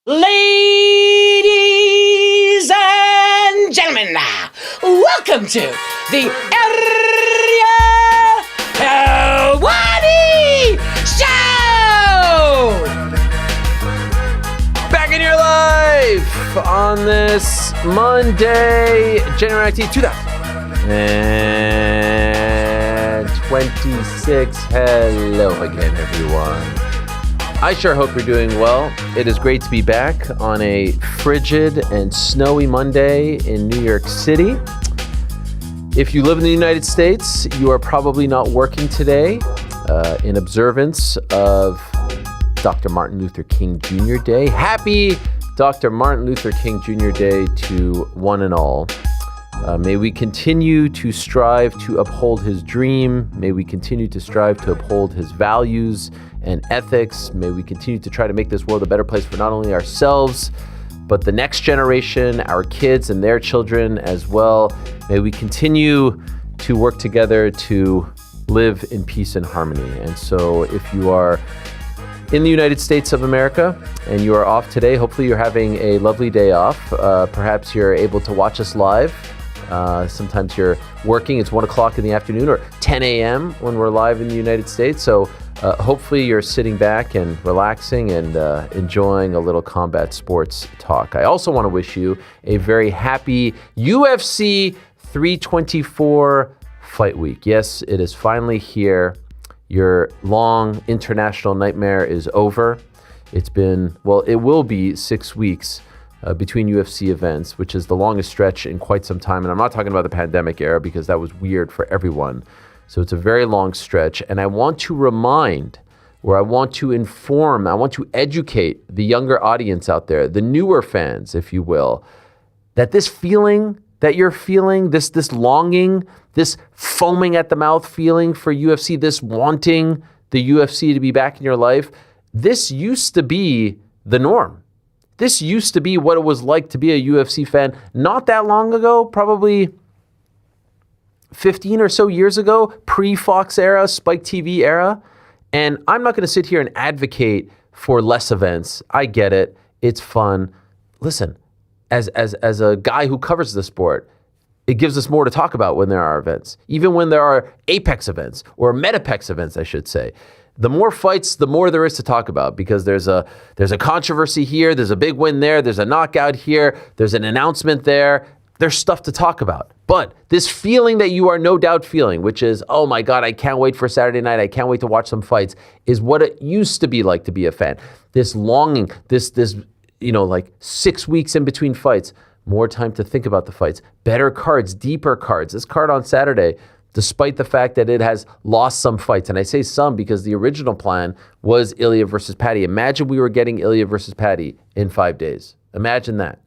Ladies and gentlemen, welcome to the Ariel Helwani Show! Back in your life on this Monday, January 19th, 2026. Hello again, everyone. I sure hope you're doing well. It is great to be back on a frigid and snowy Monday in New York City. If you live in the United States, you are probably not working today in observance of Dr. Martin Luther King Jr. Day. Happy Dr. Martin Luther King Jr. Day to one and all. May we continue to strive to uphold his dream. May we continue to strive to uphold his values and ethics. May we continue to try to make this world a better place for not only ourselves, but the next generation, our kids and their children as well. May we continue to work together to live in peace and harmony. And so if you are in the United States of America and you are off today, hopefully you're having a lovely day off. Perhaps you're able to watch us live. Sometimes you're working, it's 1 o'clock in the afternoon or 10 a.m. when we're live in the United States. So hopefully you're sitting back and relaxing and enjoying a little combat sports talk. I also want to wish you a very happy UFC 324 fight week. Yes, it is finally here. Your long international nightmare is over. It will be 6 weeks between UFC events, which is the longest stretch in quite some time. And I'm not talking about the pandemic era because that was weird for everyone. So it's a very long stretch. And I want to remind, or I want to inform, I want to educate the younger audience out there, the newer fans, if you will, that this feeling that you're feeling, this longing, this foaming at the mouth feeling for UFC, this wanting the UFC to be back in your life, this used to be the norm. This used to be what it was like to be a UFC fan not that long ago, probably 15 or so years ago, pre-Fox era, Spike TV era. And I'm not going to sit here and advocate for less events. I get it. It's fun. Listen, as a guy who covers the sport, it gives us more to talk about when there are events. Even when there are Apex events or Metapex events, I should say. The more fights, the more there is to talk about because there's a controversy here, there's a big win there, there's a knockout here, there's an announcement there. There's stuff to talk about. But this feeling that you are no doubt feeling, which is, oh my God, I can't wait for Saturday night, I can't wait to watch some fights, is what it used to be like to be a fan. This longing, this like 6 weeks in between fights, more time to think about the fights, better cards, deeper cards. This card on Saturday, despite the fact that it has lost some fights. And I say some because the original plan was Ilya versus Paddy. Imagine we were getting Ilya versus Paddy in 5 days. Imagine that.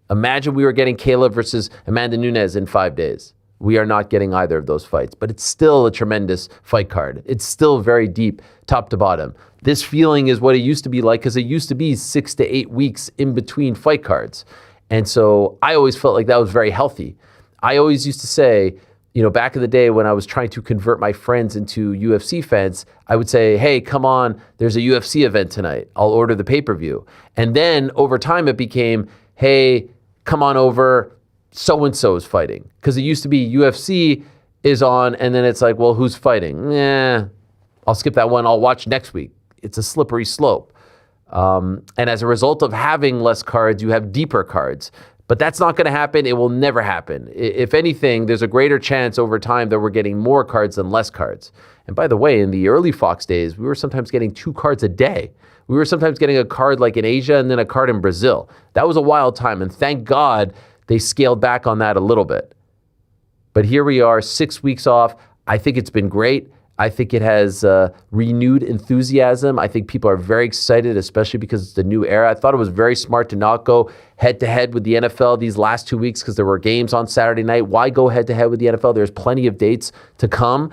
Imagine we were getting Kayla versus Amanda Nunes in 5 days. We are not getting either of those fights, but it's still a tremendous fight card. It's still very deep, top to bottom. This feeling is what it used to be like because it used to be 6 to 8 weeks in between fight cards. And so I always felt like that was very healthy. I always used to say, back in the day when I was trying to convert my friends into UFC fans, I would say, hey, come on, there's a UFC event tonight. I'll order the pay-per-view. And then over time it became, hey, come on over, so-and-so is fighting. Because it used to be UFC is on, and then it's like, well, who's fighting? I'll skip that one. I'll watch next week. It's a slippery slope. And as a result of having less cards, you have deeper cards. But that's not going to happen. It will never happen. If anything, there's a greater chance over time that we're getting more cards than less cards. And by the way, in the early Fox days, we were sometimes getting 2 cards a day. We were sometimes getting a card like in Asia and then a card in Brazil. That was a wild time. And thank God they scaled back on that a little bit. But here we are, 6 weeks off. I think it's been great. I think it has renewed enthusiasm. I think people are very excited, especially because it's the new era. I thought it was very smart to not go head-to-head with the NFL these last 2 weeks because there were games on Saturday night. Why go head-to-head with the NFL? There's plenty of dates to come.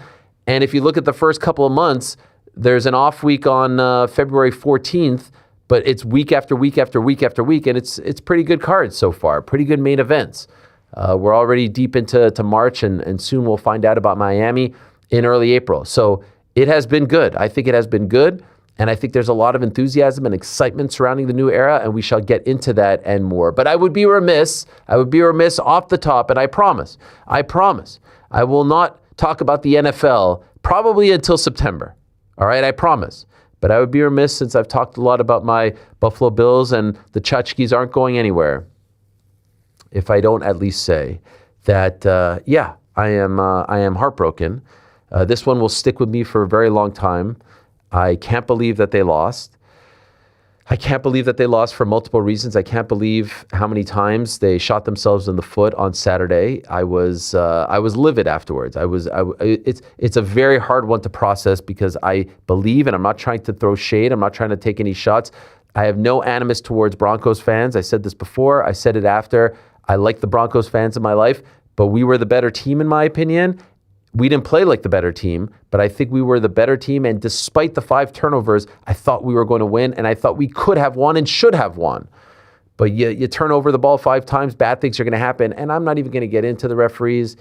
And if you look at the first couple of months, there's an off week on February 14th, but it's week after week after week after week, and it's pretty good cards so far, pretty good main events. We're already deep into March, and soon we'll find out about Miami in early April. So it has been good. I think it has been good. And I think there's a lot of enthusiasm and excitement surrounding the new era, and we shall get into that and more. But I would be remiss off the top, and I promise, I will not talk about the NFL probably until September. All right, I promise. But I would be remiss, since I've talked a lot about my Buffalo Bills and the Tchotchkes aren't going anywhere, if I don't at least say that, I am heartbroken. This one will stick with me for a very long time. I can't believe that they lost. I can't believe that they lost for multiple reasons. I can't believe how many times they shot themselves in the foot on Saturday. I was livid afterwards. It's a very hard one to process because I believe, and I'm not trying to throw shade, I'm not trying to take any shots. I have no animus towards Broncos fans. I said this before. I said it after. I like the Broncos fans in my life, but we were the better team in my opinion. We didn't play like the better team, but I think we were the better team. And despite the 5 turnovers, I thought we were going to win, and I thought we could have won and should have won. But you turn over the ball 5 times, bad things are going to happen. And I'm not even going to get into the referees.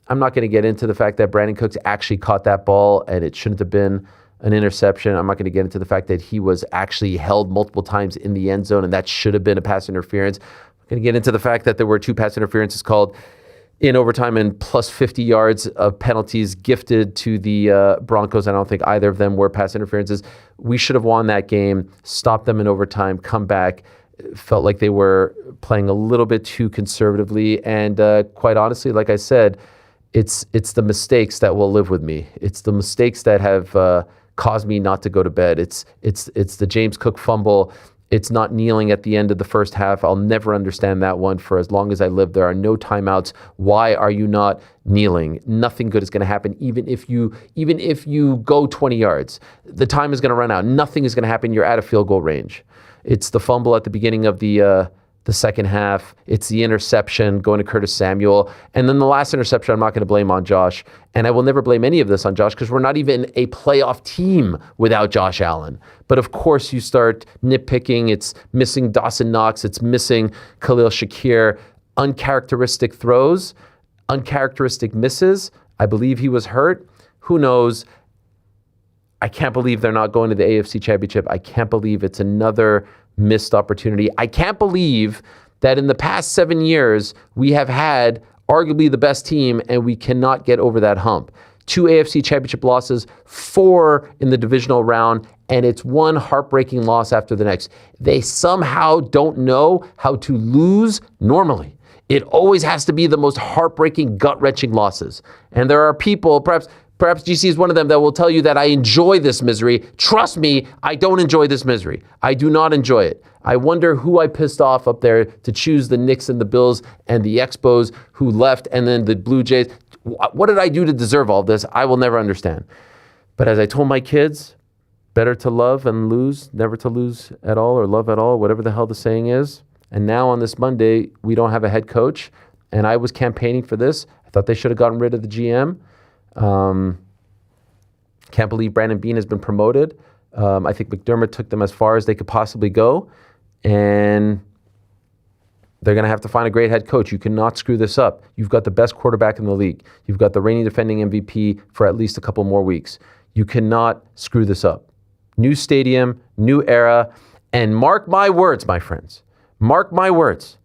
I'm not going to get into the fact that Brandon Cooks actually caught that ball and it shouldn't have been an interception. I'm not going to get into the fact that he was actually held multiple times in the end zone and that should have been a pass interference. I'm going to get into the fact that there were 2 pass interferences called in overtime and plus 50 yards of penalties gifted to the Broncos. I don't think either of them were pass interferences. We should have won that game, stopped them in overtime, come back. Felt like they were playing a little bit too conservatively. And quite honestly, like I said, it's the mistakes that will live with me. It's the mistakes that have caused me not to go to bed. It's the James Cook fumble. It's not kneeling at the end of the first half. I'll never understand that one for as long as I live. There are no timeouts. Why are you not kneeling? Nothing good is going to happen, even if you go 20 yards. The time is going to run out. Nothing is going to happen. You're out of field goal range. It's the fumble at the beginning of the second half. It's the interception going to Curtis Samuel. And then the last interception, I'm not going to blame on Josh. And I will never blame any of this on Josh because we're not even a playoff team without Josh Allen. But of course, you start nitpicking. It's missing Dawson Knox. It's missing Khalil Shakir. Uncharacteristic throws, uncharacteristic misses. I believe he was hurt. Who knows? I can't believe they're not going to the AFC Championship. I can't believe it's another missed opportunity. I can't believe that in the past 7 years, we have had arguably the best team and we cannot get over that hump. 2 AFC Championship losses, 4 in the divisional round, and it's one heartbreaking loss after the next. They somehow don't know how to lose normally. It always has to be the most heartbreaking, gut-wrenching losses. And there are people, perhaps GC is one of them, that will tell you that I enjoy this misery. Trust me, I don't enjoy this misery. I do not enjoy it. I wonder who I pissed off up there to choose the Knicks and the Bills and the Expos who left, and then the Blue Jays. What did I do to deserve all this? I will never understand. But as I told my kids, better to love and lose, never to lose at all or love at all, whatever the hell the saying is. And now on this Monday, we don't have a head coach, and I was campaigning for this. I thought they should have gotten rid of the GM. Can't believe Brandon Beane has been promoted. I think McDermott took them as far as they could possibly go, and they're going to have to find a great head coach. You cannot screw this up. You've got the best quarterback in the league. You've got the reigning defending MVP for at least a couple more weeks. You cannot screw this up. New stadium, new era, and mark my words, my friends. Mark my words.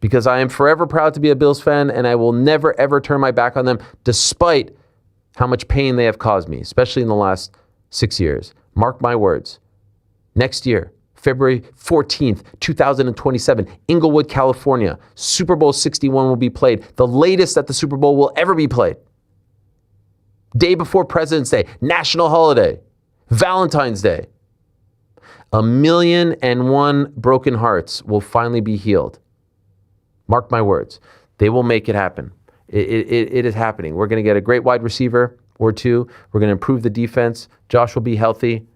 Because I am forever proud to be a Bills fan, and I will never, ever turn my back on them, despite how much pain they have caused me, especially in the last 6 years. Mark my words. Next year, February 14th, 2027, Inglewood, California, Super Bowl 61 will be played, the latest that the Super Bowl will ever be played. Day before President's Day, national holiday, Valentine's Day. 1,000,001 broken hearts will finally be healed. Mark my words. They will make it happen. It is happening. We're going to get a great wide receiver or 2. We're going to improve the defense. Josh will be healthy.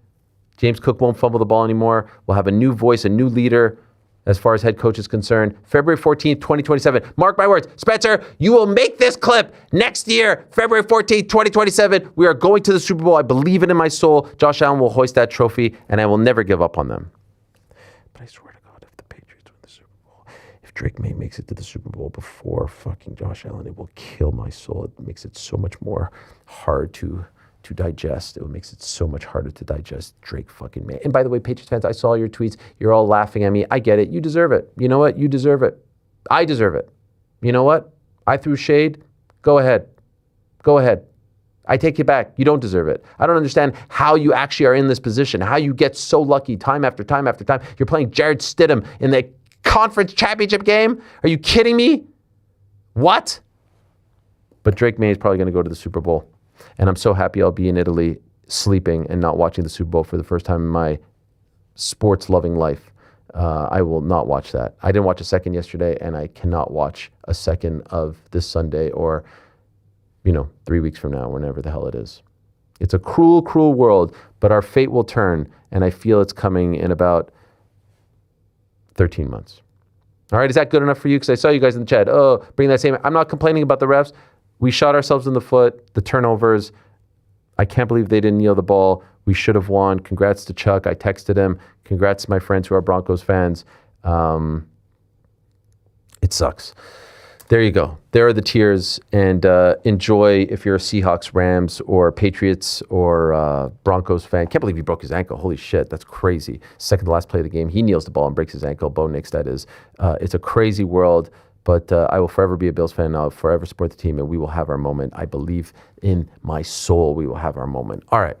James Cook won't fumble the ball anymore. We'll have a new voice, a new leader as far as head coach is concerned. February 14th, 2027. Mark my words. Spencer, you will make this clip next year, February 14th, 2027. We are going to the Super Bowl. I believe it in my soul. Josh Allen will hoist that trophy, and I will never give up on them. But I swear to God, if the Patriots win the Super Bowl, if Drake May makes it to the Super Bowl before fucking Josh Allen, it will kill my soul. It makes it so much more hard to to digest. It makes it so much harder to digest Drake fucking May. And by the way, Patriots fans, I saw your tweets. You're all laughing at me. I get it. You deserve it. You know what? You deserve it. I deserve it. You know what? I threw shade. Go ahead. Go ahead. I take it back. You don't deserve it. I don't understand how you actually are in this position, how you get so lucky time after time after time. You're playing Jared Stidham in the conference championship game. Are you kidding me? What? But Drake May is probably going to go to the Super Bowl. And I'm so happy I'll be in Italy sleeping and not watching the Super Bowl for the first time in my sports-loving life. I will not watch that. I didn't watch a second yesterday, and I cannot watch a second of this Sunday or, 3 weeks from now, whenever the hell it is. It's a cruel, cruel world, but our fate will turn, and I feel it's coming in about 13 months. All right, is that good enough for you? Because I saw you guys in the chat. Oh, bring that same. I'm not complaining about the refs. We shot ourselves in the foot. The turnovers. I can't believe they didn't kneel the ball. We should have won. Congrats to Chuck. I texted him. Congrats to my friends who are Broncos fans. It sucks. There you go. There are the tears. And enjoy if you're a Seahawks, Rams, or Patriots, or Broncos fan. Can't believe he broke his ankle. Holy shit, that's crazy. Second to last play of the game. He kneels the ball and breaks his ankle. Bo Nix, that is. It's a crazy world. But I will forever be a Bills fan. I'll forever support the team, and we will have our moment. I believe in my soul we will have our moment. All right.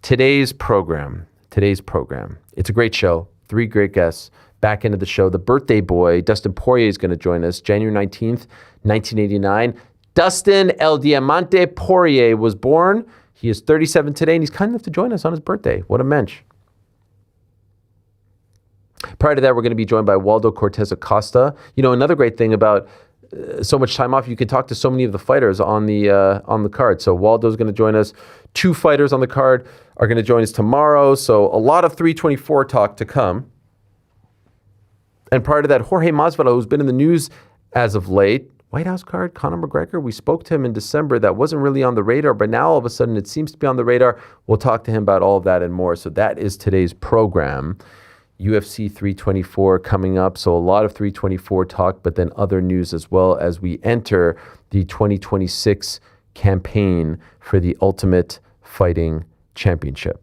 Today's program. It's a great show. 3 great guests. Back into the show. The birthday boy, Dustin Poirier, is going to join us January 19th, 1989. Dustin El Diamante Poirier was born. He is 37 today, and he's kind enough to join us on his birthday. What a mensch. Prior to that, we're going to be joined by Waldo Cortes-Acosta. Another great thing about so much time off, you can talk to so many of the fighters on the card. So Waldo's going to join us. 2 fighters on the card are going to join us tomorrow. So a lot of 324 talk to come. And prior to that, Jorge Masvidal, who's been in the news as of late. White House card, Conor McGregor. We spoke to him in December. That wasn't really on the radar, but now all of a sudden it seems to be on the radar. We'll talk to him about all of that and more. So that is today's program. UFC 324 coming up. So a lot of 324 talk, but then other news as well as we enter the 2026 campaign for the Ultimate Fighting Championship.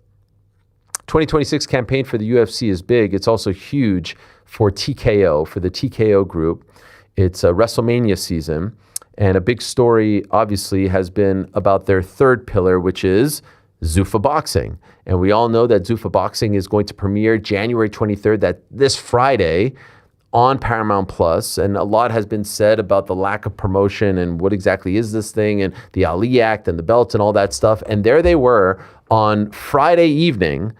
2026 campaign for the UFC is big. It's also huge for TKO, for the TKO group. It's a WrestleMania season. And a big story, obviously, has been about their third pillar, which is Zuffa Boxing. And we all know that Zuffa Boxing is going to premiere January 23rd, this Friday, on Paramount Plus. And a lot has been said about the lack of promotion and what exactly is this thing and the Ali Act and the belts and all that stuff. And there they were on Friday evening,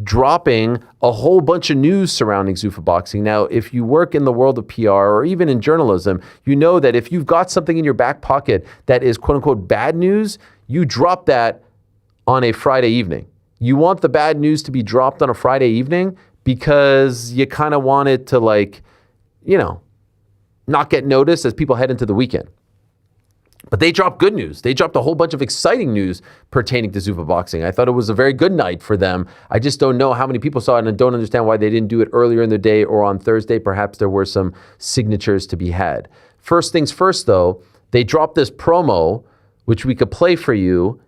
dropping a whole bunch of news surrounding Zuffa Boxing. Now, if you work in the world of PR or even in journalism, you know that if you've got something in your back pocket that is quote unquote bad news, you drop that on a Friday evening. You want the bad news to be dropped on a Friday evening because you kind of want it to not get noticed as people head into the weekend. But they dropped good news. They dropped a whole bunch of exciting news pertaining to Zuffa Boxing. I thought it was a very good night for them. I just don't know how many people saw it and don't understand why they didn't do it earlier in the day or on Thursday. Perhaps there were some signatures to be had. First things first, though, they dropped this promo, which we could play for you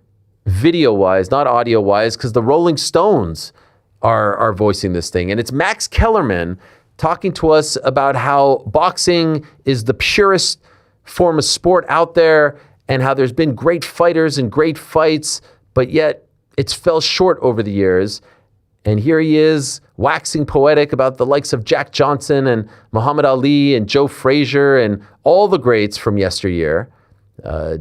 video-wise, not audio-wise, because the Rolling Stones are voicing this thing. And it's Max Kellerman talking to us about how boxing is the purest form of sport out there and how there's been great fighters and great fights, but yet it's fell short over the years. And here he is waxing poetic about the likes of Jack Johnson and Muhammad Ali and Joe Frazier and all the greats from yesteryear.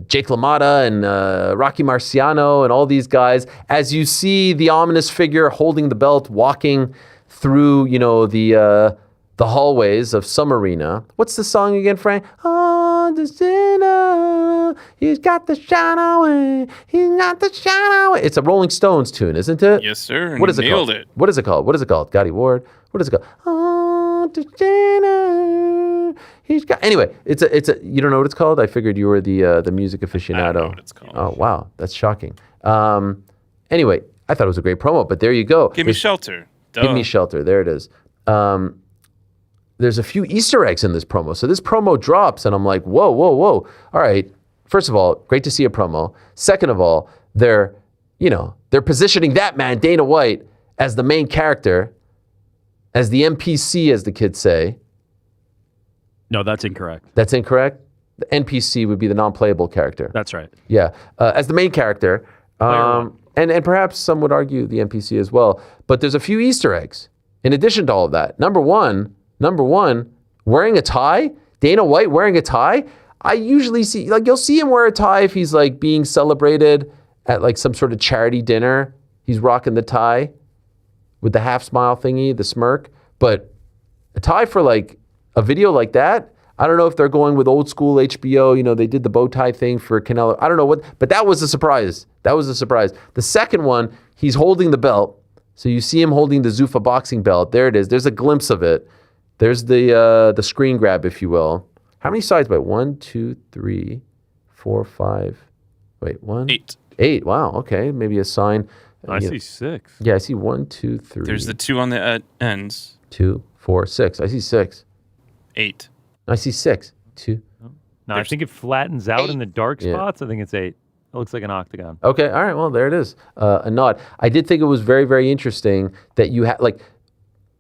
Jake LaMotta and Rocky Marciano and all these guys, as you see the ominous figure holding the belt walking through, the hallways of some arena. What's the song again, Frank? Oh, the sinner, he's got the shine away, he's got the shine away. It's a Rolling Stones tune, isn't it? Yes, sir. What is it Nailed called? it. What is it called? Gotti Ward. What is it called? Oh, the sinner, he's got. Anyway, it's a. You don't know what it's called? I figured you were the music aficionado. I don't know what it's called. Oh wow, that's shocking. Anyway, I thought it was a great promo, but there you go. Give me shelter. Duh. Give me shelter. There it is. There's a few Easter eggs in this promo. So this promo drops, and I'm like, whoa. All right. first of all, great to see a promo. Second of all, they're positioning that man, Dana White, as the main character, as the NPC, as the kids say. No, that's incorrect. That's incorrect? The NPC would be the non-playable character. That's right. Yeah, as the main character. And perhaps some would argue the NPC as well. But there's a few Easter eggs in addition to all of that. Number one, wearing a tie. Dana White wearing a tie. I usually see, like, you'll see him wear a tie if he's like being celebrated at like some sort of charity dinner. He's rocking the tie with the half smile thingy, the smirk. But a tie for like a video like that, I don't know if they're going with old school HBO. You know, they did the bow tie thing for Canelo. I don't know what, but that was a surprise. The second one, he's holding the belt. So you see him holding the Zuffa boxing belt. There it is. There's a glimpse of it. There's the screen grab, if you will. How many sides by 1, 2, 3, 4, 5? Wait, 1? 8. 8. Wow. Okay. Maybe a sign. I see 6. Yeah, I see 1, 2, 3. There's the 2 on the ends. 2, 4, 6. I see 6. 8. I see 6. 2. No, I think it flattens out in the dark spots. I think it's 8. It looks like an octagon. Okay. All right. Well, there it is. A nod. I did think it was very, very interesting that you had, like,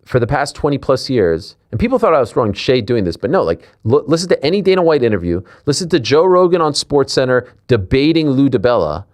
for the past 20 plus years, and people thought I was throwing shade doing this, but no, like, listen to any Dana White interview, listen to Joe Rogan on SportsCenter debating Lou DiBella,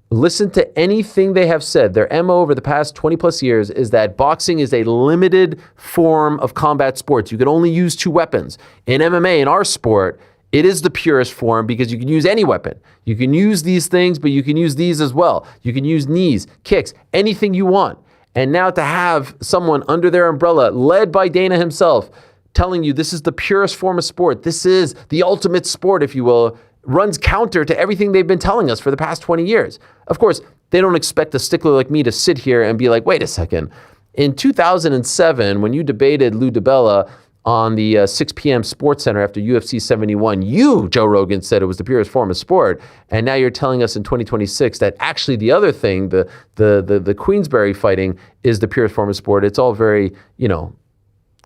listen to anything they have said. Their MO over the past 20 plus years is that boxing is a limited form of combat sports. You can only use 2 weapons. In MMA, in our sport, it is the purest form because you can use any weapon. You can use these things, but you can use these as well. You can use knees, kicks, anything you want. And now to have someone under their umbrella, led by Dana himself, telling you this is the purest form of sport, this is the ultimate sport, if you will, runs counter to everything they've been telling us for the past 20 years. Of course, they don't expect a stickler like me to sit here and be like, wait a second. In 2007, when you debated Lou DiBella on the 6 p.m. SportsCenter after UFC 71, you, Joe Rogan, said it was the purest form of sport, and now you're telling us in 2026 that actually the other thing, the Queensberry fighting, is the purest form of sport. It's all very,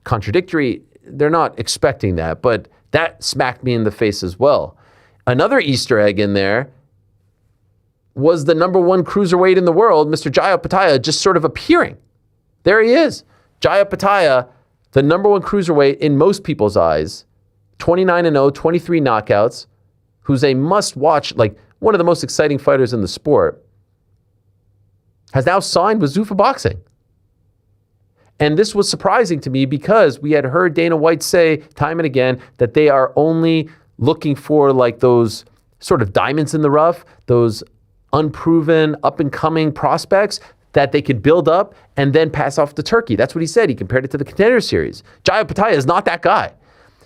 contradictory. They're not expecting that, but that smacked me in the face as well. Another Easter egg in there was the number 1 cruiserweight in the world, Mr. Jaya Pataya, just sort of appearing. There he is. Jaya Pataya, the number 1 cruiserweight in most people's eyes, 29-0, 23 knockouts, who's a must-watch, like one of the most exciting fighters in the sport, has now signed with Zuffa Boxing. And this was surprising to me because we had heard Dana White say time and again that they are only looking for like those sort of diamonds in the rough, those unproven, up-and-coming prospects that they could build up and then pass off to Turkey. That's what he said. He compared it to the Contender Series. Jaya Pataya is not that guy.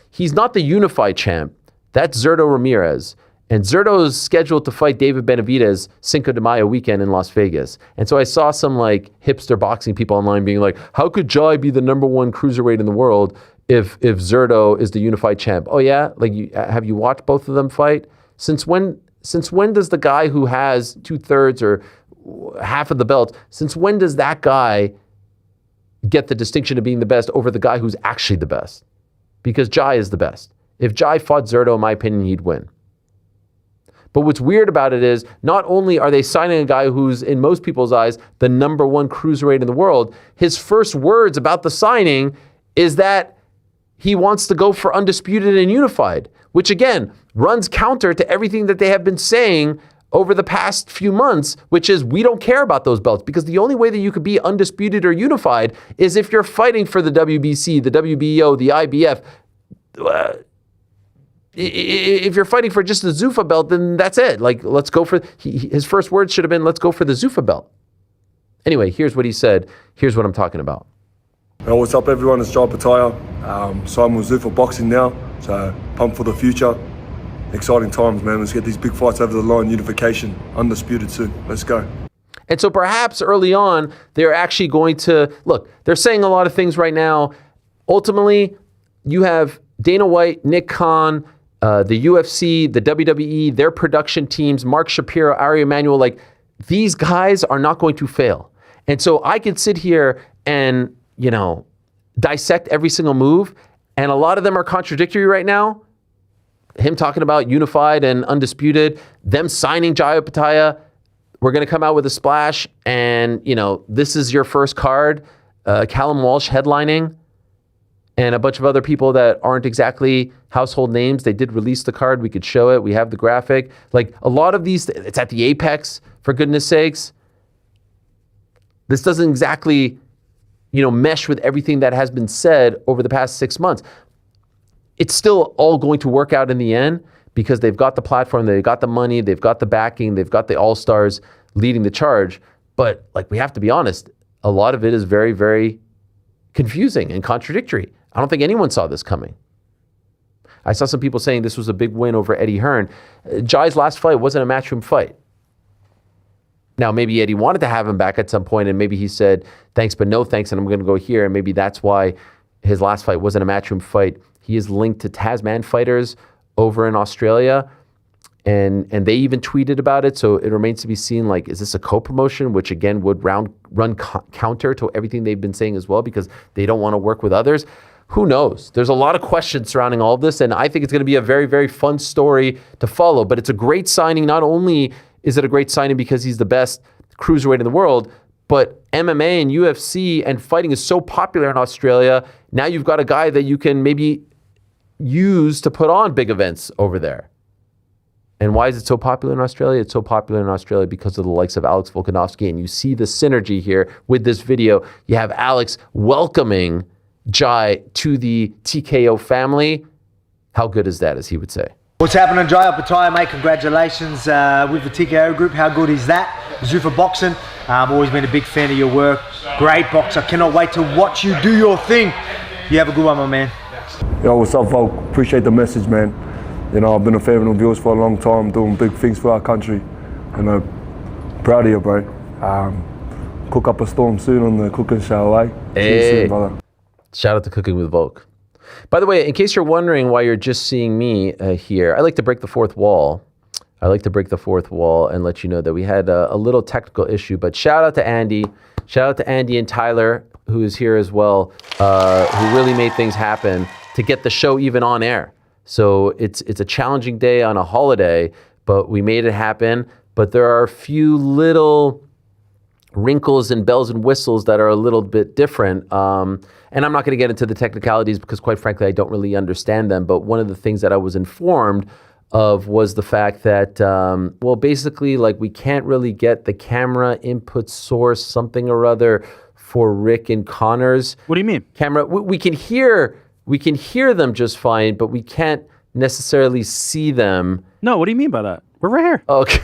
He's not the unified champ. That's Zurdo Ramirez. And Zurdo is scheduled to fight David Benavidez Cinco de Mayo weekend in Las Vegas. And so I saw some like hipster boxing people online being like, how could Jai be the number 1 cruiserweight in the world if Zurdo is the unified champ? Oh yeah? Like, have you watched both of them fight? Since when does the guy who has 2/3 or half of the belt, since when does that guy get the distinction of being the best over the guy who's actually the best? Because Jai is the best. If Jai fought Zurdo, in my opinion, he'd win. But what's weird about it is not only are they signing a guy who's, in most people's eyes, the number 1 cruiserweight in the world, his first words about the signing is that he wants to go for undisputed and unified, which again runs counter to everything that they have been saying over the past few months, which is we don't care about those belts because the only way that you could be undisputed or unified is if you're fighting for the WBC, the WBO, the IBF. If you're fighting for just the Zuffa belt, then that's it. Like, let's go for, his first words should have been, let's go for the Zuffa belt. Anyway, here's what he said. Here's what I'm talking about. Hey, what's up everyone, it's Jai Pataya. So I'm with Zuffa Boxing now, so pumped for the future. Exciting times, man. Let's get these big fights over the line. Unification, undisputed soon. Let's go. And so perhaps early on, they're actually going to, look, they're saying a lot of things right now. Ultimately, you have Dana White, Nick Khan, the UFC, the WWE, their production teams, Mark Shapiro, Ari Emanuel, like these guys are not going to fail. And so I could sit here and, dissect every single move, and a lot of them are contradictory right now. him talking about unified and undisputed, them signing Jaya Pataya. We're going to come out with a splash, and, this is your first card. Callum Walsh headlining, and a bunch of other people that aren't exactly household names. They did release the card. We could show it. We have the graphic. Like, a lot of these, it's at the Apex, for goodness sakes. This doesn't exactly, mesh with everything that has been said over the past 6 months. It's still all going to work out in the end because they've got the platform, they've got the money, they've got the backing, they've got the all-stars leading the charge. But, we have to be honest, a lot of it is very, very confusing and contradictory. I don't think anyone saw this coming. I saw some people saying this was a big win over Eddie Hearn. Jai's last fight wasn't a matchroom fight. Now, maybe Eddie wanted to have him back at some point, and maybe he said, thanks, but no thanks, and I'm going to go here. And maybe that's why his last fight wasn't a matchroom fight. He is linked to Tasman fighters over in Australia, and they even tweeted about it. So it remains to be seen, is this a co-promotion, which again would run counter to everything they've been saying as well, because they don't want to work with others. Who knows? There's a lot of questions surrounding all of this, and I think it's going to be a very, very fun story to follow. But it's a great signing. Not only is it a great signing because he's the best cruiserweight in the world, but MMA and UFC and fighting is so popular in Australia. Now you've got a guy that you can maybe use to put on big events over there. And why is it so popular in Australia? It's so popular in Australia because of the likes of Alex Volkanovski. And you see the synergy here with this video. You have Alex welcoming Jai to the TKO family. How good is that, as he would say? What's happening, Jai Pataya, mate? Congratulations with the TKO group. How good is that? Zuffa Boxing. I've always been a big fan of your work. Great boxer. Cannot wait to watch you do your thing. You have a good one, my man. Yo, what's up, Volk? Appreciate the message, man. I've been a fan of yours for a long time, doing big things for our country. Proud of you, bro. Cook up a storm soon on the cooking show, eh? Hey. See you soon, brother. Shout out to Cooking with Volk. By the way, in case you're wondering why you're just seeing me here, I like to break the fourth wall. I like to break the fourth wall and let you know that we had a little technical issue, but shout out to Andy. Shout out to Andy and Tyler, who is here as well, who really made things happen to get the show even on air. So it's a challenging day on a holiday, but we made it happen. But there are a few little wrinkles and bells and whistles that are a little bit different. And I'm not going to get into the technicalities because, quite frankly, I don't really understand them. But one of the things that I was informed of was the fact that, basically, we can't really get the camera input source, something or other, for Rick and Connor's. What do you mean? Camera. We can hear them just fine, but we can't necessarily see them. No, what do you mean by that? We're right here. Okay.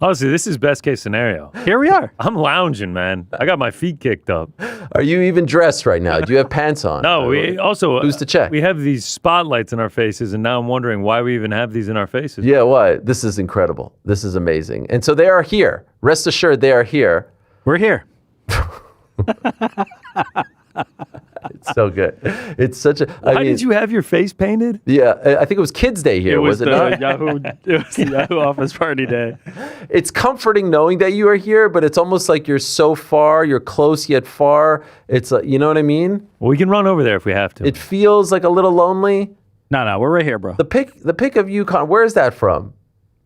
Honestly, this is best case scenario. Here we are. I'm lounging, man. I got my feet kicked up. Are you even dressed right now? Do you have pants on? No, we also... Who's to check? We have these spotlights in our faces, and now I'm wondering why we even have these in our faces. Yeah, why? This is incredible. This is amazing. And so they are here. Rest assured, they are here. We're here. It's so good. It's such a... Why did you have your face painted? Yeah, I think it was Kids Day here, was it not? It was the Yahoo office party day. It's comforting knowing that you are here, but it's almost like you're so far, you're close yet far. It's like, you know what I mean? Well, we can run over there if we have to. It feels like a little lonely. No, we're right here, bro. The pic of you, Con, where is that from?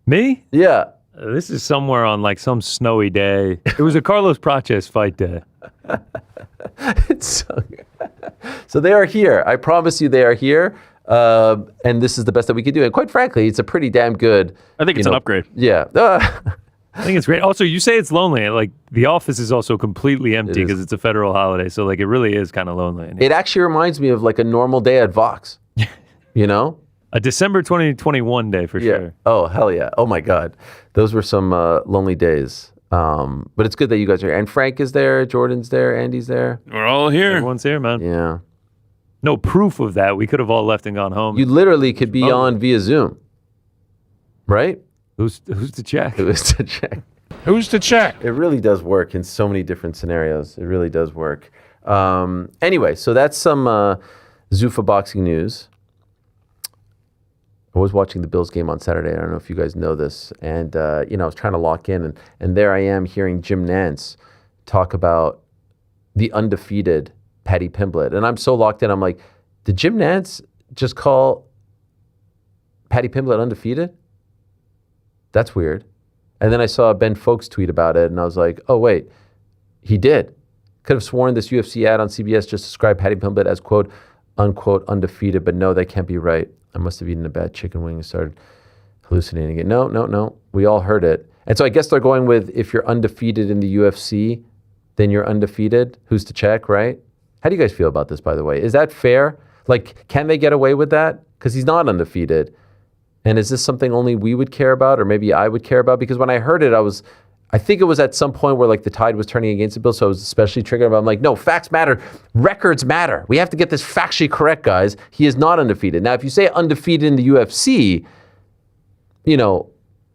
Me? Yeah. This is somewhere on some snowy day. It was a Carlos Praches fight day. It's so good. So they are here. I promise you they are here. And this is the best that we can do. And quite frankly, it's a pretty damn good... I think it's an upgrade. Yeah. I think it's great. Also, you say it's lonely. The office is also completely empty because it's a federal holiday. So it really is kind of lonely. It actually reminds me of a normal day at Vox. You know? A December 2021 day for sure. Oh, hell yeah. Oh, my God. Those were some lonely days. But it's good that you guys are here. And Frank is there. Jordan's there. Andy's there. We're all here. Everyone's here, man. Yeah. No proof of that. We could have all left and gone home. You literally could be on via Zoom. Right? Who's to check? Who's to check? Who's to check? It really does work in so many different scenarios. It really does work. Anyway, so that's some Zuffa boxing news. I was watching the Bills game on Saturday. I don't know if you guys know this. And, I was trying to lock in. And there I am hearing Jim Nantz talk about the undefeated Paddy Pimblett. And I'm so locked in. I'm like, did Jim Nantz just call Paddy Pimblett undefeated? That's weird. And then I saw Ben Folks tweet about it, and I was like, oh, wait, he did. Could have sworn this UFC ad on CBS just described Paddy Pimblett as, quote, unquote, undefeated, but no, that can't be right. I must have eaten a bad chicken wing and started hallucinating it. No. We all heard it. And so I guess they're going with, if you're undefeated in the UFC, then you're undefeated. Who's to check, right? How do you guys feel about this, by the way? Is that fair? Like, can they get away with that? Because he's not undefeated. And is this something only we would care about, or maybe I would care about? Because when I heard it, I think it was at some point where like the tide was turning against the Bill, so I was especially triggered about. I'm like, no, facts matter, records matter. We have to get this factually correct, guys. He is not undefeated. Now, if you say undefeated in the UFC,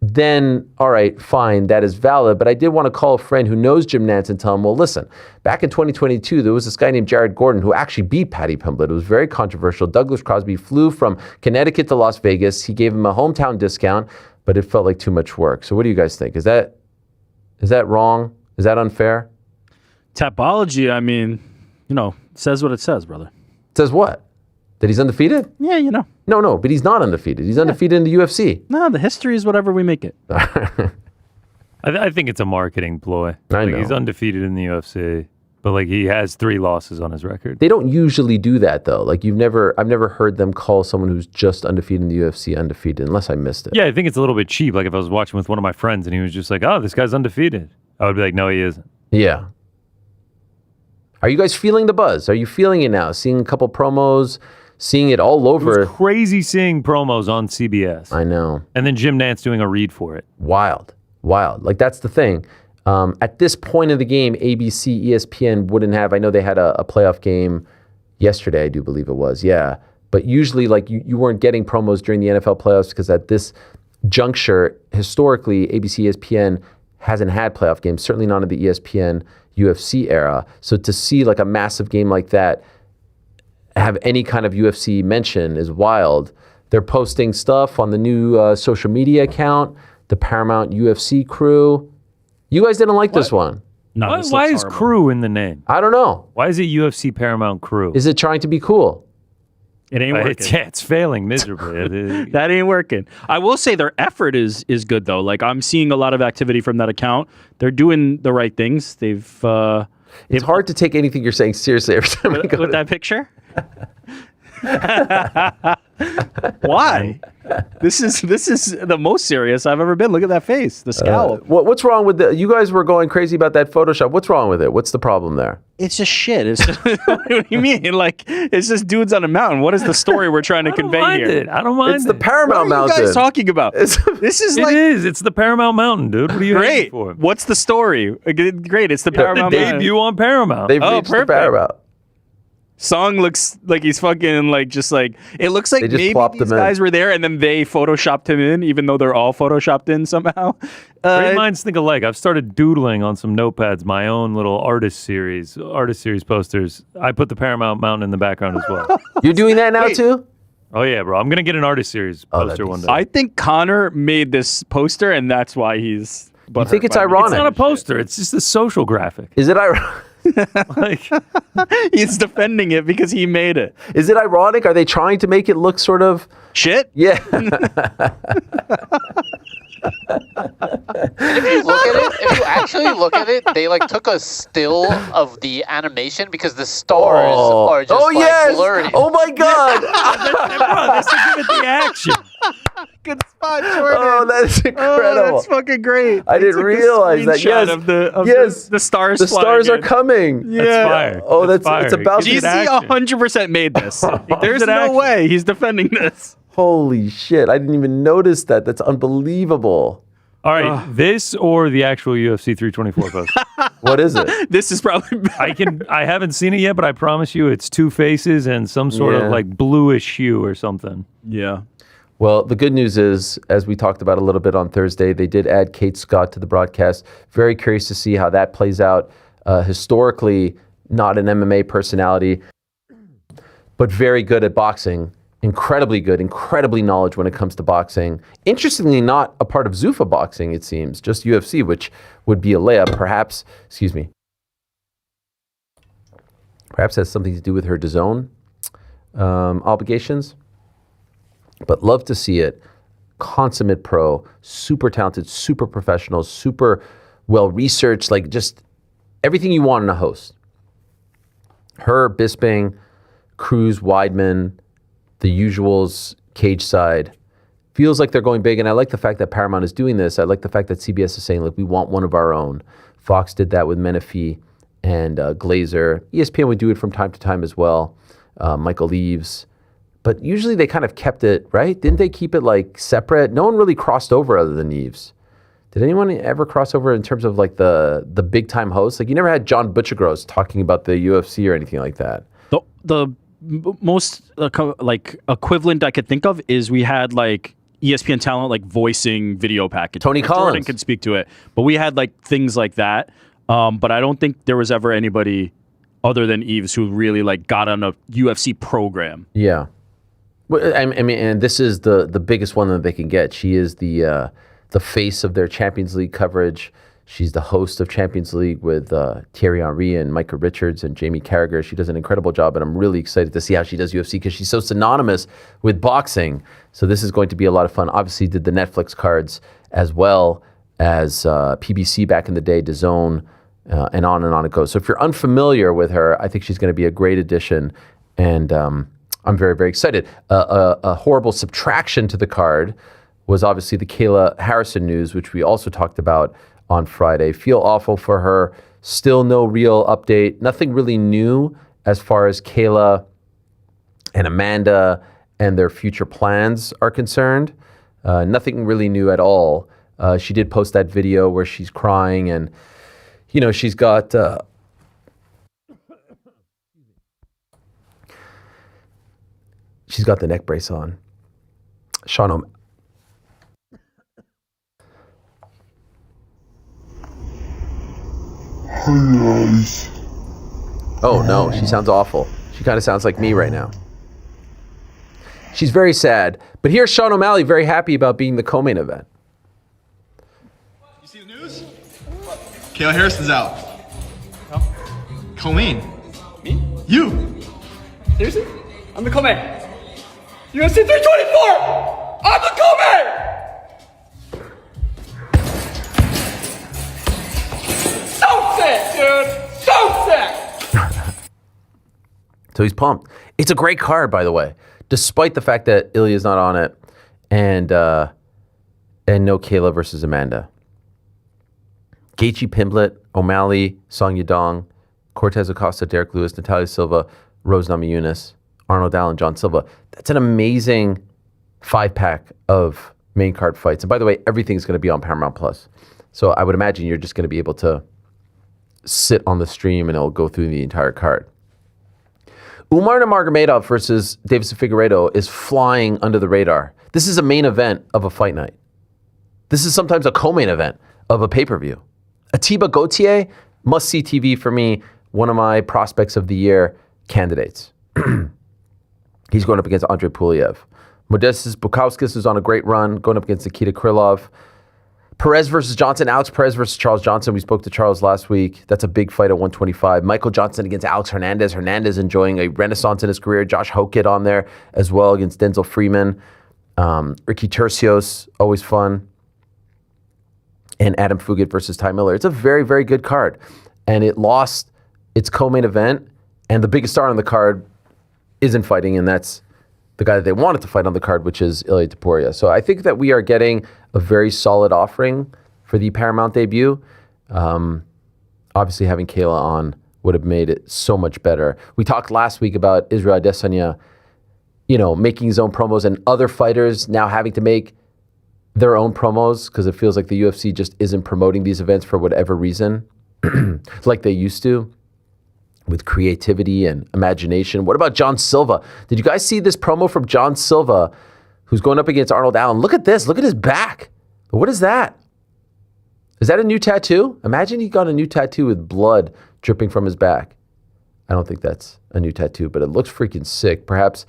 then all right, fine, that is valid. But I did want to call a friend who knows Jim Nantz and tell him, well, listen, back in 2022, there was this guy named Jared Gordon who actually beat Paddy Pimblett. It was very controversial. Douglas Crosby flew from Connecticut to Las Vegas. He gave him a hometown discount, but it felt like too much work. So what do you guys think? Is that wrong? Is that unfair? Tapology, I mean, says what it says, brother. It says what? That he's undefeated? Yeah, No, but he's not undefeated. He's undefeated in the UFC. No, the history is whatever we make it. I think it's a marketing ploy. I know. He's undefeated in the UFC, but like he has 3 losses on his record. They don't usually do that though. Like I've never heard them call someone who's just undefeated in the UFC undefeated, unless I missed it. Yeah, I think it's a little bit cheap. Like if I was watching with one of my friends and he was just like, "Oh, this guy's undefeated," I would be like, "No, he isn't." Yeah. Are you guys feeling the buzz? Are you feeling it now? Seeing a couple promos, seeing it all over. It was crazy seeing promos on CBS. I know. And then Jim Nantz doing a read for it. Wild. Like that's the thing. At this point of the game, ABC, ESPN wouldn't have. I know they had a playoff game yesterday, I do believe it was. Yeah. But usually, like you weren't getting promos during the NFL playoffs because at this juncture, historically, ABC, ESPN hasn't had playoff games. Certainly not in the ESPN UFC era. So to see like a massive game like that have any kind of UFC mention is wild. They're posting stuff on the new social media account, the Paramount UFC crew. You guys didn't like this one. No, Why is crew in the name? I don't know. Why is it UFC Paramount Crew? Is it trying to be cool? It ain't working. It's failing miserably. That ain't working. I will say their effort is good though. Like I'm seeing a lot of activity from that account. They're doing the right things. It's hard to take anything you're saying seriously every time I go with that picture. Why? This is the most serious I've ever been. Look at that face, the scowl. What's wrong with you guys were going crazy about that Photoshop. What's wrong with it? What's the problem there? It's just shit. It's just, what do you mean? Like it's just dudes on a mountain. What is the story we're trying to convey here? I don't mind It's the Paramount What are Mountain. you guys talking about? This is like It's the Paramount Mountain, dude. What are you hating great. for? What's the story? Great. It's the Paramount The Mountain. debut on Paramount. They've reached the perfect. Paramount. Song looks like he's fucking like just like it looks like They just maybe plopped these him in. guys were there and then they photoshopped him in, even though they're all photoshopped in somehow. Great minds think alike. I've started doodling on some notepads my own little artist series posters. I put the Paramount Mountain in the background as well. You're doing that now too? Oh yeah, bro. I'm gonna get an artist series that'd poster be one day. I think Connor made this poster and that's why he's. You think it's butthurt by it. ironic? It's not a poster. It's just a social graphic. Is it ironic? Like, He's defending it because he made it. Is it ironic? Are they trying to make it look sort of? Shit. Yeah. If you actually look at it, they like took a still of the animation because the stars are just blurry. Oh my God. bro, that's to give it the action. Good spot, Jordan. Oh, that's incredible. Oh, that's fucking great. I didn't realize that. Yes, The stars. the stars are coming. Yeah. That's fire. Oh, That's it's fire. about Give GC it action. 100% made this. There's it no action. way he's defending this. Holy shit! I didn't even notice that. That's unbelievable. All right, this or the actual UFC 324 poster. What is it? This is probably I haven't seen it yet, but I promise you, it's 2 faces and some sort of like bluish hue or something. Yeah. Well, the good news is, as we talked about a little bit on Thursday, they did add Kate Scott to the broadcast. Very curious to see how that plays out. Historically, not an MMA personality, but very good at boxing. Incredibly good, incredibly knowledge when it comes to boxing. Interestingly, not a part of Zuffa boxing, it seems, just UFC, which would be a layup. Perhaps has something to do with her DAZN obligations. but love to see it. Consummate pro, super talented, super professional, super well researched, like just everything you want in a host. Her, Bisping, Cruz, Weidman, the usuals, cage side. Feels like they're going big, and I like the fact that Paramount is doing this. I like the fact that CBS is saying, look, we want one of our own. Fox did that with Menifee and Glazer. ESPN would do it from time to time as well. Michael Eaves. But usually they kind of kept it, right? Didn't they keep it like separate? No one really crossed over other than Eaves. Did anyone ever cross over in terms of like the big time hosts? Like you never had John Butchergross talking about the UFC or anything like that. The most like equivalent I could think of is we had like ESPN talent like voicing video package. Tony Collins. Jordan can speak to it, but we had like things like that. But I don't think there was ever anybody other than Eaves who really like got on a UFC program. Yeah. Well, I mean, and this is the biggest one that they can get. She is the face of their Champions League coverage. She's the host of Champions League with Thierry Henry and Micah Richards and Jamie Carragher. She does an incredible job, and I'm really excited to see how she does UFC because she's so synonymous with boxing. So this is going to be a lot of fun. Obviously, did the Netflix cards as well as PBC back in the day, DAZN, and on it goes. So if you're unfamiliar with her, I think she's going to be a great addition, and I'm very, very excited. A horrible subtraction to the card was obviously the Kayla Harrison news, which we also talked about on Friday. Feel awful for her. Still no real update. Nothing really new as far as Kayla and Amanda and their future plans are concerned. Nothing really new at all. She did post that video where she's crying and, you know, she's got... she's got the neck brace on. Sean Oh no, she sounds awful. She kind of sounds like me right now. She's very sad. But here's Sean O'Malley very happy about being the co-main event. You see the news? Kayla Harrison's out. Co-main? Me? You! Seriously? I'm the co-main. UFC 324! I'm the co-main! So sick, dude! So sick! So he's pumped. It's a great card, by the way, despite the fact that Ilya's not on it and no Kayla versus Amanda. Gaethje, Pimblett, O'Malley, Song Yadong, Cortes-Acosta, Derrick Lewis, Natalia Silva, Rose Namajunas, Arnold Allen, John Silva. That's an amazing 5-pack of main card fights. And by the way, everything's going to be on Paramount Plus. So I would imagine you're just going to be able to sit on the stream and it'll go through the entire card. Umar Nurmagomedov versus Deiveson Figueiredo is flying under the radar. This is a main event of a fight night. This is sometimes a co-main event of a pay-per-view. Atiba Gauthier, must-see TV for me, one of my prospects of the year candidates. He's going up against Andre Puliev. Modestas Bukauskas is on a great run, going up against Nikita Krylov. Perez versus Johnson, Alex Perez versus Charles Johnson. We spoke to Charles last week. That's a big fight at 125. Michael Johnson against Alex Hernandez. Hernandez enjoying a renaissance in his career. Josh Hokett on there as well against Denzel Freeman. Ricky Tercios, always fun. And Adam Fugit versus Ty Miller. It's a very, very good card. And it lost its co-main event. And the biggest star on the card isn't fighting, and that's the guy that they wanted to fight on the card, which is Ilia Topuria. So I think that we are getting a very solid offering for the Paramount debut. Obviously, having Kayla on would have made it so much better. We talked last week about Israel Adesanya, making his own promos and other fighters now having to make their own promos because it feels like the UFC just isn't promoting these events for whatever reason, like they used to, with creativity and imagination. What about John Silva? Did you guys see this promo from John Silva, who's going up against Arnold Allen? Look at this. Look at his back. What is that? Is that a new tattoo? Imagine he got a new tattoo with blood dripping from his back. I don't think that's a new tattoo, but it looks freaking sick. Perhaps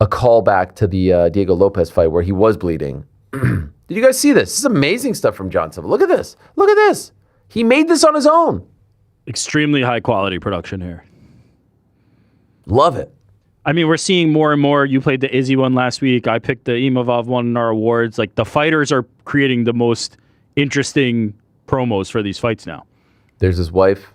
a callback to the Diego Lopez fight where he was bleeding. Did you guys see this? This is amazing stuff from John Silva. Look at this. Look at this. He made this on his own. Extremely high quality production here. Love it. I mean, we're seeing more and more. You played the Izzy one last week. I picked the Imavov one in our awards. Like, the fighters are creating the most interesting promos for these fights now. There's his wife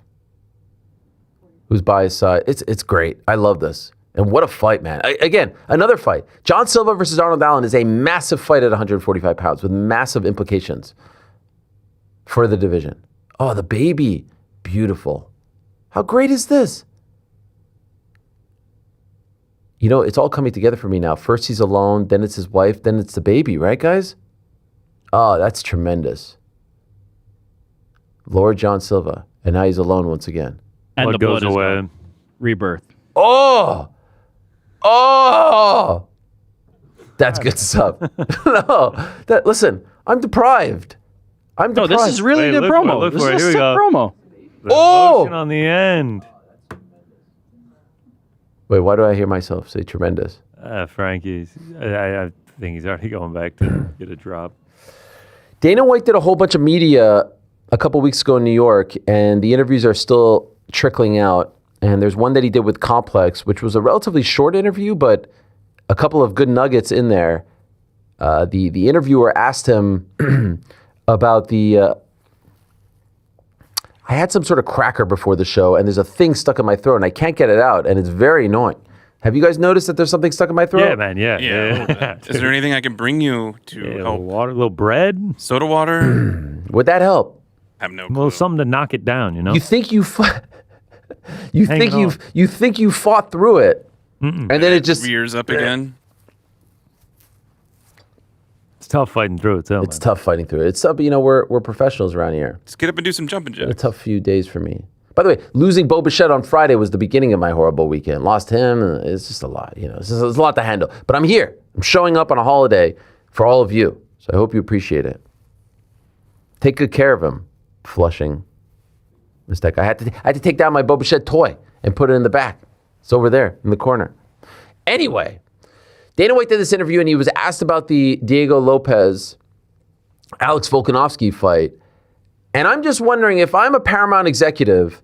who's by his side. It's great. I love this. And what a fight, man. Again, another fight. John Silva versus Arnold Allen is a massive fight at 145 pounds with massive implications for the division. Oh, the baby. Beautiful. How great is this? You know, it's all coming together for me now. First he's alone, then it's his wife, then it's the baby, right, guys? Oh, that's tremendous. Lord John Silva, and now he's alone once again. And Blood the goes blood is away. gone. Rebirth. Oh! That's good stuff. Listen, I'm deprived. I'm No, deprived. this is really Hey, good look for it, promo. look This for it. is a Here we sick go. promo. The emotion on the end. Wait, why do I hear myself say tremendous? Frankie, I think he's already going back to get a drop. Dana White did a whole bunch of media a couple weeks ago in New York, and the interviews are still trickling out. And there's one that he did with Complex, which was a relatively short interview, but a couple of good nuggets in there. The interviewer asked him about I had some sort of cracker before the show, and there's a thing stuck in my throat, and I can't get it out, and it's very annoying. Have you guys noticed that there's something stuck in my throat? Yeah, man, yeah. Yeah. a little bit. Is there anything I can bring you to Yeah, help? water, a little bread, Soda water? Would that help? Have no a clue. little something to knock it down, you know? You think you fought through it, and then it just rears up again. It's tough fighting through it, too. It's tough fighting through it. It's tough, you know, we're professionals around here. Just get up and do some jumping It's a jacks. tough few days for me. By the way, losing Bo Bichette on Friday was the beginning of my horrible weekend. Lost him. It's just a lot, you know. It's a lot to handle. But I'm here. I'm showing up on a holiday for all of you. So I hope you appreciate it. Take good care of him. Flushing. Mistake. I had to take down my Bo Bichette toy and put it in the back. It's over there in the corner. Anyway, Dana White did this interview and he was asked about the Diego Lopez, Alex Volkanovski fight. And I'm just wondering if I'm a Paramount executive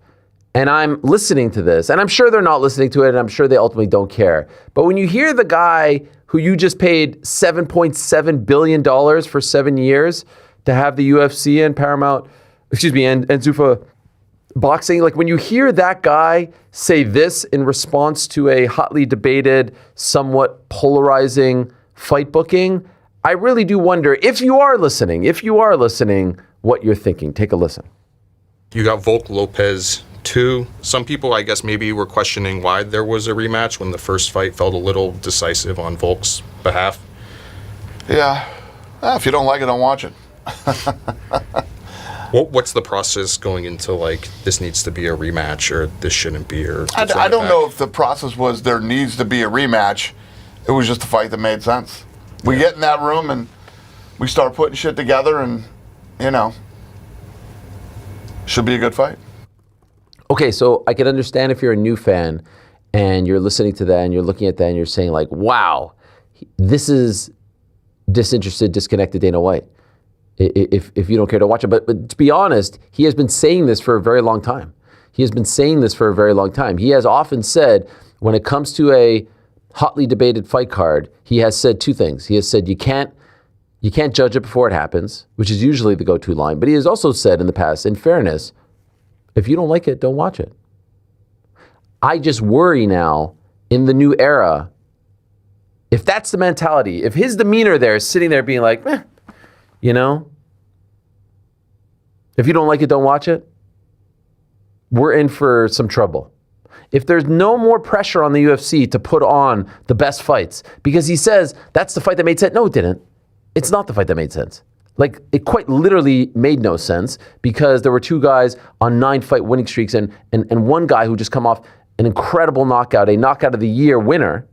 and I'm listening to this, and I'm sure they're not listening to it, and I'm sure they ultimately don't care. But when you hear the guy who you just paid $7.7 billion for 7 years to have the UFC and Paramount, and Zuffa Boxing, like when you hear that guy say this in response to a hotly debated, somewhat polarizing fight booking, I really do wonder if you are listening, what you're thinking. Take a listen. You got Volk Lopez 2. Some people, I guess, maybe were questioning why there was a rematch when the first fight felt a little decisive on Volk's behalf. Yeah. If you don't like it, don't watch it. What's the process going into, like, this needs to be a rematch or this shouldn't be? Or I don't know if the process was there needs to be a rematch. It was just a fight that made sense. We get in that room and we start putting shit together and, you know, should be a good fight. Okay, so I can understand if you're a new fan and you're listening to that and you're looking at that and you're saying like, wow, this is disinterested, disconnected Dana White. If you don't care to watch it. But to be honest, he has been saying this for a very long time. He has often said, when it comes to a hotly debated fight card, he has said two things. He has said you can't judge it before it happens, which is usually the go-to line. But he has also said in the past, in fairness, if you don't like it, don't watch it. I just worry now in the new era, if that's the mentality, if his demeanor there is sitting there being like, you know, if you don't like it, don't watch it, we're in for some trouble. If there's no more pressure on the UFC to put on the best fights, because he says that's the fight that made sense. No, it didn't. It's not the fight that made sense. Like, it quite literally made no sense because there were two guys on 9-fight winning streaks and one guy who just come off an incredible knockout, a knockout of the year winner,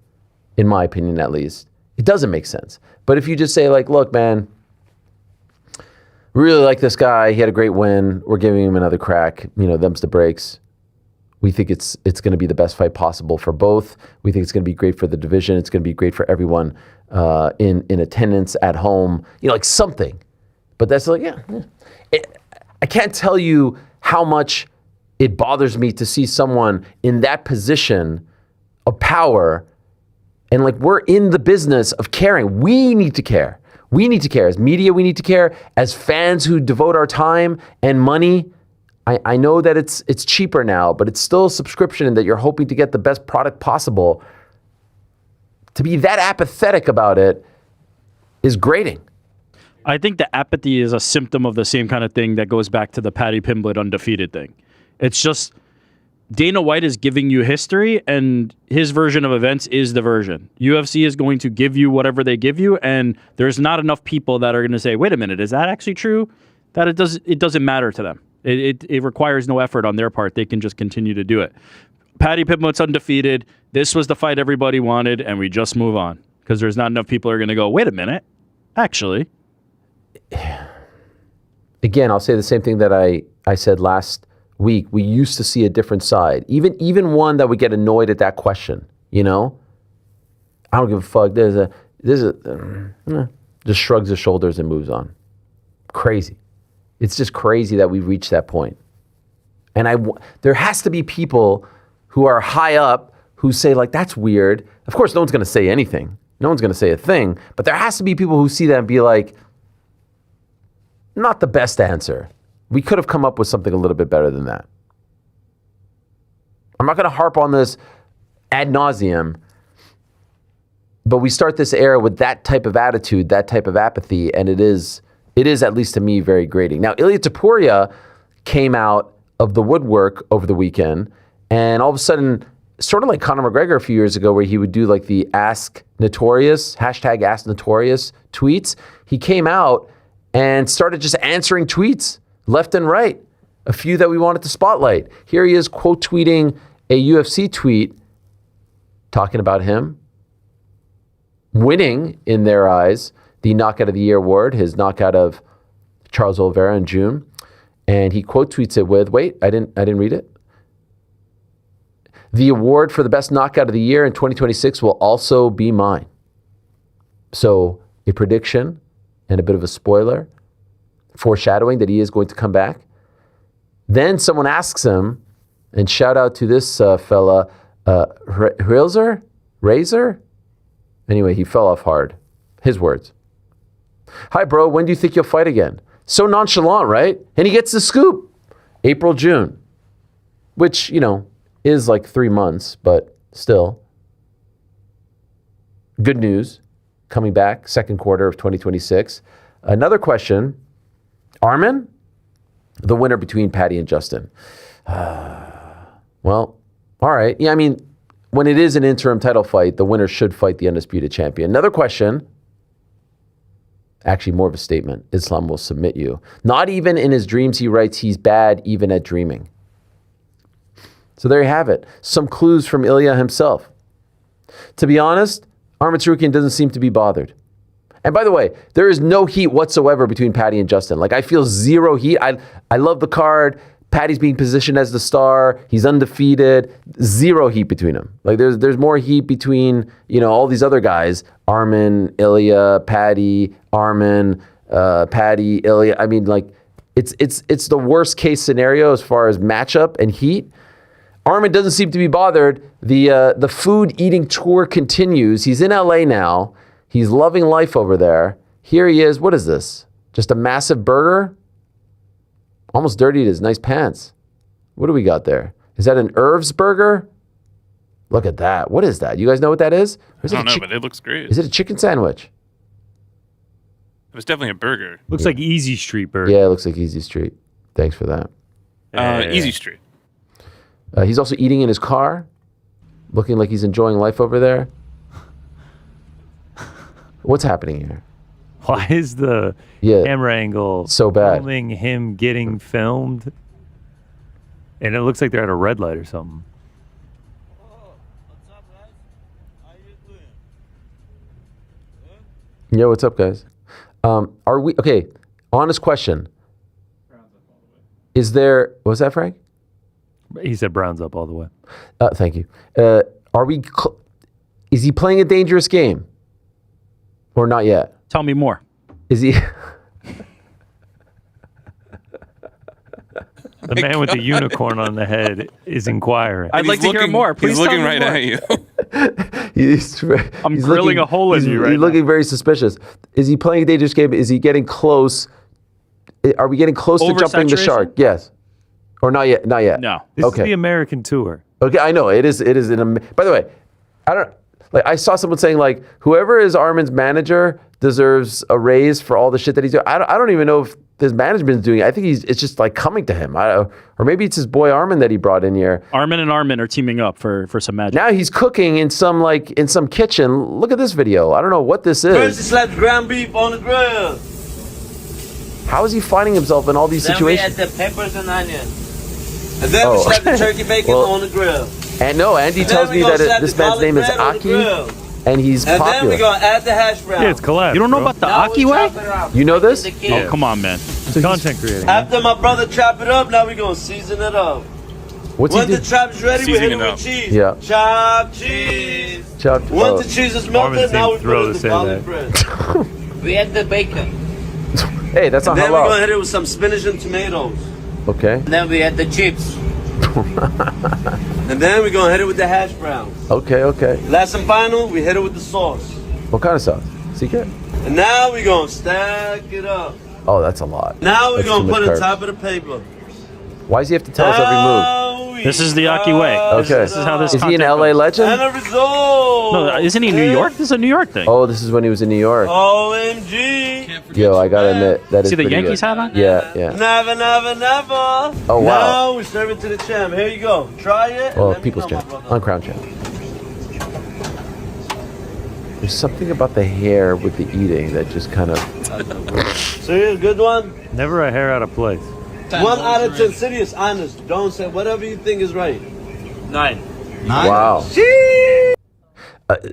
in my opinion at least. It doesn't make sense. But if you just say like, look, man, really like this guy. He had a great win. We're giving him another crack. You know, them's the breaks. We think it's going to be the best fight possible for both. We think it's going to be great for the division. It's going to be great for everyone in attendance at home. You know, like something. But that's like, I can't tell you how much it bothers me to see someone in that position of power And like, we're in the business of caring. We need to care. We need to care. As media, we need to care. As fans who devote our time and money, I know that it's cheaper now, but it's still a subscription and that you're hoping to get the best product possible. To be that apathetic about it is grating. I think the apathy is a symptom of the same kind of thing that goes back to the Paddy Pimblett undefeated thing. It's just Dana White is giving you history, and his version of events is the version. UFC is going to give you whatever they give you, and there's not enough people that are going to say, wait a minute, is that actually true? That it doesn't matter to them. It requires no effort on their part. They can just continue to do it. Paddy Pimblett's undefeated. This was the fight everybody wanted, and we just move on because there's not enough people who are going to go, wait a minute, actually. Again, I'll say the same thing that I said last week. We used to see a different side, even one that would get annoyed at that question. You know, I don't give a fuck. Just shrugs his shoulders and moves on. Crazy. It's just crazy that we've reached that point. And there has to be people who are high up who say, like, that's weird. Of course, no one's going to say anything. No one's going to say a thing. But there has to be people who see that and be like, not the best answer. We could have come up with something a little bit better than that. I'm not going to harp on this ad nauseum, but we start this era with that type of attitude, that type of apathy, and it is, at least to me, very grating. Now, Ilia Topuria came out of the woodwork over the weekend, and all of a sudden, sort of like Conor McGregor a few years ago, where he would do like the Ask Notorious, hashtag Ask Notorious tweets, he came out and started just answering tweets left and right, a few that we wanted to spotlight. Here he is quote tweeting a UFC tweet talking about him winning, in their eyes, the Knockout of the Year award, his knockout of Charles Oliveira in June. And he quote tweets it with, wait, I didn't read it. The award for the best knockout of the year in 2026 will also be mine. So a prediction and a bit of a spoiler, foreshadowing that he is going to come back. Then someone asks him, and shout out to this fella, Razor? Anyway, he fell off hard. His words. Hi, bro, when do you think you'll fight again? So nonchalant, right? And he gets the scoop. April, June. Which, is like 3 months, but still. Good news. Coming back, second quarter of 2026. Another question. Arman? The winner between Paddy and Justin. Well, all right. Yeah, I mean, when it is an interim title fight, the winner should fight the undisputed champion. Another question. Actually, more of a statement. Islam will submit you. Not even in his dreams, he writes, he's bad even at dreaming. So there you have it. Some clues from Ilya himself. To be honest, Arman Tsarukyan doesn't seem to be bothered. And by the way, there is no heat whatsoever between Paddy and Justin. Like, I feel zero heat. I love the card. Paddy's being positioned as the star. He's undefeated. Zero heat between them. Like, there's more heat between, all these other guys. Arman, Ilya, Paddy, Arman, Paddy, Ilya. I mean, like, it's the worst case scenario as far as matchup and heat. Arman doesn't seem to be bothered. The food eating tour continues. He's in LA now. He's loving life over there. Here he is. What is this? Just a massive burger? Almost dirtied his nice pants. What do we got there? Is that an Irv's burger? Look at that. What is that? You guys know what that is? I don't know, but it looks great. Is it a chicken sandwich? It was definitely a burger. Looks like Easy Street burger. Yeah, it looks like Easy Street. Thanks for that. Easy Street. He's also eating in his car, looking like he's enjoying life over there. What's happening here? Why is the camera angle so bad? Filming him getting filmed, and it looks like they're at a red light or something. Yo, what's up, guys? Are we okay? Honest question. Is there? Was that Frank? He said Brown's up all the way. Thank you. Are we? Is he playing a dangerous game, or not yet? Tell me more. Is he? The man with the unicorn on the head is inquiring. I'd like to hear more. Please he's tell looking me right more. at you. he's grilling looking, a hole in you right He's now. looking very suspicious. Is he playing a dangerous game? Is he getting close? Are we getting close to jumping the shark? Yes. Or not yet? Not yet. No. This Okay. is the American tour. Okay, I know it is. It is by the way, I saw someone saying like whoever is Armin's manager deserves a raise for all the shit that he's doing. I don't even know if his management's doing it. I think it's just like coming to him. Or maybe it's his boy Armin that he brought in here. Armin and Armin are teaming up for some magic. Now he's cooking in some kitchen. Look at this video. I don't know what this is. First he slapped ground beef on the grill. How is he finding himself in all these situations? Then we add the peppers and onions. And then we slap the turkey bacon on the grill. And no, Andy And tells then me we gonna that slap this the man's name is garlic bread on the grill. Aki, and he's And then popular. we're going to add the hash brown. Yeah, it's collab. You don't know about the Aki way? You know this? Oh, come on, man. It's content creating. After my brother chop it up, now we're going to season it up. What's Once he the do? chop's ready, we hit it Seasoning it with up. cheese. Yeah. Chop cheese. Chopped. Once the cheese is melted, now we put in the garlic bread. We add the bacon. Hey, that's not And then we're going to halal. hit it with some spinach and tomatoes. Okay. And then we add the chips. And then we're going to hit it with the hash browns. Okay. Last and final, we hit it with the sauce. What kind of sauce? Secret? And now we're going to stack it up. Oh, that's a lot. Now we're That's going too to put much it on carbs. top of the paper. Why does he have to tell us every move? This is the Aki way. Okay. This is how this Is he an content LA goes. legend? And the result. No, isn't he New York? This is a New York thing. Oh, this is when he was in New York. OMG. Yo, I gotta admit that is See the pretty Yankees good. hat on? Yeah. Never, never, never. Oh, wow. Now we serve it to the champ. Here you go. Try it. and Well, let me People's know, my Champ, brother. on Crown Champ. There's something about the hair with the eating that just kind of. So here's a good one. Never a hair out of place. 1 out of 10. Serious, honest. Don't say whatever you think is right. 9. Wow.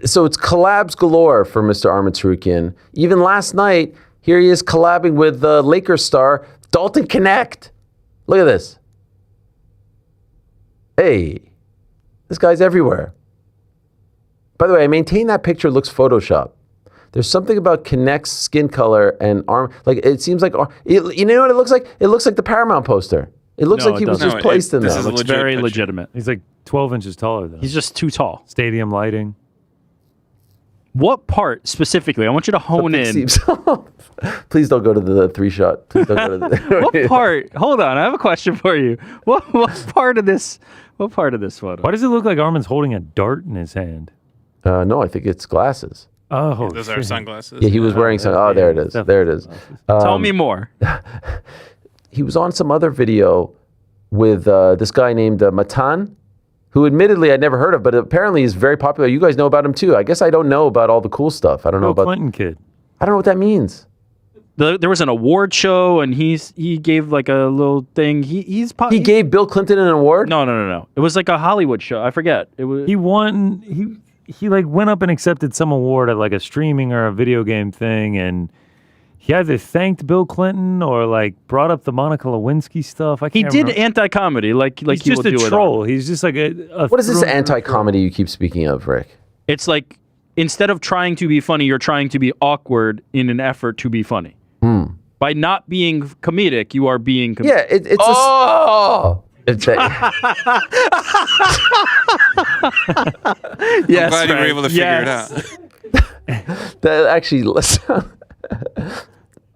So it's collabs galore for Mr. Armin Tsarukyan. Even last night, here he is collabing with Lakers star Dalton Connect. Look at this. Hey, this guy's everywhere. By the way, I maintain that picture looks Photoshopped. There's something about Connect's skin color and arm. Like it seems like you know what it looks like? It looks like the Paramount poster. It looks No, like he it was doesn't. just placed in This there. is looks very legitimate. He's like 12 inches taller though. He's just too tall. Stadium lighting. What part specifically? I want you to hone in. Please don't go to the 3-shot. Please don't go to the. What part? Hold on, I have a question for you. What part of this? What part of this photo? Why does it look like Armin's holding a dart in his hand? No, I think it's glasses. Oh, Those are sunglasses. Yeah, he was wearing some. Oh, there it is. There it is. Tell me more. He was on some other video with this guy named Matan, who admittedly I'd never heard of, but apparently he's very popular. You guys know about him too. I guess I don't know about all the cool stuff. I don't know Bill about Clinton kid. I don't know what that means. There was an award show, and he gave like a little thing. He gave Bill Clinton an award? No. It was like a Hollywood show. I forget. It was. He won. He like went up and accepted some award at like a streaming or a video game thing, and he either thanked Bill Clinton or like brought up the Monica Lewinsky stuff. I He can't did remember. anti-comedy, like He's he just will a do it troll. on. He's just like a What is this through- anti-comedy you keep speaking of, Rick? It's like instead of trying to be funny, you're trying to be awkward in an effort to be funny. By not being comedic, you are being comedic. Yeah, it's oh. It's Yes, I'm glad you were Frank. able to figure it out. that actually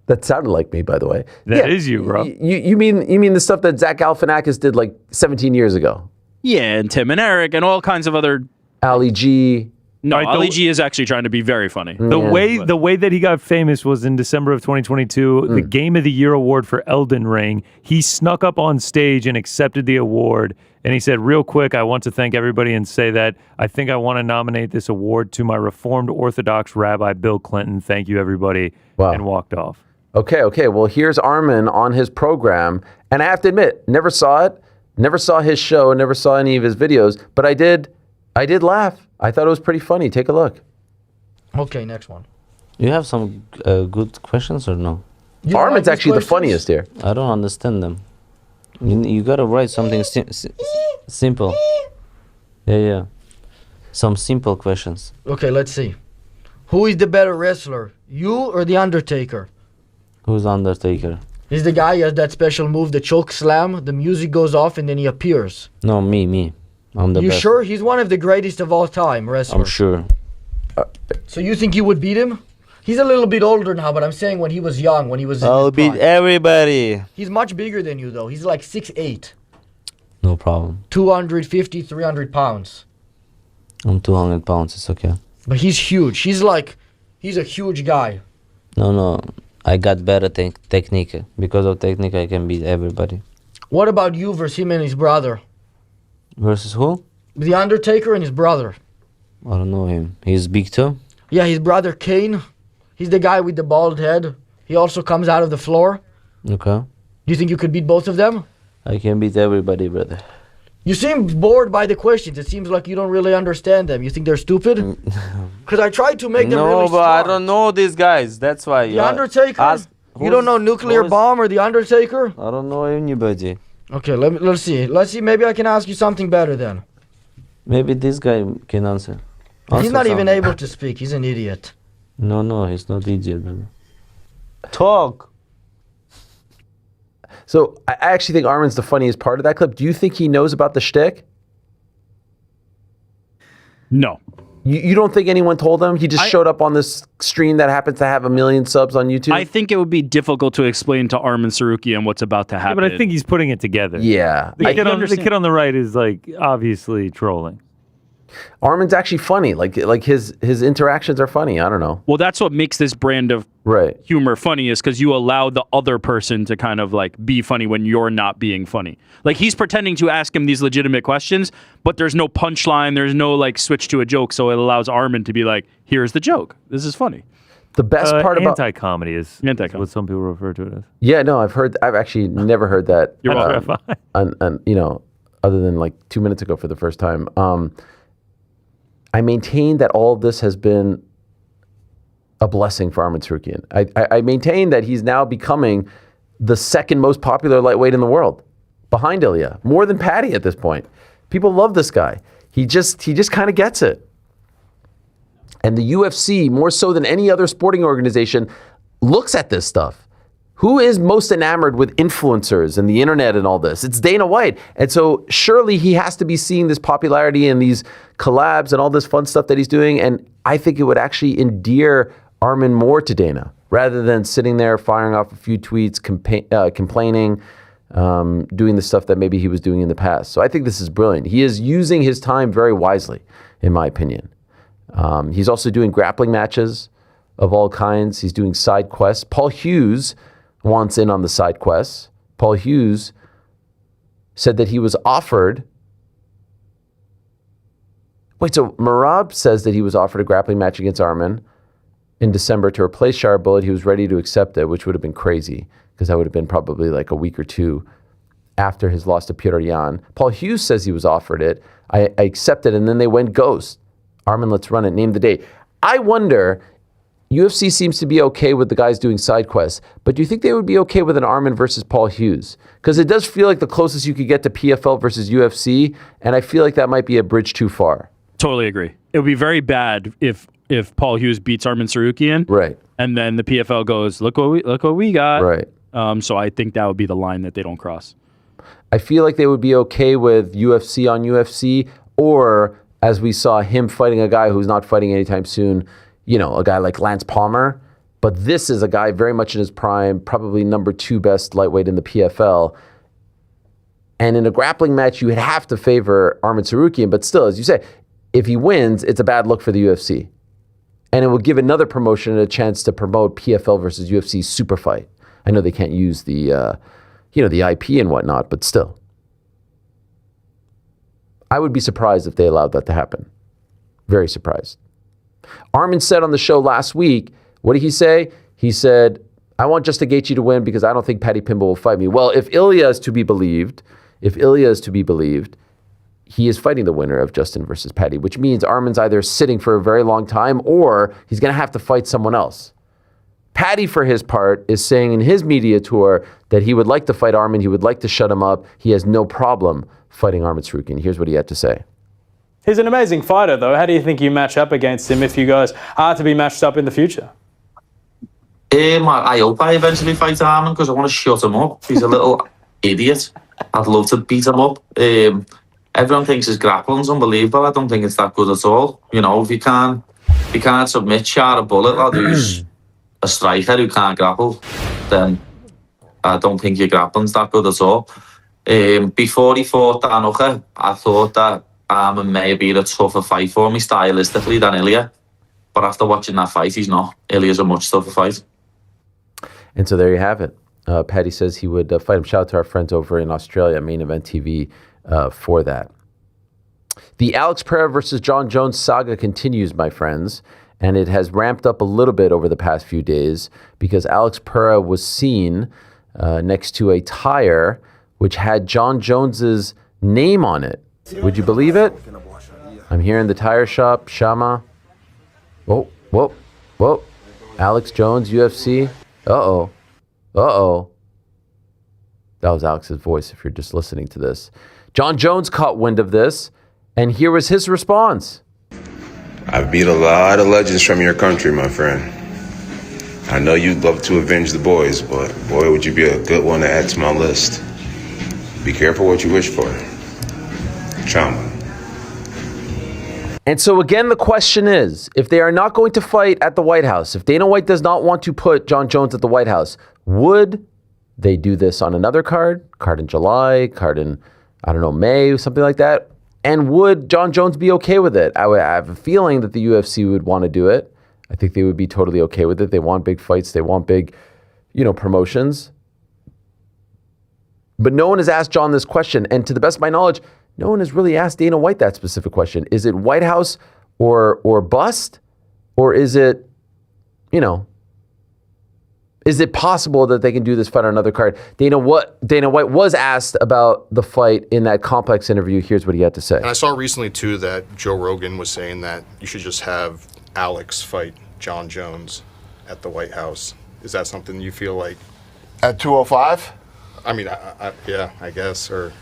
that sounded like me, by the way. That is you, bro. You mean the stuff that Zach Galifianakis did like 17 years ago? Yeah, and Tim and Eric and all kinds of other. Ali G. No, Right, Ali G is actually trying to be very funny. The way that he got famous was in December of 2022, the Game of the Year award for Elden Ring. He snuck up on stage and accepted the award, and he said, "Real quick, I want to thank everybody and say that I think I want to nominate this award to my Reformed Orthodox Rabbi Bill Clinton. Thank you, everybody," and walked off. Okay. Well, here's Armin on his program, and I have to admit, never saw it, never saw his show, never saw any of his videos, but I did laugh. I thought it was pretty funny. Take a look. Okay, next one. You have some good questions or no? Armin's actually the funniest here. I don't understand them. You gotta write something simple. Yeah. Some simple questions. Okay, let's see. Who is the better wrestler, you or The Undertaker? Who's Undertaker? He's the guy who has that special move, the choke slam. The music goes off and then he appears. No, me. I'm the You best. sure? He's one of the greatest of all time wrestlers. I'm sure. So you think you would beat him? He's a little bit older now, but I'm saying when he was young, when he was in I'll his beat prime. everybody. He's much bigger than you, though. He's like 6'8", No problem. 250, 300 pounds. I'm 200 pounds. It's okay. But he's huge. He's a huge guy. No. I got better technique. Because of technique, I can beat everybody. What about you versus him and his brother? Versus who? The Undertaker and his brother. I don't know him. He's big too? Yeah, his brother Kane. He's the guy with the bald head. He also comes out of the floor. Okay. Do you think you could beat both of them? I can beat everybody, brother. You seem bored by the questions. It seems like you don't really understand them. You think they're stupid? Because I tried to make them really No, but smart. I don't know these guys. That's why. The Undertaker? You don't know Nuclear Bomb or The Undertaker? I don't know anybody. Okay, let's see. Let's see. Maybe I can ask you something better then. Maybe this guy can answer. He's not even able to speak. He's an idiot. No, he's not idiot, brother. Talk. So I actually think Armin's the funniest part of that clip. Do you think he knows about the shtick? No. You don't think anyone told him? He just showed up on this stream that happens to have 1 million subs on YouTube? I think it would be difficult to explain to Armin Sarukian what's about to happen. But I think he's putting it together. Yeah. The kid on the right is like obviously trolling. Armin's actually funny. Like his interactions are funny. I don't know. Well, that's what makes this brand of humor funny is because you allow the other person to kind of like be funny when you're not being funny. Like he's pretending to ask him these legitimate questions, but there's no punchline. There's no like switch to a joke. So it allows Armin to be like, here's the joke. This is funny. The best part about anti-comedy is what some people refer to it as. Yeah, no, I've actually never heard that. You're welcome. Other than like 2 minutes ago for the first time. I maintain that all of this has been a blessing for Armin Tsarukyan. I maintain that he's now becoming the second most popular lightweight in the world, behind Ilya, more than Paddy at this point. People love this guy. He just kind of gets it. And the UFC, more so than any other sporting organization, looks at this stuff. Who is most enamored with influencers and the internet and all this? It's Dana White. And so surely he has to be seeing this popularity and these collabs and all this fun stuff that he's doing. And I think it would actually endear Armin more to Dana rather than sitting there firing off a few tweets, complaining, doing the stuff that maybe he was doing in the past. So I think this is brilliant. He is using his time very wisely, in my opinion. He's also doing grappling matches of all kinds. He's doing side quests. Paul Hughes wants in on the side quests. Paul Hughes said that he was offered. Wait, so Merab says that he was offered a grappling match against Armin in December to replace Shire Bullet. He was ready to accept it, which would have been crazy because that would have been probably like a week or two after his loss to Petr Yan. Paul Hughes says he was offered it. I accepted, and then they went ghost. Armin, let's run it. Name the date. I wonder. UFC seems to be okay with the guys doing side quests, but do you think they would be okay with an Armin versus Paul Hughes? Because it does feel like the closest you could get to PFL versus UFC, and I feel like that might be a bridge too far. Totally agree. It would be very bad if Paul Hughes beats Armin Sarukian, right? And then the PFL goes, look what we got, right? So I think that would be the line that they don't cross. I feel like they would be okay with UFC on UFC, or as we saw him fighting a guy who's not fighting anytime soon. You know, a guy like Lance Palmer, but this is a guy very much in his prime, probably number 2 best lightweight in the PFL. And in a grappling match, you would have to favor Armin Tsarukyan, but still, as you say, if he wins, it's a bad look for the UFC. And it will give another promotion a chance to promote PFL versus UFC super fight. I know they can't use the, the IP and whatnot, but still. I would be surprised if they allowed that to happen. Very surprised. Armin said on the show last week, what did he say? He said, I want Justin Gaethje to win because I don't think Paddy Pimblett will fight me. Well, if Ilya is to be believed, he is fighting the winner of Justin versus Paddy, which means Armin's either sitting for a very long time or he's going to have to fight someone else. Paddy, for his part, is saying in his media tour that he would like to fight Armin. He would like to shut him up. He has no problem fighting Armin Tsarukyan. Here's what he had to say. He's an amazing fighter, though. How do you think you match up against him if you guys are to be matched up in the future? I hope I eventually fight Armin because I want to shut him up. He's a little idiot. I'd love to beat him up. Everyone thinks his grappling's unbelievable. I don't think it's that good at all. You know, if you can't submit Shara Bullet, lad, who's a striker who can't grapple, then I don't think your grappling's that good at all. Before he fought Dan Hooker, I thought that Arman may have been a tougher fight for me stylistically than Ilya. But after watching that fight, he's not. Ilya's a much tougher fight. And so there you have it. Paddy says he would fight him. Shout out to our friends over in Australia, Main Event TV, for that. The Alex Pereira versus John Jones saga continues, my friends, and it has ramped up a little bit over the past few days because Alex Pereira was seen next to a tire which had John Jones's name on it. Would you believe it? I'm here in the tire shop, Shama. Whoa, whoa, whoa. Alex Jones, UFC. Uh-oh. Uh-oh. That was Alex's voice if you're just listening to this. John Jones caught wind of this, and here was his response. I've beat a lot of legends from your country, my friend. I know you'd love to avenge the boys, but boy, would you be a good one to add to my list. Be careful what you wish for. Trauma. And so again, the question is, if they are not going to fight at the White House, if Dana White does not want to put John Jones at the White House, would they do this on another card in July, card in, I don't know, May, something like that? And would John Jones be okay with it? I have a feeling that the UFC would want to do it. I think they would be totally okay with it. They want big fights. They want big, promotions. But no one has asked John this question. And to the best of my knowledge, no one has really asked Dana White that specific question. Is it White House or bust? Or is it, is it possible that they can do this fight on another card? Dana White was asked about the fight in that Complex interview. Here's what he had to say. And I saw recently, too, that Joe Rogan was saying that you should just have Alex fight John Jones at the White House. Is that something you feel like? At 205? I mean, yeah, I guess, or...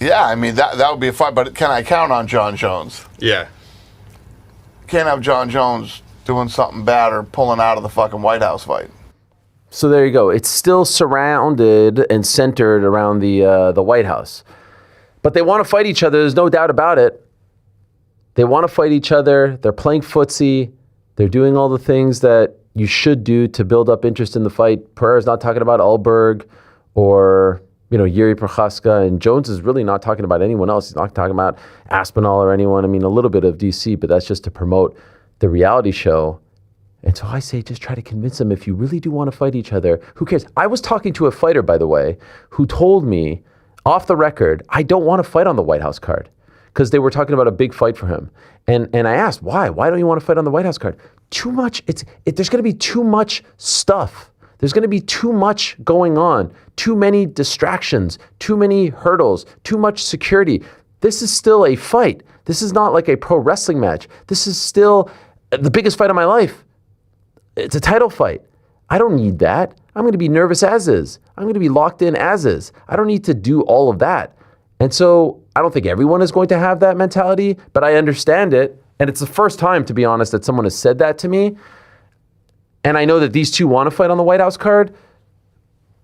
Yeah, I mean, that would be a fight, but can I count on John Jones? Yeah. Can't have John Jones doing something bad or pulling out of the fucking White House fight. So there you go. It's still surrounded and centered around the White House. But they want to fight each other. There's no doubt about it. They want to fight each other. They're playing footsie. They're doing all the things that you should do to build up interest in the fight. Pereira's not talking about Alberg or... Yuri Prochaska, and Jones is really not talking about anyone else. He's not talking about Aspinall or anyone. I mean, a little bit of DC, but that's just to promote the reality show. And so I say, just try to convince them if you really do want to fight each other. Who cares? I was talking to a fighter, by the way, who told me off the record, I don't want to fight on the White House card because they were talking about a big fight for him. And I asked, why? Why don't you want to fight on the White House card? Too much. There's going to be too much stuff. There's going to be too much going on, too many distractions, too many hurdles, too much security. This is still a fight. This is not like a pro wrestling match. This is still the biggest fight of my life. It's a title fight. I don't need that. I'm going to be nervous as is. I'm going to be locked in as is. I don't need to do all of that. And so I don't think everyone is going to have that mentality, but I understand it. And it's the first time, to be honest, that someone has said that to me. And I know that these two want to fight on the White House card,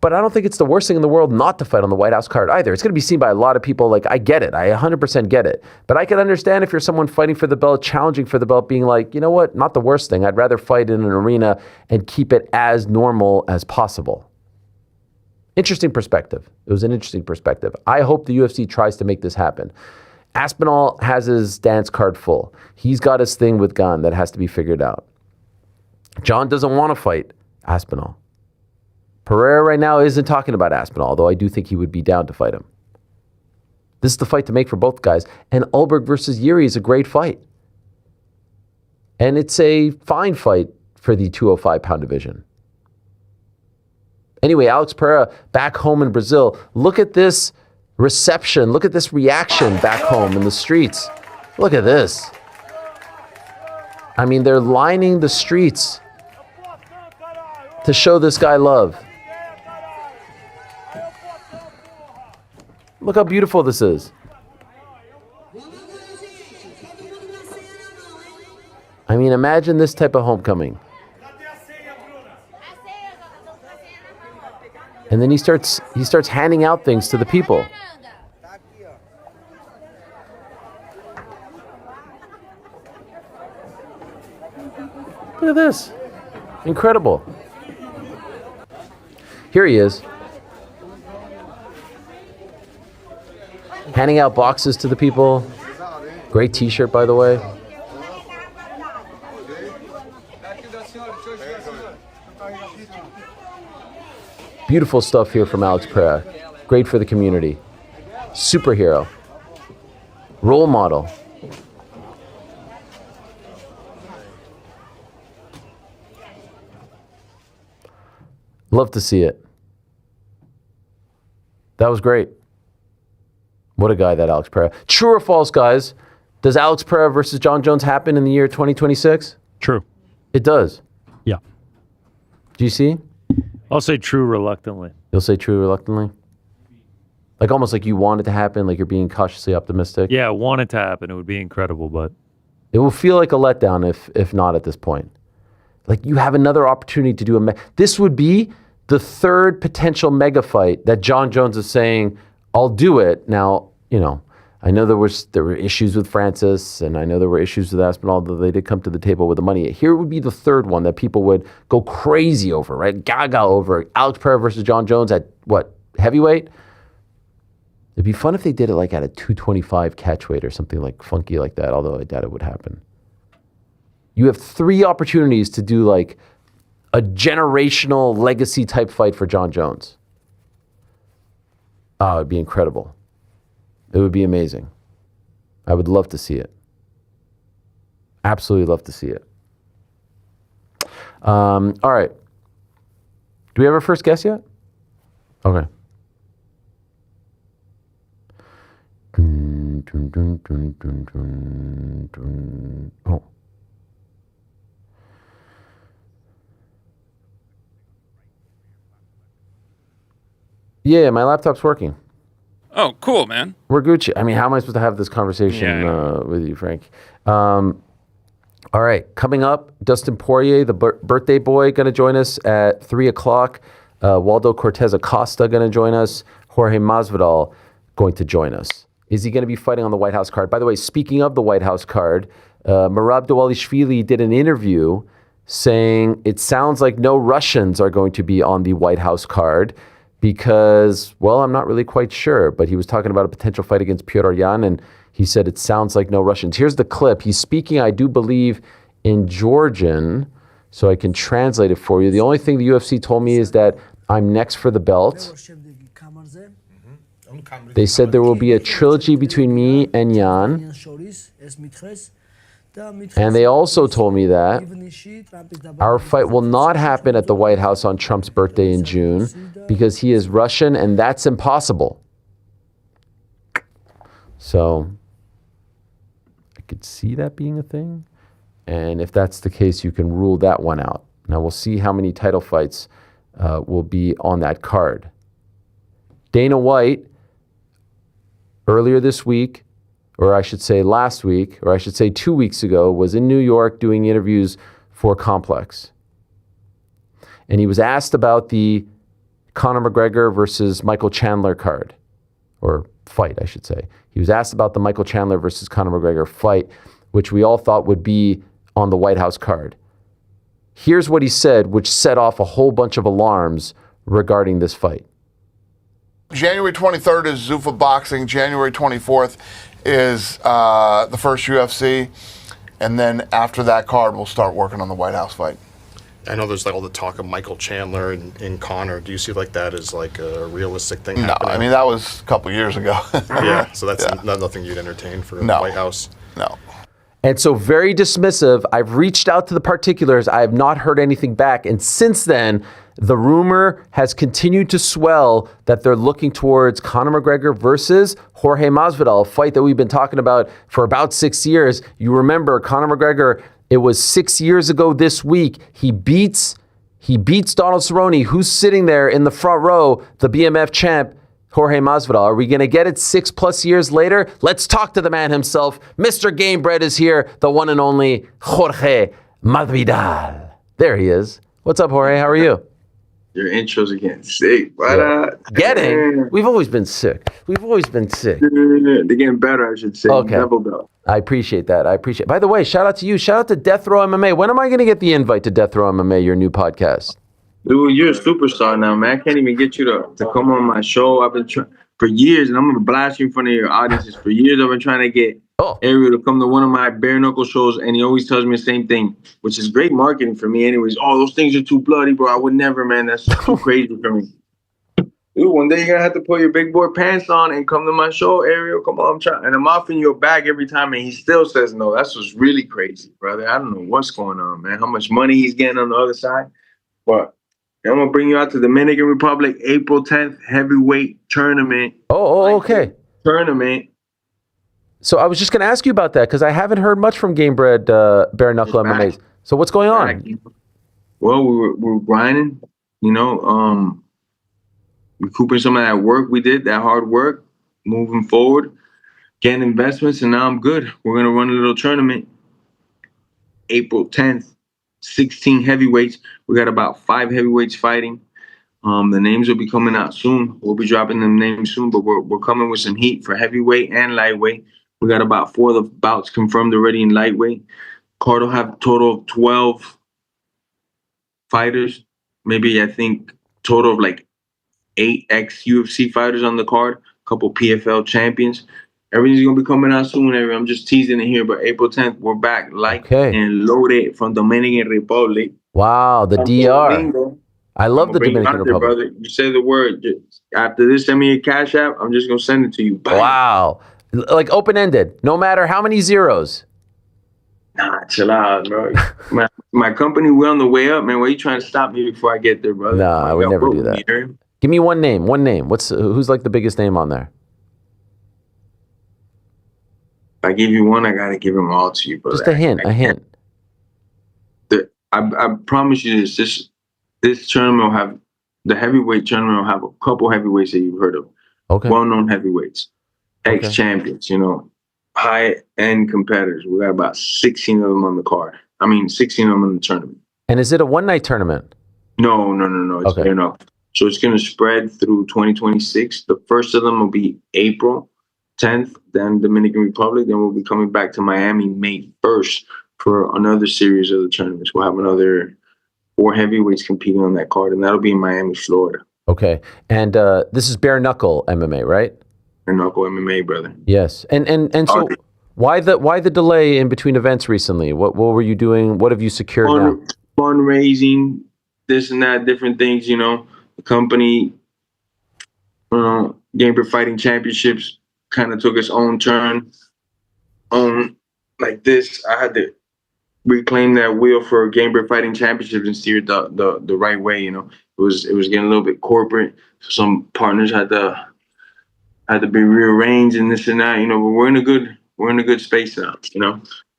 but I don't think it's the worst thing in the world not to fight on the White House card either. It's going to be seen by a lot of people. Like, I get it. I 100% get it. But I can understand if you're someone fighting for the belt, challenging for the belt, being like, you know what? Not the worst thing. I'd rather fight in an arena and keep it as normal as possible. Interesting perspective. It was an interesting perspective. I hope the UFC tries to make this happen. Aspinall has his dance card full. He's got his thing with Gane that has to be figured out. John doesn't want to fight Aspinall. Pereira right now isn't talking about Aspinall, although I do think he would be down to fight him. This is the fight to make for both guys. And Ulberg versus Yuri is a great fight. And it's a fine fight for the 205-pound division. Anyway, Alex Pereira back home in Brazil. Look at this reception. Look at this reaction back home in the streets. Look at this. I mean, they're lining the streets to show this guy love. Look how beautiful this is. I mean, imagine this type of homecoming. And then he starts handing out things to the people. Look at this. Incredible. Here he is. Handing out boxes to the people. Great t-shirt, by the way. Beautiful stuff here from Alex Pereira. Great for the community. Superhero. Role model. Love to see it. That was great. What a guy, that Alex Pereira. True or false, guys? Does Alex Pereira versus John Jones happen in the year 2026? True. It does. Yeah. Do you see? I'll say true reluctantly. You'll say true reluctantly? Like almost like you want it to happen, like you're being cautiously optimistic? Yeah, want it to happen. It would be incredible, but... It will feel like a letdown if not at this point. Like you have another opportunity to do this would be the third potential mega fight that John Jones is saying, I'll do it. Now, you know, I know there were issues with Francis, and I know there were issues with Aspinall, though they did come to the table with the money. Here would be the third one that people would go crazy over, right? Gaga over. Alex Pereira versus John Jones at what, heavyweight? It'd be fun if they did it like at a 225 catchweight or something like funky like that, although I doubt it would happen. You have 3 opportunities to do like a generational legacy type fight for John Jones. Oh, it'd be incredible. It would be amazing. I would love to see it. Absolutely love to see it. All right. Do we have our first guest yet? Okay. Oh. Yeah, my laptop's working. Oh, cool, man. We're Gucci. I mean, how am I supposed to have this conversation with you, Frank? All right, coming up, Dustin Poirier, the birthday boy, going to join us at 3 o'clock. Waldo Cortes-Acosta going to join us. Jorge Masvidal going to join us. Is he going to be fighting on the White House card? By the way, speaking of the White House card, Merab Dvalishvili did an interview saying it sounds like no Russians are going to be on the White House card because, well, I'm not really quite sure, but he was talking about a potential fight against Petr Yan, and he said it sounds like no Russians. Here's the clip. He's speaking, I do believe, in Georgian, so I can translate it for you. The only thing the UFC told me is that I'm next for the belt. They said there will be a trilogy between me and Yan. And they also told me that our fight will not happen at the White House on Trump's birthday in June because he is Russian and that's impossible. So I could see that being a thing. And if that's the case, you can rule that one out. Now we'll see how many title fights will be on that card. Dana White, earlier this week, or I should say last week, or I should say 2 weeks ago, was in New York doing interviews for Complex. And he was asked about the Conor McGregor versus Michael Chandler card, or fight, I should say. He was asked about the Michael Chandler versus Conor McGregor fight, which we all thought would be on the White House card. Here's what he said, which set off a whole bunch of alarms regarding this fight. January 23rd is Zuffa Boxing. January 24th is the first UFC. And then after that card, we'll start working on the White House fight. I know there's like all the talk of Michael Chandler and Conor. Do you see like that as like a realistic thing No, happening? I mean, that was a couple years ago. Yeah, so that's not nothing you'd entertain for the White House? No. And so very dismissive. I've reached out to the particulars. I have not heard anything back. And since then, the rumor has continued to swell that they're looking towards Conor McGregor versus Jorge Masvidal, a fight that we've been talking about for about 6 years. You remember Conor McGregor, it was 6 years ago this week. He beats Donald Cerrone, who's sitting there in the front row, the BMF champ, Jorge Masvidal. Are we going to get it 6+ years later? Let's talk to the man himself. Mr. Gamebred is here, the one and only Jorge Masvidal. There he is. What's up, Jorge? How are you? Your intros are getting sick, but We've always been sick. They're getting better, I should say. Okay. Leveled up. I appreciate that. By the way, shout out to you. Shout out to Death Row MMA. When am I going to get the invite to Death Row MMA, your new podcast? Dude, you're a superstar now, man. I can't even get you to come on my show. I've been trying for years, and I'm gonna blast you in front of your audiences. For years, I've been trying to get Ariel to come to one of my bare knuckle shows, and he always tells me the same thing, which is great marketing for me, anyways. Oh, those things are too bloody, bro. I would never, man. That's too crazy for me. Dude, one day you're gonna have to put your big boy pants on and come to my show, Ariel. Come on, I'm trying, and I'm offering you a bag every time, and he still says no. That's what's really crazy, brother. I don't know what's going on, man. How much money he's getting on the other side, but. I'm going to bring you out to Dominican Republic, April 10th, heavyweight tournament. Okay. Tournament. So I was just going to ask you about that because I haven't heard much from Gamebred Bare Knuckle MMA. So what's going on? Well, we're grinding, recouping some of that work we did, that hard work, moving forward, getting investments, and now I'm good. We're going to run a little tournament April 10th. 16 heavyweights. We got about 5 heavyweights fighting. The names will be coming out soon. We'll be dropping them names soon, but we're coming with some heat for heavyweight and lightweight. We got about 4 of the bouts confirmed already in lightweight. Card will have a total of 12 fighters. Maybe I think total of like 8 ex-UFC fighters on the card. A couple PFL champions. Everything's going to be coming out soon, Ariel. I'm just teasing it here, but April 10th, we're back and loaded from Dominican Republic. Wow, the DR. I love the Dominican Republic. Brother. You say the word. After this, send me a Cash App. I'm just going to send it to you. Bam. Wow. Like open-ended, no matter how many zeros. Nah, chill out, bro. my company, we're on the way up, man. Why are you trying to stop me before I get there, brother? No, I would never do that. Give me one name. Who's like the biggest name on there? If I give you one, I gotta give them all to you, brother. Just a hint. I promise you this tournament will have the heavyweight tournament will have a couple heavyweights that you've heard of. Okay. Well-known heavyweights, ex-champions, high-end competitors. We got about 16 of them on the card. 16 of them in the tournament. And is it a one-night tournament? No. It's fair enough. So it's gonna spread through 2026. The first of them will be April 10th, then Dominican Republic, then we'll be coming back to Miami May 1st for another series of the tournaments. We'll have another 4 heavyweights competing on that card, and that'll be in Miami, Florida. Okay, and this is Bare Knuckle MMA, right? Bare Knuckle MMA, brother. Yes, and so why the delay in between events recently? What were you doing? What have you secured now? Fundraising, this and that, different things. The company, Gamebred Fighting Championships. Kind of took its own turn like this. I had to reclaim that wheel for Gamebred Fighting Championships and steer the right way. It was getting a little bit corporate. So some partners had to be rearranged and this and that. But we're in a good space now.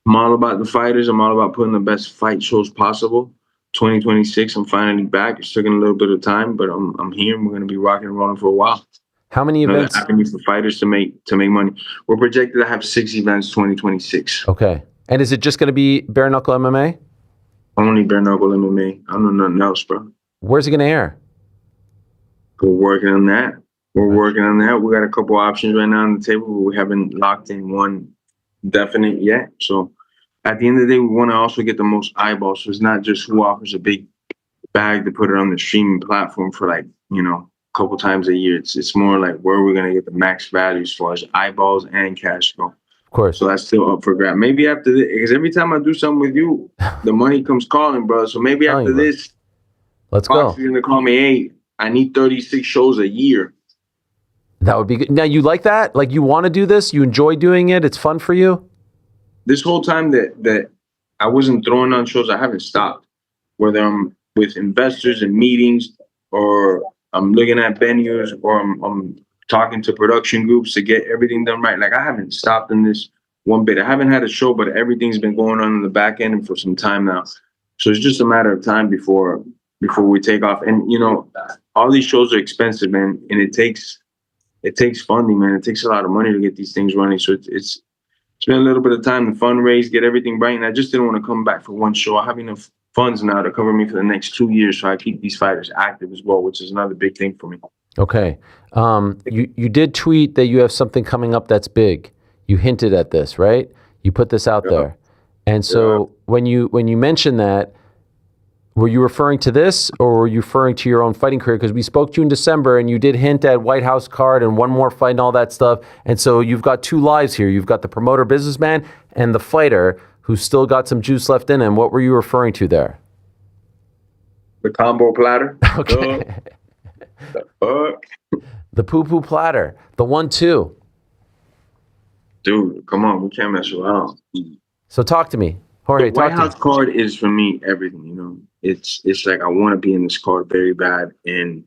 I'm all about the fighters. I'm all about putting the best fight shows possible. 2026, I'm finally back. It's taking a little bit of time, but I'm here. And we're gonna be rocking and rolling for a while. How many events? Avenue for fighters to make money. We're projected to have 6 events 2026. Okay. And is it just going to be Bare Knuckle MMA? Only Bare Knuckle MMA. I don't know nothing else, bro. Where's it going to air? We're working on that. We got a couple options right now on the table, but we haven't locked in one definite yet. So at the end of the day, we want to also get the most eyeballs. So it's not just who offers a big bag to put it on the streaming platform for couple times a year. It's more like where we're gonna get the max value as far as eyeballs and cash flow. Of course. So that's still up for grab. Maybe after this, because every time I do something with you, the money comes calling, bro. So maybe after this, let's go. You're gonna call me. Hey, I need 36 shows a year. That would be good. Now you like that? Like you want to do this? You enjoy doing it? It's fun for you? This whole time that I wasn't throwing on shows, I haven't stopped. Whether I'm with investors and meetings or I'm looking at venues or I'm talking to production groups to get everything done right. Like I haven't stopped in this one bit. I haven't had a show, but everything's been going on in the back end for some time now. So it's just a matter of time before we take off. And all these shows are expensive, man, and it takes funding, man. It takes a lot of money to get these things running. So it's been a little bit of time to fundraise, get everything right. And I just didn't want to come back for one show. I have enough funds now to cover me for the next 2 years, so I keep these fighters active as well, which is another big thing for me. Okay. You did tweet that you have something coming up that's big. You hinted at this, right? You put this out there. And so when you mentioned that, were you referring to this or were you referring to your own fighting career? Because we spoke to you in December and you did hint at White House card and one more fight and all that stuff. And so you've got two lives here. You've got the promoter businessman and the fighter who's still got some juice left in him. What were you referring to there? The combo platter. Okay. The fuck? The poo-poo platter. The 1-2. Dude, come on. We can't mess around. So talk to me. Jorge, the White talk to me. House card is for me everything, you know. It's like I want to be in this card very bad, and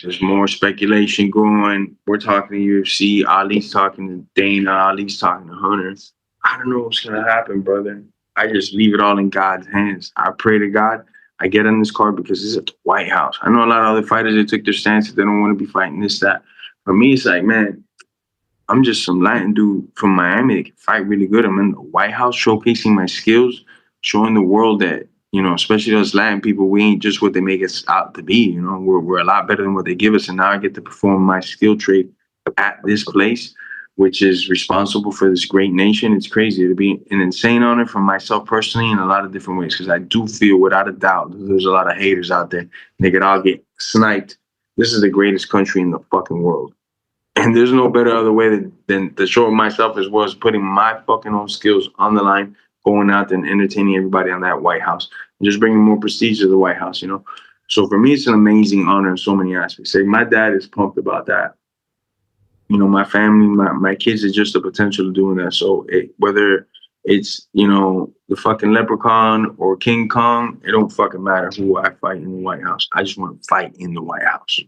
there's more speculation going. We're talking to UFC, Ali's talking to Dana, Ali's talking to Hunter. I don't know what's gonna happen, brother. I just leave it all in God's hands. I pray to God I get on this card because this is at the White House. I know a lot of other fighters, they took their stance that they don't want to be fighting this, that. For me, it's like, man, I'm just some Latin dude from Miami that can fight really good. I'm in the White House showcasing my skills, showing the world that, you know, especially those Latin people, we ain't just what they make us out to be. You know, we're a lot better than what they give us. And now I get to perform my skill trade at this place, which is responsible for this great nation. It's crazy. It'd be an insane honor for myself personally in a lot of different ways, because I do feel without a doubt there's a lot of haters out there. They could all get sniped. This is the greatest country in the fucking world. And there's no better other way than to show myself as well as putting my fucking own skills on the line, going out and entertaining everybody on that White House, and just bringing more prestige to the White House, you know? So for me, it's an amazing honor in so many aspects. Say, my dad is pumped about that. You know, my family, my kids are just the potential of doing that. So whether it's, you know, the fucking Leprechaun or King Kong, it don't fucking matter who I fight in the White House. I just want to fight in the White House.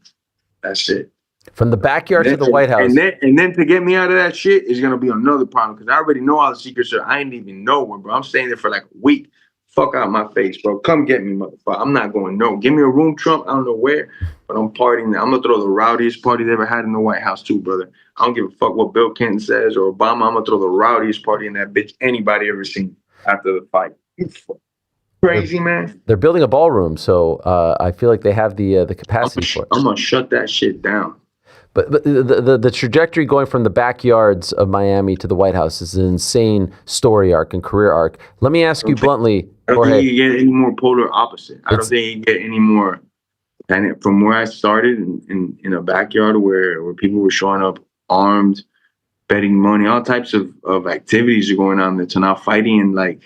That's it. From the backyard to the White House. And then to get me out of that shit is going to be another problem, because I already know all the secrets. I ain't even know where, bro. I'm staying there for like a week. Fuck out my face, bro. Come get me, motherfucker. I'm not going no. Give me a room, Trump. I don't know where, but I'm partying there. I'm going to throw the rowdiest party they ever had in the White House too, brother. I don't give a fuck what Bill Clinton says or Obama. I'm going to throw the rowdiest party in that bitch anybody ever seen after the fight. Crazy, man. They're building a ballroom, so I feel like they have the capacity for it. I'm going to shut that shit down. But the trajectory going from the backyards of Miami to the White House is an insane story arc and career arc. Let me ask you bluntly, I don't Jorge. think you get any more polar opposite. I don't think you get any more. And from where I started in a backyard where people were showing up armed, betting money, all types of activities are going on there, to now fighting in like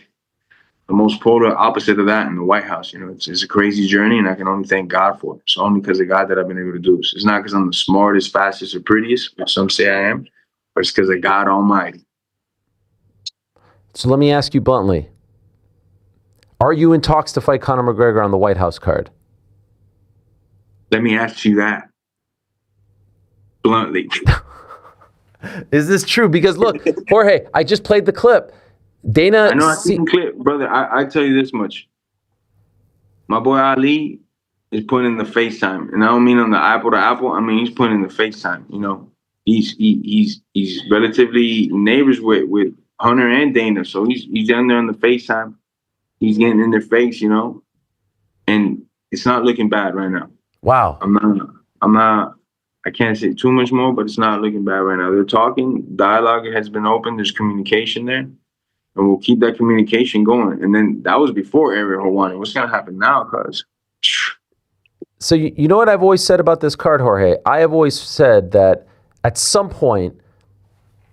the most polar opposite of that in the White House. You know, it's a crazy journey, and I can only thank God for it. It's only because of God that I've been able to do this. It's not because I'm the smartest, fastest, or prettiest, which some say I am, but it's because of God Almighty. So let me ask you bluntly. Are you in talks to fight Conor McGregor on the White House card? Let me ask you that bluntly. Is this true? Because look, Jorge, I just played the clip. Dana, I know I see the clip, brother. I tell you this much. My boy Ali is putting in the FaceTime, and I don't mean on the Apple to Apple. I mean he's putting in the FaceTime. You know, he's relatively neighbors with Hunter and Dana, so he's down there on the FaceTime. He's getting in their face, you know, and it's not looking bad right now. Wow. I'm not. I can't say too much more, but it's not looking bad right now. They're talking. Dialogue has been open. There's communication there. And we'll keep that communication going. And then that was before Ariel Helwani. What's going to happen now, cuz? So you know what I've always said about this card, Jorge? I have always said that at some point,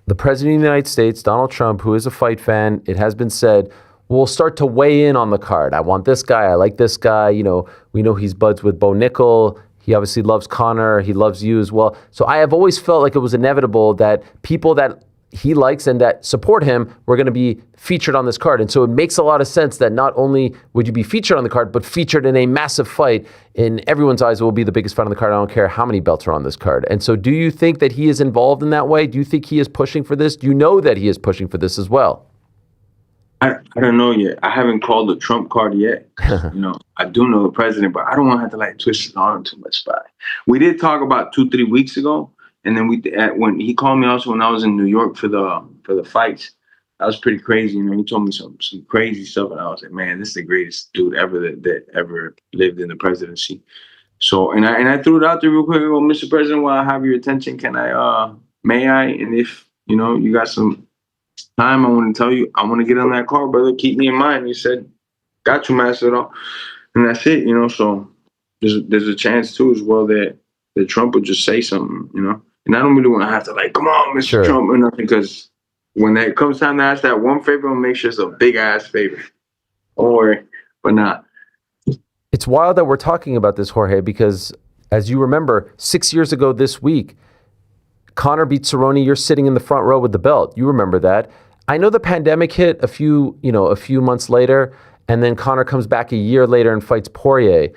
the President of the United States, Donald Trump, who is a fight fan, it has been said, will start to weigh in on the card. I want this guy. I like this guy. You know, we know he's buds with Bo Nickel. He obviously loves Conor. He loves you as well. So I have always felt like it was inevitable that people that he likes and that support him were going to be featured on this card. And so it makes a lot of sense that not only would you be featured on the card, but featured in a massive fight. In everyone's eyes, it will be the biggest fight on the card. I don't care how many belts are on this card. And so do you think that he is involved in that way? Do you think he is pushing for this? Do you know that he is pushing for this as well? I don't know yet. I haven't called the Trump card yet. You know, I do know the president, but I don't want to have to like twist his arm too much. But we did talk about 2-3 weeks ago. And then when he called me also when I was in New York for the fights, that was pretty crazy. You know, he told me some crazy stuff, and I was like, man, this is the greatest dude ever that ever lived in the presidency. So, and I threw it out there real quick. I go, Mr. President, while I have your attention, may I? And if, you know, you got some time, I want to tell you, I want to get on that car, brother. Keep me in mind. He said, got you, master. And that's it, you know. So there's a chance too as well that Trump would just say something, you know. And I don't really want to have to like, come on, Mr. Trump, or nothing, because when it comes time to ask that one favor, I'll make sure it's a big ass favor. Don't worry, but not. It's wild that we're talking about this, Jorge, because as you remember, 6 years ago this week, Conor beat Cerrone. You're sitting in the front row with the belt. You remember that. I know the pandemic hit a few months later, and then Conor comes back a year later and fights Poirier.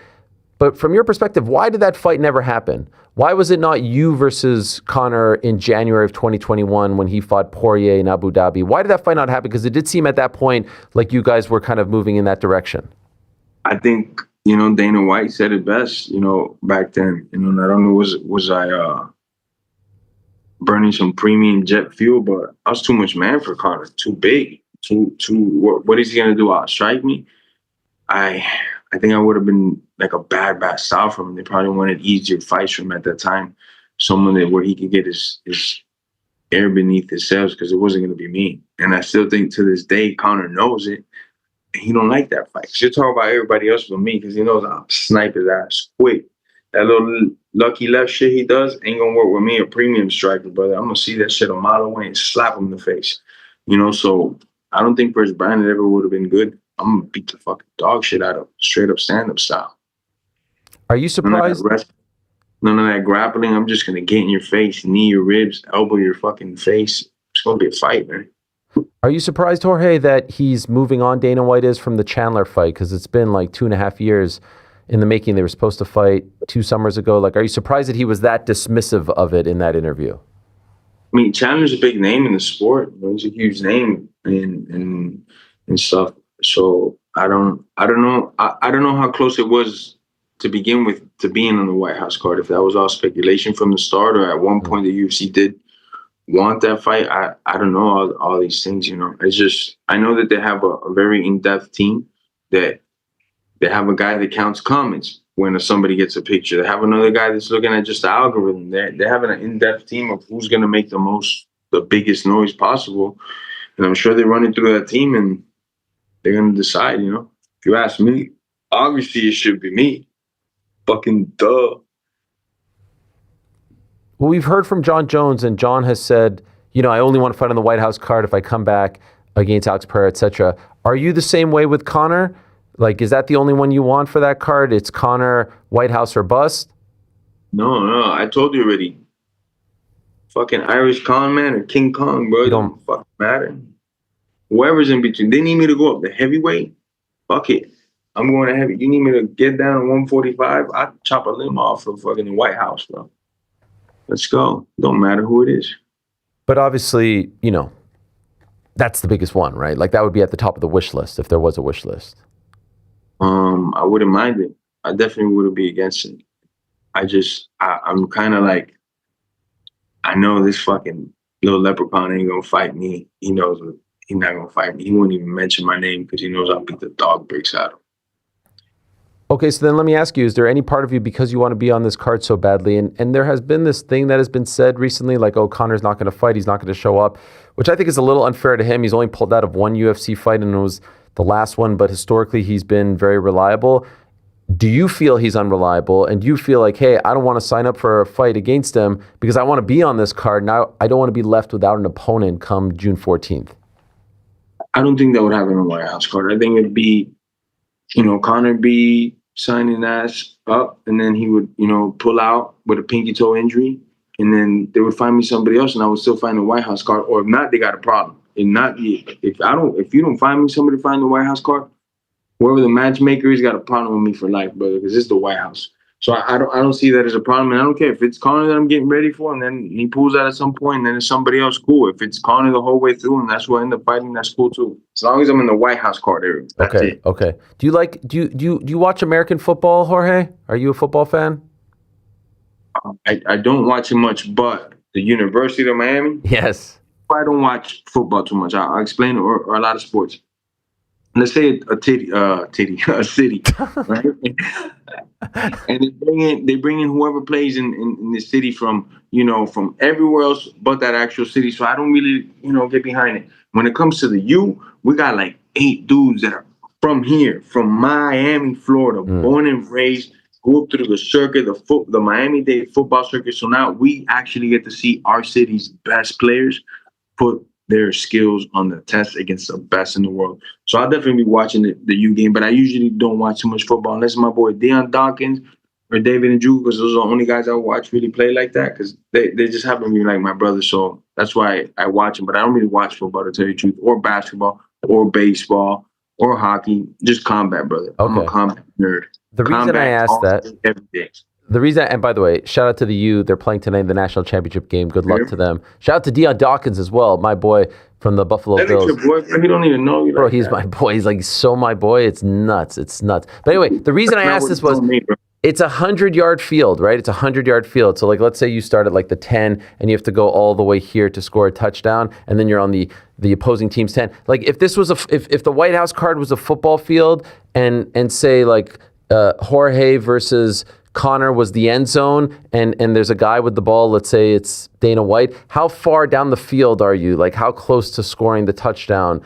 But from your perspective, why did that fight never happen? Why was it not you versus Conor in January of 2021 when he fought Poirier in Abu Dhabi? Why did that fight not happen? Because it did seem at that point like you guys were kind of moving in that direction. I think, you know, Dana White said it best, you know, back then. You know, not only was I burning some premium jet fuel, but I was too much man for Conor. Too big. What is he gonna do? Outstrike me? I think I would have been like a bad style from him. They probably wanted easier fights from him at that time. Someone where he could get his air beneath his sails, because it wasn't gonna be me. And I still think to this day, Conor knows it. He don't like that fight. She'll talk about everybody else but me, because he knows I'll snipe his ass quick. That little lucky left shit he does ain't gonna work with me, a premium striker, brother. I'm gonna see that shit a mile away and slap him in the face. You know, so I don't think for his brand it ever would have been good. I'm gonna beat the fucking dog shit out of him, straight up stand-up style. Are you surprised? None of that grappling. I'm just gonna get in your face, knee your ribs, elbow your fucking face. It's gonna be a fight, man. Are you surprised, Jorge, that he's moving on, Dana White is, from the Chandler fight? Because it's been like 2.5 years in the making. They were supposed to fight 2 summers ago. Like, are you surprised that he was that dismissive of it in that interview? I mean, Chandler's a big name in the sport. You know, he's a huge name and stuff. So I don't know. I don't know how close it was to begin with to being on the White House card. If that was all speculation from the start, or at one point the UFC did want that fight, I don't know all these things, you know. It's just, I know that they have a very in-depth team, that they have a guy that counts comments when somebody gets a picture. They have another guy that's looking at just the algorithm. They have an in-depth team of who's going to make the biggest noise possible. And I'm sure they run it through that team, and they're going to decide, you know. If you ask me, obviously it should be me. Fucking duh. Well, we've heard from John Jones, and John has said, you know, I only want to fight on the White House card if I come back against Alex Pereira, etc. Are you the same way with Conor? Like, is that the only one you want for that card? It's Conor, White House, or bust? No, I told you already. Fucking Irish con man or King Kong, bro. It don't fucking matter. Whoever's in between. They need me to go up the heavyweight. Fuck it. I'm going to heavy. You need me to get down to 145? I'll chop a limb off of fucking the White House, bro. Let's go. Don't matter who it is. But obviously, you know, that's the biggest one, right? Like, that would be at the top of the wish list if there was a wish list. I wouldn't mind it. I definitely wouldn't be against it. I'm kind of like, I know this fucking little leprechaun ain't gonna fight me. He knows he's not gonna fight me. He won't even mention my name because he knows I'll beat the dog bricks out of him. Okay, so then let me ask you, is there any part of you, because you want to be on this card so badly, and there has been this thing that has been said recently, like, oh, Conor's not going to fight, he's not going to show up, which I think is a little unfair to him. He's only pulled out of one UFC fight, and it was the last one, but historically he's been very reliable. Do you feel he's unreliable, and do you feel like, hey, I don't want to sign up for a fight against him because I want to be on this card, now I don't want to be left without an opponent come June 14th? I don't think that would happen on the White House card. I think it'd be, you know, Conor be signing ass up, and then he would, you know, pull out with a pinky toe injury, and then they would find me somebody else, and I would still find the White House card. Or if not, they got a problem. If you don't find me somebody to find the White House card, whoever the matchmaker is got a problem with me for life, brother, because it's the White House. So I don't see that as a problem, and I don't care if it's Conor that I'm getting ready for, and then he pulls out at some point, and then it's somebody else, cool. If it's Conor the whole way through, and that's who I end up fighting, that's cool too. As long as I'm in the White House card area. That's it. Okay. Do you watch American football, Jorge? Are you a football fan? I don't watch it much, but the University of Miami. Yes. I don't watch football too much. I'll explain, or a lot of sports. Let's say a city, right? And they bring in whoever plays in the city from from everywhere else but that actual city. So I don't really get behind it. When it comes to the U, we got like 8 dudes that are from here, from Miami, Florida, born and raised, grew up through the circuit, the Miami-Dade football circuit. So now we actually get to see our city's best players put their skills on the test against the best in the world. So I'll definitely be watching the U game, but I usually don't watch too much football unless my boy Deion Dawkins or David and Drew, because those are the only guys I watch really play like that, because they just happen to be like my brothers. So that's why I watch them, but I don't really watch football, to tell you the truth, or basketball, or baseball, or hockey, just combat, brother. I'm a combat nerd. The reason I asked that, every day. the reason, and by the way, shout out to the U. They're playing tonight in the national championship game. Good luck to them. Shout out to Deion Dawkins as well, my boy from the Buffalo That Bills. ain't your boy, he don't even know you. Bro, like he's that. my boy. He's like so my boy. It's nuts. It's nuts. But anyway, the reason I asked this was, it's a 100-yard field, right? It's a 100-yard field. So like, let's say you start at like the 10 and you have to go all the way here to score a touchdown, and then you're on the opposing team's 10. Like if this was if the White House card was a football field, and say like Jorge versus Connor was the end zone, and there's a guy with the ball, let's say it's Dana White, how far down the field are you? Like how close to scoring the touchdown?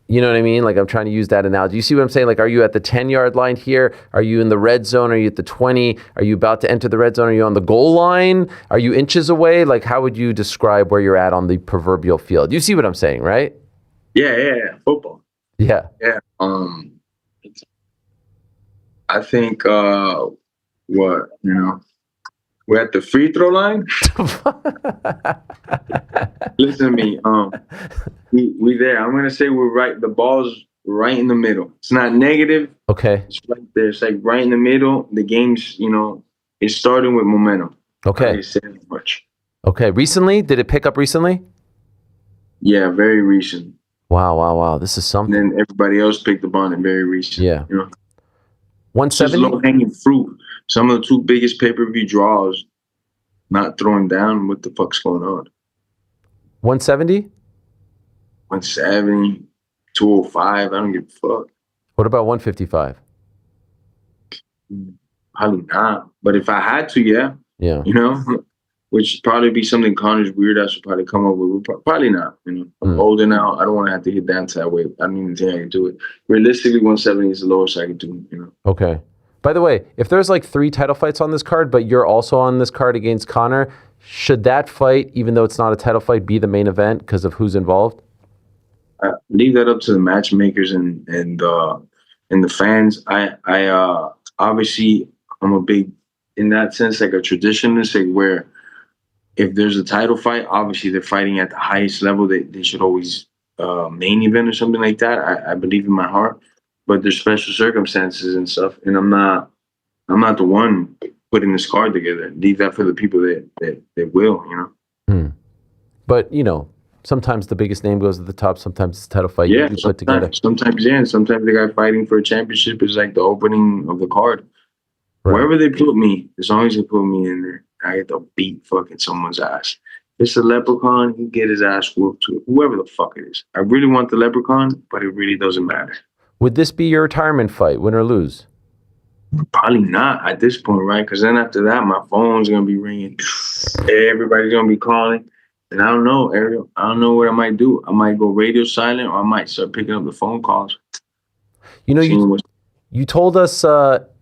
You know what I mean? Like I'm trying to use that analogy. You see what I'm saying? Like, are you at the 10-yard line here? Are you in the red zone? Are you at the 20? Are you about to enter the red zone? Are you on the goal line? Are you inches away? Like, how would you describe where you're at on the proverbial field? You see what I'm saying, right? Yeah. Football. Yeah. Yeah. I think we're at the free throw line. Listen to me. We there. I'm gonna say we're right. The ball's right in the middle. It's not negative. Okay. It's right there. It's like right in the middle. The game's it's starting with momentum. Okay. I didn't say that much. Okay. Recently, did it pick up recently? Yeah, very recent. Wow. This is something. And then everybody else picked up on it very recent. Yeah. 170. Low hanging fruit. Some of the 2 biggest pay-per-view draws not throwing down. What the fuck's going on? 170? 170, 205. I don't give a fuck. What about 155? Probably not. But if I had to, yeah. Yeah. Which would probably be something Connor's weird ass would probably come up with. Probably not. I'm older now. I don't want to have to get down to that weight. I don't even think I can do it. Realistically, 170 is the lowest I can do. Okay. By the way, if there's like 3 title fights on this card, but you're also on this card against Connor, should that fight, even though it's not a title fight, be the main event because of who's involved? Leave that up to the matchmakers and the fans. I obviously I'm a big, in that sense, like a traditionalist, like where if there's a title fight, obviously they're fighting at the highest level. They should always main event or something like that. I believe in my heart, but there's special circumstances and stuff, and I'm not the one putting this card together. Leave that for the people that will, But sometimes the biggest name goes to the top. Sometimes it's a title fight you put together. Sometimes the guy fighting for a championship is like the opening of the card. Right. Wherever they put me, as long as they put me in there, I get to beat fucking someone's ass. If it's a leprechaun, he get his ass whooped to whoever the fuck it is. I really want the leprechaun, but it really doesn't matter. Would this be your retirement fight, win or lose? Probably not at this point, right? Because then after that, my phone's gonna be ringing. Everybody's gonna be calling. And I don't know, Ariel. I don't know what I might do. I might go radio silent, or I might start picking up the phone calls. You told us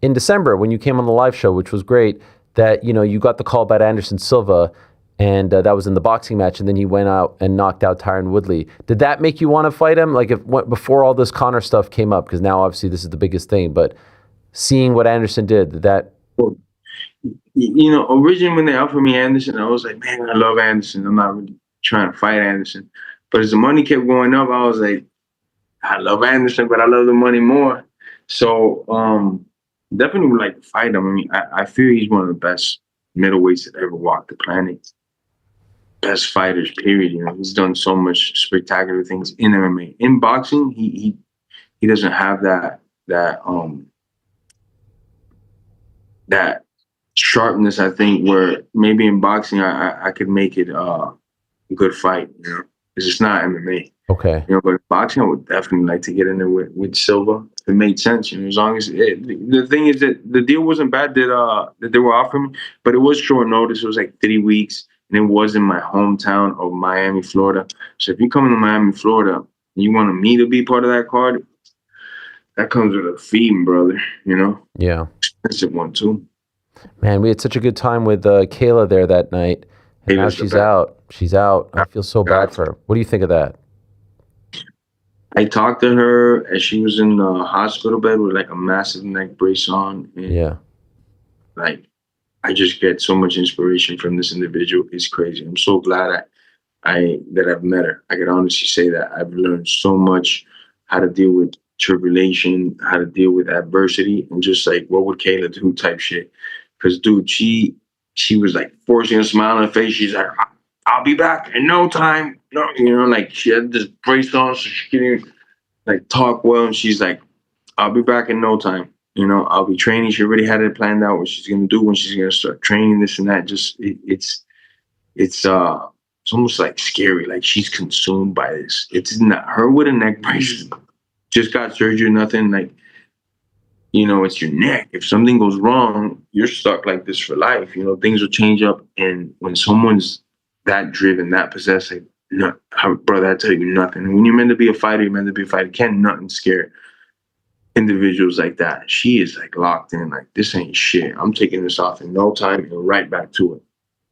in December when you came on the live show, which was great, that you got the call about Anderson Silva, and that was in the boxing match, and then he went out and knocked out Tyron Woodley. Did that make you want to fight him? Like before all this Connor stuff came up, because now obviously this is the biggest thing, but seeing what Anderson did that. Well, originally when they offered me Anderson, I was like, man, I love Anderson. I'm not really trying to fight Anderson. But as the money kept going up, I was like, I love Anderson, but I love the money more. So definitely would like to fight him. I mean, I feel he's one of the best middleweights that ever walked the planet. Best fighters, period. He's done so much spectacular things in MMA. In boxing, he doesn't have that sharpness, I think, where maybe in boxing I could make it a good fight. It's just not MMA. Okay. You know, but boxing, I would definitely like to get in there with Silva. It made sense, you know, as long as the thing is that the deal wasn't bad that they were offering me, but it was short notice. It was like 3 weeks, and it was in my hometown of Miami, Florida. So if you come to Miami, Florida, and you wanted me to be part of that card, that comes with a fee, brother. You know. Yeah. Expensive one too. Man, we had such a good time with Kayla there that night, and now she's out. She's out. I feel so bad for her. What do you think of that? I talked to her as she was in the hospital bed with like a massive neck brace on. And Yeah. like, I just get so much inspiration from this individual. It's crazy. I'm so glad that I've met her. I can honestly say that I've learned so much how to deal with tribulation, how to deal with adversity, and just like what would Kayla do type shit. Because dude, she was like forcing a smile on her face. She's like, I'll be back in no time. No, you know, like she had this brace on, so she couldn't like talk well. And she's like, I'll be back in no time. You know, I'll be training. She already had it planned out what she's gonna do when she's gonna start training, this and that. Just it's almost like scary. Like she's consumed by this. It's not her with a neck brace. Just got surgery, nothing like. You know, it's your neck. If something goes wrong, you're stuck like this for life. You know, things will change up. And when someone's that driven, that possessed, like, no, brother, I tell you nothing. And when you're meant to be a fighter, you're meant to be a fighter. Can't nothing scare individuals like that. She is like locked in, like, this ain't shit. I'm taking this off in no time and right back to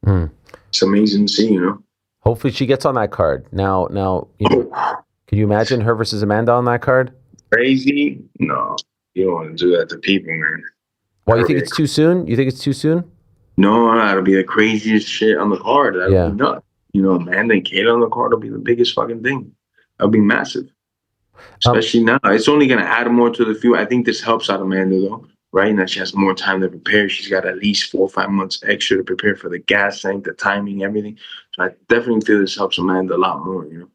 it. It's amazing to see, you know. Hopefully she gets on that card. Now, you know, can you imagine her versus Amanda on that card? Crazy? No. You don't want to do that to people, man. Why, you think it's too soon? You think it's too soon? No, that'll be the craziest shit on the card. That'll be nuts. You know, Amanda and Kayla on the card will be the biggest fucking thing. That'll be massive. Especially now. It's only going to add more to the field. I think this helps out Amanda, though, right? Now she has more time to prepare. She's got at least 4 or 5 months extra to prepare for the gas tank, the timing, everything. So I definitely feel this helps Amanda a lot more, you know.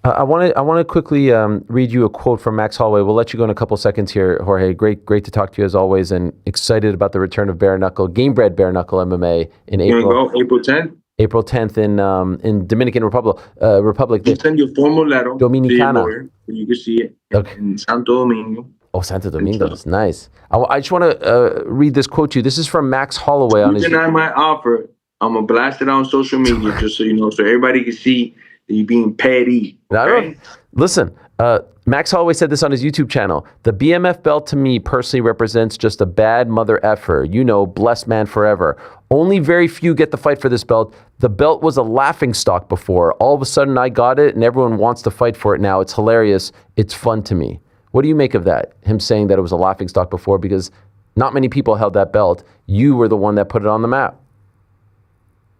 I want to quickly read you a quote from Max Holloway. We'll let you go in a couple seconds here, Jorge. Great to talk to you as always, and excited about the return of bare knuckle, game bred bare knuckle MMA in April. You want to go April 10th? April 10th in Dominican Republic. You send your formal letter Dominicana. to your lawyer, so you can see it in Santo Domingo. Oh, Santo Domingo is nice. I just want to read this quote to you. This is from Max Holloway on his. Deny my offer. I'm gonna blast it on social media just so you know, so everybody can see. You being petty. Okay? Listen, Max Holloway said this on his YouTube channel. The BMF belt to me personally represents just a bad mother effer. You know, blessed man forever. Only very few get the fight for this belt. The belt was a laughing stock before. All of a sudden I got it and everyone wants to fight for it now. It's hilarious. It's fun to me. What do you make of that? Him saying that it was a laughing stock before, because not many people held that belt. You were the one that put it on the map.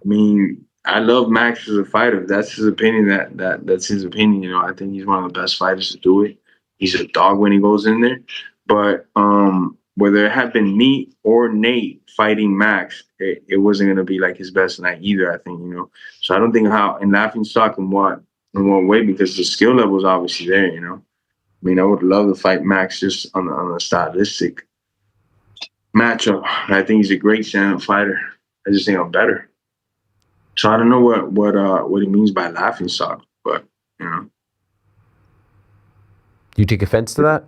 I mean, I love Max as a fighter. That's his opinion. That's his opinion. You know, I think he's one of the best fighters to do it. He's a dog when he goes in there. But whether it had been me or Nate fighting Max, it wasn't gonna be like his best night either. I think, you know. So I don't think how in laughing stock in what way, because the skill level is obviously there. You know, I mean, I would love to fight Max just on a stylistic matchup. I think he's a great stand-up fighter. I just think I'm better. So I don't know what he means by laughing stock, but you know. You take offense to that?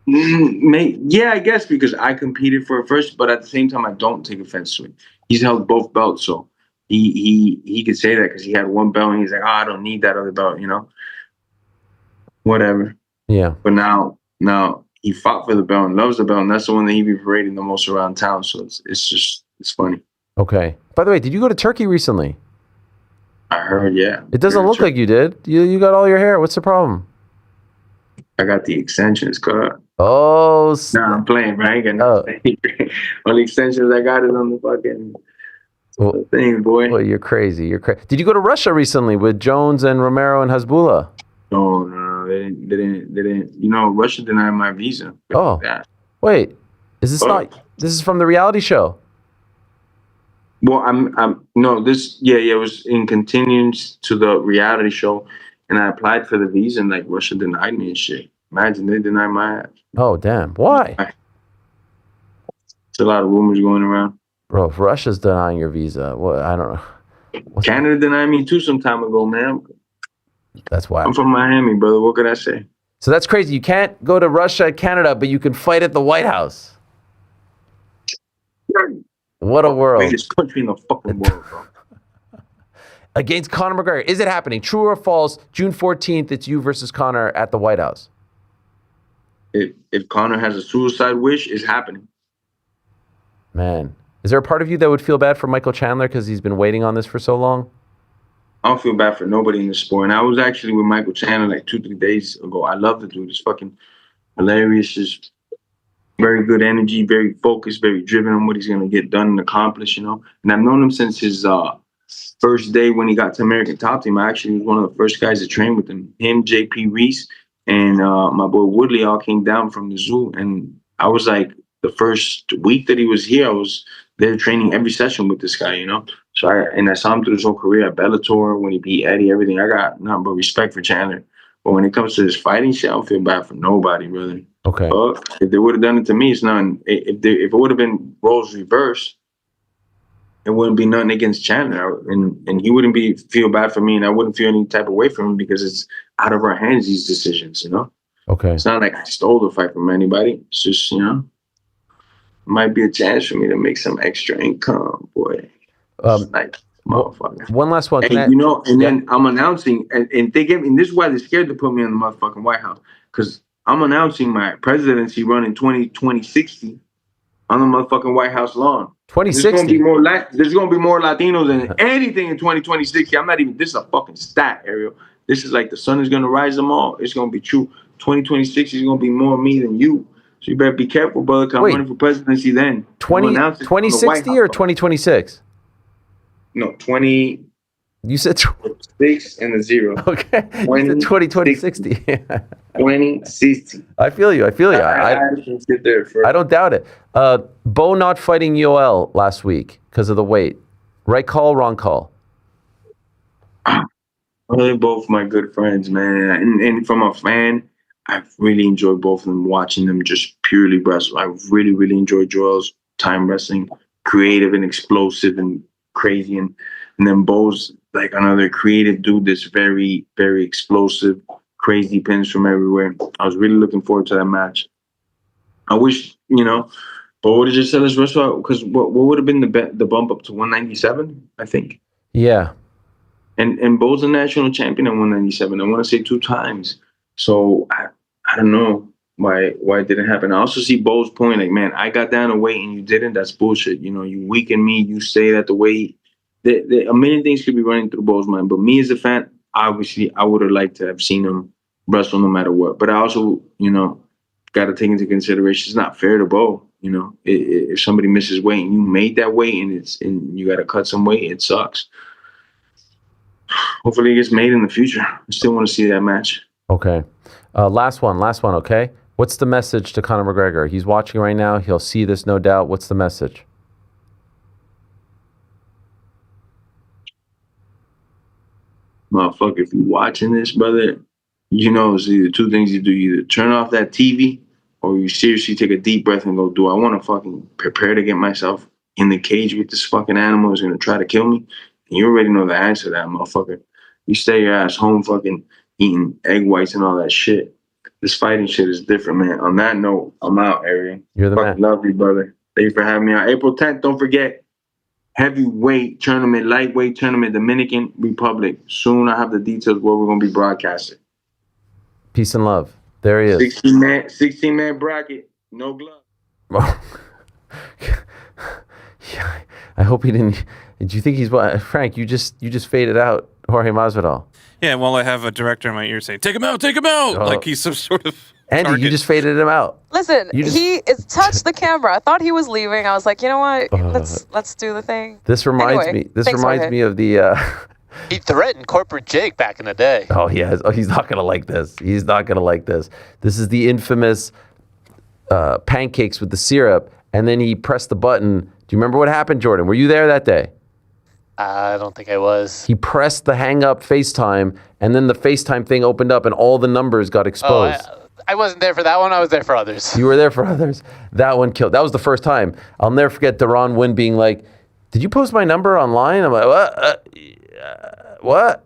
Yeah, I guess because I competed for it first, but at the same time I don't take offense to it. He's held both belts, so he could say that because he had one belt and he's like, oh, I don't need that other belt, you know. Whatever. Yeah. But now he fought for the belt and loves the belt, and that's the one that he be parading the most around town. So it's funny. Okay. By the way, did you go to Turkey recently? I heard, yeah. It doesn't look like you did. You got all your hair. What's the problem? I got the extensions cut. Oh. Nah, I'm playing, right? I ain't got nothing. Only extensions I got is on the fucking thing, boy. Well, you're crazy. Did you go to Russia recently with Jones and Romero and Hasbulla? No, they didn't. You know, Russia denied my visa. Oh. Wait. Is this not? This is from the reality show. Well, it was in continuance to the reality show, and I applied for the visa, and like Russia denied me and shit. Imagine they denied my ass. Oh, damn. Why? There's a lot of rumors going around. Bro, if Russia's denying your visa, I don't know. Canada denied me too some time ago, man. That's why. I'm from Miami, brother. What could I say? So that's crazy. You can't go to Russia, Canada, but you can fight at the White House. What a world. Greatest country in the fucking world, bro. Against Conor McGregor. Is it happening? True or false? June 14th, it's you versus Conor at the White House. If Conor has a suicide wish, it's happening. Man. Is there a part of you that would feel bad for Michael Chandler because he's been waiting on this for so long? I don't feel bad for nobody in the sport. And I was actually with Michael Chandler like 2-3 days ago. I love the dude. He's fucking hilarious. Just very good energy, very focused, very driven on what he's going to get done and accomplish, you know. And I've known him since his first day when he got to American Top Team. I actually was one of the first guys to train with him. Him, JP Reese, and my boy Woodley all came down from the zoo. And I was like, the first week that he was here, I was there training every session with this guy, you know. So I saw him through his whole career at Bellator, when he beat Eddie, everything. I got nothing but respect for Chandler. But when it comes to this fighting shit, I don't feel bad for nobody, brother. Okay. But if they would have done it to me, it's nothing. If it would have been roles reversed, it wouldn't be nothing against Chandler, and he wouldn't feel bad for me, and I wouldn't feel any type of way from him because it's out of our hands, these decisions, you know. Okay. It's not like I stole the fight from anybody. It's just, you know, might be a chance for me to make some extra income, boy. Like, motherfucker. One last one. And, you know, and then I'm announcing, and they gave me, and this is why they're scared to put me in the motherfucking White House, because I'm announcing my presidency run in 2060 on the motherfucking White House lawn. 2060. There's gonna be more Latinos than anything in 2060. I'm not even. This is a fucking stat, Ariel. This is like the sun is gonna rise them all. It's gonna be true. 2026 is gonna be more me than you. So you better be careful, brother. Cause I'm running for presidency then. 2060 or 2026? No, 20. You said 6 and a 0. Okay. You said 2060. 2060. I feel you. I I don't doubt it. Bo not fighting Yoel last week because of the weight. Right call, wrong call? They're both my good friends, man. And from a fan, I've really enjoyed both of them, watching them just purely wrestle. I really, really enjoyed Joel's time wrestling, creative and explosive and crazy. And then Bo's like another creative dude that's very, very explosive, crazy pins from everywhere. I was really looking forward to that match. I wish, you know, Bo would have just said let's wrestle, because what would have been the bump up to 197, I think. Yeah. And Bo's a national champion at 197. I want to say 2 times. So I don't know why it didn't happen. I also see Bo's point, like, man, I got down to weight and you didn't. That's bullshit. You know, you weaken me. You say that the way a million things could be running through Bo's mind. But me as a fan, obviously, I would have liked to have seen him wrestle no matter what. But I also, you know, got to take into consideration it's not fair to Bo. You know, if somebody misses weight and you made that weight and you got to cut some weight, it sucks. Hopefully it gets made in the future. I still want to see that match. Okay. Last one, okay? What's the message to Conor McGregor? He's watching right now. He'll see this, no doubt. What's the message? Motherfucker, if you're watching this, brother, you know it's either 2 things you do. You either turn off that TV or you seriously take a deep breath and go, do I want to fucking prepare to get myself in the cage with this fucking animal who's going to try to kill me? And you already know the answer to that, motherfucker. You stay your ass home fucking eating egg whites and all that shit. This fighting shit is different, man. On that note, I'm out, Ariel. You're the man. Love you, brother. Thank you for having me on. April 10th, don't forget, heavyweight tournament, lightweight tournament, Dominican Republic. Soon I have the details where we're going to be broadcasting. Peace and love. There he is. 16-man bracket, no glove. Yeah, I hope he didn't. Do you think he's Frank? You just faded out Jorge Masvidal. Yeah, well, I have a director in my ear saying, "Take him out, take him out!" Like he's some sort of Andy, target. you just faded him out. Listen, he is touched the camera. I thought he was leaving. I was like, you know what? Let's do the thing. This reminds Anyway, me. This thanks, reminds Jorge. me of the. He threatened corporate Jake back in the day. Oh, he has. Oh, he's not gonna like this. He's not gonna like this. This is the infamous pancakes with the syrup, and then he pressed the button. Do you remember what happened, Jordan? Were you there that day? I don't think I was. He pressed the hang up FaceTime, and then the FaceTime thing opened up, and all the numbers got exposed. I wasn't there for that one. I was there for others. You were there for others. That one killed. That was the first time. I'll never forget Deron Wynn being like, "Did you post my number online?" I'm like, "What? What?"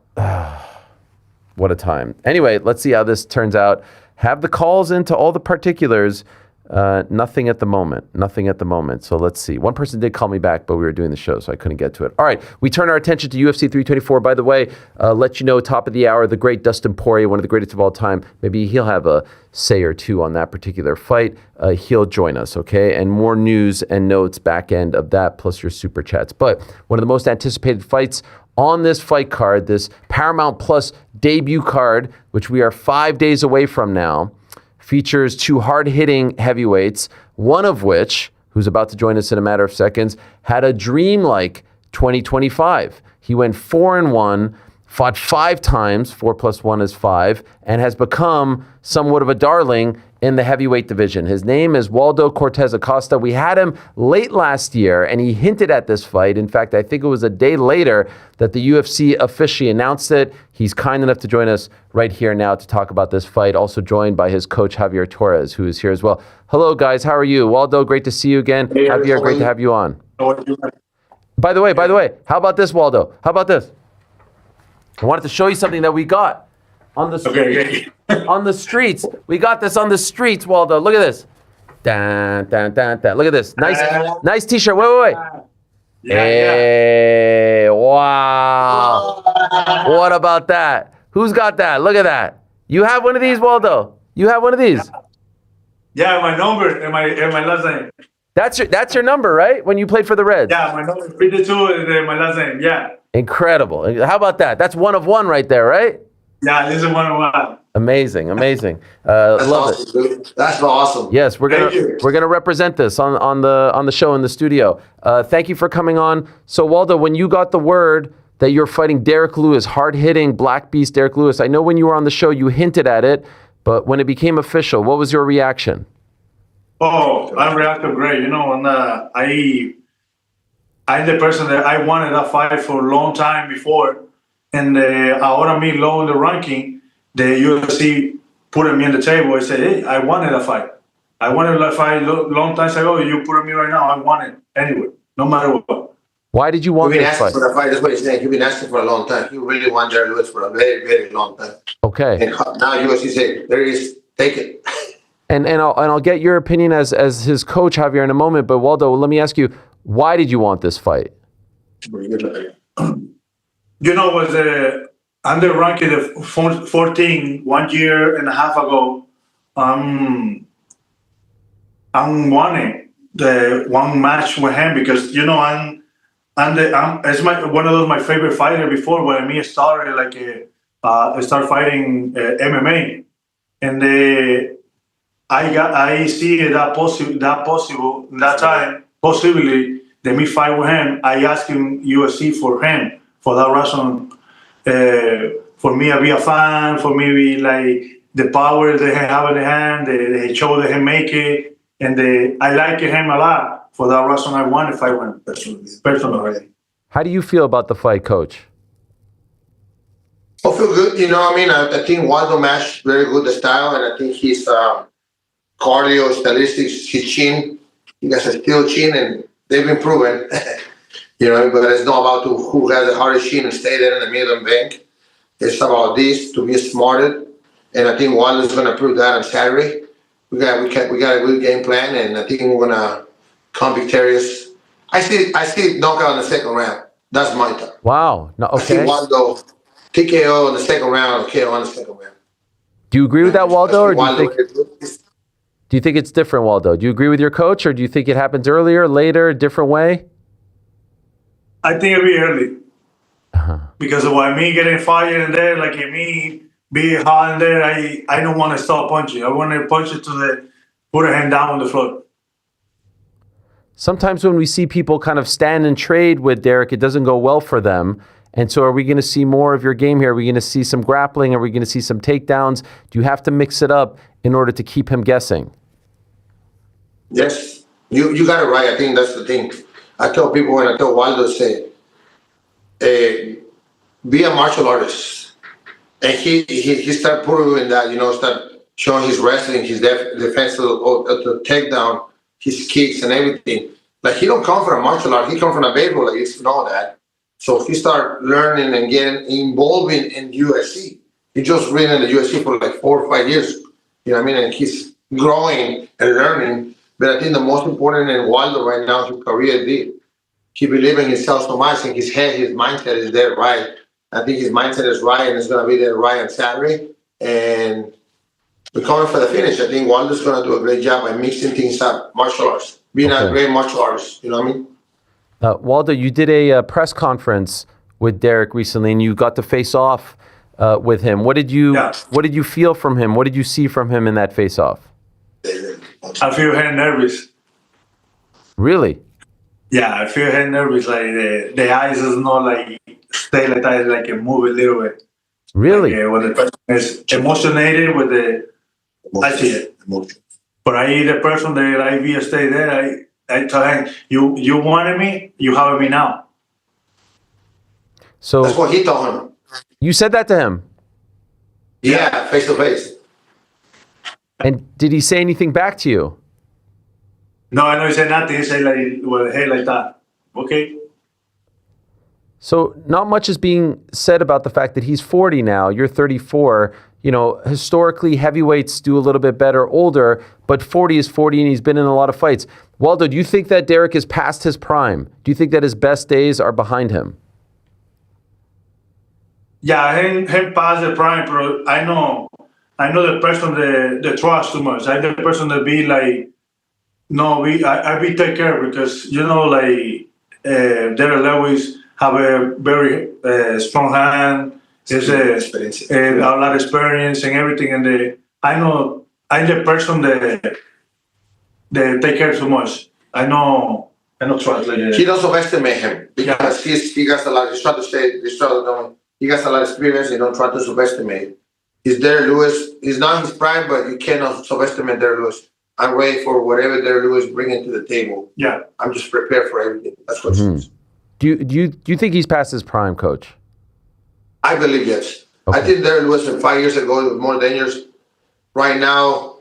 What a time. Anyway, let's see how this turns out. Have the calls into all the particulars. Nothing at the moment. So let's see. One person did call me back, but we were doing the show, so I couldn't get to it. All right, we turn our attention to UFC 324. By the way, let you know, top of the hour, the great Dustin Poirier, one of the greatest of all time. Maybe he'll have a say or two on that particular fight. He'll join us, okay? And more news and notes back end of that, plus your super chats. But one of the most anticipated fights on this fight card, this Paramount Plus debut card, which we are 5 days away from now, features two hard-hitting heavyweights, one of which, who's about to join us in a matter of seconds, had a dreamlike 2025. He went 4-1, fought 5 times, 4 + 1 is 5, and has become somewhat of a darling in the heavyweight division. His name is Waldo Cortes-Acosta. We had him late last year, and he hinted at this fight. In fact, I think it was a day later that the UFC officially announced it. He's kind enough to join us right here now to talk about this fight, also joined by his coach, Javier Torres, who is here as well. Hello, guys. How are you? Waldo, great to see you again. Hey, Javier, great to have you on. By the way, how about this, Waldo? How about this? I wanted to show you something that we got on the streets. On the streets. We got this on the streets, Waldo. Look at this. Dun, dun, dun, dun. Look at this. Nice t-shirt. Wait. Hey, wow. What about that? Who's got that? Look at that. You have one of these, Waldo? You have one of these? Yeah, my number and my last name. That's your number, right? When you played for the Reds? Yeah, my number is 52 and my last name, yeah. Incredible. How about that? That's 1 of 1 right there, right? Yeah, this is 1 of 1. Amazing. That's love awesome, it. dude. That's awesome. Yes, we're gonna represent this on the show in the studio. Thank you for coming on. So Waldo, when you got the word that you're fighting Derrick Lewis, hard-hitting Black Beast Derrick Lewis, I know when you were on the show you hinted at it, but when it became official, what was your reaction? Oh, I reacted great. You know, and I'm the person that I wanted that fight for a long time before, and ahora me low in the ranking, the UFC put me on the table and said, hey, I wanted a fight. I wanted a fight long time ago. You put me right now. I want it anyway, no matter what. Why did you want You've been this asking fight? for the fight. That's what he's saying. You've been asking for a long time. You really want Derrick Lewis for a very, very long time. Okay. And now UFC said, there it is, take it. And I'll get your opinion as his coach, Javier, in a moment. But Waldo, let me ask you, why did you want this fight? You know, was under ranking of 14 1 year and a half ago. I'm wanting the one match with him because you know it's one of my favorite fighters before when I started I started fighting MMA, and I see that possibly that me fight with him. I asked him UFC for him for that reason. For me, I be a fan. For me, be like the power they have in the hand, the show that he make it, and I like him a lot. For that reason, I want to fight with him personally. How do you feel about the fight, Coach? I feel good. You know, I mean, I think Waldo matched very good the style, and I think his cardio, statistics, his chin, he has a steel chin, and they've been proven. You know, but it's not about who has the hardest chin and stay there in the middle and bank. It's about this to be smarter, and I think Waldo's going to prove that on Saturday. We got a good game plan, and I think we're going to come victorious. I see knockout in the second round. That's my time. Wow. No, okay. I see Waldo TKO in the second round, KO in the second round. Do you agree with that, Waldo, or do you think it's different, Waldo? Do you agree with your coach, or do you think it happens earlier, later, different way? I think it'll be early. Because of why me getting fired in there, like me being hot in there, I don't want to stop punching. I want to punch it put a hand down on the floor. Sometimes when we see people kind of stand and trade with Derrick, it doesn't go well for them. And so are we going to see more of your game here? Are we going to see some grappling? Are we going to see some takedowns? Do you have to mix it up in order to keep him guessing? Yes, you got it right. I think that's the thing. I tell people when I tell Waldo, say, be a martial artist. And he started proving that, you know, start showing his wrestling, his defensive the takedown, his kicks and everything. Like, he don't come from a martial art. He come from a baseball. Like, you know that. So he start learning and getting involved in UFC. He just been in the UFC for like 4 or 5 years. You know what I mean? And he's growing and learning. But I think the most important in Waldo right now, his career did. He believes in himself so much, in his head, his mindset is there right. I think his mindset is right, and it's going to be there right on Saturday. And we're coming for the finish. I think Waldo's going to do a great job by mixing things up, martial arts, being a great martial artist. You know what I mean? Waldo, you did a press conference with Derrick recently, and you got to face off with him. What did you feel from him? What did you see from him in that face off? I feel very nervous. Really? Yeah, I feel very nervous. Like the eyes is not like stay like that, like move a little bit. Really? Like, when the person is emotionated with the, I see it. But the person that I be stay there, I tell him, you wanted me, you have me now. So that's what he told him. You said that to him? Yeah, face to face. And did he say anything back to you? No, I know he said nothing. He said like, well, hey, like that. Okay. So not much is being said about the fact that he's 40 now. You're 34. You know, historically, heavyweights do a little bit better older, but 40 is 40 and he's been in a lot of fights. Waldo, do you think that Derrick is past his prime? Do you think that his best days are behind him? Yeah, him past the prime, bro. I know the person that trust too much. I the person that be like, no, I be take care because you know like Derrick Lewis have a very strong hand. There's a lot of experience and everything, and I know I'm the person that take care so much. I know trust. Like, he doesn't overestimate him because he got a lot. He's trying to say he got a lot of experience. You don't try to subestimate. He's Derrick Lewis. He's not his prime, but you cannot subestimate Derrick Lewis. I'm ready for whatever Derrick Lewis bringing to the table. Yeah, I'm just prepared for everything. That's what it is. Do you think he's past his prime, Coach? I believe yes. Okay. I think Derrick Lewis 5 years ago was more dangerous. Right now,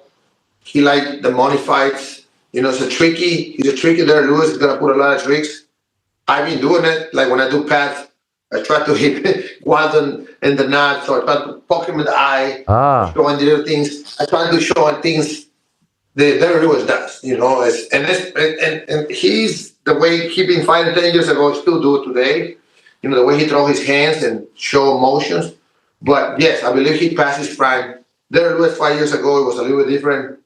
he like the money fights. You know, he's a tricky Derrick Lewis. He's gonna put a lot of tricks. I've been doing it. Like when I do pads, I try to hit Waldo in the nuts, or I try to poke him in the eye, showing the little things. I try to show things that Derrick Lewis does. You know, and he's the way he been fighting 10 years ago, still do it today. You know, the way he throw his hands and show emotions. But yes, I believe he passed his prime. Derrick Lewis 5 years ago, it was a little bit different.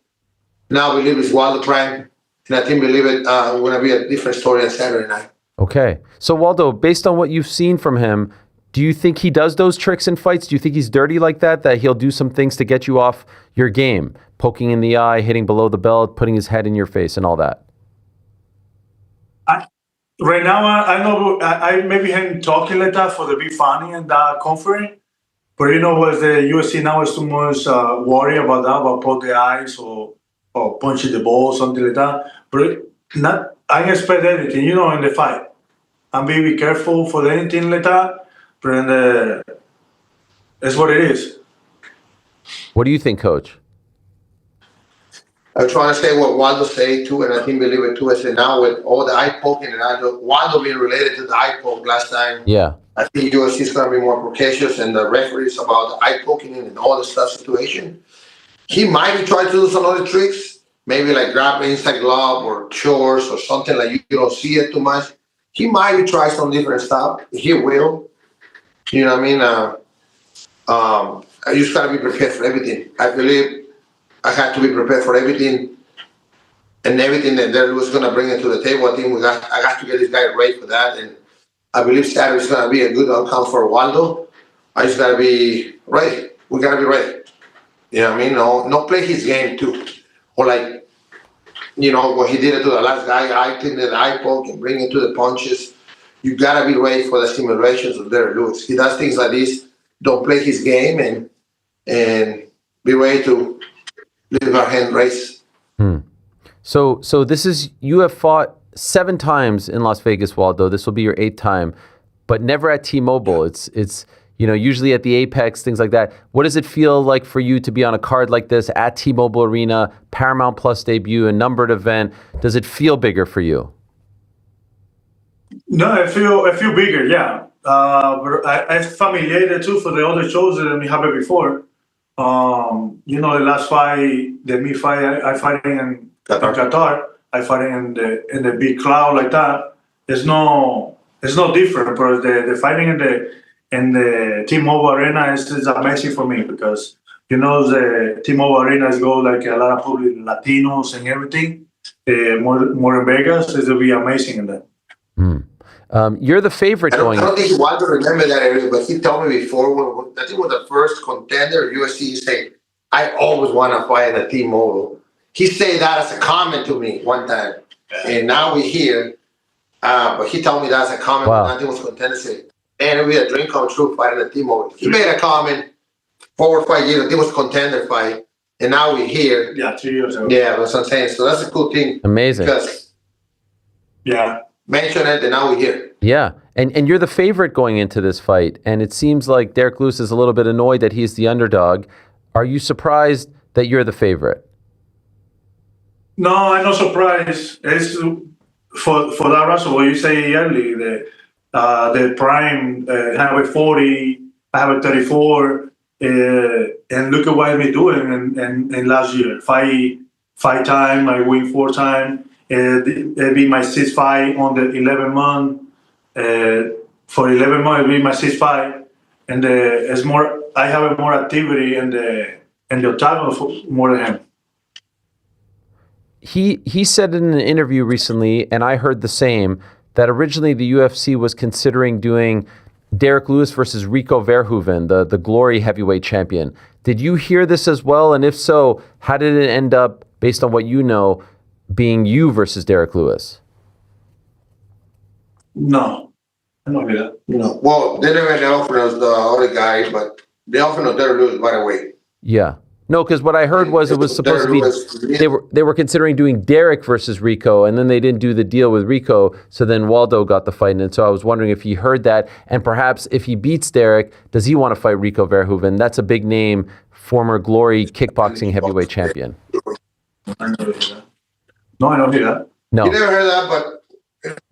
Now I believe it's Waldo prime. And I think believe it going to be a different story on Saturday night. Okay. So Waldo, based on what you've seen from him, do you think he does those tricks in fights? Do you think he's dirty like that he'll do some things to get you off your game? Poking in the eye, hitting below the belt, putting his head in your face and all that? Right now, I know I maybe him talking like that for the be funny and that conference. But you know, what the UFC now is too much worry about that, about poke the eyes or punching the ball, something like that. But I expect anything, you know, in the fight. I'm be careful for anything like that. But it's what it is. What do you think, Coach? I'm trying to say what Waldo say too, and I think believe it too. I said now with all the eye poking and Waldo being related to the eye poke last time. Yeah. I think UFC is going to be more precocious, and the referees about the eye poking and all the stuff situation. He might be trying to do some other tricks, maybe like grab an inside glove or chores or something like you don't see it too much. He might be trying some different stuff. He will. You know what I mean? I just got to be prepared for everything. I believe I had to be prepared for everything, and everything that Derrick was going to bring into the table. I think I got to get this guy ready for that, and I believe Saturday is going to be a good outcome for Waldo. I just got to be ready. We got to be ready. You know what I mean? No play his game too, or like, you know, what he did it to the last guy, I think the eye poke and bring it to the punches. You got to be ready for the simulations of Derrick Lewis. He does things like this. Don't play his game and be ready to leave our hand race. So this is, you have fought 7 times in Las Vegas, Waldo. This will be your 8th time, but never at T-Mobile. It's you know, usually at the Apex, things like that. What does it feel like for you to be on a card like this at T-Mobile Arena, Paramount Plus debut, a numbered event? Does it feel bigger for you? No, I feel bigger, yeah. but I'm familiar too for the other shows that we have it before. You know, the last fight, I fighting in Qatar. I fighting in the big crowd like that. It's no different, but the fighting in the T-Mobile Arena is amazing for me because you know the T-Mobile Arena is go like a lot of public Latinos and everything. More in Vegas, it will be amazing in that. You're the favorite I don't going. think Waldo remember that area, but he told me before, when I think it was the first contender, UFC, he said, I always want to fight at T-Mobile. He said that as a comment to me one time. And now we're here. But he told me that as a comment when I think it was contender. Said, man, it'll be a dream come true fighting at T-Mobile. He made a comment 4 or 5 years. I think it was contender fight. And now we're here. Yeah, 2 years ago. Yeah, that's what I'm saying. So that's a cool thing. Amazing. Because mention it, and now we're here. Yeah, and you're the favorite going into this fight, and it seems like Derrick Lewis is a little bit annoyed that he's the underdog. Are you surprised that you're the favorite? No, I'm not surprised. It's for that reason. What you say early, the prime have a 40, I have a 34, and look at what I've been doing in last year. Fight time, I win 4 times. It'll be my 6th fight on the 11 month. For 11 months, it'll be my 6th fight, and it's more. I have more activity in the octagon more than him. He said in an interview recently, and I heard the same, that originally the UFC was considering doing Derrick Lewis versus Rico Verhoeven, the Glory heavyweight champion. Did you hear this as well? And if so, how did it end up, based on what you know, being you versus Derrick Lewis? No, I don't hear that. No. Well, they never offered us the other guy, but they offered us Derrick Lewis right away. Yeah. No, because what I heard was it was supposed to be they were considering doing Derrick versus Rico, and then they didn't do the deal with Rico, so then Waldo got the fight. And so I was wondering if he heard that, and perhaps if he beats Derrick, does he want to fight Rico Verhoeven? That's a big name, former Glory kickboxing heavyweight champion. No, I don't hear that. No. You never heard that, but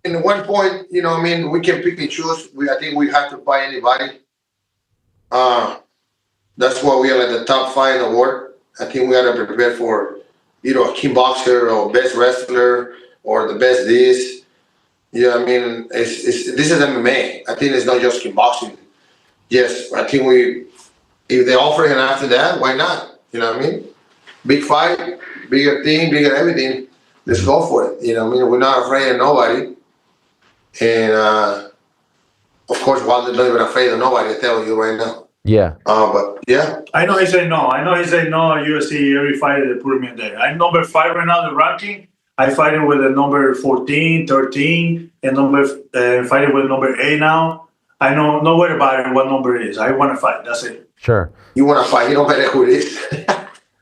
in one point, you know, I mean, we can pick and choose. I think we have to fight anybody. That's why we are like the top 5 in the world. I think we got to prepare for, you know, a kickboxer or best wrestler or the best this. Yeah, I mean, this is MMA. I think it's not just kickboxing. Yes, I think if they offer him after that, why not? You know what I mean? Big fight, bigger team, bigger everything. Let's go for it. You know what I mean? We're not afraid of nobody. And, of course, Waldo's not even afraid of nobody, I tell you right now. Yeah. But yeah. I know he said no. UFC every fight they put me in there. I'm number 5 right now in the ranking. I fighting with the number 14, 13, and fighting with number 8 now. I know no worry about it, what number it is. I want to fight. That's it. Sure. You want to fight. You don't matter who it is.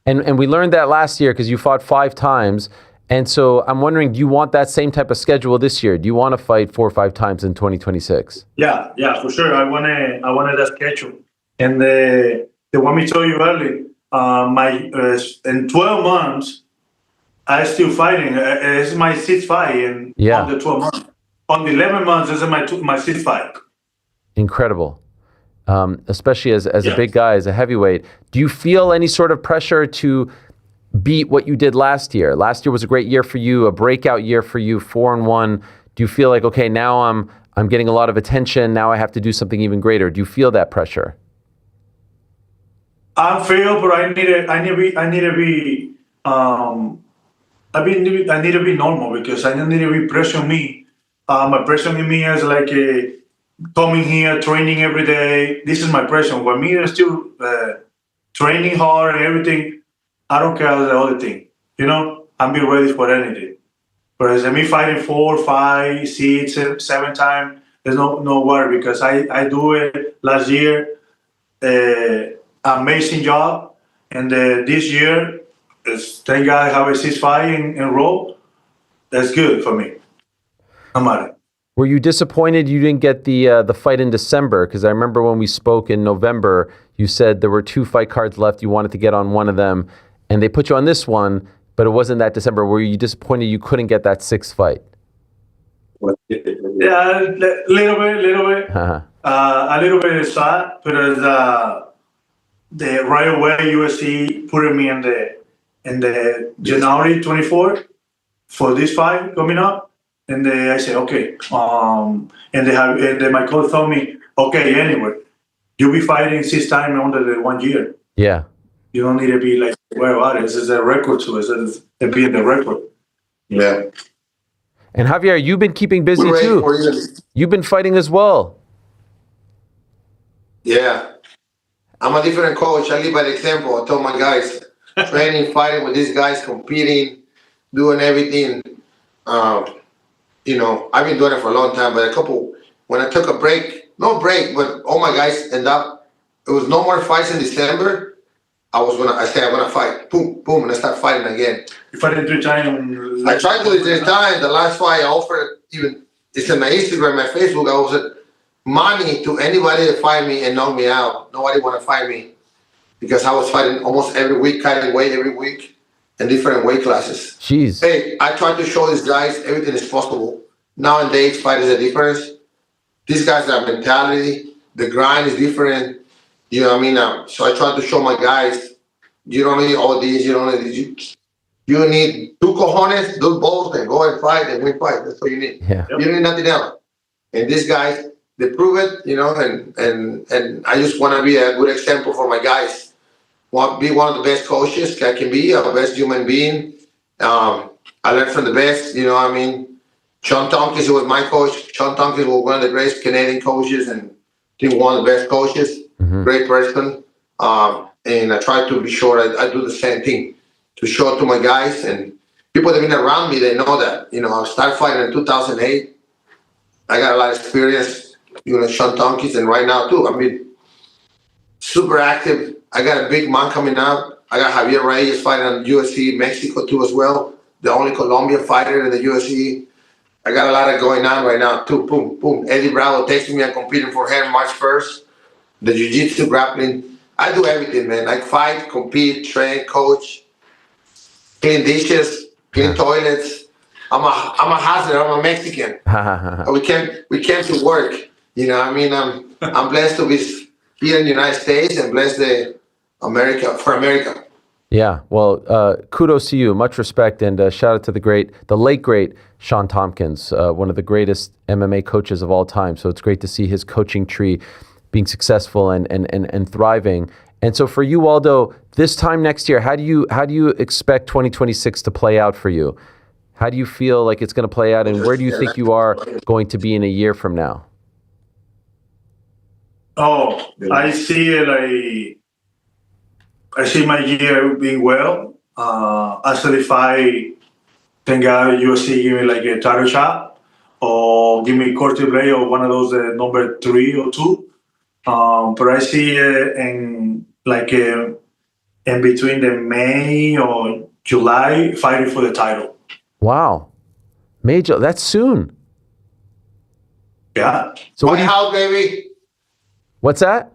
And we learned that last year because you fought 5 times. And so I'm wondering, do you want that same type of schedule this year? Do you want to fight 4 or 5 times in 2026? Yeah, for sure. I wanted that schedule. And the one we told you earlier, in 12 months, I still fighting. This is my 6th fight on the 12 months. On the 11 months, this is my 6th fight. Incredible. Especially as a big guy, as a heavyweight. Do you feel any sort of pressure to beat what you did last year? Last year was a great year for you, a breakout year for you, 4-1. Do you feel like, okay, now I'm getting a lot of attention, now I have to do something even greater? Do you feel that pressure? I feel, but I need to be normal because I don't need to be pressuring me. My pressure in me is like coming here, training every day. This is my pressure. For me, it's still training hard and everything. I don't care the other thing. You know, I'm be ready for anything. Whereas me fighting 4, 5, 6, 7 times, there's no worry because I do it last year. Amazing job, and this year, thank God I have a 6 fight in a row. That's good for me. I'm at it. Were you disappointed you didn't get the fight in December? Because I remember when we spoke in November, you said there were 2 fight cards left. You wanted to get on one of them, and they put you on this one, but it wasn't that December. Were you disappointed you couldn't get that 6th fight? Yeah, little bit. A little bit sad, because the right away UFC put me in the January 24th for this fight coming up, and I said okay. And then my coach told me, okay, anyway, you'll be fighting 6 times under the 1 year. Yeah. You don't need to be like, where are this is a record to us. It's be in the record. Yeah. And Javier, you've been keeping busy too. You've been fighting as well. Yeah. I'm a different coach. I live by the example. I told my guys, training, fighting with these guys, competing, doing everything. You know, I've been doing it for a long time, but when I took a break, no break, but all my guys end up, it was no more fights in December. I said I'm gonna fight. Boom, boom, and I start fighting again. You fought 3 times. I tried to do it 3 times. The last fight I offered, even it's in my Instagram, my Facebook, I offered money to anybody to fight me and knock me out. Nobody want to fight me because I was fighting almost every week, cutting weight every week in different weight classes. Jeez. Hey, I try to show these guys everything is possible. Nowadays, fight is a difference. These guys have mentality. The grind is different. You know what I mean? So I try to show my guys, you don't need all these, you don't need these. You need 2 cojones, do both, and go and fight and win fight. That's all you need. Yeah. You don't need nothing else. And these guys, they prove it, you know, and I just want to be a good example for my guys. Want be one of the best coaches I can be, a best human being. I learned from the best, you know what I mean? Sean Tompkins was my coach. Sean Tompkins was one of the greatest Canadian coaches and I think one of the best coaches. Great person. And I try to be sure I do the same thing to show it to my guys. And people that have been around me, they know that. You know, I started fighting in 2008. I got a lot of experience, you know, Sean Tompkins, and right now too. I mean, super active. I got a big man coming up. I got Javier Reyes fighting on UFC Mexico too as well. The only Colombian fighter in the UFC. I got a lot of going on right now too. Boom, boom. Eddie Bravo texted me. I'm competing for him March 1st. The jiu-jitsu, grappling. I do everything, man. I fight, compete, train, coach, clean dishes, clean toilets. I'm a hustler. I'm a Mexican. we came to work. You know, I mean, I'm blessed to be here in the United States and blessed for America. Yeah, well, kudos to you. Much respect, and shout out to the late great Sean Tompkins, one of the greatest MMA coaches of all time. So it's great to see his coaching tree being successful and thriving. And so for you, Waldo, this time next year, how do you expect 2026 to play out for you? How do you feel like it's going to play out, and where do you think you are going to be in a year from now? Oh, I see it I see my year being well. Actually, if I thank God UFC give me like a title shot or give me Corte Blay or one of those number 3 or 2. But I see it in between the May or July fighting for the title. Wow, Major, that's soon. Yeah. So White House, baby. What's that?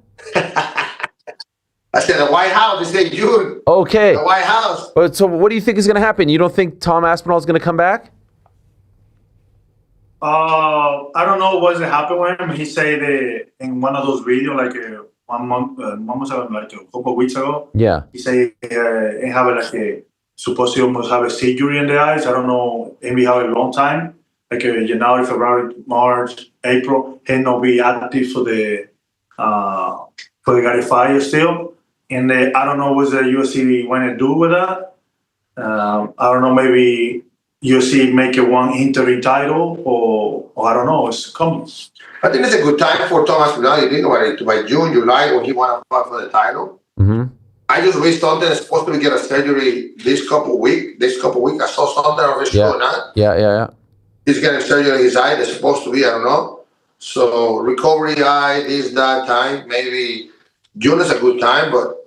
I said the White House. They say June. Okay. The White House. But so what do you think is going to happen? You don't think Tom Aspinall is going to come back? I don't know what's happened with him. He said in one of those videos, like a couple of weeks ago. Yeah. He said he have supposed to almost have a surgery in the eyes. I don't know. Maybe have a long time, like January, February, March, April. He not be active for the Gary Fire still. And I don't know what the UFC want to do with that. I don't know. Maybe UFC make it one interim title, or I don't know. It's coming. I think it's a good time for Thomas Pinal. You think about it. By June, July, when he want to fight for the title. Mm-hmm. I just read something. It's supposed to get a surgery this couple weeks. I saw something of his show, not. Yeah. He's getting surgery in his eye. It's supposed to be. I don't know. So recovery eye, that time. Maybe June is a good time, but.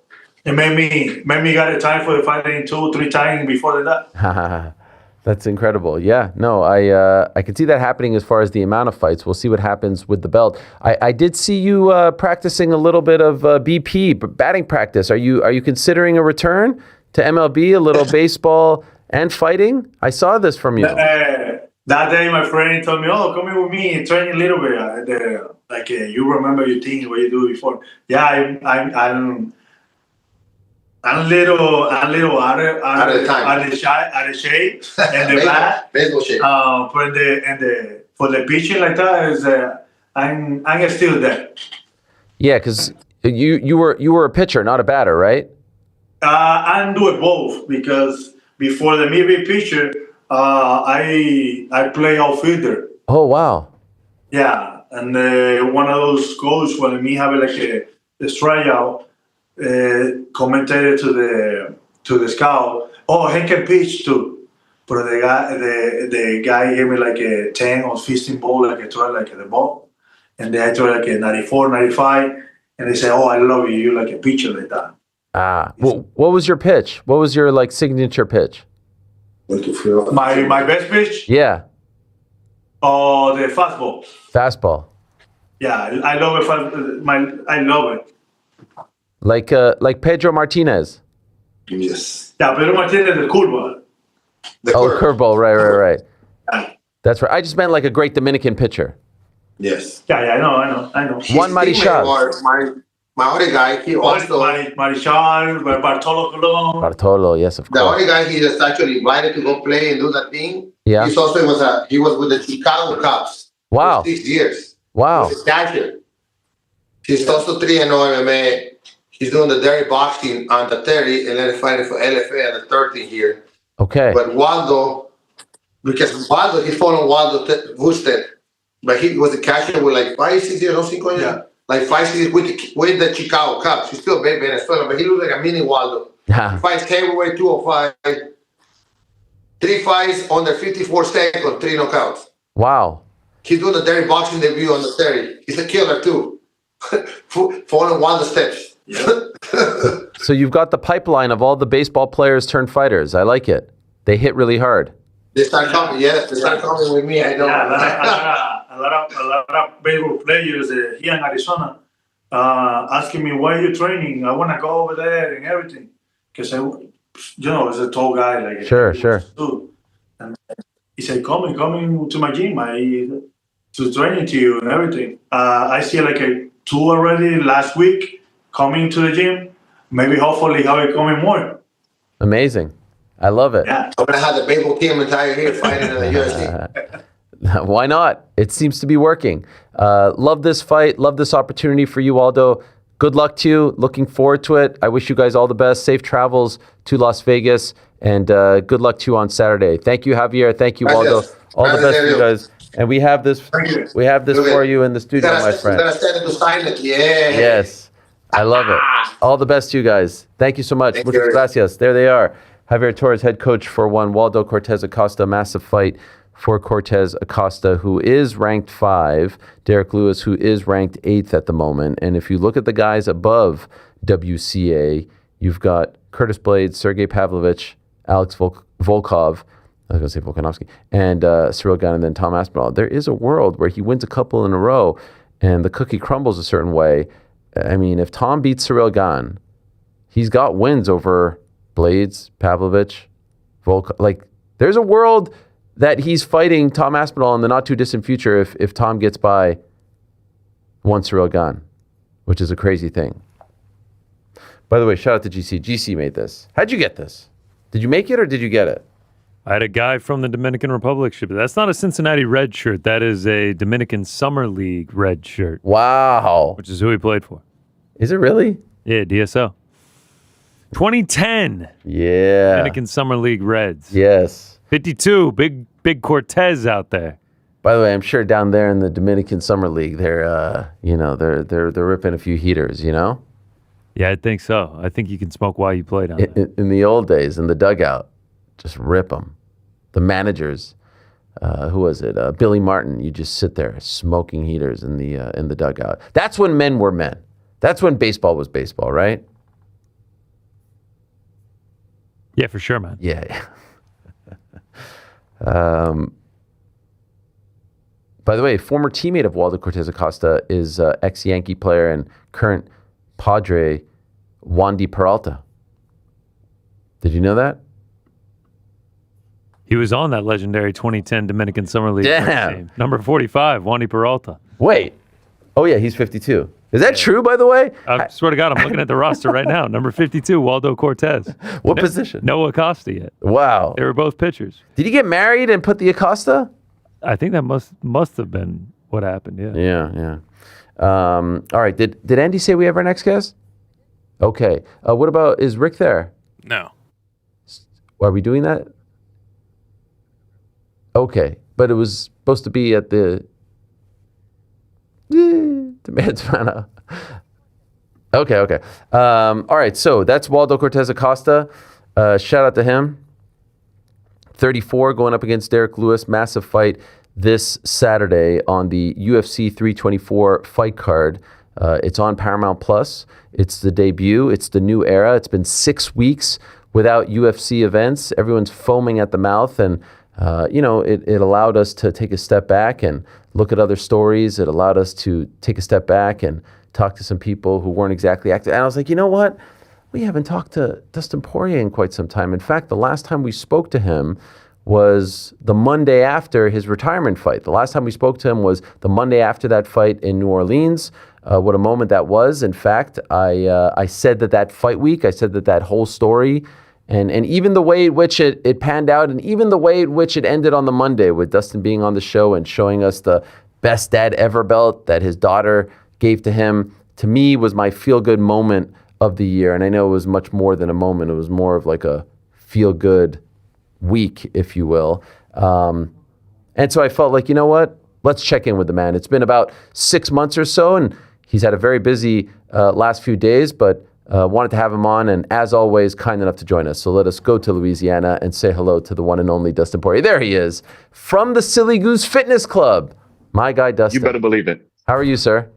It made me got a time for the fighting 2-3 times before that. That's incredible. Yeah, no, I could see that happening as far as the amount of fights. We'll see what happens with the belt. I did see you practicing a little bit of BP, batting practice. Are you considering a return to MLB, a little baseball and fighting? I saw this from you. That day, my friend told me, "Oh, come here with me and train a little bit. You remember your thing, what you do before." Yeah, I'm out of time, out of shape, and the back, baseball shape. For the pitching like that is I'm still there. Yeah, because you were a pitcher, not a batter, right? I'm doing both because before the maybe pitcher, I play outfielder. Oh wow. Yeah, and one of those coaches when me have like a tryout, commentated to the scout. Oh, he can pitch too, but the guy gave me like a 10 or 15 ball, like I throw like the ball, and then I throw like a 94, 95, and they say, "Oh, I love you. You're like a pitcher like that." Well, what was your pitch? What was your like signature pitch? My best pitch? Yeah. Oh, the fastball. Fastball. Yeah, I love it. I love it. Like Pedro Martinez. Yes. Yeah, Pedro Martinez, the curveball. Curveball. Right. That's right. I just meant like a great Dominican pitcher. Yes. Yeah, I know. Juan Marichal. My other guy, he also... Marichal, Bartolo Colon. Bartolo, yes, of course. The other guy, he just actually invited to go play and do that thing. Yeah. He was with the Chicago Cubs. Wow. For 6 years. Wow. He's a catcher. He's also 3-0 MMA. He's doing the dairy boxing on the 30 and then fighting for LFA on the 30 here. Okay. But Waldo, he's following Waldo Wusted. But he was a catcher with like 5-6 years, no 5 years. Yeah. Like 5 years with the Chicago Cubs. He's still big Venezuela, but he looks like a mini Waldo. He fights heavyweight 205. 3 fights under 54 seconds, 3 knockouts. Wow. He's doing the dairy boxing debut on the 30. He's a killer too. Following Waldo steps. Yeah. So you've got the pipeline of all the baseball players turned fighters. I like it. They hit really hard. They start coming. Yes, they start coming with me. I know. Yeah, a lot of baseball players here in Arizona asking me, "Why are you training? I want to go over there and everything." Because it's a tall guy like. Sure. And he said, "Coming to my gym, to training to you and everything." I see like a 2 already last week coming to the gym. Maybe hopefully have it coming more. Amazing. I love it. Yeah. I'm gonna have the baseball team entire here fighting in the UFC. Why not? It seems to be working. Love this fight. Love this opportunity for you, Waldo. Good luck to you. Looking forward to it. I wish you guys all the best. Safe travels to Las Vegas, and good luck to you on Saturday. Thank you, Javier. Thank you, Waldo. All the best to you guys. And we have this. We have this for you in the studio, my friend. You're gonna send it to sign it. Yeah. Yes, I love it. All the best to you guys. Thank you so much. Muchas gracias. There they are. Javier Torres, head coach for one. Waldo Cortes-Acosta, massive fight for Cortes-Acosta, who is ranked 5. Derrick Lewis, who is ranked 8th at the moment. And if you look at the guys above WCA, you've got Curtis Blades, Sergey Pavlovich, Alex Volkov, I was going to say Volkanovski, and Cyril Gane, and then Tom Aspinall. There is a world where he wins a couple in a row and the cookie crumbles a certain way. I mean, if Tom beats Cyril Gane, he's got wins over Blades, Pavlovich, Volkov. Like, there's a world that he's fighting Tom Aspinall in the not too distant future if Tom gets by one Cyril Gane, which is a crazy thing. By the way, shout out to GC. GC made this. How'd you get this? Did you make it or did you get it? I had a guy from the Dominican Republic ship it. That's not a Cincinnati Red shirt. That is a Dominican Summer League Red shirt. Wow. Which is who he played for. Is it really? Yeah, DSO. 2010. Yeah. Dominican Summer League Reds. Yes. 52. Big Cortez out there. By the way, I'm sure down there in the Dominican Summer League, they're ripping a few heaters, you know? Yeah, I think so. I think you can smoke while you play down there. In the old days, in the dugout, just rip them. The managers, who was it? Billy Martin. You just sit there smoking heaters in the dugout. That's when men were men. That's when baseball was baseball, right? Yeah, for sure, man. Yeah. By the way, former teammate of Waldo Cortes-Acosta is ex-Yankee player and current Padre Wandy Peralta. Did you know that? He was on that legendary 2010 Dominican Summer League Damn. team. Number 45, Wandy Peralta. Wait. Oh, yeah, he's 52. Is that true, by the way? I swear to God, I'm looking at the roster right now. Number 52, Waldo Cortes. What position? No Acosta yet. Wow. They were both pitchers. Did he get married and put the Acosta? I think that must have been what happened, yeah. Yeah. All right. Did Andy say we have our next guest? Okay. What about, is Rick there? No. Are we doing that? Okay. But it was supposed to be at the Demands Mana. Okay. All right. So that's Waldo Cortes-Acosta. Shout out to him. 34 going up against Derrick Lewis. Massive fight this Saturday on the UFC 324 fight card. It's on Paramount Plus. It's the debut. It's the new era. It's been 6 weeks without UFC events. Everyone's foaming at the mouth, and it allowed us to take a step back and look at other stories. It allowed us to take a step back and talk to some people who weren't exactly active. And I was like, you know what? We haven't talked to Dustin Poirier in quite some time. In fact, the last time we spoke to him was the Monday after his retirement fight. The last time we spoke to him was the Monday after that fight in New Orleans. What a moment that was. In fact, I said that fight week, I said that whole story, and even the way in which it panned out, and even the way in which it ended on the Monday with Dustin being on the show and showing us the best dad ever belt that his daughter gave to him, to me was my feel-good moment of the year. And I know it was much more than a moment. It was more of like a feel-good week, if you will. And so I felt like, you know what? Let's check in with the man. It's been about 6 months or so, and he's had a very busy last few days, but wanted to have him on, and as always, kind enough to join us. So let us go to Louisiana and say hello to the one and only Dustin Poirier. There he is, from the Silly Goose Fitness Club. My guy, Dustin. You better believe it. How are you, sir?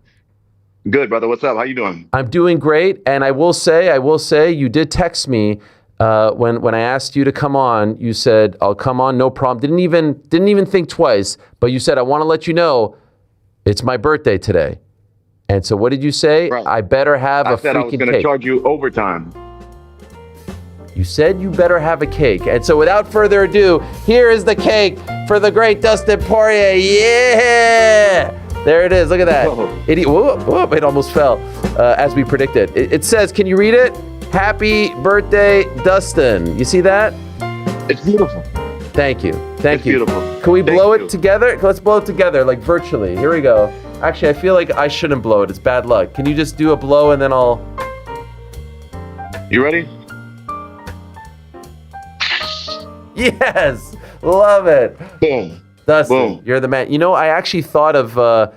Good, brother. What's up? How you doing? I'm doing great, and I will say, you did text me when I asked you to come on. You said, "I'll come on, no problem." Didn't even think twice, but you said, "I want to let you know, it's my birthday today." And so, what did you say? Right. I better have a freaking cake. I said I was going to charge you overtime. You said you better have a cake. And so, without further ado, here is the cake for the great Dustin Poirier. Yeah! There it is. Look at that. Whoa, it almost fell, as we predicted. It says, can you read it? Happy birthday, Dustin. You see that? It's beautiful. Thank you. Thank you. Beautiful. Can we blow it together? Let's blow it together, like virtually. Here we go. Actually, I feel like I shouldn't blow it. It's bad luck. Can you just do a blow and then I'll... You ready? Yes. Love it. Boom. Dustin, Boom. You're the man. You know, I actually thought of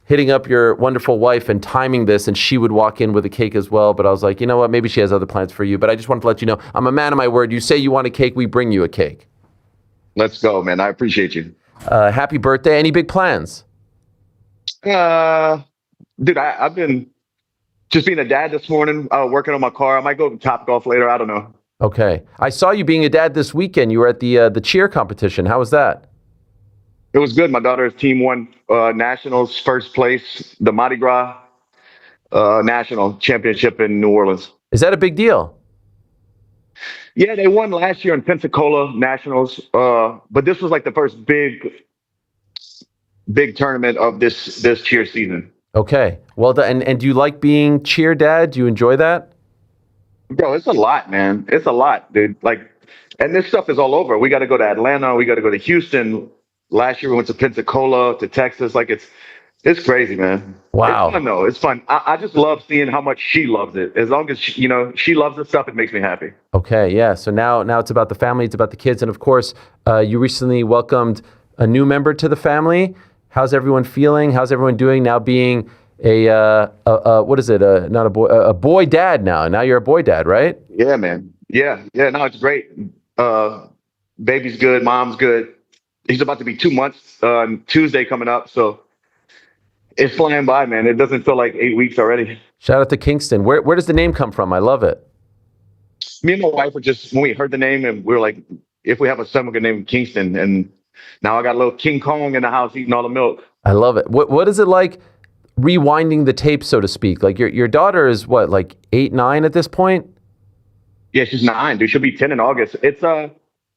hitting up your wonderful wife and timing this, and she would walk in with a cake as well. But I was like, you know what? Maybe she has other plans for you. But I just wanted to let you know, I'm a man of my word. You say you want a cake, we bring you a cake. Let's go, man. I appreciate you. Happy birthday. Any big plans? Dude, I've been just being a dad this morning, working on my car. I might go to Topgolf later. I don't know. Okay. I saw you being a dad this weekend. You were at the cheer competition. How was that? It was good. My daughter's team won nationals, first place, the Mardi Gras national championship in New Orleans. Is that a big deal? Yeah, they won last year in Pensacola nationals, but this was like the first big tournament of this cheer season. Okay. Well, and do you like being cheer dad? Do you enjoy that? Bro, it's a lot, man. It's a lot, dude. Like, and this stuff is all over. We got to go to Atlanta. We got to go to Houston. Last year we went to Pensacola, to Texas. Like, it's crazy, man. Wow. It's fun though. It's fun. I just love seeing how much she loves it. As long as she loves this stuff, it makes me happy. Okay. Yeah. So now it's about the family. It's about the kids, and of course, you recently welcomed a new member to the family. How's everyone feeling? How's everyone doing now being a what is it? Not a boy, a boy dad now. Now you're a boy dad, right? Yeah, man. Yeah. No, it's great. Baby's good. Mom's good. He's about to be 2 months on Tuesday coming up. So it's flying by, man. It doesn't feel like 8 weeks already. Shout out to Kingston. Where does the name come from? I love it. Me and my wife were just, when we heard the name, and we were like, if we have a son, we're going to name him Kingston. And now I got a little King Kong in the house eating all the milk. I love it. What is it like rewinding the tape, so to speak? Like your daughter is what, like 8, 9 at this point? Yeah, she's 9, dude. She'll be 10 in August. It's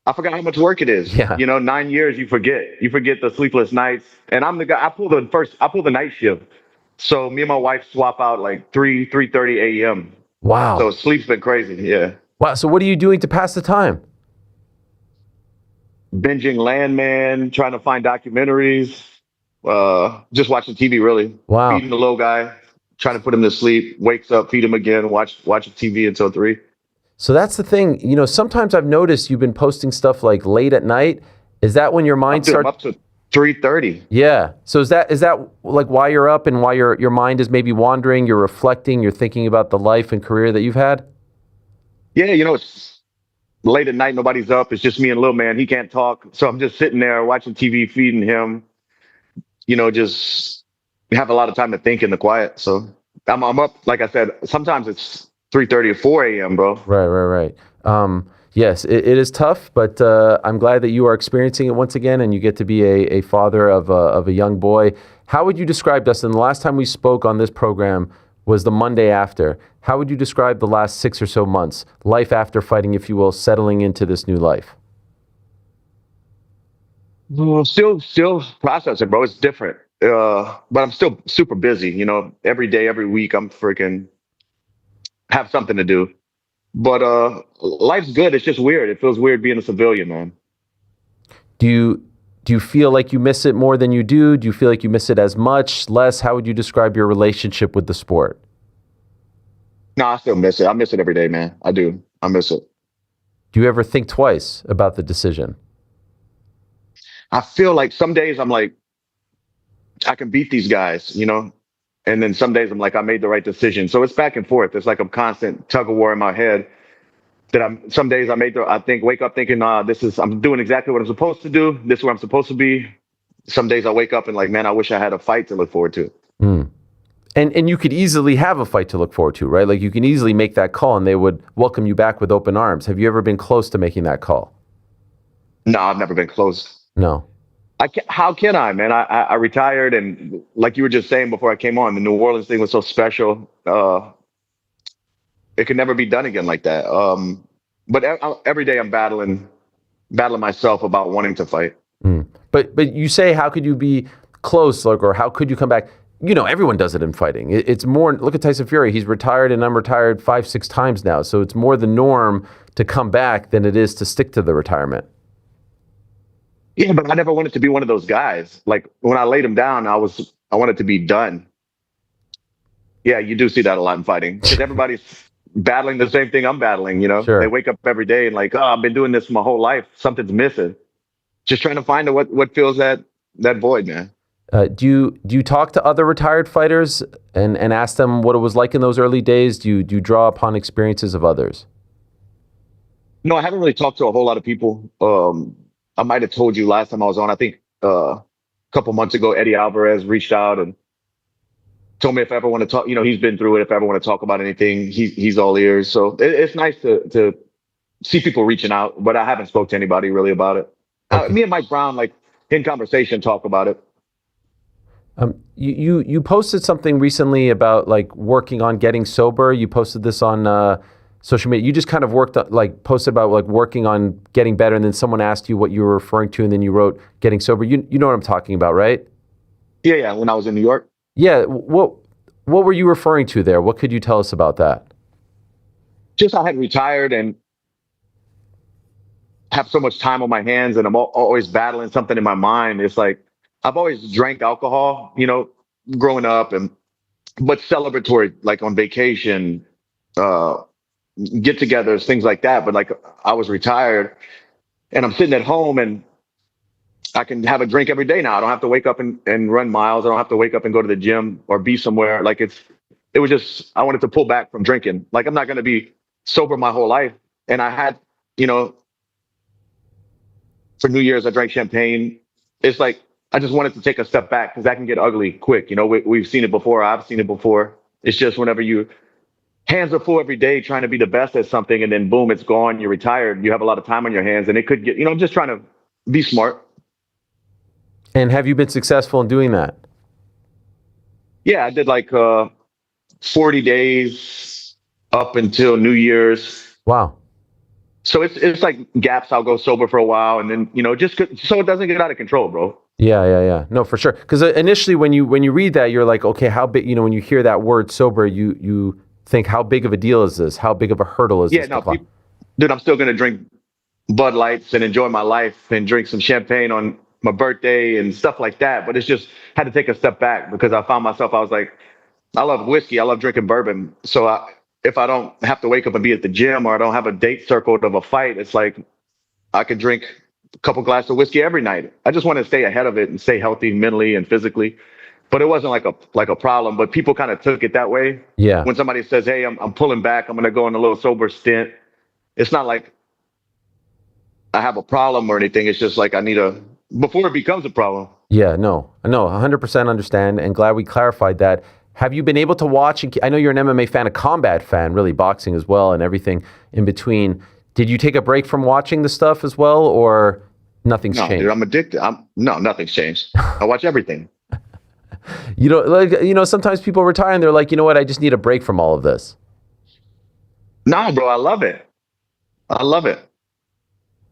I forgot how much work it is. Yeah. 9 years, you forget the sleepless nights. And I'm the guy, I pull the night shift. So me and my wife swap out like 3:30 a.m. Wow. So sleep's been crazy. Yeah. Wow. So what are you doing to pass the time? Binging Landman, trying to find documentaries, just watching TV really. Wow. Feeding the little guy, trying to put him to sleep, wakes up, feed him again, watch TV until 3. So that's the thing. Sometimes I've noticed you've been posting stuff like late at night. Is that when your mind starts up to 3:30? Yeah. So is that like why you're up and why your mind is maybe wandering, you're reflecting, you're thinking about the life and career that you've had? Yeah, it's late at night, nobody's up. It's just me and little man. He can't talk. So I'm just sitting there watching TV, feeding him, just have a lot of time to think in the quiet. So I'm up, like I said, sometimes it's 3:30 or 4 a.m., bro. Right. Yes, it is tough, but I'm glad that you are experiencing it once again and you get to be a father of a young boy. How would you describe, Dustin, the last time we spoke on this program was the Monday after. How would you describe the last 6 or so months, life after fighting, if you will, settling into this new life? Well, still processing, bro. It's different. But I'm still super busy, every day, every week, I'm freaking have something to do. But life's good. It's just weird. It feels weird being a civilian, man. Do you feel like you miss it more than you do? Do you feel like you miss it as much, less? How would you describe your relationship with the sport? No, I still miss it. I miss it every day, man. I do. I miss it. Do you ever think twice about the decision? I feel like some days I'm like, I can beat these guys, And then some days I'm like, I made the right decision. So it's back and forth. It's like a constant tug of war in my head that some days wake up thinking, I'm doing exactly what I'm supposed to do. This is where I'm supposed to be. Some days I wake up and like, man, I wish I had a fight to look forward to. And you could easily have a fight to look forward to, right? Like you can easily make that call and they would welcome you back with open arms. Have you ever been close to making that call? No, I've never been close. No. How can I, man? I retired, and like you were just saying before I came on, the New Orleans thing was so special. It could never be done again like that. But every day I'm battling myself about wanting to fight. But you say, how could you be close, or how could you come back? Everyone does it in fighting. It's more. Look at Tyson Fury. He's retired, and I'm retired 5-6 times now. So it's more the norm to come back than it is to stick to the retirement. Yeah, but I never wanted to be one of those guys. Like when I laid him down, I wanted to be done. Yeah, you do see that a lot in fighting because everybody's battling the same thing I'm battling. Sure. They wake up every day and like, oh, I've been doing this my whole life. Something's missing. Just trying to find what fills that void, man. Do you talk to other retired fighters and ask them what it was like in those early days? Do you draw upon experiences of others? No, I haven't really talked to a whole lot of people. I might have told you last time I was on. I think a couple months ago, Eddie Alvarez reached out and told me if I ever want to talk. He's been through it. If I ever want to talk about anything, he's all ears. So it's nice to see people reaching out. But I haven't spoke to anybody really about it. Okay. Me and Mike Brown, like in conversation, talk about it. You posted something recently about like working on getting sober. You posted this on social media. You just kind of posted about like working on getting better, and then someone asked you what you were referring to, and then you wrote getting sober. You know what I'm talking about, right? Yeah. When I was in New York. Yeah. What were you referring to there? What could you tell us about that? Just I had retired and have so much time on my hands, and I'm always battling something in my mind. It's like I've always drank alcohol, growing up, but celebratory, like on vacation, get-togethers, things like that. But like I was retired, and I'm sitting at home, and I can have a drink every day now. I don't have to wake up and run miles. I don't have to wake up and go to the gym or be somewhere. Like it was just I wanted to pull back from drinking. Like I'm not going to be sober my whole life, and I had, for New Year's I drank champagne. It's like I just wanted to take a step back because that can get ugly quick. We've seen it before. I've seen it before. It's just whenever you hands are full every day trying to be the best at something, and then boom, it's gone. You're retired. You have a lot of time on your hands, and it could get, just trying to be smart. And have you been successful in doing that? Yeah, I did like 40 days up until New Year's. Wow. So it's like gaps. I'll go sober for a while, and then just so it doesn't get out of control, bro. Yeah. No, for sure. Because initially, when you read that, you're like, okay, how big? When you hear that word sober, you think, how big of a deal is this? How big of a hurdle is this? Dude, I'm still gonna drink Bud Lights and enjoy my life and drink some champagne on my birthday and stuff like that. But it's just had to take a step back because I found myself. I was like, I love whiskey. I love drinking bourbon. So if I don't have to wake up and be at the gym, or I don't have a date circled of a fight, it's like I could drink a couple glasses of whiskey every night. I just want to stay ahead of it and stay healthy mentally and physically. But it wasn't like a problem. But people kind of took it that way. Yeah. When somebody says, "Hey, I'm pulling back. I'm going to go on a little sober stint," it's not like I have a problem or anything. It's just like before it becomes a problem. Yeah. No. 100% understand, and glad we clarified that. Have you been able to watch? I know you're an MMA fan, a combat fan, really boxing as well, and everything in between. Did you take a break from watching the stuff as well, or nothing's changed? Dude, I'm addicted. Nothing's changed. I watch everything. Sometimes people retire and they're like, you know what? I just need a break from all of this. Nah, bro, I love it.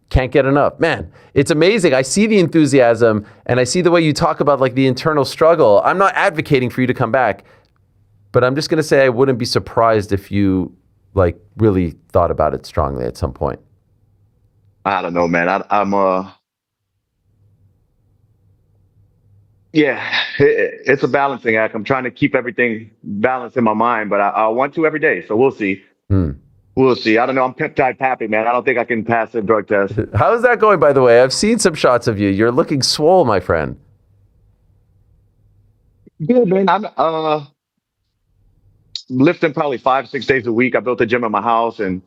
Can't get enough. Man, it's amazing. I see the enthusiasm and I see the way you talk about like the internal struggle. I'm not advocating for you to come back, but I'm just going to say I wouldn't be surprised if you like really thought about it strongly at some point. I don't know, man. It's a balancing act. I'm trying to keep everything balanced in my mind, but I want to every day. So we'll see. We'll see. I don't know. I'm peptide pappy, man. I don't think I can pass the drug test. How's that going, by the way? I've seen some shots of you. You're looking swole, my friend. Good, man. I'm lifting probably 5-6 days a week. I built a gym at my house and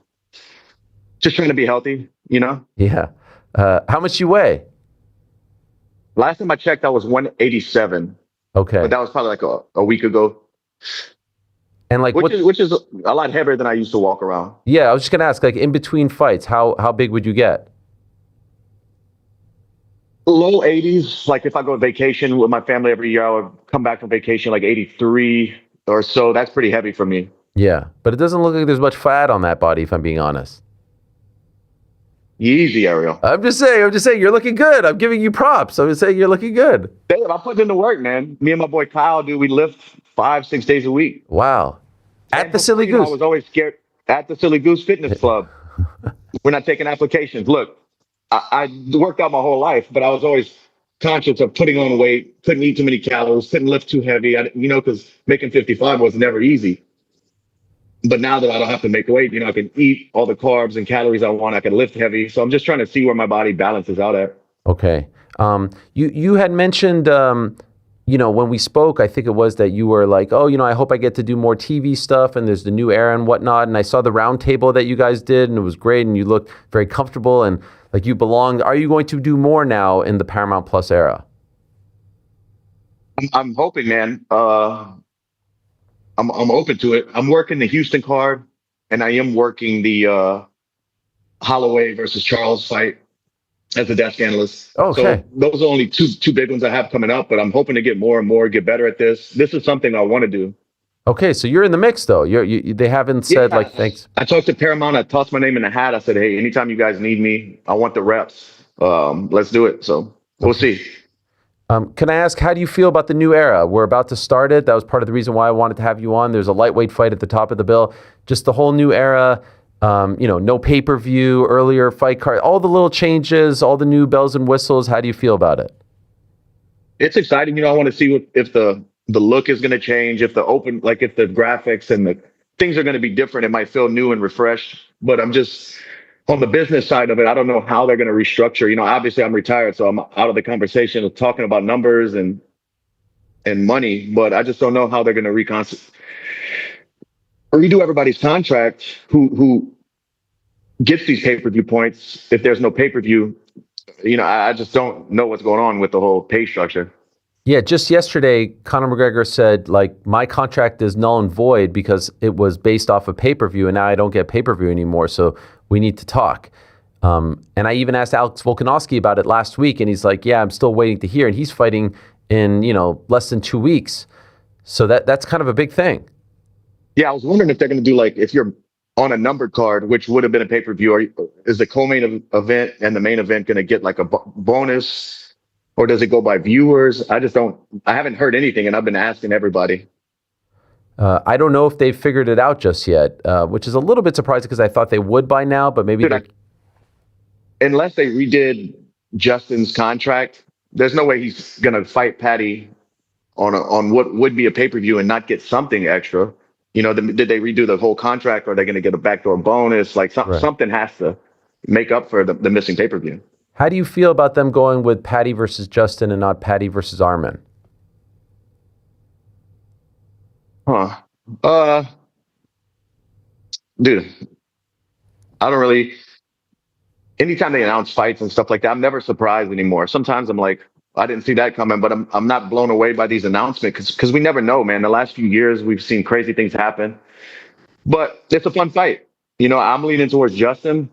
just trying to be healthy, Yeah. How much you weigh? Last time I checked, I was 187. Okay. But that was probably like a week ago. And like which is a lot heavier than I used to walk around. Yeah, I was just gonna ask, like in between fights, how big would you get? Low 80s. Like if I go on vacation with my family every year, I would come back from vacation like 83 or so. That's pretty heavy for me. Yeah, but it doesn't look like there's much fat on that body, if I'm being honest. Easy, Ariel. I'm just saying, you're looking good. I'm giving you props. I'm just saying you're looking good. Damn, I'm putting in the work, man. Me and my boy Kyle, dude, we lift 5-6 days a week. Wow. At the Silly Goose. I was always scared at the Silly Goose Fitness Club. We're not taking applications. Look, I worked out my whole life, but I was always conscious of putting on weight, couldn't eat too many calories, couldn't lift too heavy, because making 55 was never easy. But now that I don't have to make weight, I can eat all the carbs and calories I want. I can lift heavy. So I'm just trying to see where my body balances out at. Okay. You had mentioned, when we spoke, I think it was that you were like, I hope I get to do more TV stuff and there's the new era and whatnot. And I saw the round table that you guys did and it was great and you looked very comfortable and like you belonged. Are you going to do more now in the Paramount Plus era? I'm hoping, man. I'm open to it. I'm working the Houston card, and I am working the Holloway versus Charles fight as a desk analyst. Okay. So those are only two big ones I have coming up, but I'm hoping to get more and more, get better at this. This is something I want to do. Okay, so you're in the mix though. They haven't said like thanks. I talked to Paramount. I tossed my name in the hat. I said, hey, anytime you guys need me, I want the reps. Let's do it. So we'll see. Can I ask, how do you feel about the new era? We're about to start it. That was part of the reason why I wanted to have you on. There's a lightweight fight at the top of the bill. Just the whole new era, no pay-per-view, earlier fight card, all the little changes, all the new bells and whistles. How do you feel about it? It's exciting. I want to see if the look is going to change, if the graphics and the things are going to be different. It might feel new and refreshed, but I'm just... on the business side of it, I don't know how they're going to restructure. Obviously I'm retired, so I'm out of the conversation of talking about numbers and money, but I just don't know how they're going to redo everybody's contract who gets these pay-per-view points if there's no pay-per-view. I just don't know what's going on with the whole pay structure. Yeah, just yesterday, Conor McGregor said, my contract is null and void because it was based off of pay-per-view, and now I don't get pay-per-view anymore, so we need to talk. And I even asked Alex Volkanovski about it last week, and he's like, yeah, I'm still waiting to hear, and he's fighting in, less than 2 weeks. So that's kind of a big thing. Yeah, I was wondering if they're going to do if you're on a numbered card, which would have been a pay-per-view, is the co-main event and the main event going to get like a bonus, or does it go by viewers? I haven't heard anything, and I've been asking everybody. I don't know if they've figured it out just yet, which is a little bit surprising because I thought they would by now, but maybe unless they redid Justin's contract, there's no way he's going to fight Patty on what would be a pay-per-view and not get something extra. You know, did they redo the whole contract, or are they going to get a backdoor bonus? Like something has to make up for the missing pay-per-view. How do you feel about them going with Patty versus Justin and not Patty versus Armin? Dude, I don't really. Anytime they announce fights and stuff like that, I'm never surprised anymore. Sometimes I'm like, I didn't see that coming, but I'm not blown away by these announcements because we never know, man. The last few years, we've seen crazy things happen, but it's a fun fight. You know, I'm leaning towards Justin,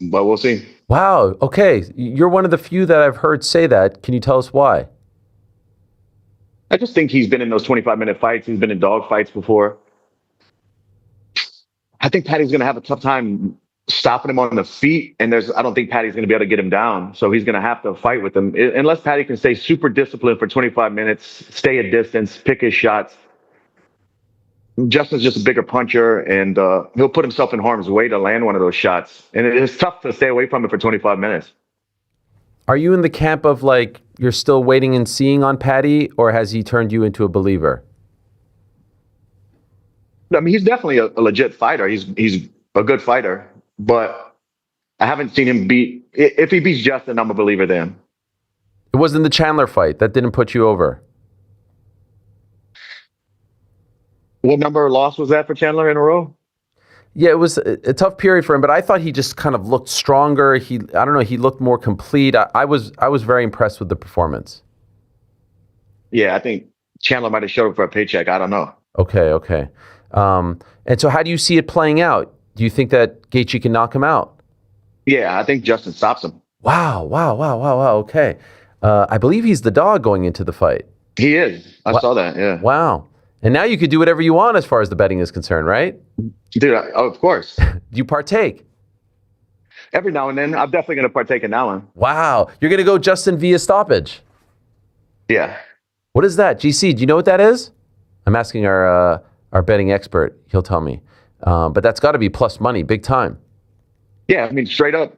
but we'll see. Wow. Okay. You're one of the few that I've heard say that. Can you tell us why? I just think he's been in those 25-minute fights. He's been in dog fights before. I think Patty's going to have a tough time stopping him on the feet, and I don't think Patty's going to be able to get him down. So he's going to have to fight with him. Unless Patty can stay super disciplined for 25 minutes, stay at distance, pick his shots. Justin's just a bigger puncher, and he'll put himself in harm's way to land one of those shots. And it's tough to stay away from it for 25 minutes. Are you in the camp of like, you're still waiting and seeing on Patty, or has he turned you into a believer? I mean, he's definitely a legit fighter. He's a good fighter. But I haven't seen him beat. If he beats Justin, I'm a believer then. It wasn't the Chandler fight. That didn't put you over. What number of loss was that for Chandler in a row? Yeah, it was a tough period for him, but I thought he just kind of looked stronger. I don't know, he looked more complete. I was very impressed with the performance. Yeah, I think Chandler might have showed up for a paycheck. I don't know. Okay. And so how do you see it playing out? Do you think that Gaethje can knock him out? Yeah, I think Justin stops him. Wow. Okay. I believe he's the dog going into the fight. He is. I saw that, yeah. Wow. And now you could do whatever you want as far as the betting is concerned, right? Dude, of course. Do you partake? Every now and then. I'm definitely going to partake in that one. Wow. You're going to go Justin via stoppage? Yeah. What is that? GC, do you know what that is? I'm asking our betting expert. He'll tell me. But that's got to be plus money, big time. Yeah, I mean, straight up,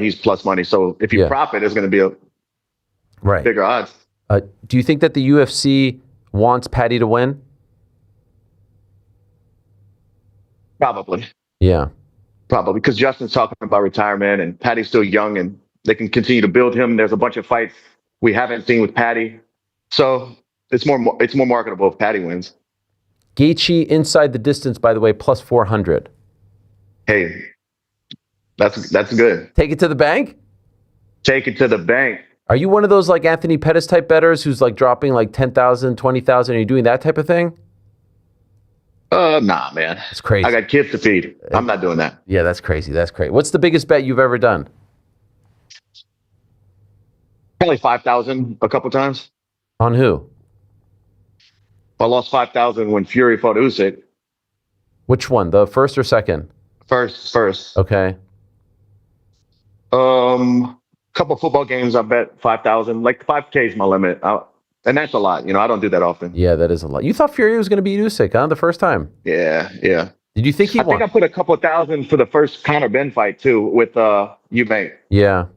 he's plus money. So if you profit, it's going to be a bigger odds. Do you think that the UFC wants Patty to win? Probably. Yeah. Probably, because Justin's talking about retirement and Patty's still young and they can continue to build him. There's a bunch of fights we haven't seen with Patty. So it's more marketable if Patty wins. Gaethje inside the distance, by the way, plus 400. Hey, that's good. Take it to the bank? Take it to the bank. Are you one of those like Anthony Pettis type bettors who's like dropping like 10,000, 20,000? Are you doing that type of thing? Nah, man. It's crazy. I got kids to feed. I'm not doing that. Yeah, that's crazy. What's the biggest bet you've ever done? Probably 5,000 a couple times. On who? I lost 5,000 when Fury fought Usyk. Which one? The first or second? First. Okay. Couple football games, I bet 5,000. Like 5K is my limit. And that's a lot. You know, I don't do that often. Yeah, that is a lot. You thought Fury was going to beat Usyk, huh? The first time? Yeah. Did you think he won? I think I put a couple thousand for the first Conor Ben fight too with Eubank. Yeah.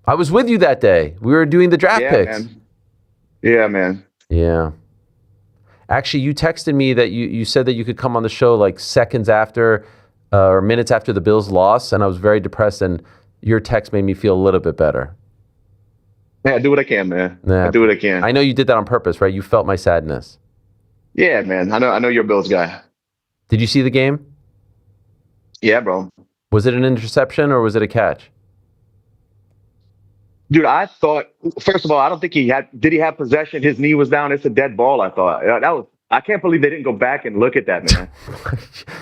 I was with you that day. We were doing the draft picks. Man. Yeah, man. Yeah. Actually, you texted me that you said that you could come on the show like seconds after or minutes after the Bills loss, and I was very depressed, and your text made me feel a little bit better. Yeah, I do what I can, man. Nah, I do what I can. I know you did that on purpose, right? You felt my sadness. Yeah, man. I know you're a Bills guy. Did you see the game? Yeah, bro. Was it an interception or was it a catch? Dude, I thought, first of all, I don't think did he have possession? His knee was down. It's a dead ball, I thought. I can't believe they didn't go back and look at that, man.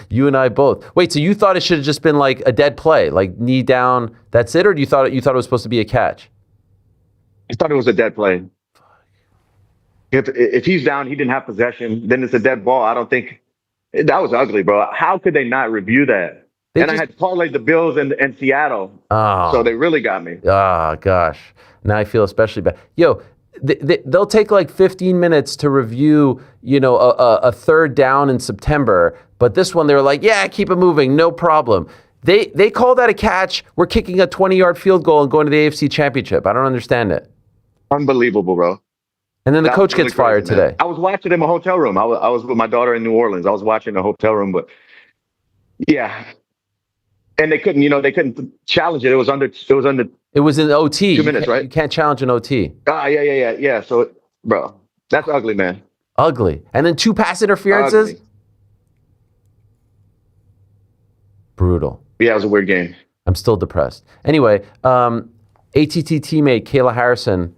You and I both. Wait, so you thought it should have just been like a dead play, like knee down, that's it? Or you thought it was supposed to be a catch? I thought it was a dead play. If he's down, he didn't have possession, then it's a dead ball. I don't think That was ugly, bro. How could they not review that? They I had parlayed the Bills and Seattle, so they really got me. Oh, gosh. Now I feel especially bad. Yo, they'll take like 15 minutes to review, a third down in September. But this one, they were like, yeah, keep it moving. No problem. They call that a catch. We're kicking a 20-yard field goal and going to the AFC Championship. I don't understand it. Unbelievable, bro. And then the That coach was really gets fired crazy, man. today. I was watching in a hotel room. I was with my daughter in New Orleans. I was watching in a hotel room, but yeah. And they couldn't challenge it. It was under It was in OT. 2 minutes, right? You can't challenge an OT. Yeah. So, bro, that's ugly, man. Ugly. And then 2 pass interferences. Ugly. Brutal. Yeah, it was a weird game. I'm still depressed. Anyway, ATT teammate Kayla Harrison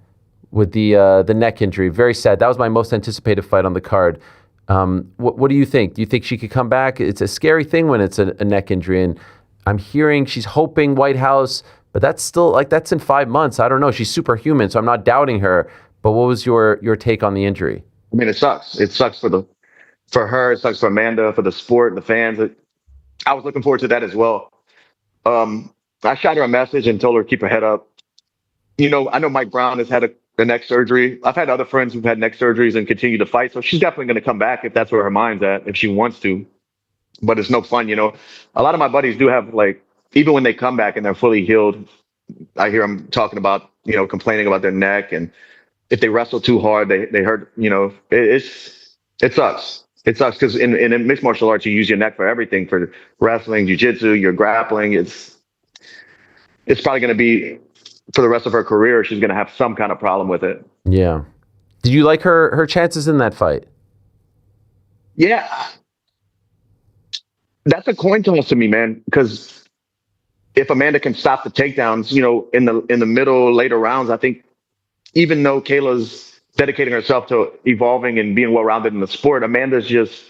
with the neck injury. Very sad. That was my most anticipated fight on the card. What do you think? Do you think she could come back? It's a scary thing when it's a neck injury, and I'm hearing she's hoping White House, but that's still that's in 5 months. I don't know. She's superhuman, so I'm not doubting her. But what was your take on the injury? I mean, it sucks. It sucks for her. It sucks for Amanda, for the sport, the fans. I was looking forward to that as well. I shot her a message and told her to keep her head up. I know Mike Brown has had a neck surgery. I've had other friends who've had neck surgeries and continue to fight. So she's definitely going to come back if that's where her mind's at, if she wants to. But it's no fun, A lot of my buddies do have, even when they come back and they're fully healed, I hear them talking about, complaining about their neck. And if they wrestle too hard, they hurt, it sucks. It sucks because in mixed martial arts, you use your neck for everything, for wrestling, jiu-jitsu, your grappling. It's probably going to be, for the rest of her career, she's going to have some kind of problem with it. Yeah. Did you like her chances in that fight? Yeah. That's a coin toss to me, man, because if Amanda can stop the takedowns, in the middle, later rounds, I think even though Kayla's dedicating herself to evolving and being well-rounded in the sport, Amanda's just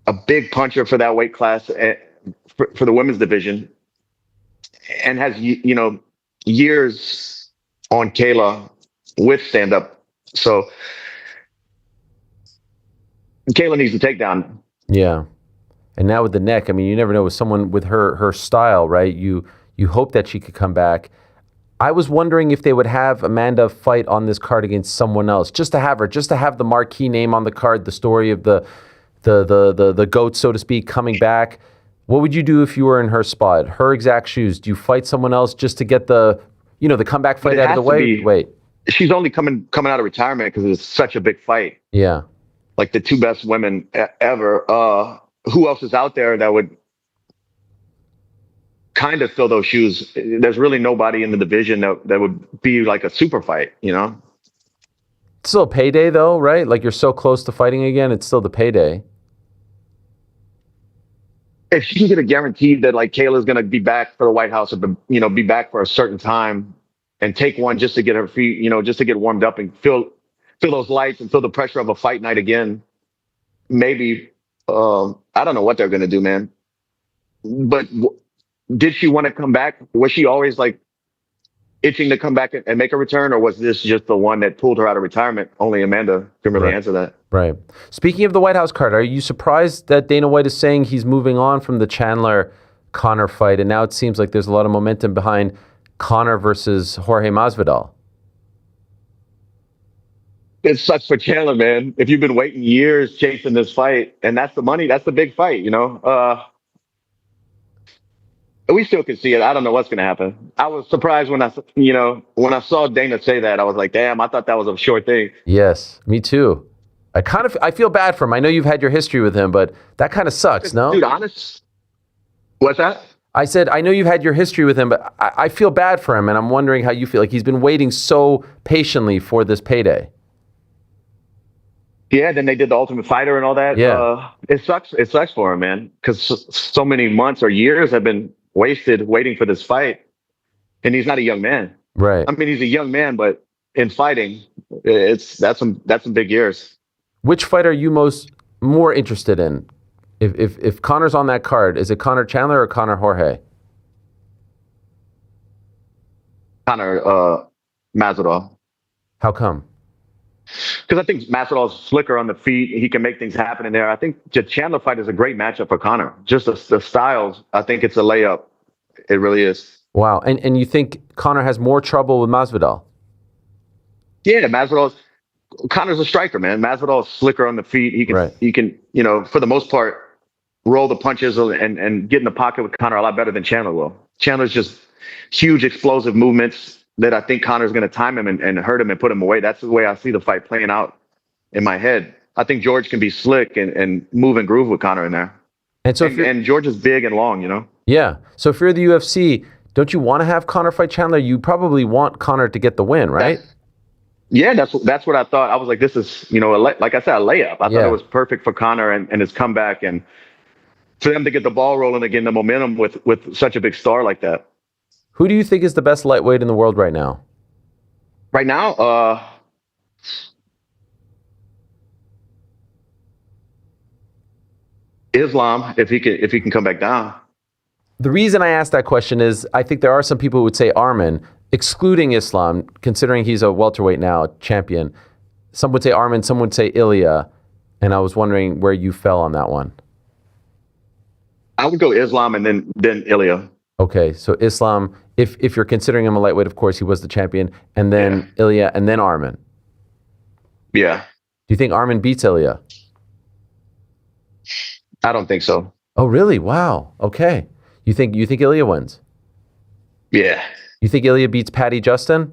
a big puncher for that weight class for the women's division, and has, years on Kayla with stand-up. So Kayla needs to take down. Yeah. And now with the neck, I mean, you never know with someone with her style, right? You hope that she could come back. I was wondering if they would have Amanda fight on this card against someone else, just to have the marquee name on the card, the story of the GOAT, so to speak, coming back. What would you do if you were in her spot, her exact shoes? Do you fight someone else just to get the comeback fight out of the way? Wait, she's only coming out of retirement because it's such a big fight. Yeah, like the 2 best women ever. Who else is out there that would kind of fill those shoes? There's really nobody in the division that would be like a super fight, It's still a payday though, right? Like you're so close to fighting again, it's still the payday. If she can get a guarantee that Kayla's going to be back for the White House, or be back for a certain time, and take one just to get her feet, just to get warmed up and feel those lights and feel the pressure of a fight night again, maybe. I don't know what they're going to do, man. But did she want to come back? Was she always itching to come back and make a return, or was this just the one that pulled her out of retirement? Only Amanda can really answer that. Right. Speaking of the White House card, are you surprised that Dana White is saying he's moving on from the Chandler-Conor fight, and now it seems like there's a lot of momentum behind Conor versus Jorge Masvidal? It sucks for Chandler, man. If you've been waiting years chasing this fight, and that's the money, that's the big fight, we still can see it. I don't know what's going to happen. I was surprised when I saw Dana say that. I was like, damn, I thought that was a sure thing. Yes, me too. I feel bad for him. I know you've had your history with him, but that kind of sucks, no? Dude, honest. What's that? I said, I know you've had your history with him, but I feel bad for him, and I'm wondering how you feel. Like he's been waiting so patiently for this payday. Yeah, then they did the Ultimate Fighter and all that. Yeah. It sucks. It sucks for him, man, because so many months or years have been wasted waiting for this fight, and he's not a young man. Right. I mean, he's a young man, but in fighting, that's some big years. Which fight are you more interested in? If Conor's on that card, is it Conor Chandler or Conor Jorge? Conor Masvidal. How come? because I think Masvidal's slicker on the feet. He can make things happen in there. I think the Chandler fight is a great matchup for Conor. Just the styles, I think it's a layup. It really is. Wow. And you think Conor has more trouble with Masvidal? Yeah, Conor's a striker, man. Masvidal's slicker on the feet. He can, for the most part, roll the punches and get in the pocket with Conor a lot better than Chandler will. Chandler's just huge explosive movements that I think Conor's going to time him and hurt him and put him away. That's the way I see the fight playing out in my head. I think George can be slick and move and groove with Conor in there. And so, and George is big and long, Yeah. So if you're the UFC, don't you want to have Conor fight Chandler? You probably want Conor to get the win, right? That's what I thought. I was like, this is, like I said, a layup. I thought it was perfect for Conor and his comeback, and for them to get the ball rolling again, the momentum with such a big star like that. Who do you think is the best lightweight in the world right now? Right now, Islam, if he can come back down. The reason I asked that question is I think there are some people who would say Arman, excluding Islam, considering he's a welterweight now, champion. Some would say Arman, some would say Ilya, and I was wondering where you fell on that one. I would go Islam and then Ilya. Okay, so Islam, if you're considering him a lightweight, of course, he was the champion, and then Ilya, and then Arman. Yeah. Do you think Arman beats Ilya? I don't think so. Oh, really? Wow. Okay. You think Ilya wins? Yeah. You think Ilya beats Patty Justin?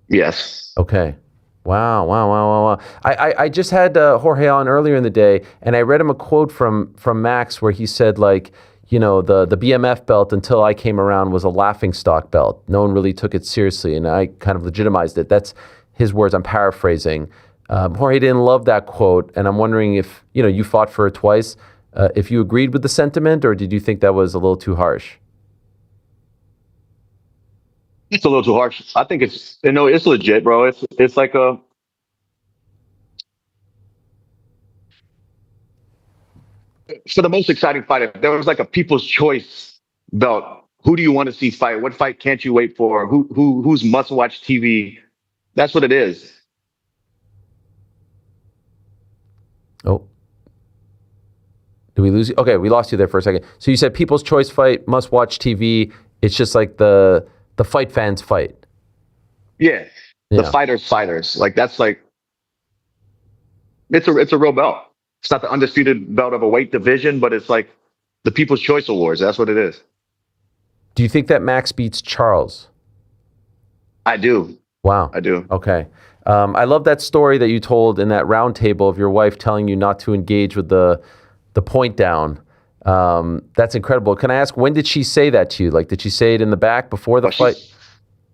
Yes. Okay. Wow. I just had Jorge on earlier in the day, and I read him a quote from Max where he said, like, the BMF belt until I came around was a laughingstock belt. No one really took it seriously, and I kind of legitimized it. That's his words. I'm paraphrasing. Jorge didn't love that quote, and I'm wondering if, you fought for it twice, if you agreed with the sentiment, or did you think that was a little too harsh? It's a little too harsh. I think it's legit, bro. It's like for the most exciting fight, if there was like a people's choice belt, who do you want to see fight? What fight can't you wait for? Who's must watch TV? That's what it is. Oh. Did we lose you? Okay, we lost you there for a second. So you said people's choice fight, must watch TV. It's just like the fight fans fight. Yeah. The fighters. Like that's like it's a real belt. It's not the undisputed belt of a weight division, but it's like the People's Choice Awards. That's what it is. Do you think that Max beats Charles? I do. Wow. I do. Okay. I love that story that you told in that round table of your wife telling you not to engage with the point down. That's incredible. Can I ask, when did she say that to you? Like, did she say it in the back before the fight?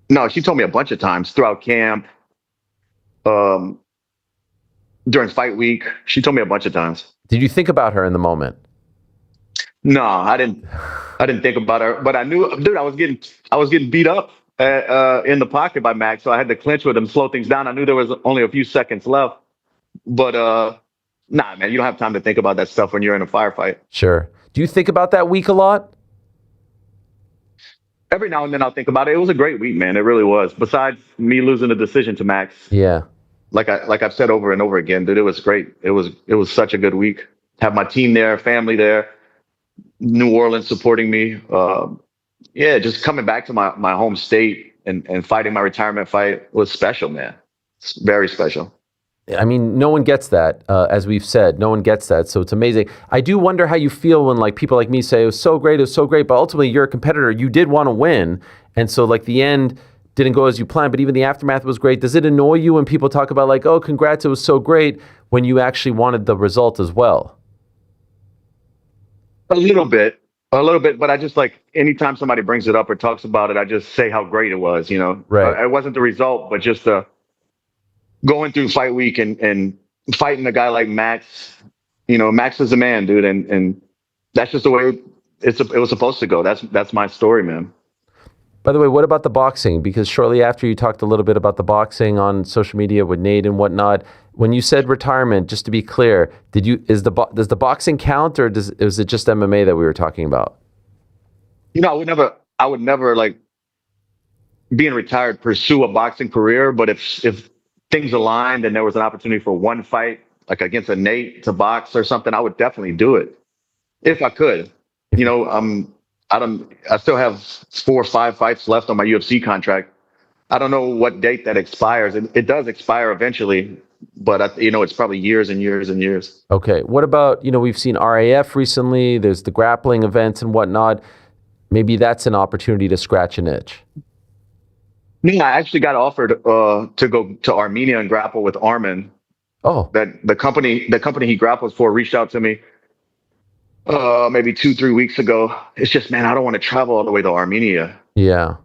No, she told me a bunch of times throughout camp. During fight week, she told me a bunch of times. Did you think about her in the moment? No, I didn't think about her, but I knew, dude, I was getting beat up in the pocket by Max, so I had to clinch with him, slow things down. I knew there was only a few seconds left, but nah, man, you don't have time to think about that stuff when you're in a firefight. Sure. Do you think about that week a lot? Every now and then I'll think about it. It was a great week, man. It really was. Besides me losing the decision to Max. Yeah. Like I've said over and over again, dude, it was great. It was such a good week. Have my team there, family there, New Orleans supporting me. Yeah, just coming back to my home state and fighting my retirement fight was special, man. It's very special. I mean, no one gets that, as we've said. No one gets that, so it's amazing. I do wonder how you feel when like people like me say, it was so great, but ultimately you're a competitor. You did want to win, and so like the end didn't go as you planned, but even the aftermath was great. Does it annoy you when people talk about like, oh, congrats, it was so great, when you actually wanted the result as well? A little bit, but I just like, anytime somebody brings it up or talks about it, I just say how great it was, Right. It wasn't the result, but just going through fight week and fighting a guy like Max. Max is a man, dude, and that's just the way it was supposed to go. That's my story, man. By the way, what about the boxing? Because shortly after you talked a little bit about the boxing on social media with Nate and whatnot. When you said retirement, just to be clear, does the boxing count, or is it just MMA that we were talking about? I would never like being retired pursue a boxing career. But if things aligned and there was an opportunity for one fight, like against a Nate to box or something, I would definitely do it if I could. You know, I still have 4 or 5 fights left on my UFC contract. I don't know what date that expires. It does expire eventually, but it's probably years and years and years. Okay. What about, we've seen RAF recently. There's the grappling events and whatnot. Maybe that's an opportunity to scratch an itch. Yeah, I actually got offered to go to Armenia and grapple with Armin. Oh. That the company he grapples for reached out to me maybe 2-3 weeks ago. It's just, man, I don't want to travel all the way to Armenia. Yeah.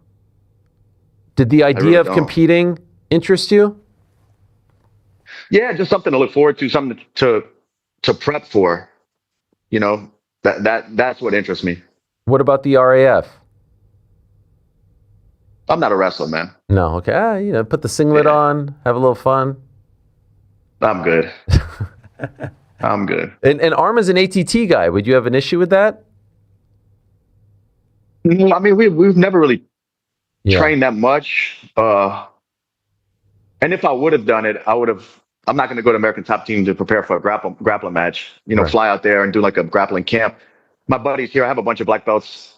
Did the idea really of don't. competing interest you? Yeah, just something to look forward to, something to prep for. That's what interests me. What about the RAF? I'm not a wrestler, man. No, okay. Put the singlet on, have a little fun. I'm good. I'm good. And Armin's an ATT guy. Would you have an issue with that? I mean, we've never really trained that much. And if I would have done it, I'm not going to go to American Top Team to prepare for a grappling match. Fly out there and do like a grappling camp. My buddies here, I have a bunch of black belts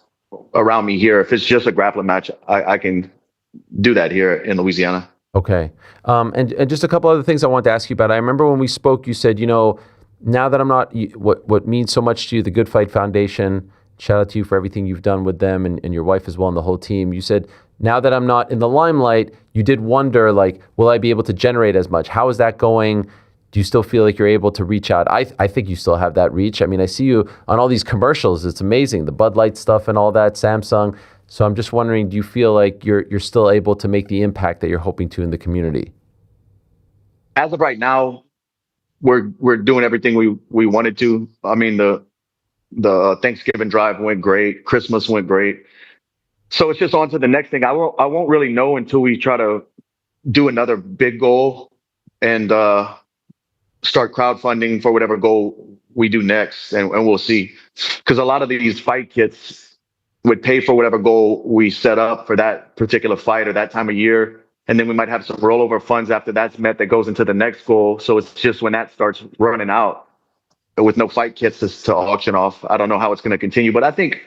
around me here. If it's just a grappling match, I can do that here in Louisiana. Okay. And just a couple other things I wanted to ask you about. I remember when we spoke, you said, now that I'm not, what means so much to you, the Good Fight Foundation, shout out to you for everything you've done with them and your wife as well and the whole team. You said, now that I'm not in the limelight, you did wonder, will I be able to generate as much? How is that going? Do you still feel like you're able to reach out? I think you still have that reach. I mean, I see you on all these commercials. It's amazing, the Bud Light stuff and all that, Samsung. So I'm just wondering, do you feel like you're still able to make the impact that you're hoping to in the community? As of right now, we're doing everything we wanted to. I mean, the Thanksgiving drive went great. Christmas went great. So it's just on to the next thing. I won't really know until we try to do another big goal and start crowdfunding for whatever goal we do next, and we'll see. Because a lot of these fight kits would pay for whatever goal we set up for that particular fight or that time of year, and then we might have some rollover funds after that's met that goes into the next goal. So it's just when that starts running out with no fight kits to auction off, I don't know how it's going to continue, but I think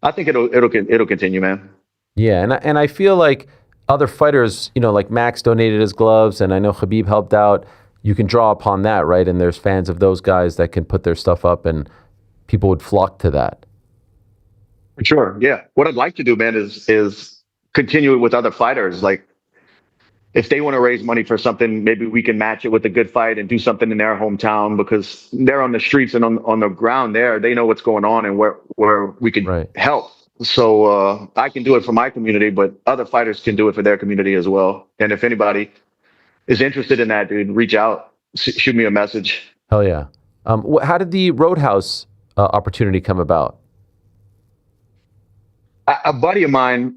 it'll continue, man. Yeah, and I feel like other fighters, like Max donated his gloves, and I know Khabib helped out. You can draw upon that, right? And there's fans of those guys that can put their stuff up, and people would flock to that. For sure, yeah. What I'd like to do, man, is continue it with other fighters. Like, if they want to raise money for something, maybe we can match it with a good fight and do something in their hometown, because they're on the streets and on the ground there. They know what's going on and where we can help. So I can do it for my community, but other fighters can do it for their community as well. And if anybody is interested in that, dude, reach out, shoot me a message. Hell yeah. How did the Roadhouse opportunity come about? A buddy of mine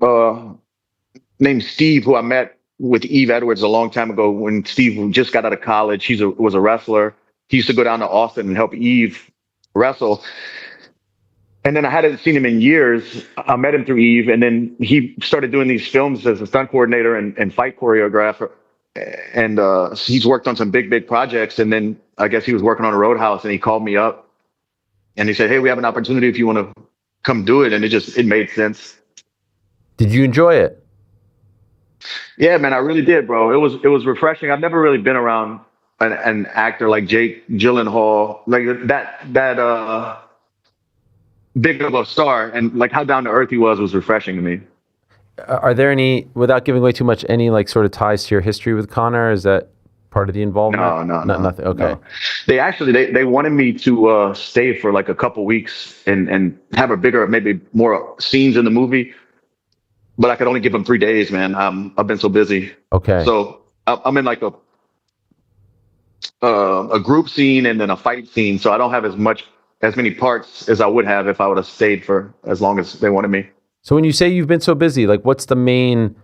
named Steve, who I met with Eve Edwards a long time ago when Steve just got out of college. He was a wrestler. He used to go down to Austin and help Eve wrestle. And then I hadn't seen him in years. I met him through Eve, and then he started doing these films as a stunt coordinator and fight choreographer. And he's worked on some big projects. And then I guess he was working on a Roadhouse, and he called me up and he said, "Hey, we have an opportunity if you want to come do it." And it made sense. Did you enjoy it? Yeah, man, I really did, bro. It was refreshing. I've never really been around an actor like Jake Gyllenhaal, like that big of a star, and like how down to earth he was refreshing to me. Are there any, without giving away too much, any like sort of ties to your history with Conor? Is that part of the involvement? No, nothing. Okay. No. They actually they wanted me to stay for like a couple weeks and have a bigger, maybe more scenes in the movie, but I could only give them 3 days, man. I've been so busy. Okay. So I'm in like a group scene and then a fight scene, so I don't have as many parts as I would have if I would have stayed for as long as they wanted me. So when you say you've been so busy, like what's the main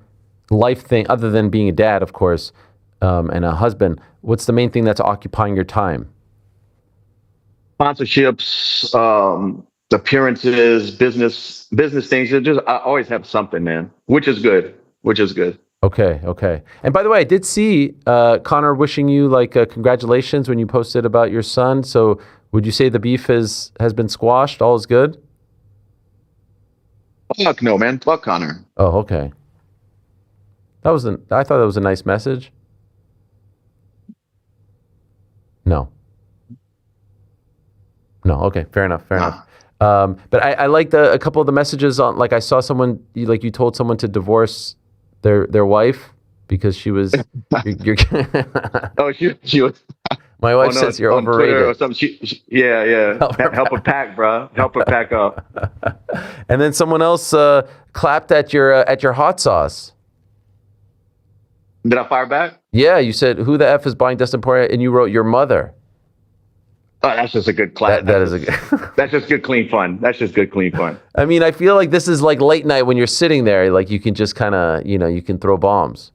life thing, other than being a dad, of course, and a husband, what's the main thing that's occupying your time? Sponsorships, appearances, business things. I always have something, man, which is good. Okay. And by the way, I did see Connor wishing you congratulations when you posted about your son. So would you say the beef has been squashed? All is good? Fuck no, man. Fuck Connor. Oh, okay. I thought that was a nice message. No. Okay, fair enough. But I liked a couple of the messages on, I saw someone, you told someone to divorce their wife because she was. She was. My wife says you're on overrated. Twitter or something. Yeah. Help her pack, bro. Help her pack up. And then someone else clapped at your hot sauce. Did I fire back? Yeah, you said, "Who the f is buying Dustin Poirier?" And you wrote your mother. Oh, that's just a good clap. That's just good, clean fun. That's just good, clean fun. I mean, I feel like this is like late night when you're sitting there, you can just kind of, you can throw bombs.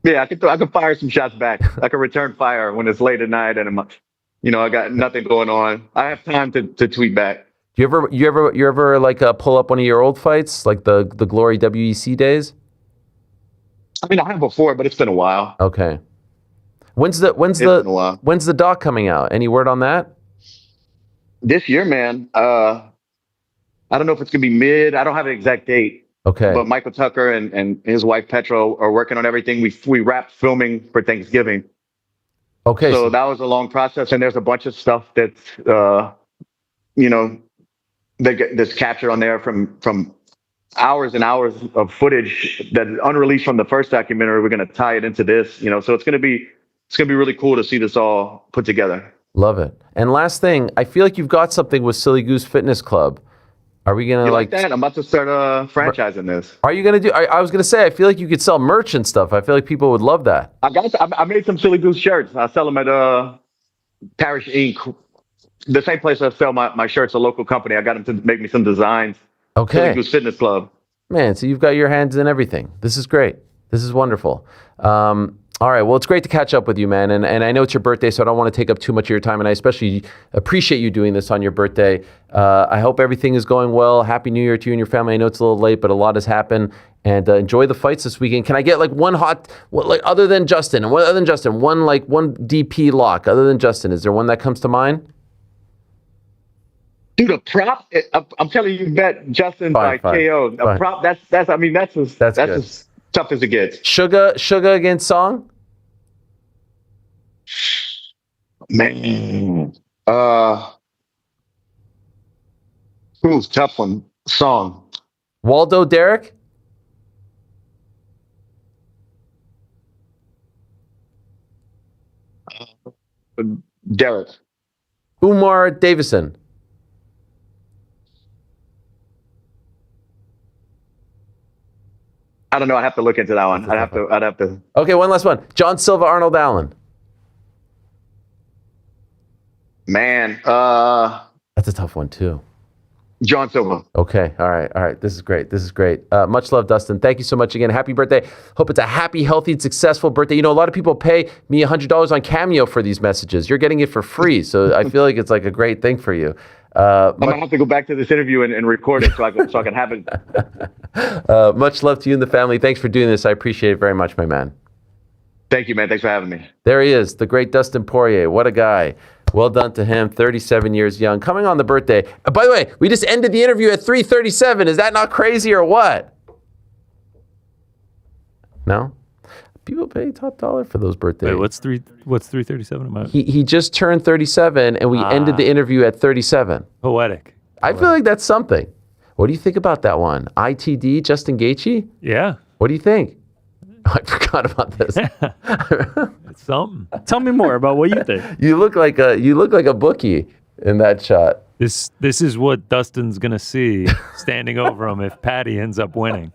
Yeah, I could fire some shots back. I can return fire when it's late at night and I got nothing going on. I have time to tweet back. You ever pull up one of your old fights, like the Glory WEC days? I mean, I have before, but it's been a while. Okay. When's the doc coming out? Any word on that? This year, man. I don't know if it's gonna be mid. I don't have an exact date. Okay. But Michael Tucker and his wife Petra are working on everything. We wrapped filming for Thanksgiving. Okay. So that was a long process, and there's a bunch of stuff that's that's captured on there from hours and hours of footage that is unreleased from the first documentary. We're gonna tie it into this, so it's gonna be really cool to see this all put together. Love it. And last thing, I feel like you've got something with Silly Goose Fitness Club. Are we gonna like that? I'm about to start franchising this. Are you gonna do? I was gonna say, I feel like you could sell merch and stuff. I feel like people would love that. I made some Silly Goose shirts. I sell them at Parish Inc. The same place I sell my shirts, a local company. I got them to make me some designs. Okay. Silly Goose Fitness Club. Man, so you've got your hands in everything. This is great. This is wonderful. All right. Well, it's great to catch up with you, man. And I know it's your birthday, so I don't want to take up too much of your time. And I especially appreciate you doing this on your birthday. I hope everything is going well. Happy New Year to you and your family. I know it's a little late, but a lot has happened. And enjoy the fights this weekend. Can I get one other than Justin? And other than Justin, one DP lock other than Justin? Is there one that comes to mind? Dude, a prop. I'm telling you, bet Justin by KO. A prop. That's as tough as it gets. Sugar against Song? Man. Who's tough one? Song. Waldo Derrick? Derrick. Umar Davison? I don't know. I have to look into that one. I'd have to. Okay, one last one. John Silva, Arnold Allen. Man, that's a tough one too. John Silva. Okay, all right. This is great. Much love, Dustin. Thank you so much again. Happy birthday. Hope it's a happy, healthy, and successful birthday. A lot of people pay me $100 on Cameo for these messages. You're getting it for free, so I feel like it's like a great thing for you. I'm gonna have to go back to this interview and record it so I can have it. Much love to you and the family. Thanks for doing this. I appreciate it very much, my man. Thank you, man. Thanks for having me. There he is, the great Dustin Poirier. What a guy. Well done to him, 37 years young, coming on the birthday. By the way, we just ended the interview at 3:37. Is that not crazy or what? No? People pay top dollar for those birthdays. Wait, what's 3:37 about? He just turned 37, and we ended the interview at 37. Poetic. I feel like that's something. What do you think about that one? ITD, Justin Gaethje? Yeah. What do you think? I forgot about this. It's something. Tell me more about what you think. You look like a bookie in that shot. This is what Dustin's gonna see standing over him if Patty ends up winning.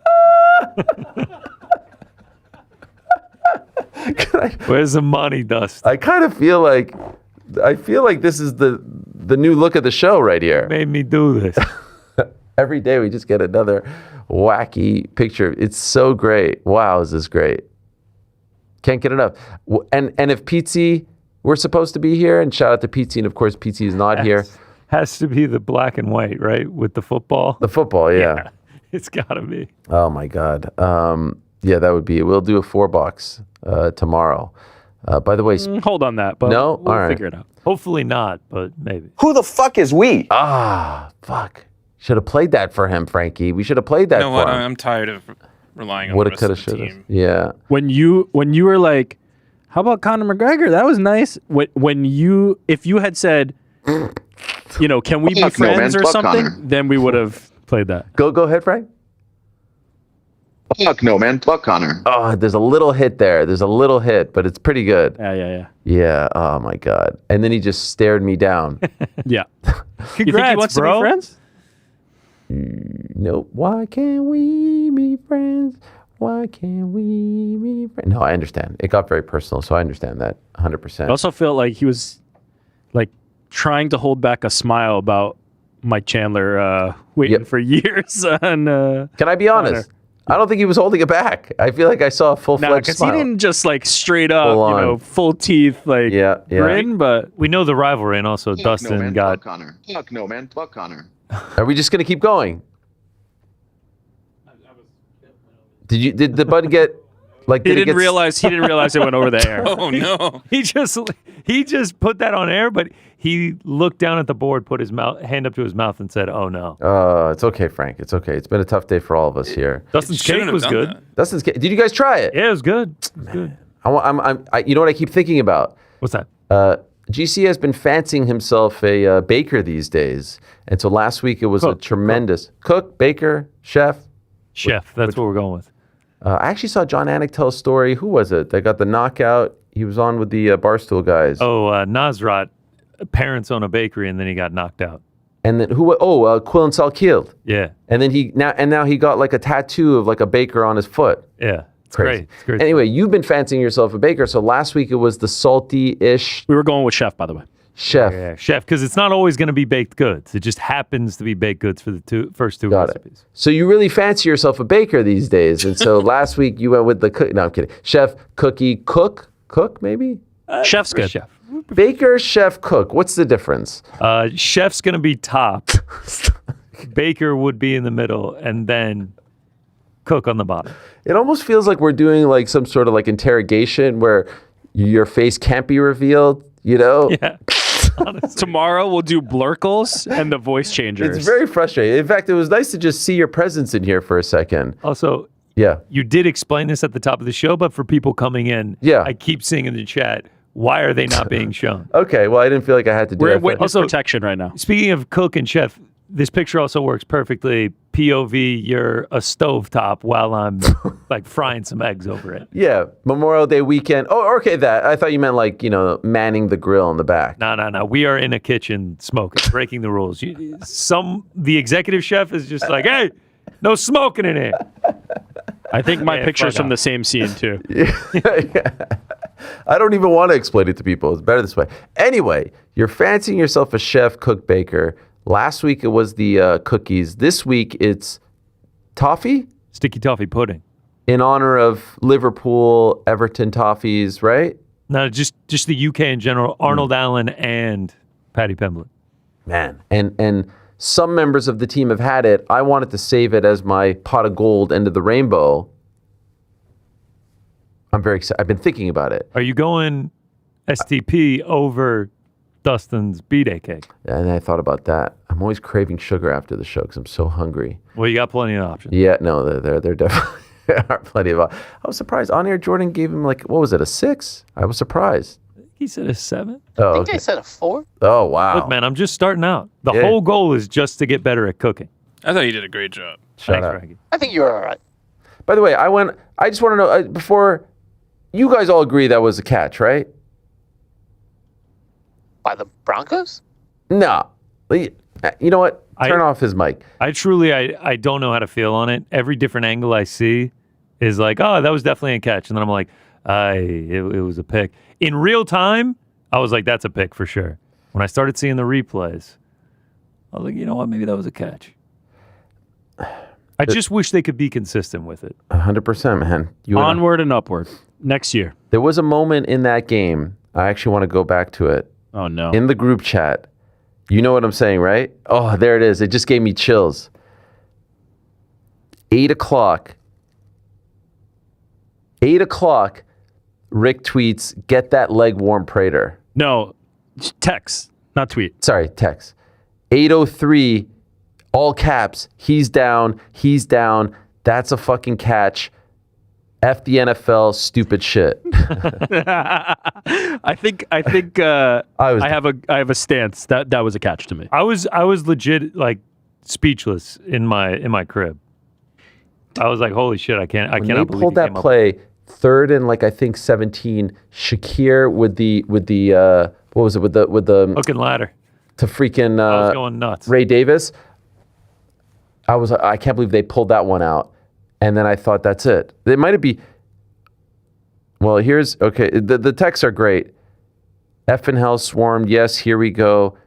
Where's the money, Dustin? I kind of feel like this is the new look of the show right here. Made me do this. Every day we just get another wacky picture. It's so great. Wow, is this great. Can't get enough. And if Pizzi were supposed to be here, and shout out to Pizzi, and of course Pizzi is not here. Has to be the black and white, right? With the football? The football, yeah. It's gotta be. Oh my God. Yeah, that would be it. We'll do a $4 tomorrow. By the way, Hold on that, but no? we'll All right. figure it out. Hopefully not, but maybe. Who the fuck is we? Fuck. Should have played that for him, Frankie. We should have played that You know what? for him. I'm tired of relying on Woulda, the rest coulda, of the shoulda. team. Yeah. When you were like, how about Conor McGregor? That was nice. If you had said, can we be Fuck no, friends man. or Fuck something, Conor. then we would have played that. Go ahead, Frank. Fuck no, man. Fuck Connor. Oh, there's a little hit there. There's a little hit, but it's pretty good. Yeah. Yeah. Oh my God. And then he just stared me down. Yeah. Congrats, you think he wants bro. to be friends? Nope. Why can't we be friends? Why can't we be friends? No, I understand. It got very personal, so I understand that 100%. I also felt like he was like trying to hold back a smile about Mike Chandler waiting for years on. Can I be honest? I don't think he was holding it back. I feel like I saw a full-fledged because smile. he didn't just like straight up, Full on. full teeth, like grin. But we know the rivalry, and also Dustin man. got. Fuck Connor. Fuck no, man. Fuck Connor. Are we just gonna keep going? Did the bud get like? he did it didn't get realize it went over the air. Oh no! He just put that on air, but he looked down at the board, put his hand up to his mouth, and said, "Oh no." It's okay, Frank. It's okay. It's been a tough day for all of us here. Dustin's cake was good. Dustin's cake. Did you guys try it? Yeah, it was good. It was good. You know what I keep thinking about? What's that? GC has been fancying himself a baker these days, and so last week it was a tremendous cook, baker, chef. That's what we're going with. I actually saw John Anik tell a story. Who was it that got the knockout? He was on with the Barstool guys. Oh, Nasrat, parents own a bakery, and then he got knocked out. And then who? Oh, Quill and Salkeld. Yeah. And then now he got like a tattoo of like a baker on his foot. Yeah. It's Crazy. great. It's great. Anyway, you've been fancying yourself a baker. So last week it was the salty-ish. We were going with chef, by the way. Chef. Yeah, chef, because it's not always going to be baked goods. It just happens to be baked goods for the first two recipes. So you really fancy yourself a baker these days. And so last week you went with the cook. No, I'm kidding. Chef, cookie, cook maybe? Chef's good. Chef. Baker, chef, cook. What's the difference? Chef's going to be top. Baker would be in the middle, and then cook on the bottom. It almost feels like we're doing like some sort of like interrogation where your face can't be revealed, you know? Yeah. Tomorrow we'll do blurkles and the voice changers. It's very frustrating. In fact, it was nice to just see your presence in here for a second. Also, yeah, you did explain this at the top of the show, but for people coming in, I keep seeing in the chat, why are they not being shown? Okay, well, I didn't feel like I had to do We're that. at witness protection right now. Speaking of cook and chef, this picture also works perfectly. POV, you're a stovetop while I'm like frying some eggs over it. Yeah, Memorial Day weekend. Oh, okay, that. I thought you meant like, manning the grill in the back. No. We are in a kitchen smoking, breaking the rules. The executive chef is just like, hey, no smoking in here. I think my picture's from the same scene too. Yeah. I don't even want to explain it to people. It's better this way. Anyway, you're fancying yourself a chef, cook, baker. Last week it was the cookies. This week it's toffee? Sticky toffee pudding. In honor of Liverpool, Everton toffees, right? No, just the UK in general. Arnold Allen and Paddy Pimblett. Man, and some members of the team have had it. I wanted to save it as my pot of gold end of the rainbow. I'm very excited. I've been thinking about it. Are you going STP over Dustin's B-Day cake? And I thought about that. I'm always craving sugar after the show because I'm so hungry. Well, you got plenty of options. Yeah, no, there definitely are plenty of. I was surprised. On air, Jordan gave him like, what was it, a 6? I was surprised. He said a 7. Oh, I think I said a 4. Oh, wow. Look, man, I'm just starting out. The whole goal is just to get better at cooking. I thought you did a great job. Shut up. Frankie. I think you're all right. By the way, I just want to know, before, you guys all agree that was a catch, right? By the Broncos? No. You know what? Turn off his mic. I don't know how to feel on it. Every different angle I see is like, oh, that was definitely a catch. And then I'm like, it was a pick. In real time, I was like, that's a pick for sure. When I started seeing the replays, I was like, you know what? Maybe that was a catch. I just wish they could be consistent with it. 100%, man. Onward and upward. Next year. There was a moment in that game. I actually want to go back to it. Oh, no. In the group chat. You know what I'm saying, right? Oh, there it is. It just gave me chills. 8 o'clock. 8 o'clock, Rick tweets, "Get that leg warm, Prater." No, text, not tweet. Sorry, text. 8:03, all caps. He's down. He's down. That's a fucking catch. F the NFL, stupid shit. I think I have a stance that was a catch to me. I was legit like speechless in my crib. I was like, holy shit, I cannot When they believe pulled he that came up play, 3rd and like I think 17. Shakir with the what was it with the hook and ladder to freaking I was going nuts. Ray Davis. I can't believe they pulled that one out. And then I thought, that's it. It might be. Well, here's okay. The texts are great. Effing hell swarmed. Yes, here we go.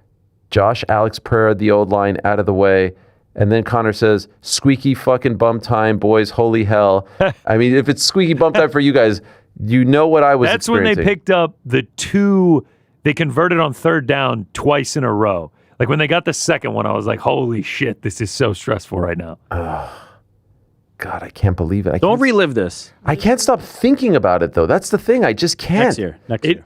Josh Alex Pereira, the old line, out of the way. And then Connor says, "Squeaky fucking bum time, boys. Holy hell." I mean, if it's squeaky bum time for you guys, you know what I was That's when they picked up the 2. They converted on 3rd down twice in a row. Like when they got the second one, I was like, holy shit, this is so stressful right now. God, I can't believe it. Don't relive this. I can't stop thinking about it, though. That's the thing. I just can't. Next year.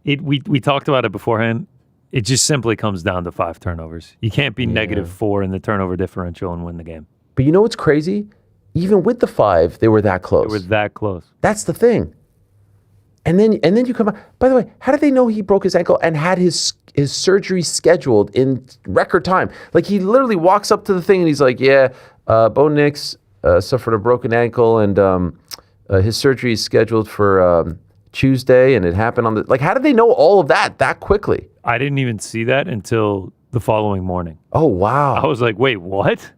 We talked about it beforehand. It just simply comes down to 5 turnovers. You can't be -4 in the turnover differential and win the game. But you know what's crazy? Even with the 5, they were that close. They were that close. That's the thing. And then you come out. By the way, how did they know he broke his ankle and had his surgery scheduled in record time? Like he literally walks up to the thing and he's like, "Yeah, Bo Nix suffered a broken ankle and his surgery is scheduled for Tuesday, and it happened on the." Like, how did they know all of that quickly? I didn't even see that until the following morning. Oh wow! I was like, "Wait, what?"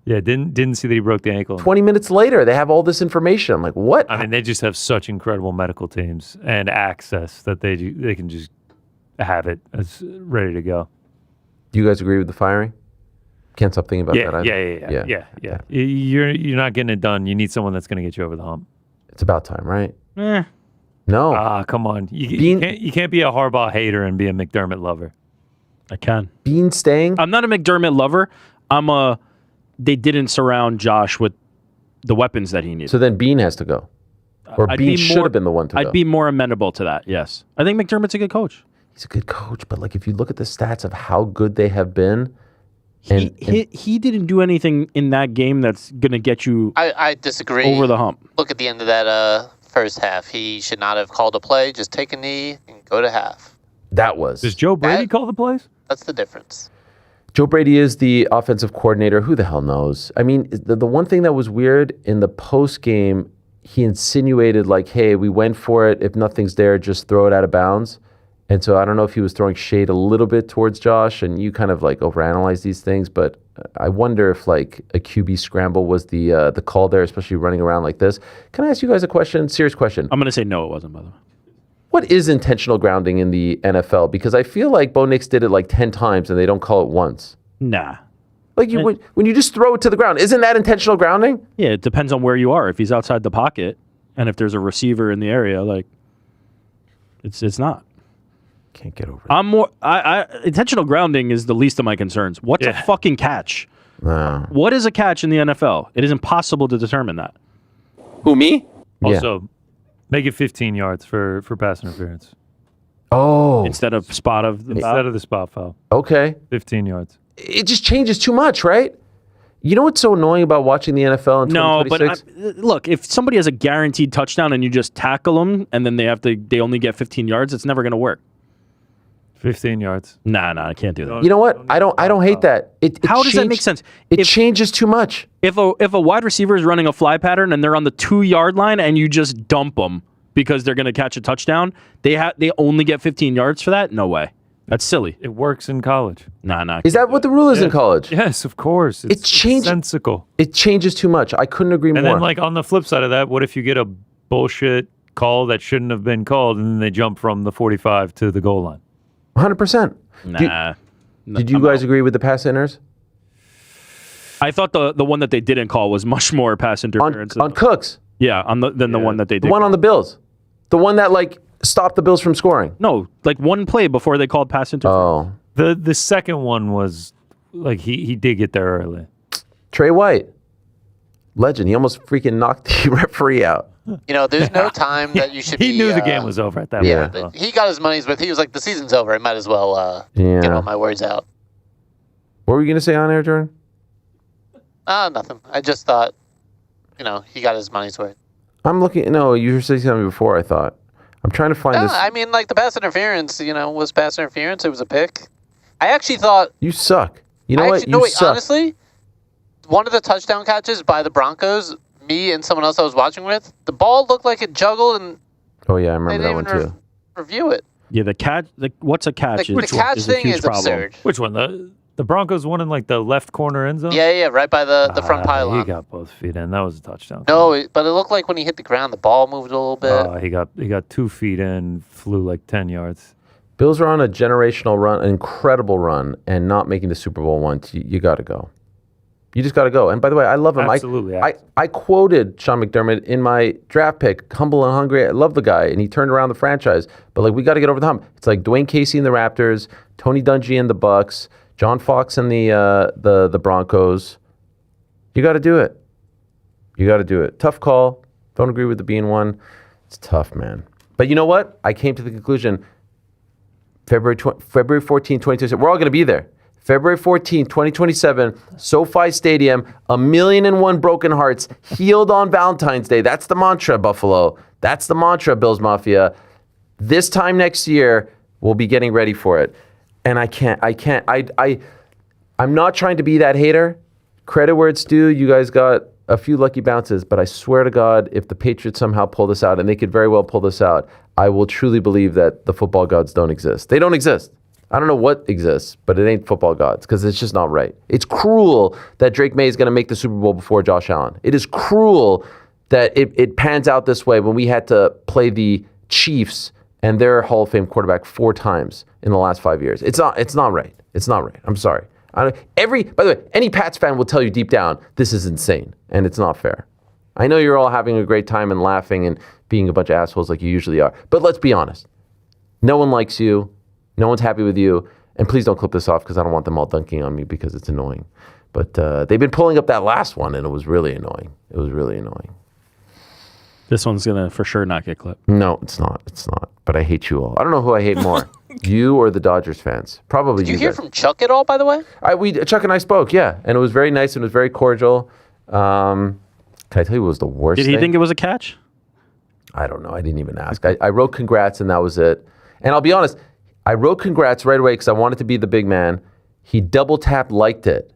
Yeah, didn't see that he broke the ankle. 20 minutes later, they have all this information. I'm like, what? I mean, they just have such incredible medical teams and access that they can just have it as ready to go. Do you guys agree with the firing? Can't stop thinking about that either. Yeah. You're not getting it done. You need someone that's going to get you over the hump. It's about time, right? Eh. No. Come on. You can't be a Harbaugh hater and be a McDermott lover. I can. Bean staying? I'm not a McDermott lover. They didn't surround Josh with the weapons that he needed. So then Bean has to go. Or Bean should have been the one to go. I'd be more amenable to that, yes. I think McDermott's a good coach. He's a good coach, but like if you look at the stats of how good they have been, he didn't do anything in that game that's going to get you I disagree. over the hump. Look at the end of that first half. He should not have called a play. Just take a knee and go to half. That was. Does Joe Brady call the plays? That's the difference. Joe Brady is the offensive coordinator. Who the hell knows? I mean, the one thing that was weird in the post game, he insinuated like, "Hey, we went for it. If nothing's there, just throw it out of bounds." And so I don't know if he was throwing shade a little bit towards Josh, and you kind of like overanalyze these things, but I wonder if like a QB scramble was the call there, especially running around like this. Can I ask you guys a question? Serious question. I'm going to say no, it wasn't, by the way. What is intentional grounding in the NFL? Because I feel like Bo Nix did it like 10 times and they don't call it once. Nah. Like when you just throw it to the ground, isn't that intentional grounding? Yeah, it depends on where you are. If he's outside the pocket and if there's a receiver in the area, like it's not. Can't get over it. I'm more intentional grounding is the least of my concerns. What's a fucking catch? What is a catch in the NFL? It is impossible to determine that. Who, me? Also, make it 15 yards for pass interference. Oh. Instead of the spot foul. Okay. 15 yards. It just changes too much, right? You know what's so annoying about watching the NFL in 2026? No, but look, if somebody has a guaranteed touchdown and you just tackle them and then they only get 15 yards, it's never going to work. 15 yards. Nah, I can't do that. You know what? I don't hate that. How does that make sense? It changes too much. If a wide receiver is running a fly pattern and they're on the 2-yard line and you just dump them because they're going to catch a touchdown, they only get 15 yards for that? No way. That's silly. It works in college. Nah. Is that what the rule is in college? Yes, of course. It's sensical. It changes too much. I couldn't agree more. And then, like, on the flip side of that, what if you get a bullshit call that shouldn't have been called and then they jump from the 45 to the goal line? 100%. Nah. Did you guys agree with the pass interference? I thought the one that they didn't call was much more pass interference. On Cooks? Yeah, than the one that they did. The one on the Bills? The one that, like, stopped the Bills from scoring? No, like one play before they called pass interference. Oh. The second one was, like, he did get there early. Trey White. Legend. He almost freaking knocked the referee out. There's no time that you should be. He knew the game was over at that Yeah. point. He got his money's worth. He was like, the season's over. I might as well Yeah. get all my words out. What were you gonna say on air, Jordan? Nothing. I just thought, he got his money's worth. I'm looking. No, you were saying something before. I thought. I'm trying to find No, this. I mean, like the pass interference, was pass interference. It was a pick. I actually thought. You suck. You know what? You suck. Honestly, one of the touchdown catches by the Broncos, me and someone else I was watching with, the ball looked like it juggled and Oh yeah, I they remember didn't that one even too. review it. Yeah, the catch. What's a catch? The catch is thing a huge is problem. absurd. Which one? The Broncos won in like the left corner end zone? Yeah, right by the front pylon. He got both feet in. That was a touchdown. No, but it looked like when he hit the ground, the ball moved a little bit. He got 2 feet in, flew like 10 yards. Bills are on a generational run, an incredible run, and not making the Super Bowl once. You got to go. You just got to go. And by the way, I love him. Absolutely. I quoted Sean McDermott in my draft pick, humble and hungry. I love the guy, and he turned around the franchise. But we got to get over the hump. It's like Dwayne Casey and the Raptors, Tony Dungy and the Bucks, John Fox and the Broncos. You got to do it. You got to do it. Tough call. Don't agree with the being one. It's tough, man. But you know what? I came to the conclusion. February 14, 2027. We're all going to be there. February 14, 2027, SoFi Stadium, 1,000,001 broken hearts, healed on Valentine's Day. That's the mantra, Buffalo. That's the mantra, Bills Mafia. This time next year, we'll be getting ready for it. And I'm not trying to be that hater. Credit where it's due. You guys got a few lucky bounces, but I swear to God, if the Patriots somehow pull this out, and they could very well pull this out, I will truly believe that the football gods don't exist. They don't exist. I don't know what exists, but it ain't football gods because it's just not right. It's cruel that Drake May is going to make the Super Bowl before Josh Allen. It is cruel that it pans out this way when we had to play the Chiefs and their Hall of Fame quarterback 4 times in the last 5 years. It's not right. It's not right. I'm sorry. By the way, any Pats fan will tell you deep down, this is insane and it's not fair. I know you're all having a great time and laughing and being a bunch of assholes like you usually are. But let's be honest. No one likes you. No one's happy with you. And please don't clip this off because I don't want them all dunking on me because it's annoying. But they've been pulling up that last one and it was really annoying. It was really annoying. This one's going to for sure not get clipped. No, it's not. It's not. But I hate you all. I don't know who I hate more. You or the Dodgers fans. Probably Did you you hear guys. from Chuck at all, by the way? Chuck and I spoke, yeah. And it was very nice and it was very cordial. Can I tell you what was the worst Did he thing? think it was a catch? I don't know. I didn't even ask. I wrote congrats and that was it. And I'll be honest, I wrote congrats right away because I wanted to be the big man. He double tapped, liked it.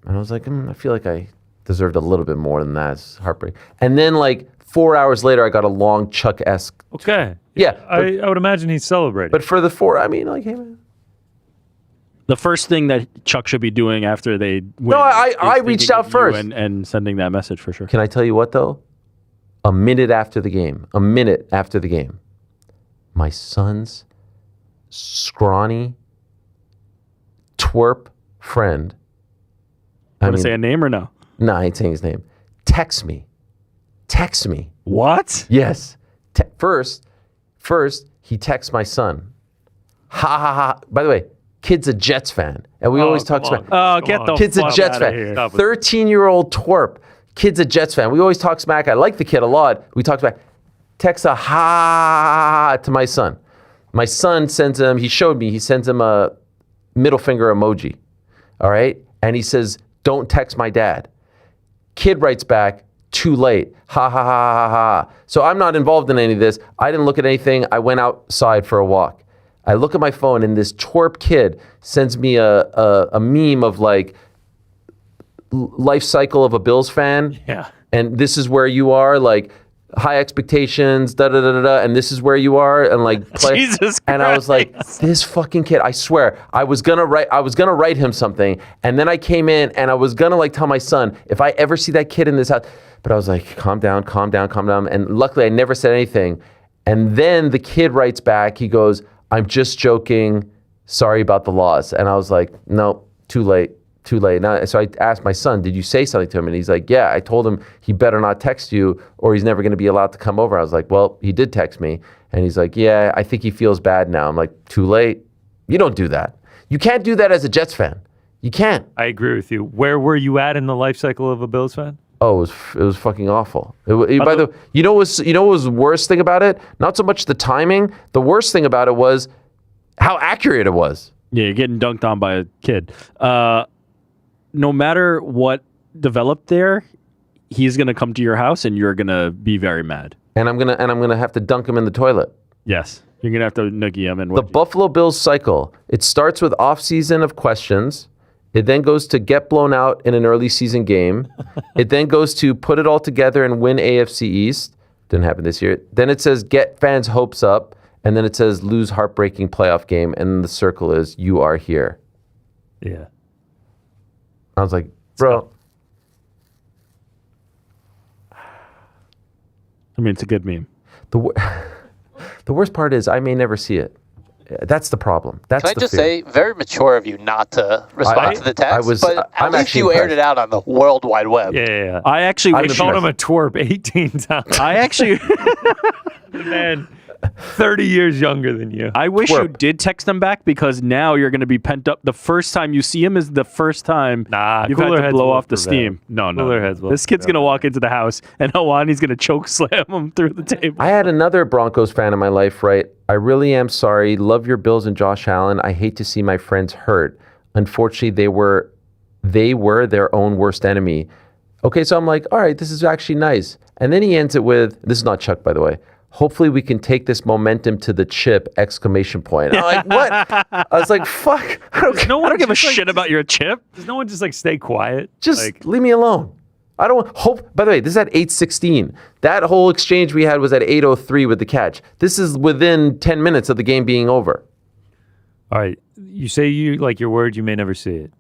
And I was like, I feel like I deserved a little bit more than that. It's heartbreaking. And then 4 hours later, I got a long Chuck-esque. Okay. Yeah. I would imagine he's celebrating. But for the 4, hey man. The first thing that Chuck should be doing after they win. No, I is reached thinking out of you first. and sending that message for sure. Can I tell you what, though? A minute after the game, my son's scrawny, twerp friend. Want to say a name or no? No, I ain't saying his name. Text me. What? Yes. First, he texts my son. Ha ha ha. By the way, kid's a Jets fan. And we always talk smack. Oh, get the Kid's a fuck Jets outta fan. here. 13-year-old twerp. Kid's a Jets fan. We always talk smack. I like the kid a lot. We talk smack. Text a ha to my son. My son sends him, he sends him a middle finger emoji. All right? And he says, don't text my dad. Kid writes back, too late. Ha ha ha ha ha. So I'm not involved in any of this. I didn't look at anything. I went outside for a walk. I look at my phone and this twerp kid sends me a meme of life cycle of a Bills fan. Yeah. And this is where you are, high expectations, da da da da da, and this is where you are, and play. Jesus Christ. And I was like, this fucking kid. I swear, I was gonna write him something, and then I came in and I was gonna tell my son if I ever see that kid in this house. But I was like, calm down. And luckily, I never said anything. And then the kid writes back. He goes, I'm just joking. Sorry about the loss. And I was like, no, too late. Now, so I asked my son, did you say something to him? And he's like, yeah, I told him he better not text you or he's never going to be allowed to come over. I was like, well, he did text me. And he's like, yeah, I think he feels bad now. I'm like, too late. You don't do that. You can't do that as a Jets fan. You can't. I agree with you. Where were you at in the life cycle of a Bills fan? Oh, it was fucking awful. By the you know what was the worst thing about it? Not so much the timing. The worst thing about it was how accurate it was. Yeah, you're getting dunked on by a kid. No matter what developed there, he's gonna come to your house and you're gonna be very mad. And I'm gonna have to dunk him in the toilet. Yes, you're gonna have to noogie him. And the Buffalo Bills cycle. It starts with off season of questions. It then goes to get blown out in an early season game. It then goes to put it all together and win AFC East. Didn't happen this year. Then it says get fans' hopes up. And then it says lose heartbreaking playoff game. And then the circle is you are here. Yeah. I was like, bro. I mean, it's a good meme. The worst part is I may never see it. That's the problem. That's Can I the just fear. say, very mature of you not to respond to the text, but I'm at least actually you aired impressed. it out on the World Wide Web. Yeah. I actually I called him a twerp 18 times. I actually, man, 30 years younger than you. I wish you did text him back because now you're going to be pent up. The first time you see him is the first time you've had to blow off the steam. No. Cooler heads will This kid's going to walk into the house and Helwani's going to choke slam him through the table. I had another Broncos fan in my life, right? I really am sorry. Love your Bills and Josh Allen. I hate to see my friends hurt. Unfortunately, they were their own worst enemy. Okay, so I'm like, all right, this is actually nice. And then he ends it with, this is not Chuck, by the way. Hopefully we can take this momentum to the chip! I'm like, what? I was like, fuck. I don't give a shit about your chip. Does no one just like stay quiet? Just leave me alone. I don't hope. By the way, this is at 8:16. That whole exchange we had was at 8:03 with the catch. This is within 10 minutes of the game being over. All right. You say you like your word, you may never see it.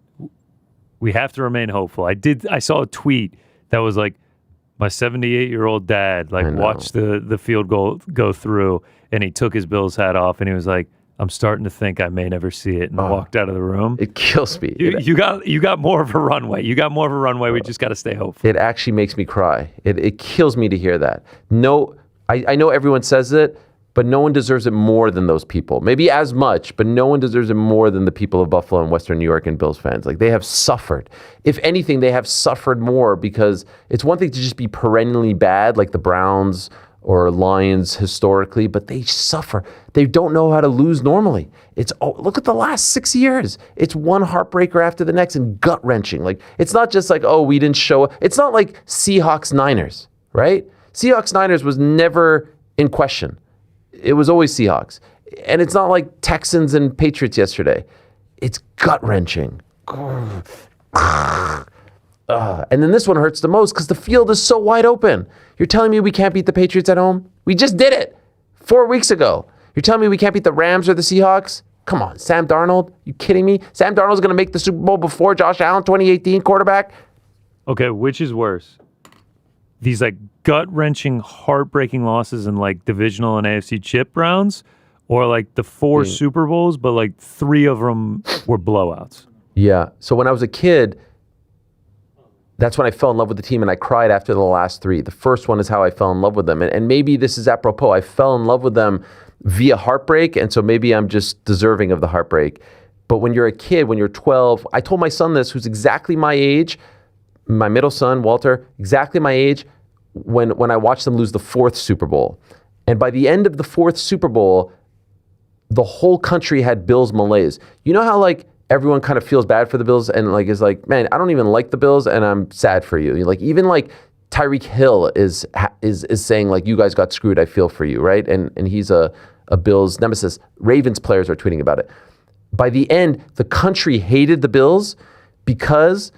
We have to remain hopeful. I saw a tweet that was like, my 78-year-old dad watched the field goal go through, and he took his Bills hat off, and he was like, I'm starting to think I may never see it, and walked out of the room. It kills me. You got more of a runway. You got more of a runway. We just got to stay hopeful. It actually makes me cry. It kills me to hear that. No, I know everyone says it, but no one deserves it more than those people. Maybe as much, but no one deserves it more than the people of Buffalo and Western New York and Bills fans. Like, they have suffered. If anything, they have suffered more because it's one thing to just be perennially bad, like the Browns or Lions historically, but they suffer. They don't know how to lose normally. Look at the last 6 years. It's one heartbreaker after the next and gut-wrenching. Like, it's not just like, oh, we didn't show up. It's not like Seahawks-Niners, right? Seahawks-Niners was never in question. It was always Seahawks. And it's not like Texans and Patriots yesterday. It's gut-wrenching. And then this one hurts the most because the field is so wide open. You're telling me we can't beat the Patriots at home? We just did it 4 weeks ago. You're telling me we can't beat the Rams or the Seahawks? Come on, Sam Darnold? You kidding me? Sam Darnold's going to make the Super Bowl before Josh Allen, 2018 quarterback? Okay, which is worse? These like gut-wrenching, heartbreaking losses in like divisional and AFC chip rounds, or like the 4 Super Bowls, but like 3 of them were blowouts? Yeah. So when I was a kid, that's when I fell in love with the team, and I cried after the last 3. The first one is how I fell in love with them. And maybe this is apropos. I fell in love with them via heartbreak, and so maybe I'm just deserving of the heartbreak. But when you're a kid, when you're 12, I told my son this, who's exactly my age, my middle son, Walter, exactly my age, when I watched them lose the 4th Super Bowl. And by the end of the 4th Super Bowl, the whole country had Bills malaise. You know how like everyone kind of feels bad for the Bills and like is like, man, I don't even like the Bills and I'm sad for you. Like even like Tyreek Hill is saying like, you guys got screwed. I feel for you, right? And he's a Bills nemesis. Ravens players are tweeting about it. By the end, the country hated the Bills because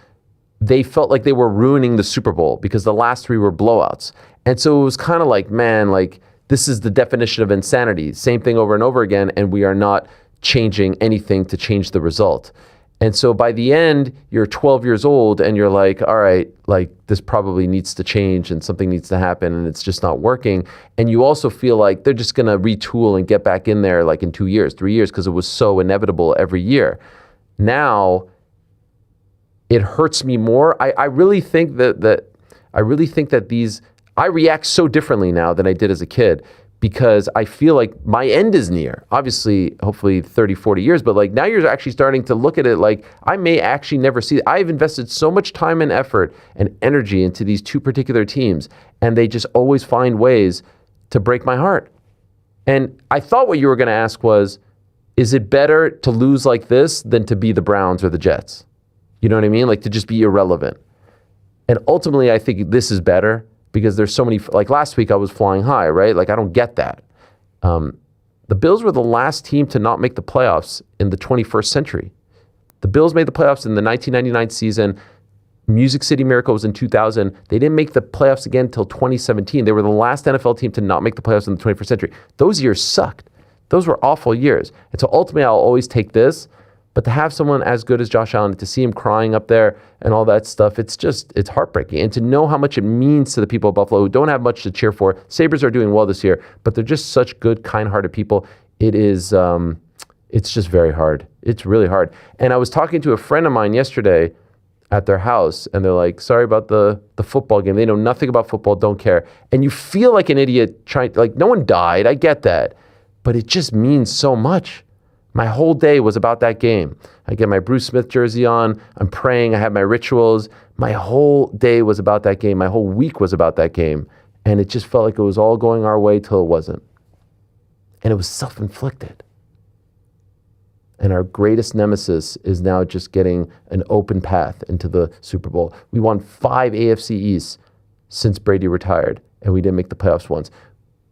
they felt like they were ruining the Super Bowl because the last 3 were blowouts. And so it was kind of like, man, like this is the definition of insanity. Same thing over and over again, and we are not changing anything to change the result. And so by the end, you're 12 years old and you're like, all right, like this probably needs to change and something needs to happen and it's just not working. And you also feel like they're just going to retool and get back in there like in 2 years, 3 years, because it was so inevitable every year. Now, it hurts me more. I really think that I react so differently now than I did as a kid because I feel like my end is near. Obviously, hopefully 30, 40 years, but like now you're actually starting to look at it like I may actually never see it. I've invested so much time and effort and energy into these two particular teams, and they just always find ways to break my heart. And I thought what you were going to ask was, is it better to lose like this than to be the Browns or the Jets? You know what I mean? Like to just be irrelevant. And ultimately, I think this is better because there's so many, like last week I was flying high, right? Like I don't get that. The Bills were the last team to not make the playoffs in the 21st century. The Bills made the playoffs in the 1999 season. Music City Miracle was in 2000. They didn't make the playoffs again until 2017. They were the last NFL team to not make the playoffs in the 21st century. Those years sucked. Those were awful years. And so ultimately, I'll always take this. But to have someone as good as Josh Allen, to see him crying up there and all that stuff, it's heartbreaking. And to know how much it means to the people of Buffalo who don't have much to cheer for. Sabres are doing well this year, but they're just such good, kind-hearted people. It's just very hard. It's really hard. And I was talking to a friend of mine yesterday at their house, and they're like, sorry about the football game. They know nothing about football, don't care. And you feel like an idiot like no one died, I get that. But it just means so much. My whole day was about that game. I get my Bruce Smith jersey on, I'm praying, I have my rituals. My whole day was about that game. My whole week was about that game. And it just felt like it was all going our way till it wasn't. And it was self-inflicted. And our greatest nemesis is now just getting an open path into the Super Bowl. We won 5 AFC East since Brady retired, and we didn't make the playoffs once.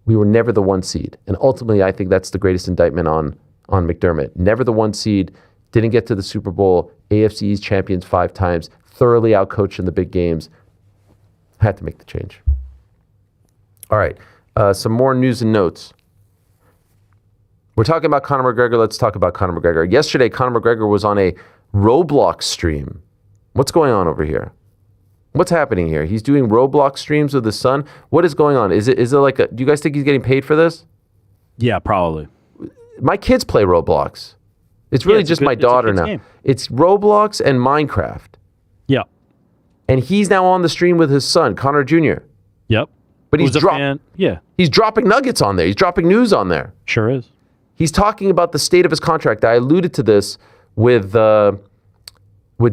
We were never the 1 seed. And ultimately, I think that's the greatest indictment on McDermott. Never the 1 seed, didn't get to the Super Bowl, AFC East champions 5 times, thoroughly outcoached in the big games. Had to make the change. All right, some more news and notes. We're talking about Conor McGregor. Let's talk about Conor McGregor. Yesterday, Conor McGregor was on a Roblox stream. What's going on over here? What's happening here? He's doing Roblox streams with his son. What is going on? Is it like do you guys think he's getting paid for this? Yeah, probably. My kids play Roblox. It's really just my daughter now. Game. It's Roblox and Minecraft. Yeah. And he's now on the stream with his son, Connor Jr. Yep. But he's dropping nuggets on there. He's dropping news on there. Sure is. He's talking about the state of his contract. I alluded to this with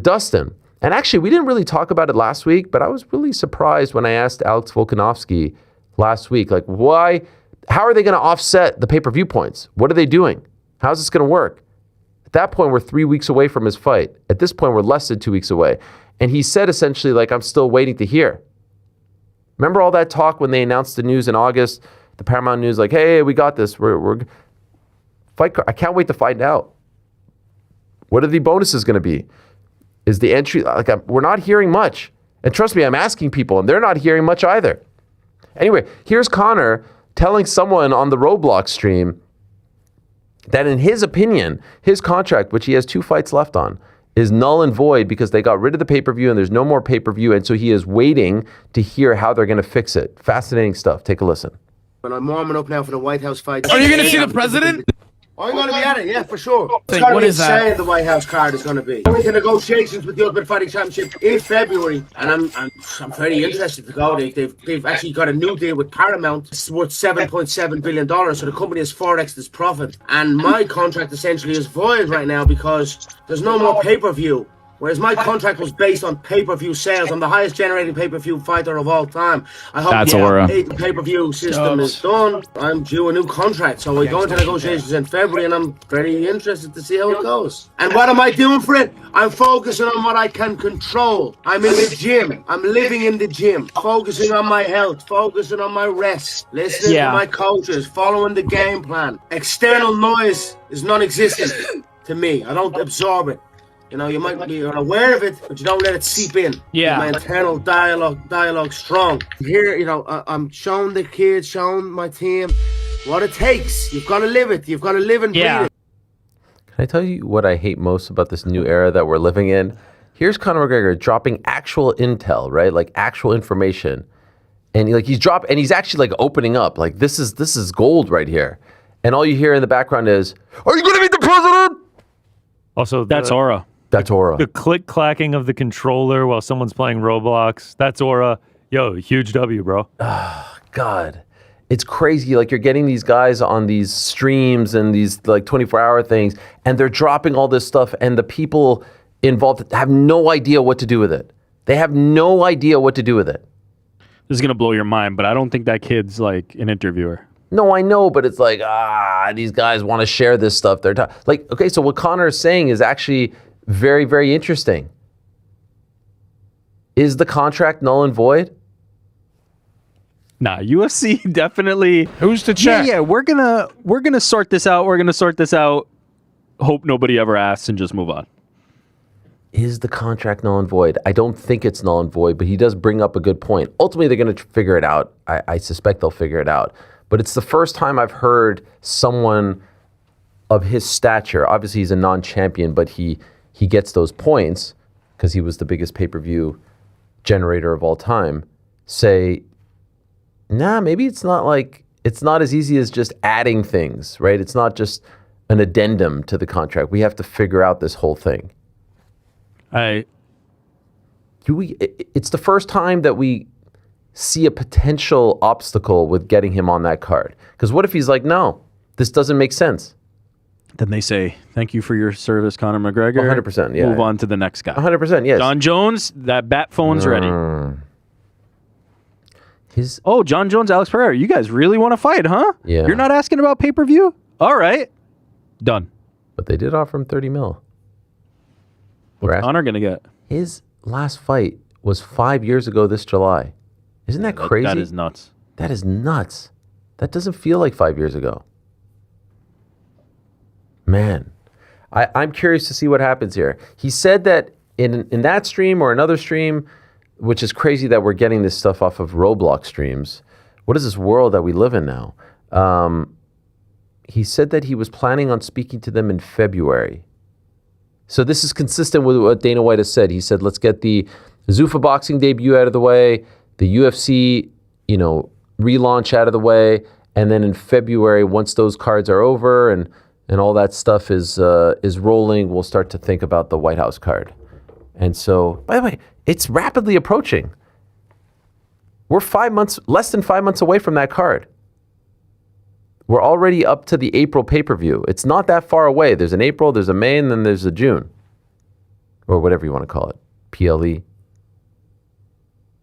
Dustin. And actually, we didn't really talk about it last week, but I was really surprised when I asked Alex Volkanovski last week, like, how are they going to offset the pay-per-view points? What are they doing? How's this going to work? At that point, we're 3 weeks away from his fight. At this point, we're less than 2 weeks away. And he said essentially, like, I'm still waiting to hear. Remember all that talk when they announced the news in August, the Paramount News, like, hey, we got this. I can't wait to find out. What are the bonuses going to be? Is the entry, we're not hearing much. And trust me, I'm asking people, and they're not hearing much either. Anyway, here's Conor telling someone on the Roblox stream that in his opinion, his contract, which he has 2 fights left on, is null and void because they got rid of the pay-per-view and there's no more pay-per-view. And so he is waiting to hear how they're going to fix it. Fascinating stuff. Take a listen. And I'm warming up now for the White House fight. Are you going to see the president? I'm going to be at it, yeah, for sure. It's Like, going to what be is that? insane, the White House card is going to be. We're in negotiations with the Ultimate Fighting Championship in February, and I'm very interested to go. They've actually got a new deal with Paramount. It's worth $7.7 billion, so the company has 4x its profit. And my contract essentially is void right now because there's no more pay-per-view. Whereas my contract was based on pay-per-view sales. I'm the highest generating pay-per-view fighter of all time. I hope the pay-per-view system is done. I'm due a new contract, so we go into negotiations in February, and I'm very interested to see how it goes. And what am I doing for it? I'm focusing on what I can control. I'm in the gym. I'm living in the gym. Focusing on my health. Focusing on my rest. Listening to my coaches. Following the game plan. External noise is non-existent to me. I don't absorb it. You know, you might be aware of it, but you don't let it seep in. Yeah. My internal dialogue strong. Here, you know, I'm showing the kids, showing my team what it takes. You've got to live it. You've got to live and breathe it. Can I tell you what I hate most about this new era that we're living in? Here's Conor McGregor dropping actual intel, right? Like actual information. And he's actually like opening up. Like this is gold right here. And all you hear in the background is, "Are you going to meet the president?" Also, that's aura. That's aura. The click-clacking of the controller while someone's playing Roblox. That's aura. Yo, huge W, bro. Oh, God. It's crazy. Like, you're getting these guys on these streams and these like 24-hour things, and they're dropping all this stuff, and the people involved have no idea what to do with it. They have no idea what to do with it. This is gonna blow your mind, but I don't think that kid's like an interviewer. No, I know, but it's like, these guys want to share this stuff. They're like, okay, so what Connor is saying is actually very, very interesting. Is the contract null and void? Nah, UFC definitely. Who's to check? Yeah, we're gonna sort this out. We're gonna sort this out. Hope nobody ever asks and just move on. Is the contract null and void? I don't think it's null and void, but he does bring up a good point. Ultimately, they're going to figure it out. I suspect they'll figure it out. But it's the first time I've heard someone of his stature, obviously he's a non-champion, but he gets those points because he was the biggest pay-per-view generator of all time, say, nah, maybe it's not as easy as just adding things, right? It's not just an addendum to the contract. We have to figure out this whole thing. It's the first time that we see a potential obstacle with getting him on that card. Because what if he's like, no, this doesn't make sense? Then they say, thank you for your service, Conor McGregor. 100%, yeah. Move on to the next guy. 100%, yes. John Jones, that bat phone's ready. John Jones, Alex Pereira, you guys really want to fight, huh? Yeah. You're not asking about pay-per-view? All right. Done. But they did offer him $30 million. What's Conor going to get? His last fight was 5 years ago this July. Isn't that crazy? That is nuts. That is nuts. That doesn't feel like 5 years ago. Man, I'm curious to see what happens here. He said that in that stream or another stream, which is crazy that we're getting this stuff off of Roblox streams. What is this world that we live in now? He said that he was planning on speaking to them in February. So this is consistent with what Dana White has said. He said, let's get the Zuffa boxing debut out of the way, the UFC, relaunch out of the way, and then in February, once those cards are over and all that stuff is rolling, we'll start to think about the White House card. And so, by the way, it's rapidly approaching. We're less than 5 months away from that card. We're already up to the April pay-per-view. It's not that far away. There's an April, there's a May, and then there's a June. Or whatever you want to call it. PLE.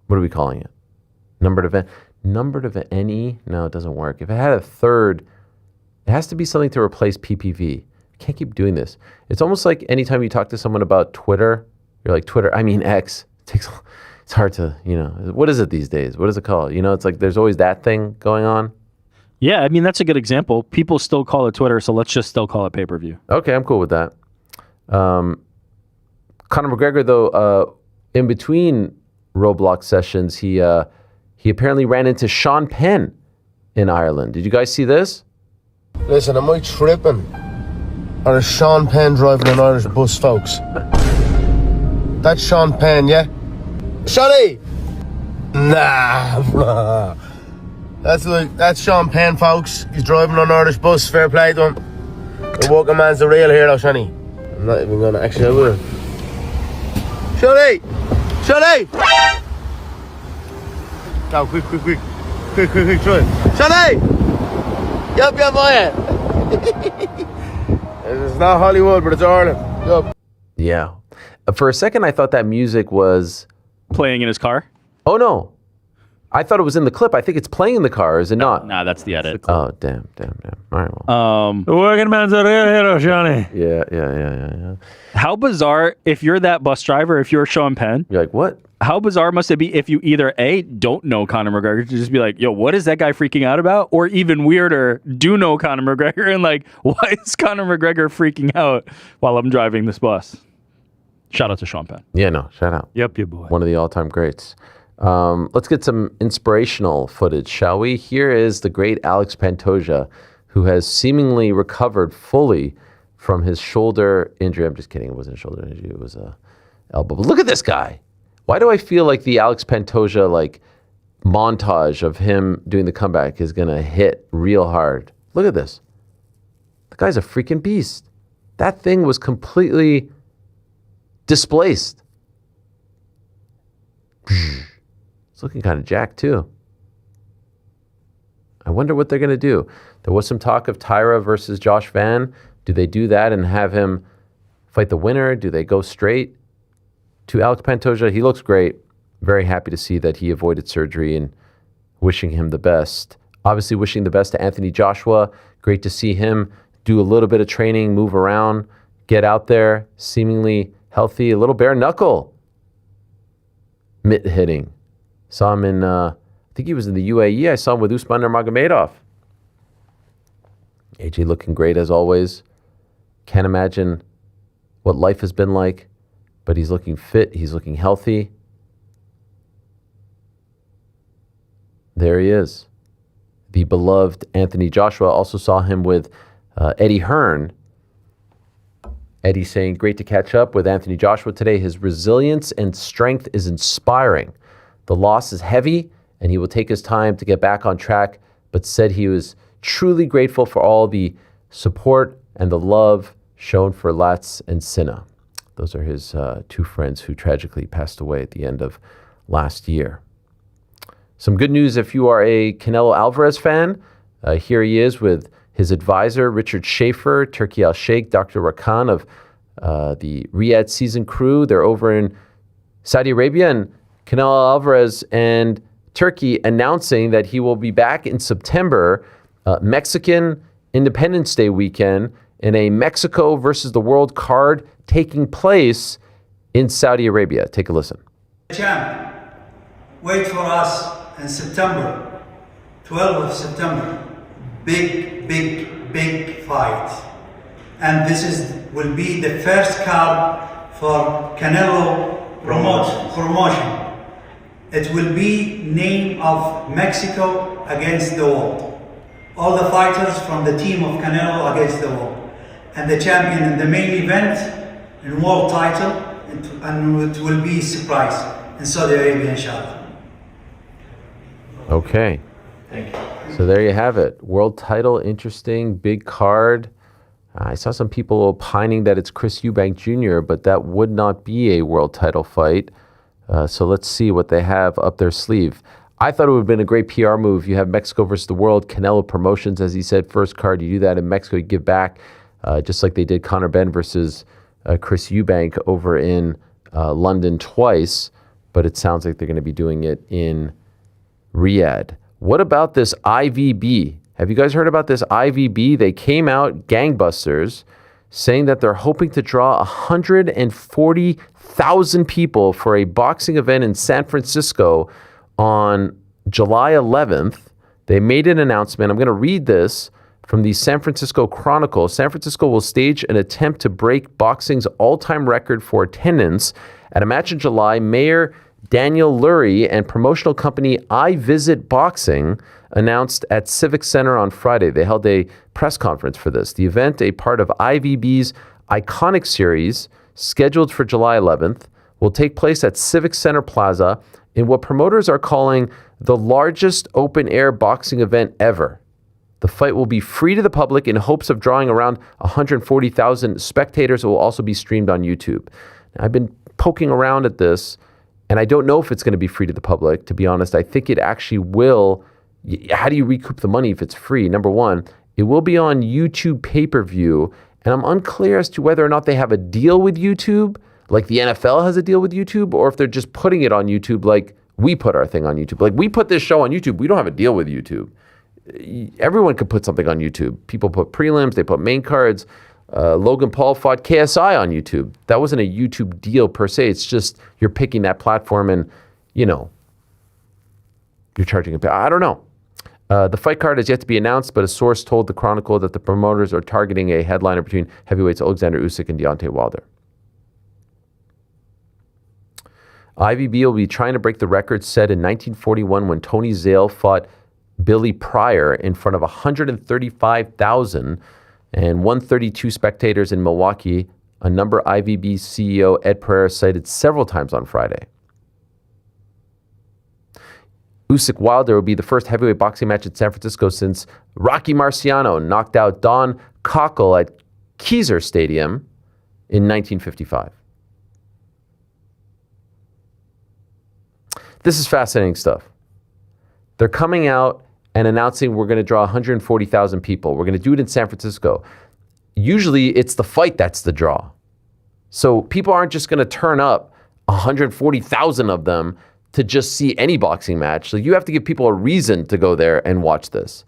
What are we calling it? Numbered event. Numbered event. NE? No, it doesn't work. If it had a third, it has to be something to replace PPV. I can't keep doing this. It's almost like anytime you talk to someone about Twitter, you're like, X. It's hard to, what is it these days? What is it called? It's like there's always that thing going on. Yeah, I mean, that's a good example. People still call it Twitter, so let's just still call it pay-per-view. Okay, I'm cool with that. Conor McGregor, though, in between Roblox sessions, he apparently ran into Sean Penn in Ireland. Did you guys see this? Listen, am I tripping? Or is Sean Penn driving an Irish bus, folks? That's Sean Penn, yeah? Shawty! Nah. That's Sean Penn, folks. He's driving an Irish bus. Fair play to him. The working man's the real hero, Shani. I'm not even gonna actually will. Shawty! Go, quick, try it. Shawty! Yup, boy. It's not Hollywood, but it's Ireland. Yup. Yeah. For a second, I thought that music was playing in his car. Oh no. I thought it was in the clip. I think it's playing in the car, is it not? Nah, that's the edit. Oh, damn. All right, well. The working man's a real hero, Johnny. Yeah. How bizarre, if you're that bus driver, if you're Sean Penn. You're like, what? How bizarre must it be if you either A, don't know Conor McGregor, to just be like, yo, what is that guy freaking out about? Or even weirder, do know Conor McGregor and like, why is Conor McGregor freaking out while I'm driving this bus? Shout out to Sean Penn. Yeah, no, shout out. Yep, your boy. One of the all-time greats. Let's get some inspirational footage, shall we? Here is the great Alex Pantoja, who has seemingly recovered fully from his shoulder injury. I'm just kidding. It wasn't a shoulder injury. It was a elbow. But look at this guy. Why do I feel like the Alex Pantoja montage of him doing the comeback is going to hit real hard? Look at this. The guy's a freaking beast. That thing was completely displaced. It's looking kind of jacked too. I wonder what they're going to do. There was some talk of Tyra versus Josh Van. Do they do that and have him fight the winner? Do they go straight to Alex Pantoja? He looks great. Very happy to see that he avoided surgery and wishing him the best. Obviously wishing the best to Anthony Joshua. Great to see him do a little bit of training, move around, get out there, seemingly healthy. A little bare knuckle mitt hitting. Saw him in, I think he was in the UAE. I saw him with Usman Nurmagomedov. AJ looking great as always. Can't imagine what life has been like, but he's looking fit. He's looking healthy. There he is. The beloved Anthony Joshua. Also saw him with Eddie Hearn. Eddie saying, great to catch up with Anthony Joshua today. His resilience and strength is inspiring. The loss is heavy, and he will take his time to get back on track, but said he was truly grateful for all the support and the love shown for Lats and Sinna. Those are his two friends who tragically passed away at the end of last year. Some good news if you are a Canelo Alvarez fan. Here he is with his advisor, Richard Schaefer, Turki Al-Sheikh, Dr. Rakan of the Riyadh season crew. They're over in Saudi Arabia, and Canelo Alvarez and Turkey announcing that he will be back in September, Mexican Independence Day weekend, in a Mexico versus the world card taking place in Saudi Arabia. Take a listen. Champ, wait for us in September, 12th of September. Big fight. And this will be the first card for Canelo promotion. It will be name of Mexico against the world. All the fighters from the team of Canelo against the world. And the champion in the main event in world title, and it will be a surprise in Saudi Arabia, inshallah. Okay. Thank you. So there you have it. World title, interesting, big card. I saw some people opining that it's Chris Eubank Jr., but that would not be a world title fight. So let's see what they have up their sleeve. I thought it would have been a great PR move. You have Mexico versus the world, Canelo Promotions, as he said, first card. You do that in Mexico, you give back, just like they did Conor Benn versus Chris Eubank over in London twice. But it sounds like they're going to be doing it in Riyadh. What about this IVB? Have you guys heard about this IVB? They came out gangbusters saying that they're hoping to draw 140,000 people for a boxing event in San Francisco on July 11th. They made an announcement. I'm going to read this from the San Francisco Chronicle. San Francisco will stage an attempt to break boxing's all-time record for attendance at a match in July. Mayor Daniel Lurie and promotional company I Visit Boxing announced at Civic Center on Friday. They held a press conference for this. The event, a part of IVB's Iconic Series, scheduled for July 11th, will take place at Civic Center Plaza in what promoters are calling the largest open-air boxing event ever. The fight will be free to the public in hopes of drawing around 140,000 spectators. It will also be streamed on YouTube. Now, I've been poking around at this, and I don't know if it's going to be free to the public, to be honest. I think it actually will. How do you recoup the money if it's free? Number one, it will be on YouTube pay-per-view, and I'm unclear as to whether or not they have a deal with YouTube, like the NFL has a deal with YouTube, or if they're just putting it on YouTube like we put our thing on YouTube. Like we put this show on YouTube. We don't have a deal with YouTube. Everyone could put something on YouTube. People put prelims, they put main cards. Logan Paul fought KSI on YouTube. That wasn't a YouTube deal per se. It's just you're picking that platform and, you're charging a pay. I don't know. The fight card has yet to be announced, but a source told the Chronicle that the promoters are targeting a headliner between heavyweights Alexander Usyk and Deontay Wilder. IVB will be trying to break the record set in 1941 when Tony Zale fought Billy Pryor in front of 135,000 and 132 spectators in Milwaukee, a number IVB CEO Ed Pereira cited several times on Friday. Usyk Wilder will be the first heavyweight boxing match in San Francisco since Rocky Marciano knocked out Don Cockle at Kezar Stadium in 1955. This is fascinating stuff. They're coming out and announcing we're going to draw 140,000 people. We're going to do it in San Francisco. Usually it's the fight that's the draw. So people aren't just going to turn up 140,000 of them to just see any boxing match. So you have to give people a reason to go there and watch this.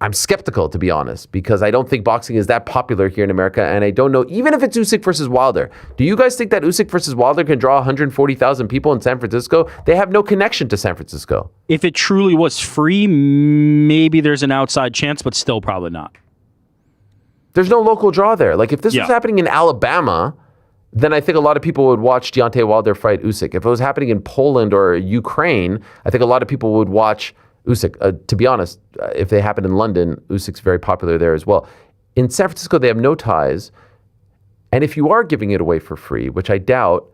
I'm skeptical, to be honest, because I don't think boxing is that popular here in America, and I don't know, even if it's Usyk versus Wilder, do you guys think that Usyk versus Wilder can draw 140,000 people in San Francisco? They have no connection to San Francisco. If it truly was free, maybe there's an outside chance, but still probably not. There's no local draw there. Like, if this was happening in Alabama, then I think a lot of people would watch Deontay Wilder fight Usyk. If it was happening in Poland or Ukraine, I think a lot of people would watch Usyk. To be honest, if they happen in London, Usyk's very popular there as well. In San Francisco, they have no ties. And if you are giving it away for free, which I doubt,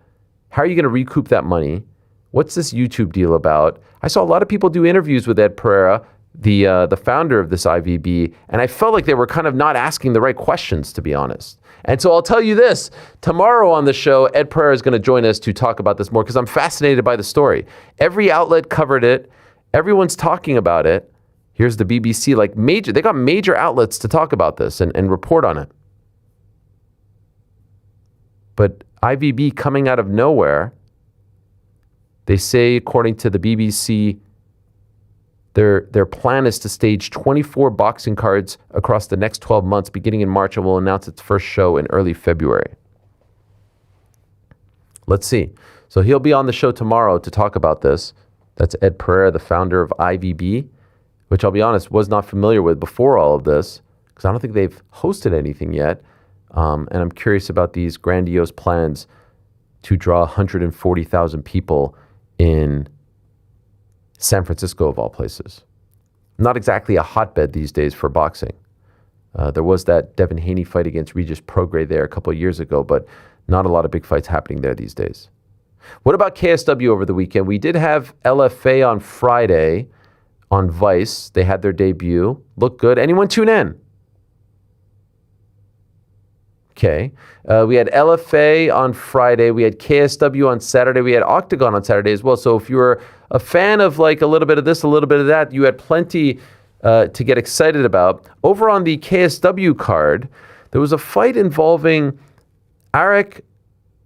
how are you going to recoup that money? What's this YouTube deal about? I saw a lot of people do interviews with Ed Pereira, the founder of this IVB, and I felt like they were kind of not asking the right questions, to be honest. And so I'll tell you this, tomorrow on the show, Ed Pereira is going to join us to talk about this more because I'm fascinated by the story. Every outlet covered it. Everyone's talking about it. Here's the BBC, they got major outlets to talk about this and report on it. But IVB coming out of nowhere, they say, according to the BBC, their plan is to stage 24 boxing cards across the next 12 months, beginning in March, and will announce its first show in early February. Let's see. So he'll be on the show tomorrow to talk about this. That's Ed Pereira, the founder of IVB, which I'll be honest, was not familiar with before all of this, because I don't think they've hosted anything yet. And I'm curious about these grandiose plans to draw 140,000 people in San Francisco, of all places. Not exactly a hotbed these days for boxing. There was that Devin Haney fight against Regis Prograis there a couple of years ago, but not a lot of big fights happening there these days. What about KSW over the weekend? We did have LFA on Friday on Vice. They had their debut. Looked good. Anyone tune in? Okay. We had LFA on Friday. We had KSW on Saturday. We had Octagon on Saturday as well. So if you were a fan of like a little bit of this, a little bit of that, you had plenty to get excited about. Over on the KSW card, there was a fight involving Ariel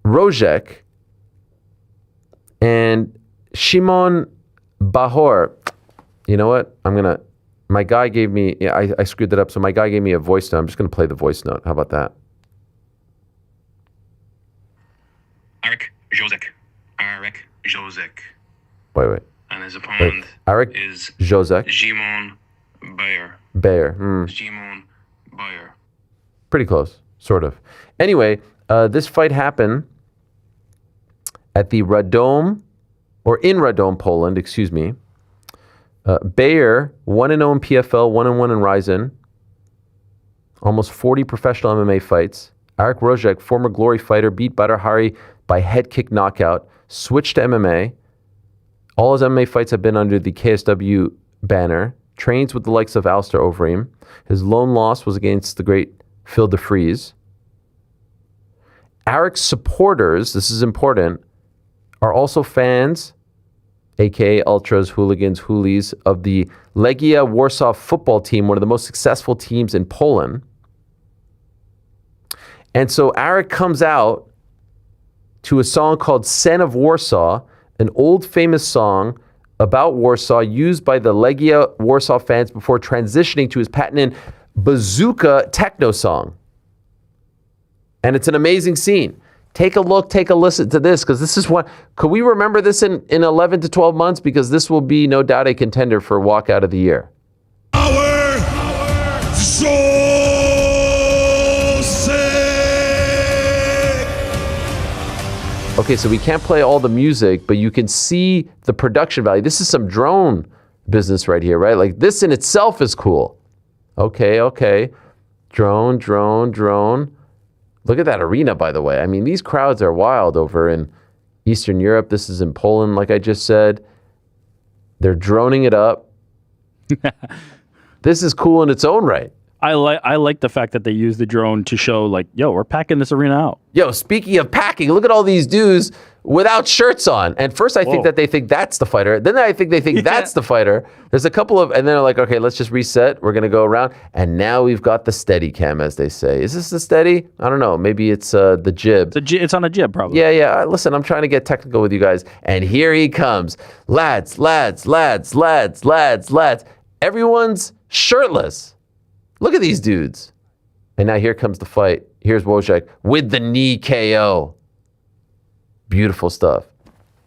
Rojek and Shimon Bahor. You know what? My guy gave me, I screwed that up. So my guy gave me a voice note. I'm just going to play the voice note. How about that? Ariel Rojek. Wait. And his opponent is Josek. Shimon Bayer. Shimon Bayer. Pretty close, sort of. Anyway, this fight happened at the Radom, or in Radom, Poland, excuse me. Bayer, 1-0 in PFL, 1-1 in Ryzen. Almost 40 professional MMA fights. Ariel Rojek, former Glory fighter, beat Badr Hari by head kick knockout, switched to MMA. All his MMA fights have been under the KSW banner. Trains with the likes of Alistair Overeem. His lone loss was against the great Phil DeFries. Aric's supporters, this is important, are also fans, aka ultras, hooligans, hoolies, of the Legia Warsaw football team, one of the most successful teams in Poland. And so Ariel comes out to a song called Sen of Warsaw, an old famous song about Warsaw used by the Legia Warsaw fans before transitioning to his patented bazooka techno song. And it's an amazing scene. Take a look, take a listen to this, because this is one. Could we remember this in 11 to 12 months? Because this will be no doubt a contender for walkout of the year. Okay, so we can't play all the music, but you can see the production value. This is some drone business right here, right? Like, this in itself is cool. Okay. Drone. Look at that arena, by the way. I mean, these crowds are wild over in Eastern Europe. This is in Poland, like I just said. They're droning it up. This is cool in its own right. I like the fact that they use the drone to show like, yo, we're packing this arena out. Yo, speaking of packing, look at all these dudes without shirts on. And first I think that they think that's the fighter. Then I think they think that's the fighter. There's a couple of, and then they're like, okay, let's just reset. We're going to go around. And now we've got the steady cam, as they say. Is this the steady? I don't know. Maybe it's the jib. It's on a jib, probably. Yeah. Listen, I'm trying to get technical with you guys. And here he comes. Lads. Everyone's shirtless. Look at these dudes. And now here comes the fight. Here's Wojciech with the knee KO. Beautiful stuff.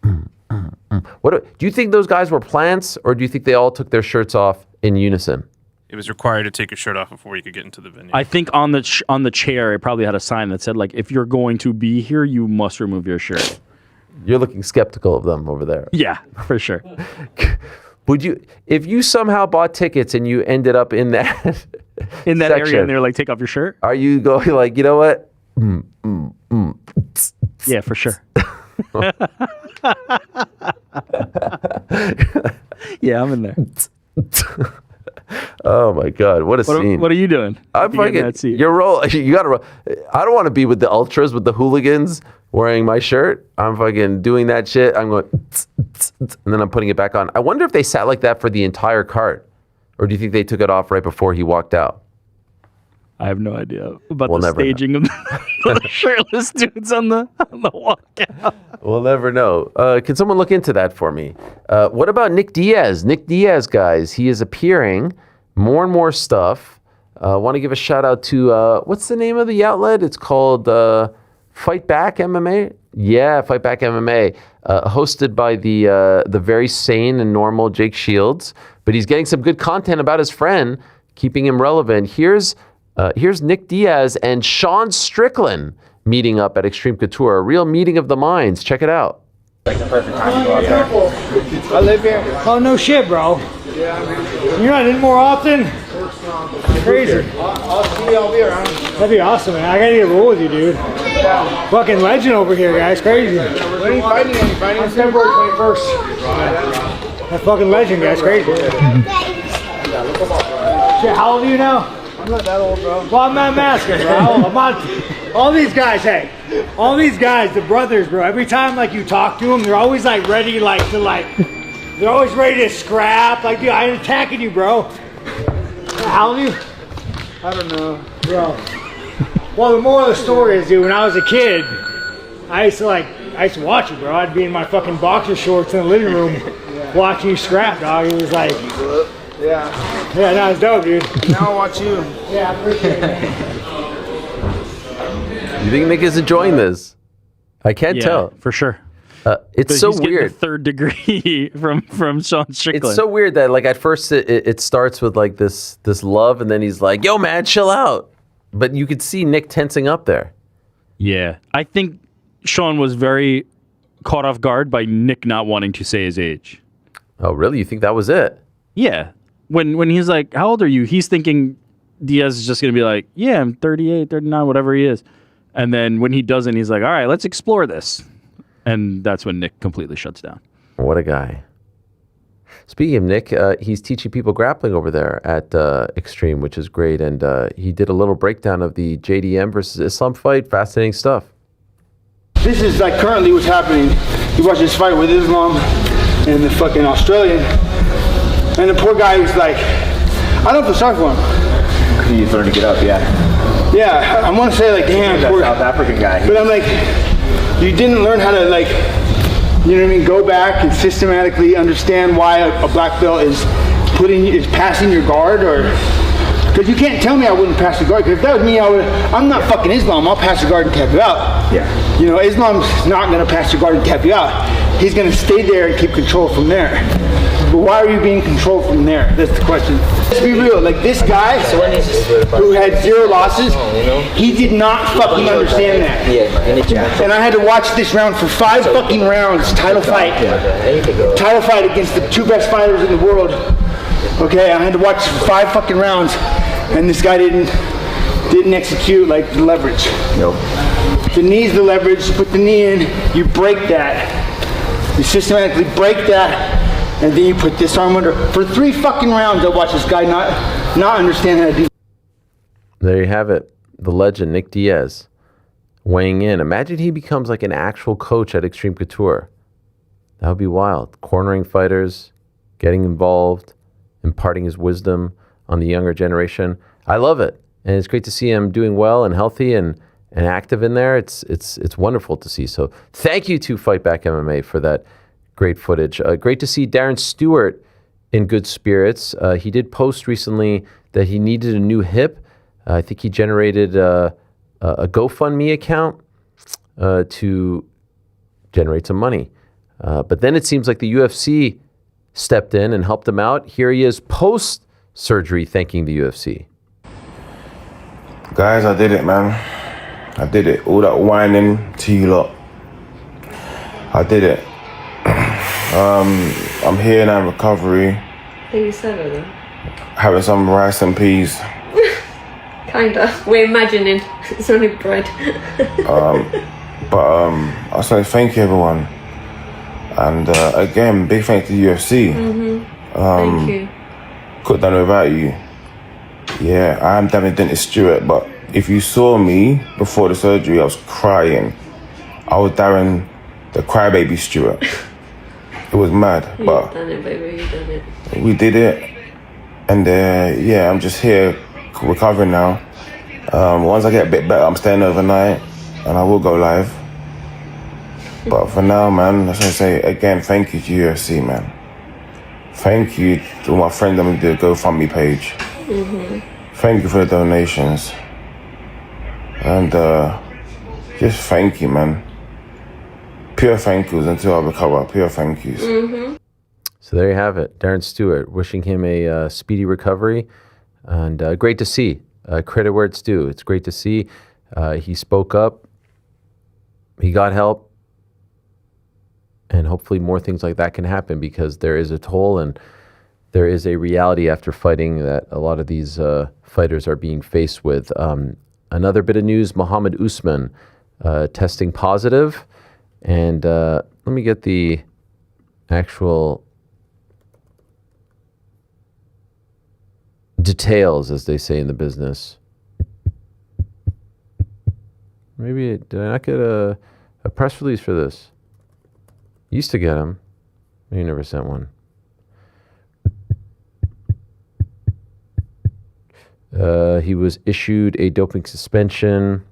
Do you think those guys were plants, or do you think they all took their shirts off in unison? It was required to take your shirt off before you could get into the venue. I think on the chair, it probably had a sign that said, like, if you're going to be here, you must remove your shirt. You're looking skeptical of them over there. Yeah, for sure. Would you, if you somehow bought tickets and you ended up in that in that section, area, and they're like, take off your shirt? Are you going like, you know what? Yeah, for sure. Yeah, I'm in there. Oh my God, what a scene! What are you doing? I'm fucking. You're rolling. You gotta roll. I don't want to be with the ultras, with the hooligans, wearing my shirt. I'm fucking doing that shit. I'm going, and then I'm putting it back on. I wonder if they sat like that for the entire cart, or do you think they took it off right before he walked out? I have no idea about the staging of the shirtless dudes on the walkout. We'll never know. Can someone look into that for me? What about Nick Diaz? Nick Diaz, guys, he is appearing more and more stuff. I want to give a shout out to, what's the name of the outlet? It's called Fight Back MMA? Yeah, Fight Back MMA. Hosted by the very sane and normal Jake Shields. But he's getting some good content about his friend, keeping him relevant. Here's Nick Diaz and Sean Strickland meeting up at Extreme Couture. A real meeting of the minds. Check it out. Like the perfect time to go out there. I live here. Oh, no shit, bro. You're not in more often? Crazy. I'll see you. I'll be around. That'd be awesome, man. I gotta get a roll with you, dude. Fucking legend over here, guys. Crazy. When are you fighting? Are you fighting on February 21st? That fucking legend, guys. Crazy. Shit, how old are you now? I'm not that old, bro. Well, I'm not asking, bro. I'm not. All these guys, hey, all these guys, the brothers, bro. Every time like you talk to them, they're always like ready, they're always ready to scrap. Like, dude, I'm attacking you, bro. How old are you? I don't know, bro. Well, the moral of the story is, dude, when I was a kid, I used to watch you, bro. I'd be in my fucking boxer shorts in the living room watching you scrap, dog. It was like. Yeah, no, it's dope, dude. Now I'll watch you. Yeah, I appreciate it. You think Nick is enjoying this? I can't tell. For sure. It's so weird. The third degree from Sean Strickland. It's so weird that like at first it starts with like this love, and then he's like, "Yo, man, chill out." But you could see Nick tensing up there. Yeah, I think Sean was very caught off guard by Nick not wanting to say his age. Oh, really? You think that was it? Yeah. When he's like, how old are you? He's thinking Diaz is just going to be like, yeah, I'm 38, 39, whatever he is. And then when he doesn't, he's like, all right, let's explore this. And that's when Nick completely shuts down. What a guy. Speaking of Nick, he's teaching people grappling over there at Extreme, which is great. And he did a little breakdown of the JDM versus Islam fight. Fascinating stuff. This is like currently what's happening. You watch this fight with Islam and the fucking Australian. And the poor guy was like, I don't feel sorry for him. He's learning to get up, yeah. Yeah, I want to say like, damn, that South African guy. But I'm like, you didn't learn how to like, you know what I mean, go back and systematically understand why a black belt is passing your guard, or because you can't tell me I wouldn't pass the guard. Because if that was me, I'm not fucking Islam. I'll pass the guard and tap you out. Yeah. You know, Islam's not gonna pass the guard and tap you out. He's gonna stay there and keep control from there. But why are you being controlled from there? That's the question. Let's be real. Like this guy who had 0 losses, he did not fucking understand that. And I had to watch this round for 5 fucking rounds, title fight. Title fight against the 2 best fighters in the world. Okay, I had to watch 5 fucking rounds, and this guy didn't execute like the leverage. Nope. The knee's the leverage. You put the knee in, you break that. You systematically break that. And then you put this arm under. For 3 fucking rounds, I watched this guy not understand how to do. There you have it. The legend, Nick Diaz, weighing in. Imagine he becomes like an actual coach at Extreme Couture. That would be wild. Cornering fighters, getting involved, imparting his wisdom on the younger generation. I love it. And it's great to see him doing well and healthy and active in there. It's wonderful to see. So thank you to Fight Back MMA for that great footage. Great to see Darren Stewart in good spirits. He did post recently that he needed a new hip. I think he generated a GoFundMe account to generate some money. But then it seems like the UFC stepped in and helped him out. Here he is post-surgery thanking the UFC. Guys, I did it, man. I did it. All that whining to you lot. I did it. I'm here now in recovery. Are you sober then? Having some rice and peas. Kinda. We're imagining. It's only bread. I say thank you, everyone. And again, big thanks to the UFC. Thank you. Couldn't done it without you. Yeah, I'm Danny Dentist Stewart, but if you saw me before the surgery, I was crying. I was Darren the Crybaby Stewart. It was mad, but You've done it, baby. You've done it. we did it. And yeah, I'm just here recovering now. Once I get a bit better, I'm staying overnight and I will go live. But for now, man, I just want to say again, thank you to UFC, man. Thank you to my friends that made the GoFundMe page. Thank you for the donations. And just thank you, man. Pure thank yous until I recover. Pure thank yous. So there you have it. Darren Stewart, wishing him a speedy recovery. And great to see. Credit where it's due. It's great to see. He spoke up. He got help. And hopefully more things like that can happen because there is a toll and there is a reality after fighting that a lot of these fighters are being faced with. Another bit of news, Muhammad Usman testing positive. And let me get the actual details, as they say in the business. Maybe, did I not get a press release for this? Used to get them. Maybe never sent one. He was issued a doping suspension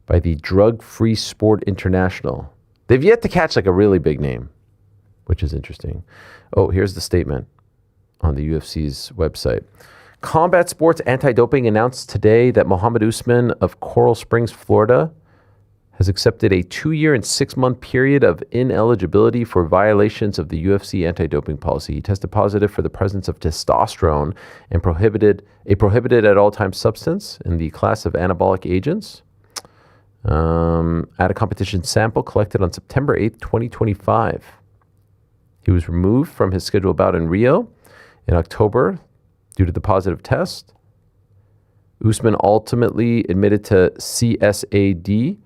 by the Drug Free Sport International. They've yet to catch like a really big name, which is interesting. Oh, here's the statement on the UFC's website. Combat Sports Anti-Doping announced today that Muhammad Usman of Coral Springs, Florida, has accepted a 2-year and 6-month period of ineligibility for violations of the UFC anti-doping policy. He tested positive for the presence of testosterone and prohibited at all times substance in the class of anabolic agents at a competition sample collected on September 8th, 2025. He was removed from his scheduled bout in Rio in October due to the positive test. Usman ultimately admitted to CSAD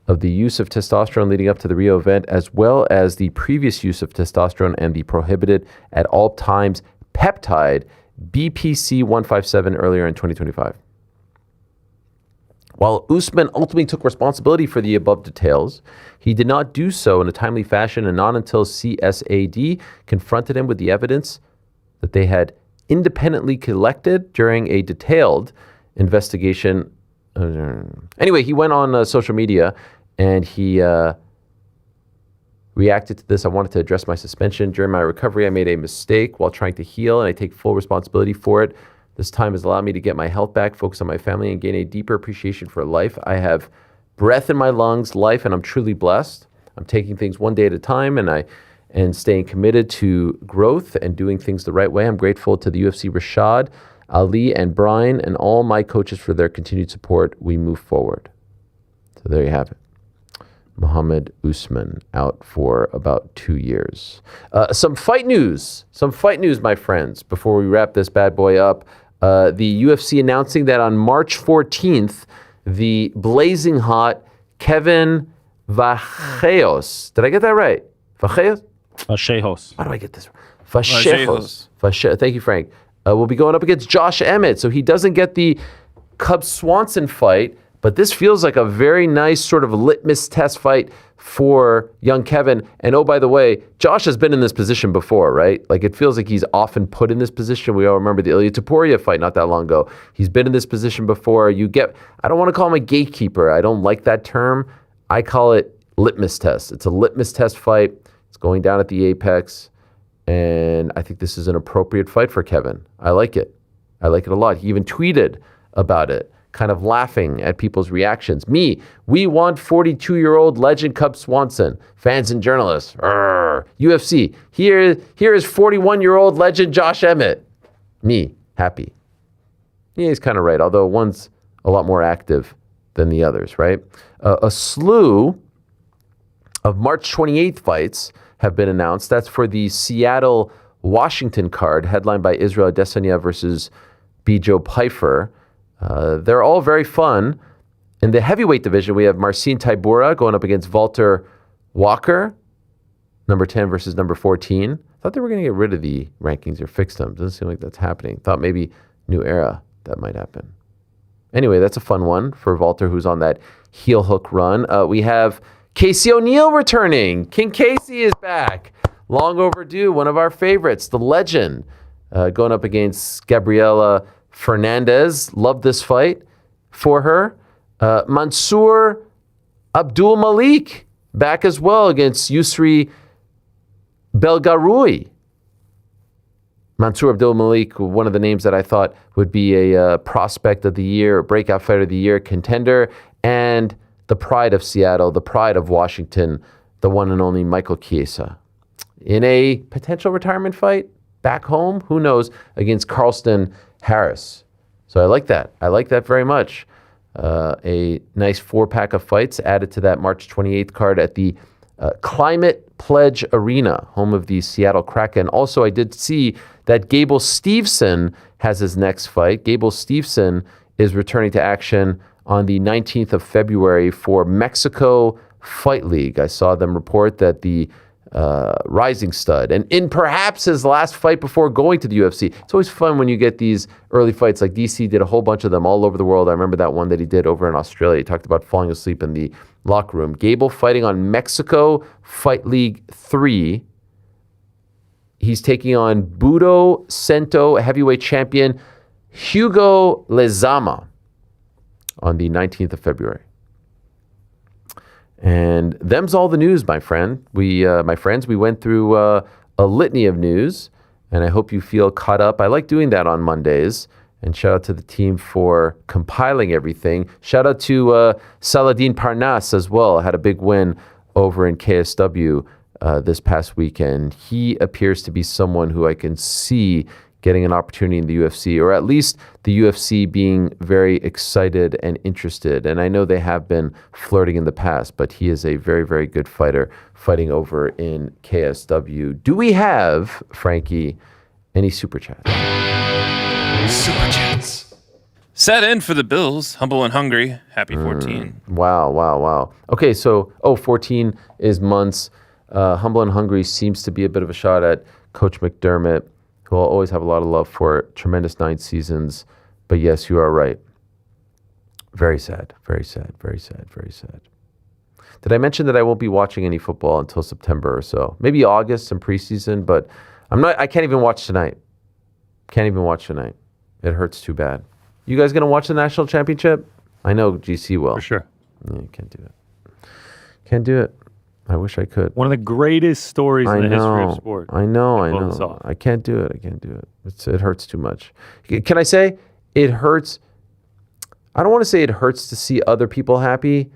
of the use of testosterone leading up to the Rio event, as well as the previous use of testosterone and the prohibited at all times peptide BPC 157 earlier in 2025. While Usman ultimately took responsibility for the above details, he did not do so in a timely fashion and not until CSAD confronted him with the evidence that they had independently collected during a detailed investigation. Anyway, he went on social media and he reacted to this. I wanted to address my suspension. During my recovery, I made a mistake while trying to heal, and I take full responsibility for it. This time has allowed me to get my health back, focus on my family, and gain a deeper appreciation for life. I have breath in my lungs, life, and I'm truly blessed. I'm taking things one day at a time, and staying committed to growth and doing things the right way. I'm grateful to the UFC, Rashad, Ali, and Brian, and all my coaches for their continued support. We move forward. So there you have it. Muhammad Usman out for about 2 years. Some fight news, my friends, before we wrap this bad boy up. The UFC announcing that on March 14th, the blazing hot Kevin Vallejos, did I get that right? Vallejos? Vallejos. How do I get this? Vallejos. Thank you, Frank. will be going up against Josh Emmett. So he doesn't get the Cub-Swanson fight, but this feels like a very nice sort of litmus test fight for young Kevin. And oh, by the way, Josh has been in this position before, right? Like it feels like he's often put in this position. We all remember the Ilia Topuria fight not that long ago. He's been in this position before. I don't want to call him a gatekeeper. I don't like that term. I call it litmus test. It's a litmus test fight. It's going down at the Apex. And I think this is an appropriate fight for Kevin. I like it. I like it a lot. He even tweeted about it, kind of laughing at people's reactions. We want 42-year-old legend Cub Swanson. Fans and journalists. UFC. Here is 41-year-old legend Josh Emmett. Me, happy. Yeah, he's kind of right, although one's a lot more active than the others, right? A slew of March 28th fights have been announced. That's for the Seattle-Washington card, headlined by Israel Adesanya versus Bijo Pfeiffer. They're all very fun. In the heavyweight division, we have Marcin Tybura going up against Walter Walker, number 10 versus number 14. Thought they were going to get rid of the rankings or fix them. Doesn't seem like that's happening. Thought maybe new era that might happen. Anyway, that's a fun one for Walter, who's on that heel hook run. We have Casey O'Neill returning. King Casey is back. Long overdue. One of our favorites, the legend, going up against Gabriela Fernandez. Love this fight for her. Mansour Abdul Malik back as well against Yusri Belgaroui. Mansour Abdul Malik, one of the names that I thought would be a prospect of the year, a breakout fighter of the year contender, and the pride of Seattle, the pride of Washington, the one and only Michael Chiesa. In a potential retirement fight back home, who knows, against Carlston Harris. So I like that. I like that very much. A nice 4-pack of fights added to that March 28th card at the Climate Pledge Arena, home of the Seattle Kraken. Also, I did see that Gable Steveson has his next fight. Gable Steveson is returning to action on the 19th of February for Mexico Fight League. I saw them report that the rising stud, and in perhaps his last fight before going to the UFC. It's always fun when you get these early fights. Like DC did a whole bunch of them all over the world. I remember that one that he did over in Australia. He talked about falling asleep in the locker room. Gable fighting on Mexico Fight League 3. He's taking on Budo Cento heavyweight champion Hugo Lezama on the 19th of February. And them's all the news, my friend. My friends, we went through a litany of news, and I hope you feel caught up. I like doing that on Mondays. And shout out to the team for compiling everything. Shout out to Saladin Parnas as well. Had a big win over in KSW this past weekend. He appears to be someone who I can see getting an opportunity in the UFC, or at least the UFC being very excited and interested. And I know they have been flirting in the past, but he is a very, very good fighter fighting over in KSW. Do we have, Frankie, any super chats? Super chats. Set in for the Bills. Humble and hungry. Happy 14. Wow. Okay, so 14 is months. Humble and hungry seems to be a bit of a shot at Coach McDermott, who I'll always have a lot of love for. Tremendous 9 seasons. But yes, you are right. Very sad. Did I mention that I won't be watching any football until September or so? Maybe August, some preseason, but I can't even watch tonight. It hurts too bad. You guys going to watch the national championship? I know GC will. For sure. Yeah, can't do it. I wish I could. One of the greatest stories in the history of sport. I know. I can't do it. It hurts too much. Can I say it hurts? I don't want to say it hurts to see other people happy.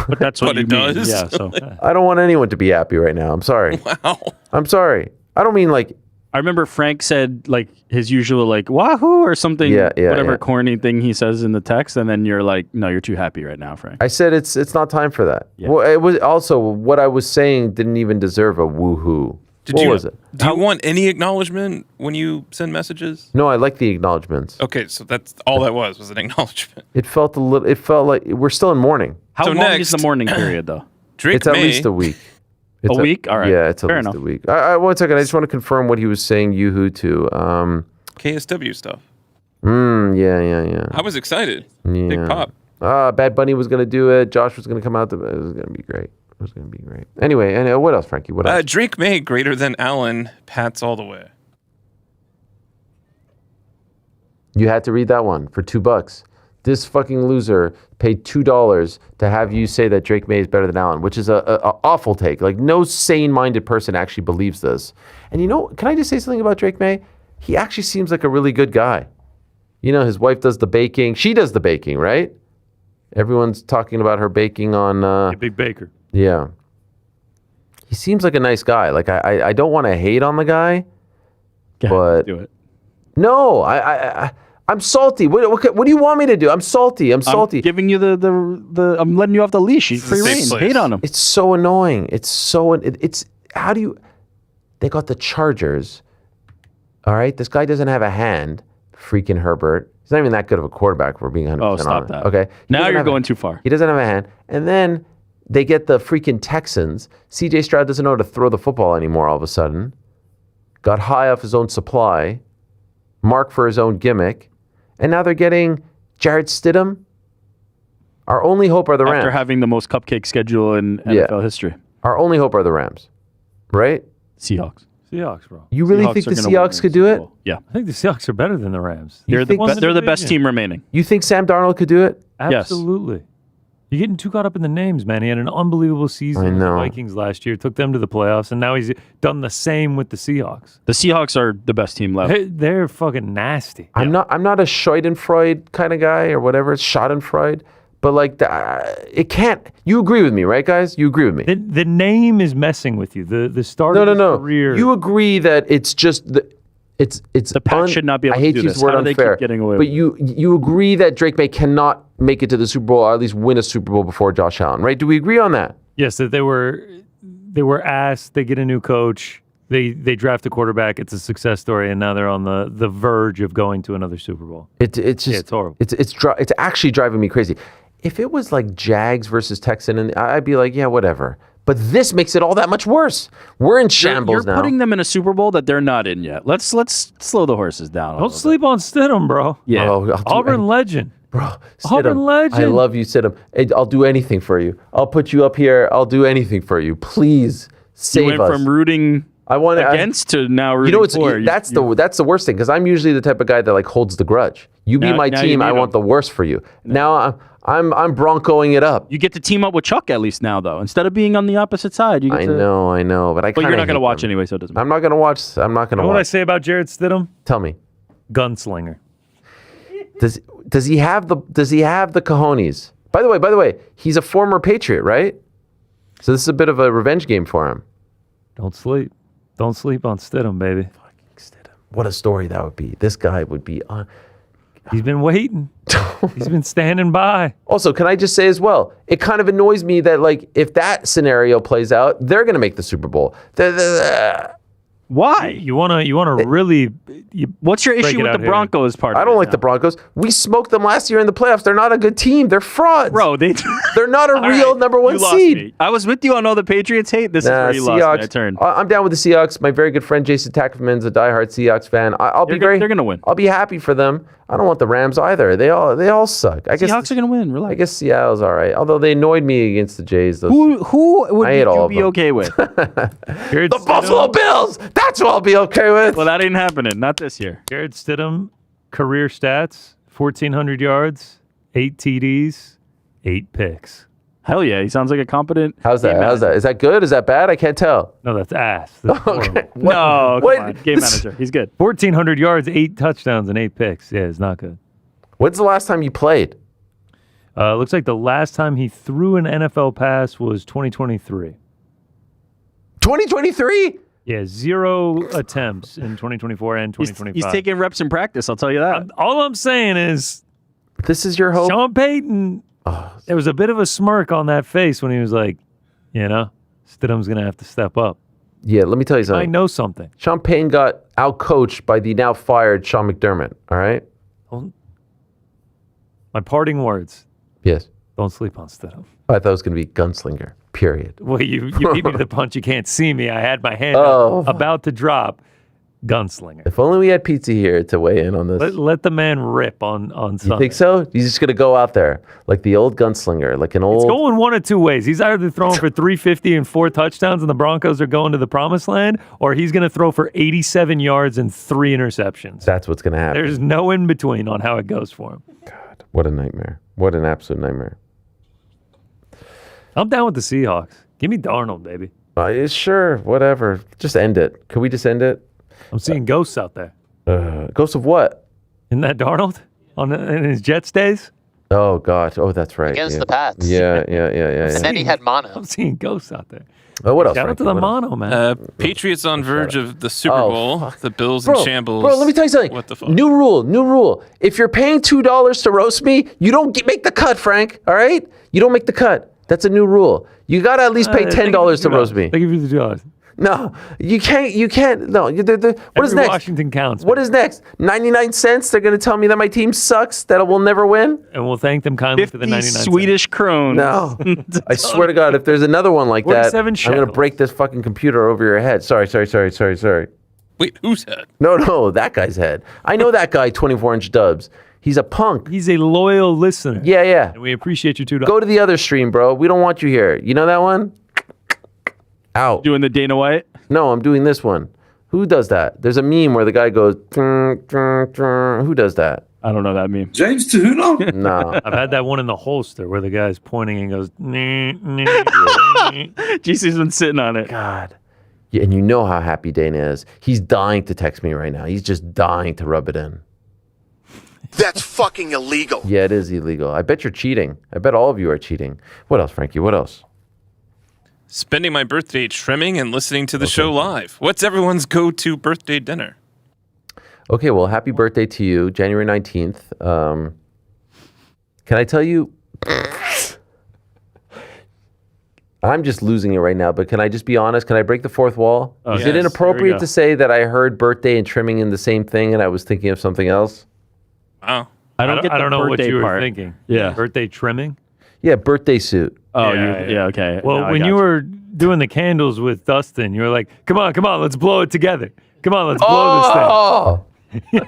But that's what it mean. does. Yeah, so. I don't want anyone to be happy right now. I'm sorry. Wow. I'm sorry. I don't mean like. I remember Frank said like his usual like wahoo or something, whatever corny thing he says in the text, and then you're like, no, you're too happy right now, Frank. I said it's not time for that. Yeah. Well, it was also what I was saying didn't even deserve a woohoo. What was it? Do you want any acknowledgement when you send messages? No, I like the acknowledgements. Okay, so that's all that was an acknowledgement. It felt like we're still in mourning. How long is the mourning period though? It's at least a week. It's a week? All right. Yeah, it's at Fair least enough. a week. 1 second. I just want to confirm what he was saying. Yoo-hoo to. KSW stuff. Yeah. I was excited. Yeah. Big pop. Bad Bunny was going to do it. Josh was going to come out. It was going to be great. It was going to be great. Anyway, and what else, Frankie? What else? Drake May greater than Allen. Pats all the way. You had to read that one for $2. This fucking loser paid $2 to have you say that Drake May is better than Allen, which is a awful take. Like, no sane-minded person actually believes this. And you know, can I just say something about Drake May? He actually seems like a really good guy. You know, his wife does the baking. She does the baking, right? Everyone's talking about her baking on... Big baker. Yeah. He seems like a nice guy. Like, I don't want to hate on the guy, but... Do it. No, I'm salty. What do you want me to do? I'm salty. I'm salty. I'm giving you the I'm letting you off the leash. He's free reign. Hate on him. It's so annoying. It's how do you... They got the Chargers. All right? This guy doesn't have a hand. Freaking Herbert. He's not even that good of a quarterback, for being 100% Oh, stop honest. that. Okay? Now you're going too far. He doesn't have a hand. And then they get the freaking Texans. CJ Stroud doesn't know how to throw the football anymore all of a sudden. Got high off his own supply. Mark for his own gimmick. And now they're getting Jarrett Stidham. Our only hope are the Rams. After having the most cupcake schedule in NFL history. Our only hope are the Rams. Right? Seahawks, bro. You really think the Seahawks could do it? Yeah. I think the Seahawks are better than the Rams. They're the best team remaining. You think Sam Darnold could do it? Absolutely. You're getting too caught up in the names, man. He had an unbelievable season with the Vikings last year, took them to the playoffs, and now he's done the same with the Seahawks. The Seahawks are the best team left. They're fucking nasty. I'm not a Schadenfreude kind of guy or whatever. It's Schadenfreude. But like, it can't. You agree with me, right, guys? You agree with me. The name is messing with you. The start of his career. You agree that it's just it's the Pats should not be able I hate to do to use this. the word How do they unfair, keep getting away but with you agree that Drake May cannot make it to the Super Bowl or at least win a Super Bowl before Josh Allen, right? Do we agree on that? Yes, that they were asked. They get a new coach. They draft a quarterback. It's a success story, and now they're on the verge of going to another Super Bowl. It's just it's horrible. It's actually driving me crazy. If it was like Jags versus Texan, and I'd be like, yeah, whatever. But this makes it all that much worse. We're in shambles now. You're putting them in a Super Bowl that they're not in yet. Let's slow the horses down. Don't sleep on Stidham, bro. Yeah, Auburn legend. Bro, Auburn legend. I love you, Stidham. I'll do anything for you. I'll put you up here. I'll do anything for you. Please save us. You went from rooting against to now rooting for. That's the worst thing, because I'm usually the type of guy that like holds the grudge. You be my team. I want the worst for you. Now I'm Broncoing it up. You get to team up with Chuck at least now, though. Instead of being on the opposite side, you get I know, but you're not going to watch anyway, so it doesn't matter. I'm not going to watch. I'm not going to watch. What I say about Jarrett Stidham? Tell me. Gunslinger. Does he have the cojones? By the way, he's a former Patriot, right? So this is a bit of a revenge game for him. Don't sleep on Stidham, baby. Fucking Stidham. What a story that would be. This guy would be on. He's been waiting. He's been standing by. Also, can I just say as well, it kind of annoys me that like if that scenario plays out, they're going to make the Super Bowl. Why? You want to really... What's your issue with the Broncos part? I don't like the Broncos. We smoked them last year in the playoffs. They're not a good team. They're frauds. Bro, they're not a real number one seed. Me. I was with you on all the Patriots hate. This is where you Seahawks, lost me. I turned. I'm down with the Seahawks. My very good friend Jason Tackman's a diehard Seahawks fan. They're going to win. I'll be happy for them. I don't want the Rams either. They all suck. I guess Seahawks are going to win. Relax. I guess Seattle's all right. Although they annoyed me against the Jays. Who would you be okay with? The Buffalo Bills. That's who I'll be okay with. Well, that ain't happening. Not this year. Jarrett Stidham, career stats, 1,400 yards, 8 TDs, 8 picks. Hell yeah. He sounds like a competent How's that? Is that good? Is that bad? I can't tell. No, that's ass. That's okay. No, come on. Game manager. He's good. 1,400 yards, 8 touchdowns, and 8 picks. Yeah, it's not good. When's the last time you played? Looks like the last time he threw an NFL pass was 2023. 2023? Yeah, 0 attempts in 2024 and 2025. He's taking reps in practice, I'll tell you that. All I'm saying is... This is your hope? Sean Payton... There was a bit of a smirk on that face when he was like, Stidham's going to have to step up. Yeah, let me tell you something. I know something. Sean Payton got out-coached by the now fired Sean McDermott, all right? My parting words. Yes. Don't sleep on Stidham. I thought it was going to be gunslinger. Period. Well, you beat me to the punch. You can't see me. I had my hand up, about to drop. Gunslinger. If only we had Pizza here to weigh in on this. Let the man rip on Sunday. You think so? He's just going to go out there like the old gunslinger, like an old... It's going one of two ways. He's either throwing for 350 and 4 touchdowns and the Broncos are going to the promised land, or he's going to throw for 87 yards and 3 interceptions. That's what's going to happen. There's no in between on how it goes for him. God, what a nightmare. What an absolute nightmare. I'm down with the Seahawks. Give me Darnold, baby. Sure, whatever. Just end it. Can we just end it? I'm seeing ghosts out there. Ghosts of what? Isn't that Darnold in his Jets days? Oh, God. Oh, that's right. Against the Pats. Yeah. And then he had mono. I'm seeing ghosts out there. Oh, what else? Shout out to the mono, man. Patriots on verge of the Super Bowl. Fuck. The Bills in shambles. Bro, let me tell you something. What the fuck? New rule. If you're paying $2 to roast me, you don't make the cut, Frank. All right? You don't make the cut. That's a new rule. You got to at least pay $10 to roast me. Thank you for the $2. No, you can't. No, what is next? Washington counts. What is next? 99 cents? They're going to tell me that my team sucks, that we'll never win? And we'll thank them kindly for the 99 cents. Swedish krones. No. I swear to God, if there's another one like that, 47 I'm going to shekels. break this fucking computer over your head. Sorry. Wait, whose head? No, that guy's head. I know that guy, 24-inch dubs. He's a punk. He's a loyal listener. Yeah. And we appreciate your $2. Go to the other stream, bro. We don't want you here. You know that one? Out. Doing the Dana White? No, I'm doing this one. Who does that? There's a meme where the guy goes, who does that? I don't know that meme. James Tahuno? No. I've had that one in the holster where the guy's pointing and goes, GC's been sitting on it. God. Yeah, and you know how happy Dana is. He's dying to text me right now. He's just dying to rub it in. That's fucking illegal. Yeah, it is illegal. I bet you're cheating. I bet all of you are cheating. What else, Frankie? What else? Spending my birthday trimming and listening to the show live. What's everyone's go-to birthday dinner? Okay, well, happy birthday to you, January 19th. Can I tell you? I'm just losing it right now, but can I just be honest? Can I break the fourth wall? Is it inappropriate to say that I heard birthday and trimming in the same thing and I was thinking of something else? Wow. I don't know what you were part. thinking. Yeah. Birthday trimming? Yeah, birthday suit. Oh, yeah, okay. Well, Now I when got you were doing the candles with Dustin, you were like, come on, let's blow it together. Come on, let's blow this thing.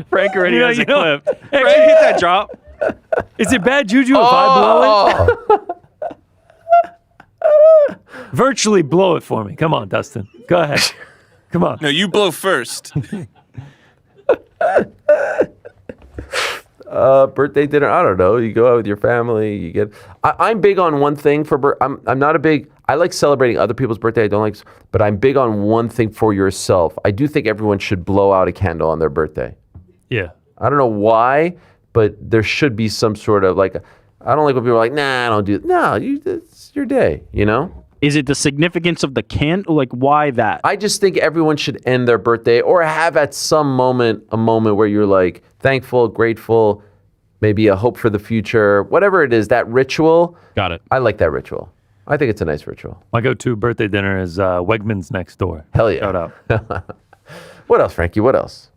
Frank already has a clip. Hey, Frank, hit that drop. Is it bad juju if I blow it? Virtually blow it for me. Come on, Dustin. Go ahead. Come on. No, you blow first. Birthday dinner. I don't know. You go out with your family. You get. I'm big on one thing for. I'm not a big. I like celebrating other people's birthday. I don't like. But I'm big on one thing for yourself. I do think everyone should blow out a candle on their birthday. Yeah. I don't know why, but there should be some sort of like. I don't like when people are like, nah, I don't do. No, it's your day. You know. Is it the significance of the candle? Like, why that? I just think everyone should end their birthday or have at some moment a moment where you're like thankful, grateful, maybe a hope for the future, whatever it is, that ritual. Got it. I like that ritual. I think it's a nice ritual. My go-to birthday dinner is Wegmans next door. Hell yeah. Shout out. What else, Frankie? What else?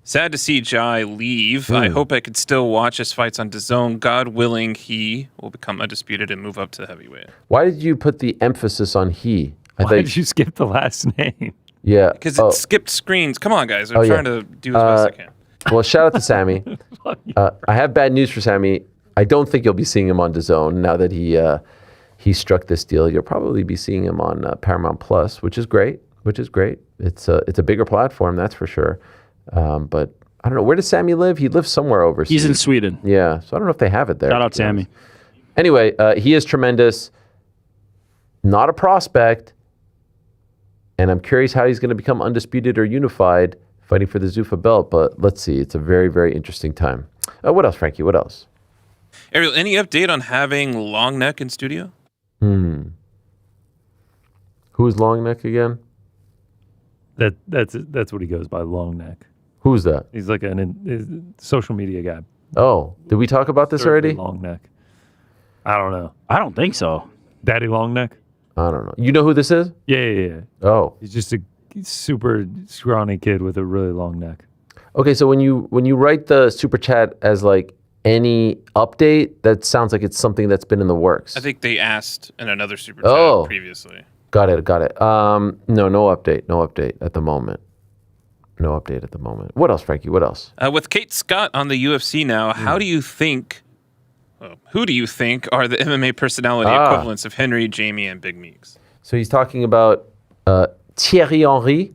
Sad to see Jai leave. I hope I could still watch his fights on DAZN. God willing, he will become undisputed and move up to heavyweight. Why did you put the emphasis on he? Why did you skip the last name? Yeah. Because it skipped screens. Come on, guys. I'm trying to do as best I can. Well, shout out to Sammy. I have bad news for Sammy. I don't think you'll be seeing him on DAZN now that he struck this deal. You'll probably be seeing him on Paramount Plus, which is great. It's a bigger platform, that's for sure. But I don't know. Where does Sammy live? He lives somewhere overseas. He's in Sweden. Yeah. So I don't know if they have it there. Shout out Sammy. Anyway, he is tremendous. Not a prospect. And I'm curious how he's going to become undisputed or unified fighting for the Zuffa belt. But let's see. It's a very, very interesting time. What else, Frankie? What else? Ariel, any update on having Long Neck in studio? Who's Long Neck again? That's what he goes by, Long Neck. Who's that? He's like a social media guy. Oh, did we talk about this already? Long Neck. I don't know. I don't think so. Daddy Long Neck? I don't know. You know who this is? Yeah. Oh. He's just a super scrawny kid with a really long neck. Okay, so when you write the super chat as like any update? That sounds like it's something that's been in the works. I think they asked in another super chat previously. Got it. No update at the moment. No update at the moment. What else, Frankie? What else? With Kate Scott on the UFC now, who do you think are the MMA personality equivalents of Henry, Jamie, and Big Meeks? So he's talking about Thierry Henry,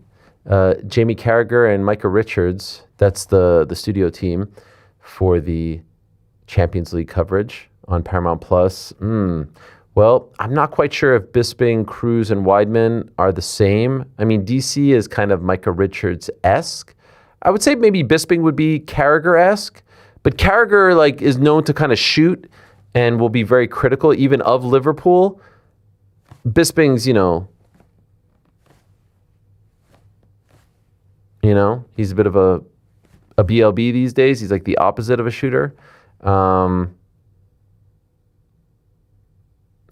Jamie Carragher, and Micah Richards. That's the studio team for the Champions League coverage on Paramount Plus. Well, I'm not quite sure if Bisping, Cruz, and Weidman are the same. I mean, DC is kind of Micah Richards-esque. I would say maybe Bisping would be Carragher-esque, but Carragher is known to kind of shoot and will be very critical even of Liverpool. Bisping's, he's a bit of a BLB these days. He's like the opposite of a shooter.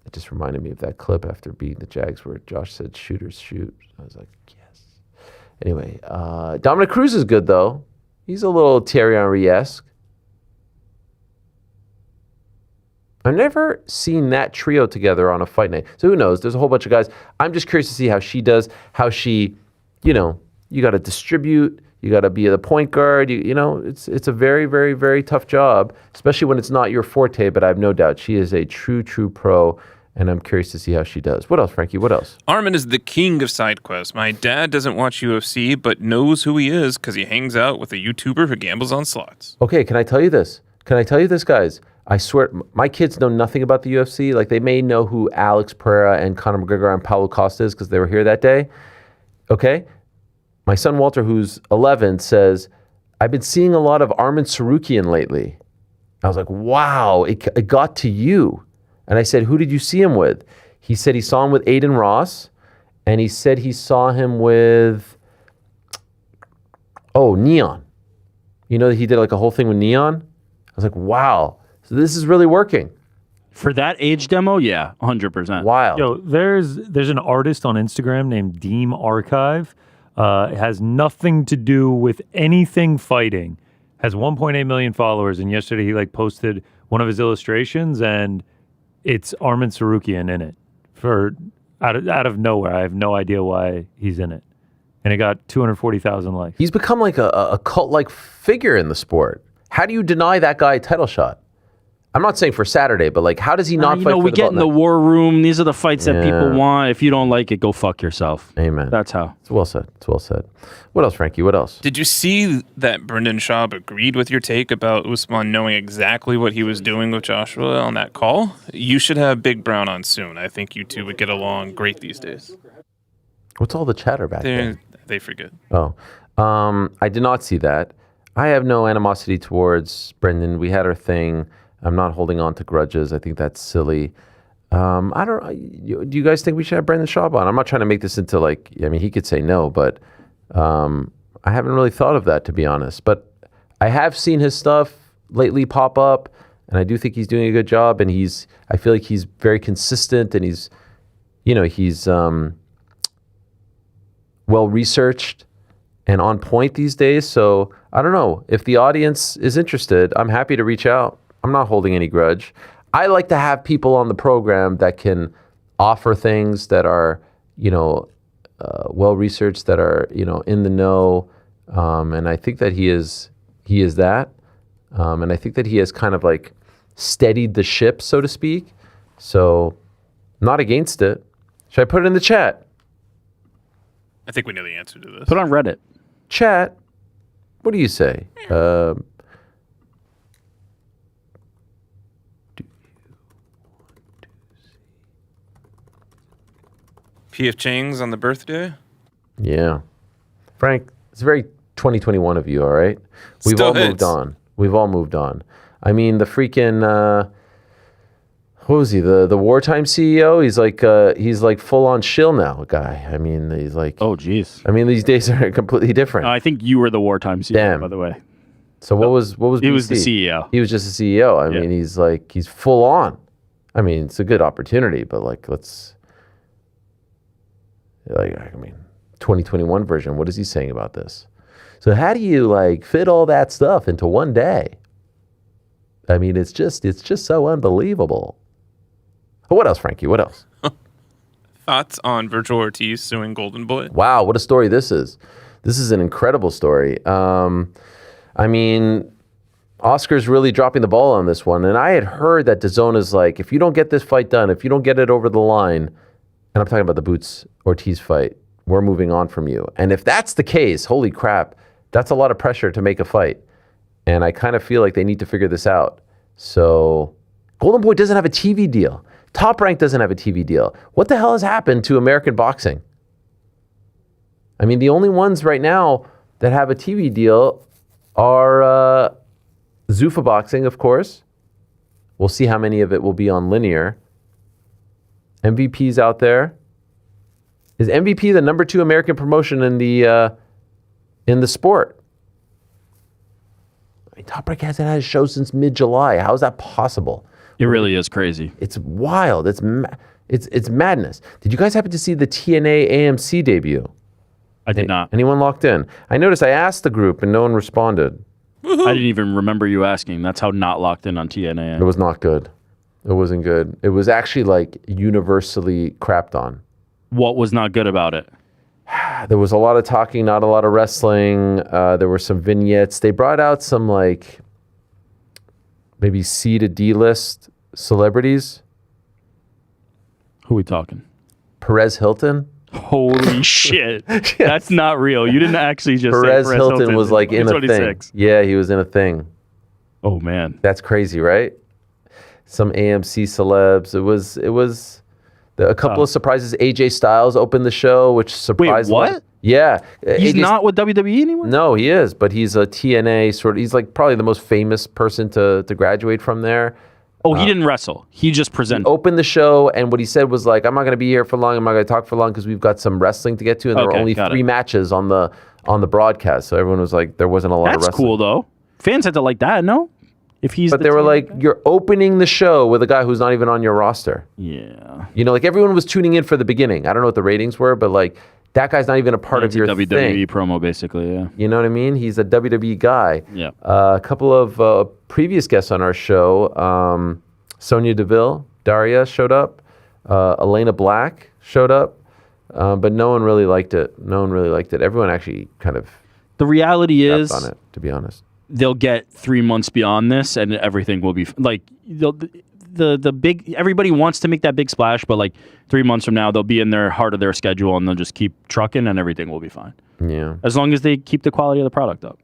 It just reminded me of that clip after beating the Jags where Josh said, "Shooters shoot." I was like, yes. Anyway, Dominic Cruz is good, though. He's a little Thierry Henry-esque. I've never seen that trio together on a fight night. So who knows? There's a whole bunch of guys. I'm just curious to see how she does, how she, you got to distribute. You got to be the point guard. It's a very, very, very tough job, especially when it's not your forte, but I have no doubt she is a true, true pro, and I'm curious to see how she does. What else, Frankie? What else? Armin is the king of side quests. My dad doesn't watch UFC, but knows who he is because he hangs out with a YouTuber who gambles on slots. Okay, can I tell you this? Guys? I swear, my kids know nothing about the UFC. Like, they may know who Alex Pereira and Conor McGregor and Paulo Costa is because they were here that day. Okay? My son Walter, who's 11, says, I've been seeing a lot of Armin Sarukian lately. I was like, wow, it got to you. And I said, who did you see him with? He said he saw him with Aiden Ross, and he said he saw him with, Neon. He did like a whole thing with Neon? I was like, wow. So this is really working. For that age demo, yeah, 100%. Wild. Yo, there's an artist on Instagram named Deem Archive. It has nothing to do with anything fighting. Has 1.8 million followers, and yesterday he posted one of his illustrations, and it's Armin Sarukian in it. Out of nowhere, I have no idea why he's in it, and it got 240,000 likes. He's become like a cult-like figure in the sport. How do you deny that guy a title shot? I'm not saying for Saturday, but how does he not fight for the we get in the war room. These are the fights that people Yeah. want. If you don't like it, go fuck yourself. Amen. That's how. It's well said. What else, Frankie? What else? Did you see that Brendan Schaub agreed with your take about Usman knowing exactly what he was doing with Joshua on that call? You should have Big Brown on soon. I think you two would get along great these days. What's all the chatter back there? They forget. Oh, I did not see that. I have no animosity towards Brendan. We had our thing. I'm not holding on to grudges. I think that's silly. Do you guys think we should have Brendan Schaub on? I'm not trying to make this into he could say no, but I haven't really thought of that, to be honest. But I have seen his stuff lately pop up, and I do think he's doing a good job. And I feel like he's very consistent, and he's well researched and on point these days. So I don't know if the audience is interested. I'm happy to reach out. I'm not holding any grudge. I like to have people on the program that can offer things that are, well researched, that are, in the know. And I think that he is that. And I think that he has kind of steadied the ship, so to speak. So not against it. Should I put it in the chat? I think we know the answer to this. Put on Reddit. Chat. What do you say? P.F. Chang's on the birthday? Yeah. Frank, it's very 2021 of you, all right? We've Still all hits. moved on. I mean, the freaking, what was he, the wartime CEO? He's like full on shill now, guy. I mean, he's like... Oh, jeez. I mean, these days are completely different. I think you were the wartime CEO, Damn. by the way. So what was He was the BC? CEO. He was just the CEO. I mean, he's full on. I mean, it's a good opportunity, but let's... 2021 version, what is he saying about this? So how do you fit all that stuff into one day? I mean, it's just so unbelievable. What else, Frankie? What else? Thoughts on Virgil Ortiz suing Golden Boy? Wow, what a story this is. This is an incredible story. I mean, Oscar's really dropping the ball on this one. And I had heard that DAZN is like, if you don't get this fight done, if you don't get it over the line, and I'm talking about the Boots Ortiz fight, we're moving on from you. And if that's the case, holy crap, that's a lot of pressure to make a fight. And I kind of feel like they need to figure this out. So Golden Boy doesn't have a TV deal. Top Rank doesn't have a TV deal. What the hell has happened to American boxing? I mean, the only ones right now that have a TV deal are Zuffa Boxing, of course. We'll see how many of it will be on linear. MVP's out there. Is MVP the number 2 American promotion in the sport? I mean, Top Rank hasn't had a show since mid-July. How is that possible? It really is crazy. It's wild. It's madness. Did you guys happen to see the TNA AMC debut? I did not. Anyone locked in? I noticed I asked the group and no one responded. I didn't even remember you asking. That's how not locked in on TNA. It was not good. It wasn't good. It was actually like universally crapped on. What was not good about it? There was a lot of talking, not a lot of wrestling. There were some vignettes. They brought out some like maybe C to D list celebrities. Who are we talking? Perez Hilton. Holy shit. That's not real. You didn't actually just Perez say Hilton was like in a thing. Yeah, he was in a thing. Oh man. That's crazy, right? Some AMC celebs. It was a couple of surprises. AJ Styles opened the show, which surprised me. Wait, what? Yeah. He's not with WWE anymore? No, he is, but he's a TNA sort of, he's like probably the most famous person to graduate from there. Oh, he didn't wrestle. He just presented. He opened the show, and what he said was like, I'm not going to be here for long. I'm not going to talk for long because we've got some wrestling to get to, and there were only 3 matches on the broadcast. So everyone was like, there wasn't a lot of wrestling. That's cool, though. Fans had to like that, no? But they were like, you're opening the show with a guy who's not even on your roster. Yeah. You know, like everyone was tuning in for the beginning. I don't know what the ratings were, but like that guy's not even a part of your WWE thing. promo, basically, yeah. You know what I mean? He's a WWE guy. Yeah. A couple of previous guests on our show, Sonia Deville, Daria showed up. Elena Black showed up. But no one really liked it. Everyone actually kind of the reality is on it, to be honest. They'll get 3 months beyond this, and everything will be like the big. Everybody wants to make that big splash, but like 3 months from now, they'll be in their heart of their schedule, and they'll just keep trucking, and everything will be fine. Yeah, as long as they keep the quality of the product up.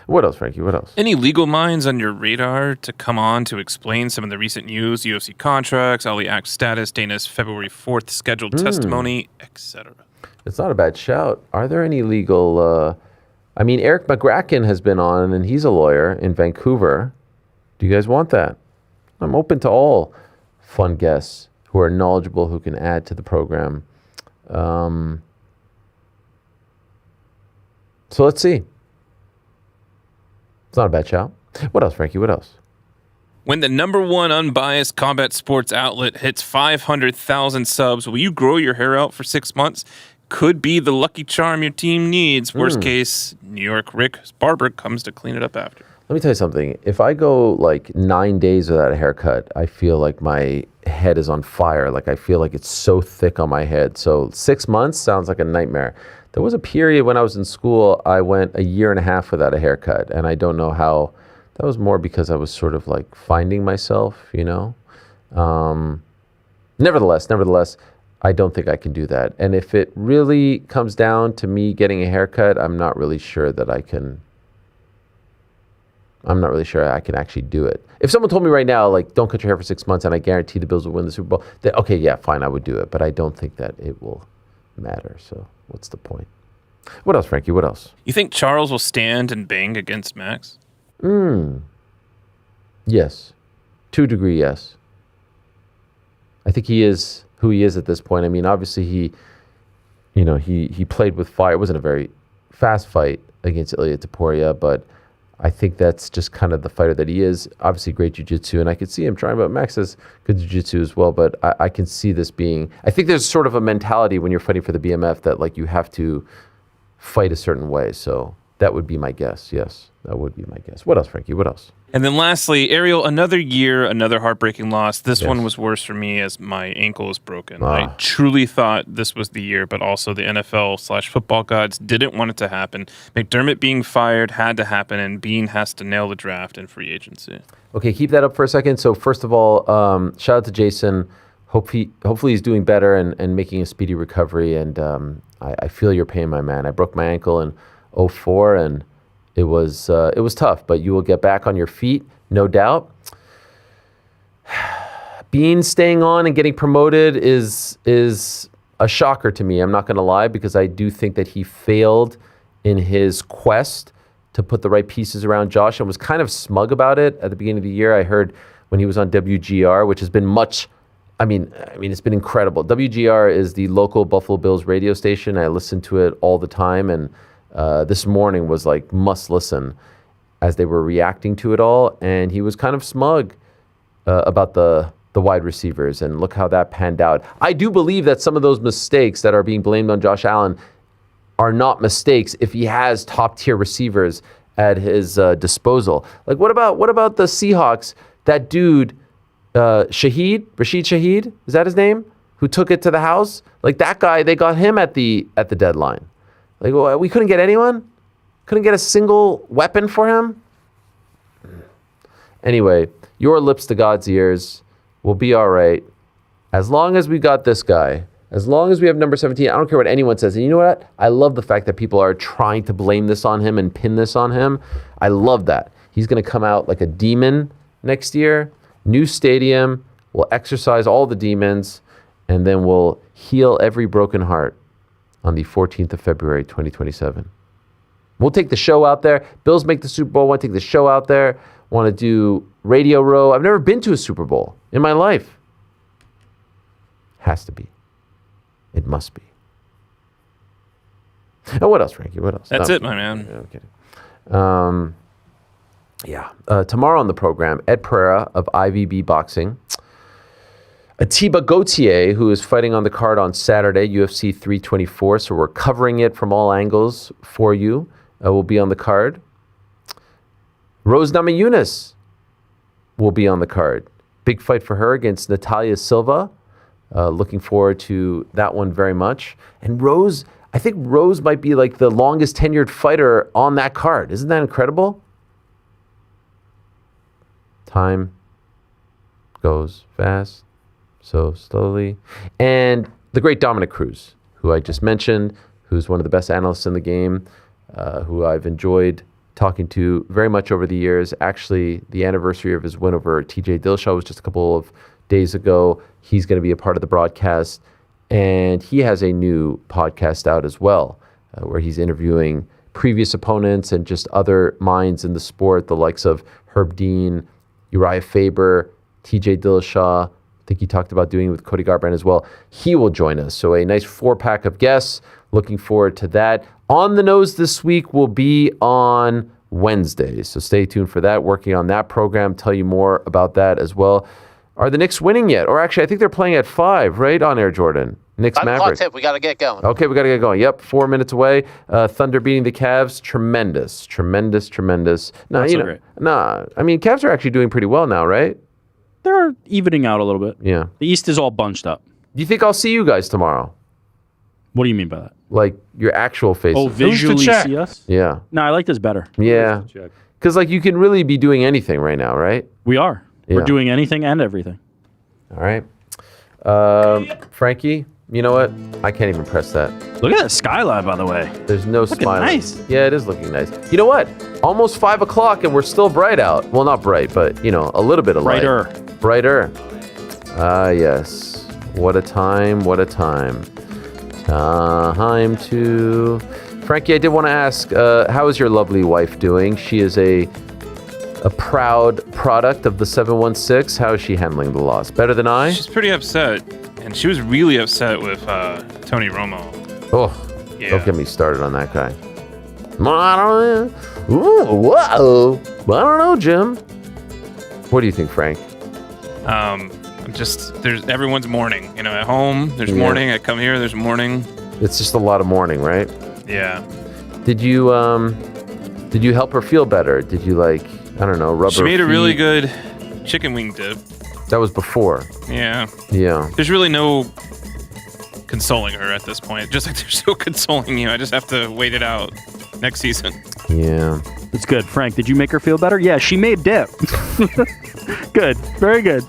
What else, Frankie? What else? Any legal minds on your radar to come on to explain some of the recent news, UFC contracts, Ali Act status, Dana's February 4th scheduled testimony, etc.? It's not a bad shout. Are there any legal? I mean, Eric McGracken has been on, and he's a lawyer in Vancouver. Do you guys want that? I'm open to all fun guests who are knowledgeable, who can add to the program. So let's see. It's not a bad shout. What else, Frankie? What else? When the #1 unbiased combat sports outlet hits 500,000 subs, will you grow your hair out for 6 months? Could be the lucky charm your team needs. Worst case, New York Rick's barber comes to clean it up after. Let me tell you something. If I go like 9 days without a haircut, I feel like my head is on fire. Like I feel like it's so thick on my head. So 6 months sounds like a nightmare. There was a period when I was in school, I went a year and a half without a haircut. And I don't know how, that was more because I was sort of like finding myself, you know? Nevertheless, I don't think I can do that. And if it really comes down to me getting a haircut, I'm not really sure I can actually do it. If someone told me right now, like, don't cut your hair for 6 months and I guarantee the Bills will win the Super Bowl, then okay, yeah, fine, I would do it. But I don't think that it will matter. So what's the point? What else, Frankie? What else? You think Charles will stand and bang against Max? Yes. To a degree, yes. I think he is who he is at this point. I mean, obviously he played with fire. It wasn't a very fast fight against Ilia Topuria, but I think that's just kind of the fighter that he is. Obviously great jiu-jitsu, and I could see him trying, but Max has good jiu-jitsu as well, but I can see this being, I think there's sort of a mentality when you're fighting for the BMF that like you have to fight a certain way. So That would be my guess. Yes, that would be my guess. What else, Frankie? What else? And then lastly, Ariel, another year, another heartbreaking loss. This one was worse for me as my ankle was broken. I truly thought this was the year, but also the NFL/football gods didn't want it to happen. McDermott being fired had to happen, and Bean has to nail the draft and free agency. Okay, keep that up for a second. So first of all, shout out to Jason. Hopefully he's doing better and making a speedy recovery. And I feel your pain, my man. I broke my ankle in 2004, and it was tough, but you will get back on your feet, no doubt. Bean staying on and getting promoted is a shocker to me. I'm not going to lie, because I do think that he failed in his quest to put the right pieces around Josh and was kind of smug about it at the beginning of the year. I heard when he was on WGR, which has been I mean, it's been incredible. WGR is the local Buffalo Bills radio station. I listen to it all the time, and this morning was like must listen as they were reacting to it all. And he was kind of smug about the wide receivers, and look how that panned out. I do believe that some of those mistakes that are being blamed on Josh Allen are not mistakes if he has top tier receivers at his disposal. Like what about the Seahawks? That dude, Rashid Shaheed, is that his name? Who took it to the house? Like that guy, they got him at the deadline. Like, well, we couldn't get anyone? Couldn't get a single weapon for him? Anyway, your lips to God's ears. We'll be all right. As long as we got this guy, as long as we have number 17, I don't care what anyone says. And you know what? I love the fact that people are trying to blame this on him and pin this on him. I love that. He's going to come out like a demon next year. New stadium. We'll exorcise all the demons, and then we'll heal every broken heart on the 14th of February, 2027. We'll take the show out there. Bills make the Super Bowl. Want to take the show out there. Want to do Radio Row. I've never been to a Super Bowl in my life. Has to be. It must be. Oh, what else, Frankie? What else? That's it, my man. Okay. Tomorrow on the program, Ed Pereira of IVB Boxing. Atiba Gauthier, who is fighting on the card on Saturday, UFC 324. So we're covering it from all angles for you. Will be on the card. Rose Namajunas will be on the card. Big fight for her against Natalia Silva. Looking forward to that one very much. And Rose, I think Rose might be like the longest tenured fighter on that card. Isn't that incredible? Time goes fast, so slowly. And the great Dominic Cruz, who I just mentioned, who's one of the best analysts in the game, who I've enjoyed talking to very much over the years. Actually, the anniversary of his win over TJ Dillashaw was just a couple of days ago. He's going to be a part of the broadcast, and he has a new podcast out as well, where he's interviewing previous opponents and just other minds in the sport, the likes of Herb Dean, Uriah Faber, TJ Dillashaw. I think he talked about doing it with Cody Garbrandt as well. He will join us. So a nice 4-pack of guests. Looking forward to that. On the Nose this week will be on Wednesday. So stay tuned for that. Working on that program. Tell you more about that as well. Are the Knicks winning yet? Or actually, I think they're playing at 5, right? On Air Jordan. Knicks Mavericks. Tip. We got to get going. Okay, we got to get going. Yep, 4 minutes away. Thunder beating the Cavs. Tremendous. No, great. Nah, I mean, Cavs are actually doing pretty well now, right? They're evening out a little bit. Yeah. The East is all bunched up. Do you think I'll see you guys tomorrow? What do you mean by that? Like your actual faces. Oh, visually see us? Yeah. No, I like this better. Yeah. Because like you can really be doing anything right now, right? We are. Yeah. We're doing anything and everything. All right. Frankie, you know what? I can't even press that. Look at that skyline, by the way. There's no smile. Nice. Yeah, it is looking nice. You know what? Almost 5 o'clock and we're still bright out. Well, not bright, but you know, a little bit of light. Brighter. Ah, yes. What a time. Time to... Frankie, I did want to ask, how is your lovely wife doing? She is a proud product of the 716. How is she handling the loss? Better than I? She's pretty upset, and she was really upset with Tony Romo. Oh, yeah. Don't get me started on that guy. I don't know, Jim. What do you think, Frank? Everyone's mourning. You know, at home, there's mourning. I come here, there's mourning. It's just a lot of mourning, right? Yeah. Did you Did you help her feel better? Did you rub her She made a feet? really good chicken wing dip. That was before. Yeah. Yeah. There's really no consoling her at this point. Just like there's no consoling you. I just have to wait it out next season. Yeah. It's good. Frank, did you make her feel better? Yeah, she made dip. Good. Very good.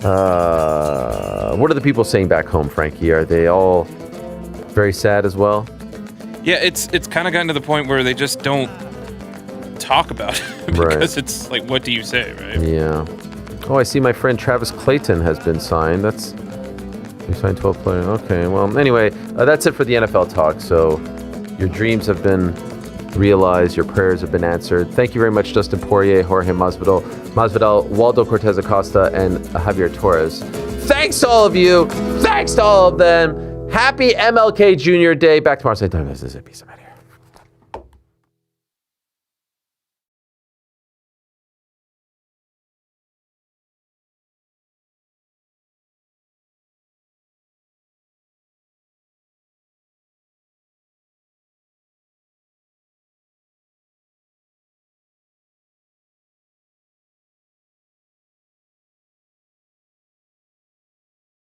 What are the people saying back home, Frankie? Are they all very sad as well? Yeah, it's kind of gotten to the point where they just don't talk about it because it's like, what do you say, right? Yeah. Oh, I see my friend Travis Clayton has been signed. You signed 12 players. Okay, well, anyway, that's it for the NFL talk. So your dreams have been realized. Your prayers have been answered. Thank you very much, Dustin Poirier, Jorge Masvidal, Waldo Cortes-Acosta, and Javier Torres. Thanks to all of you. Thanks to all of them. Happy MLK Jr. Day. Back tomorrow, same time. This is it. Peace.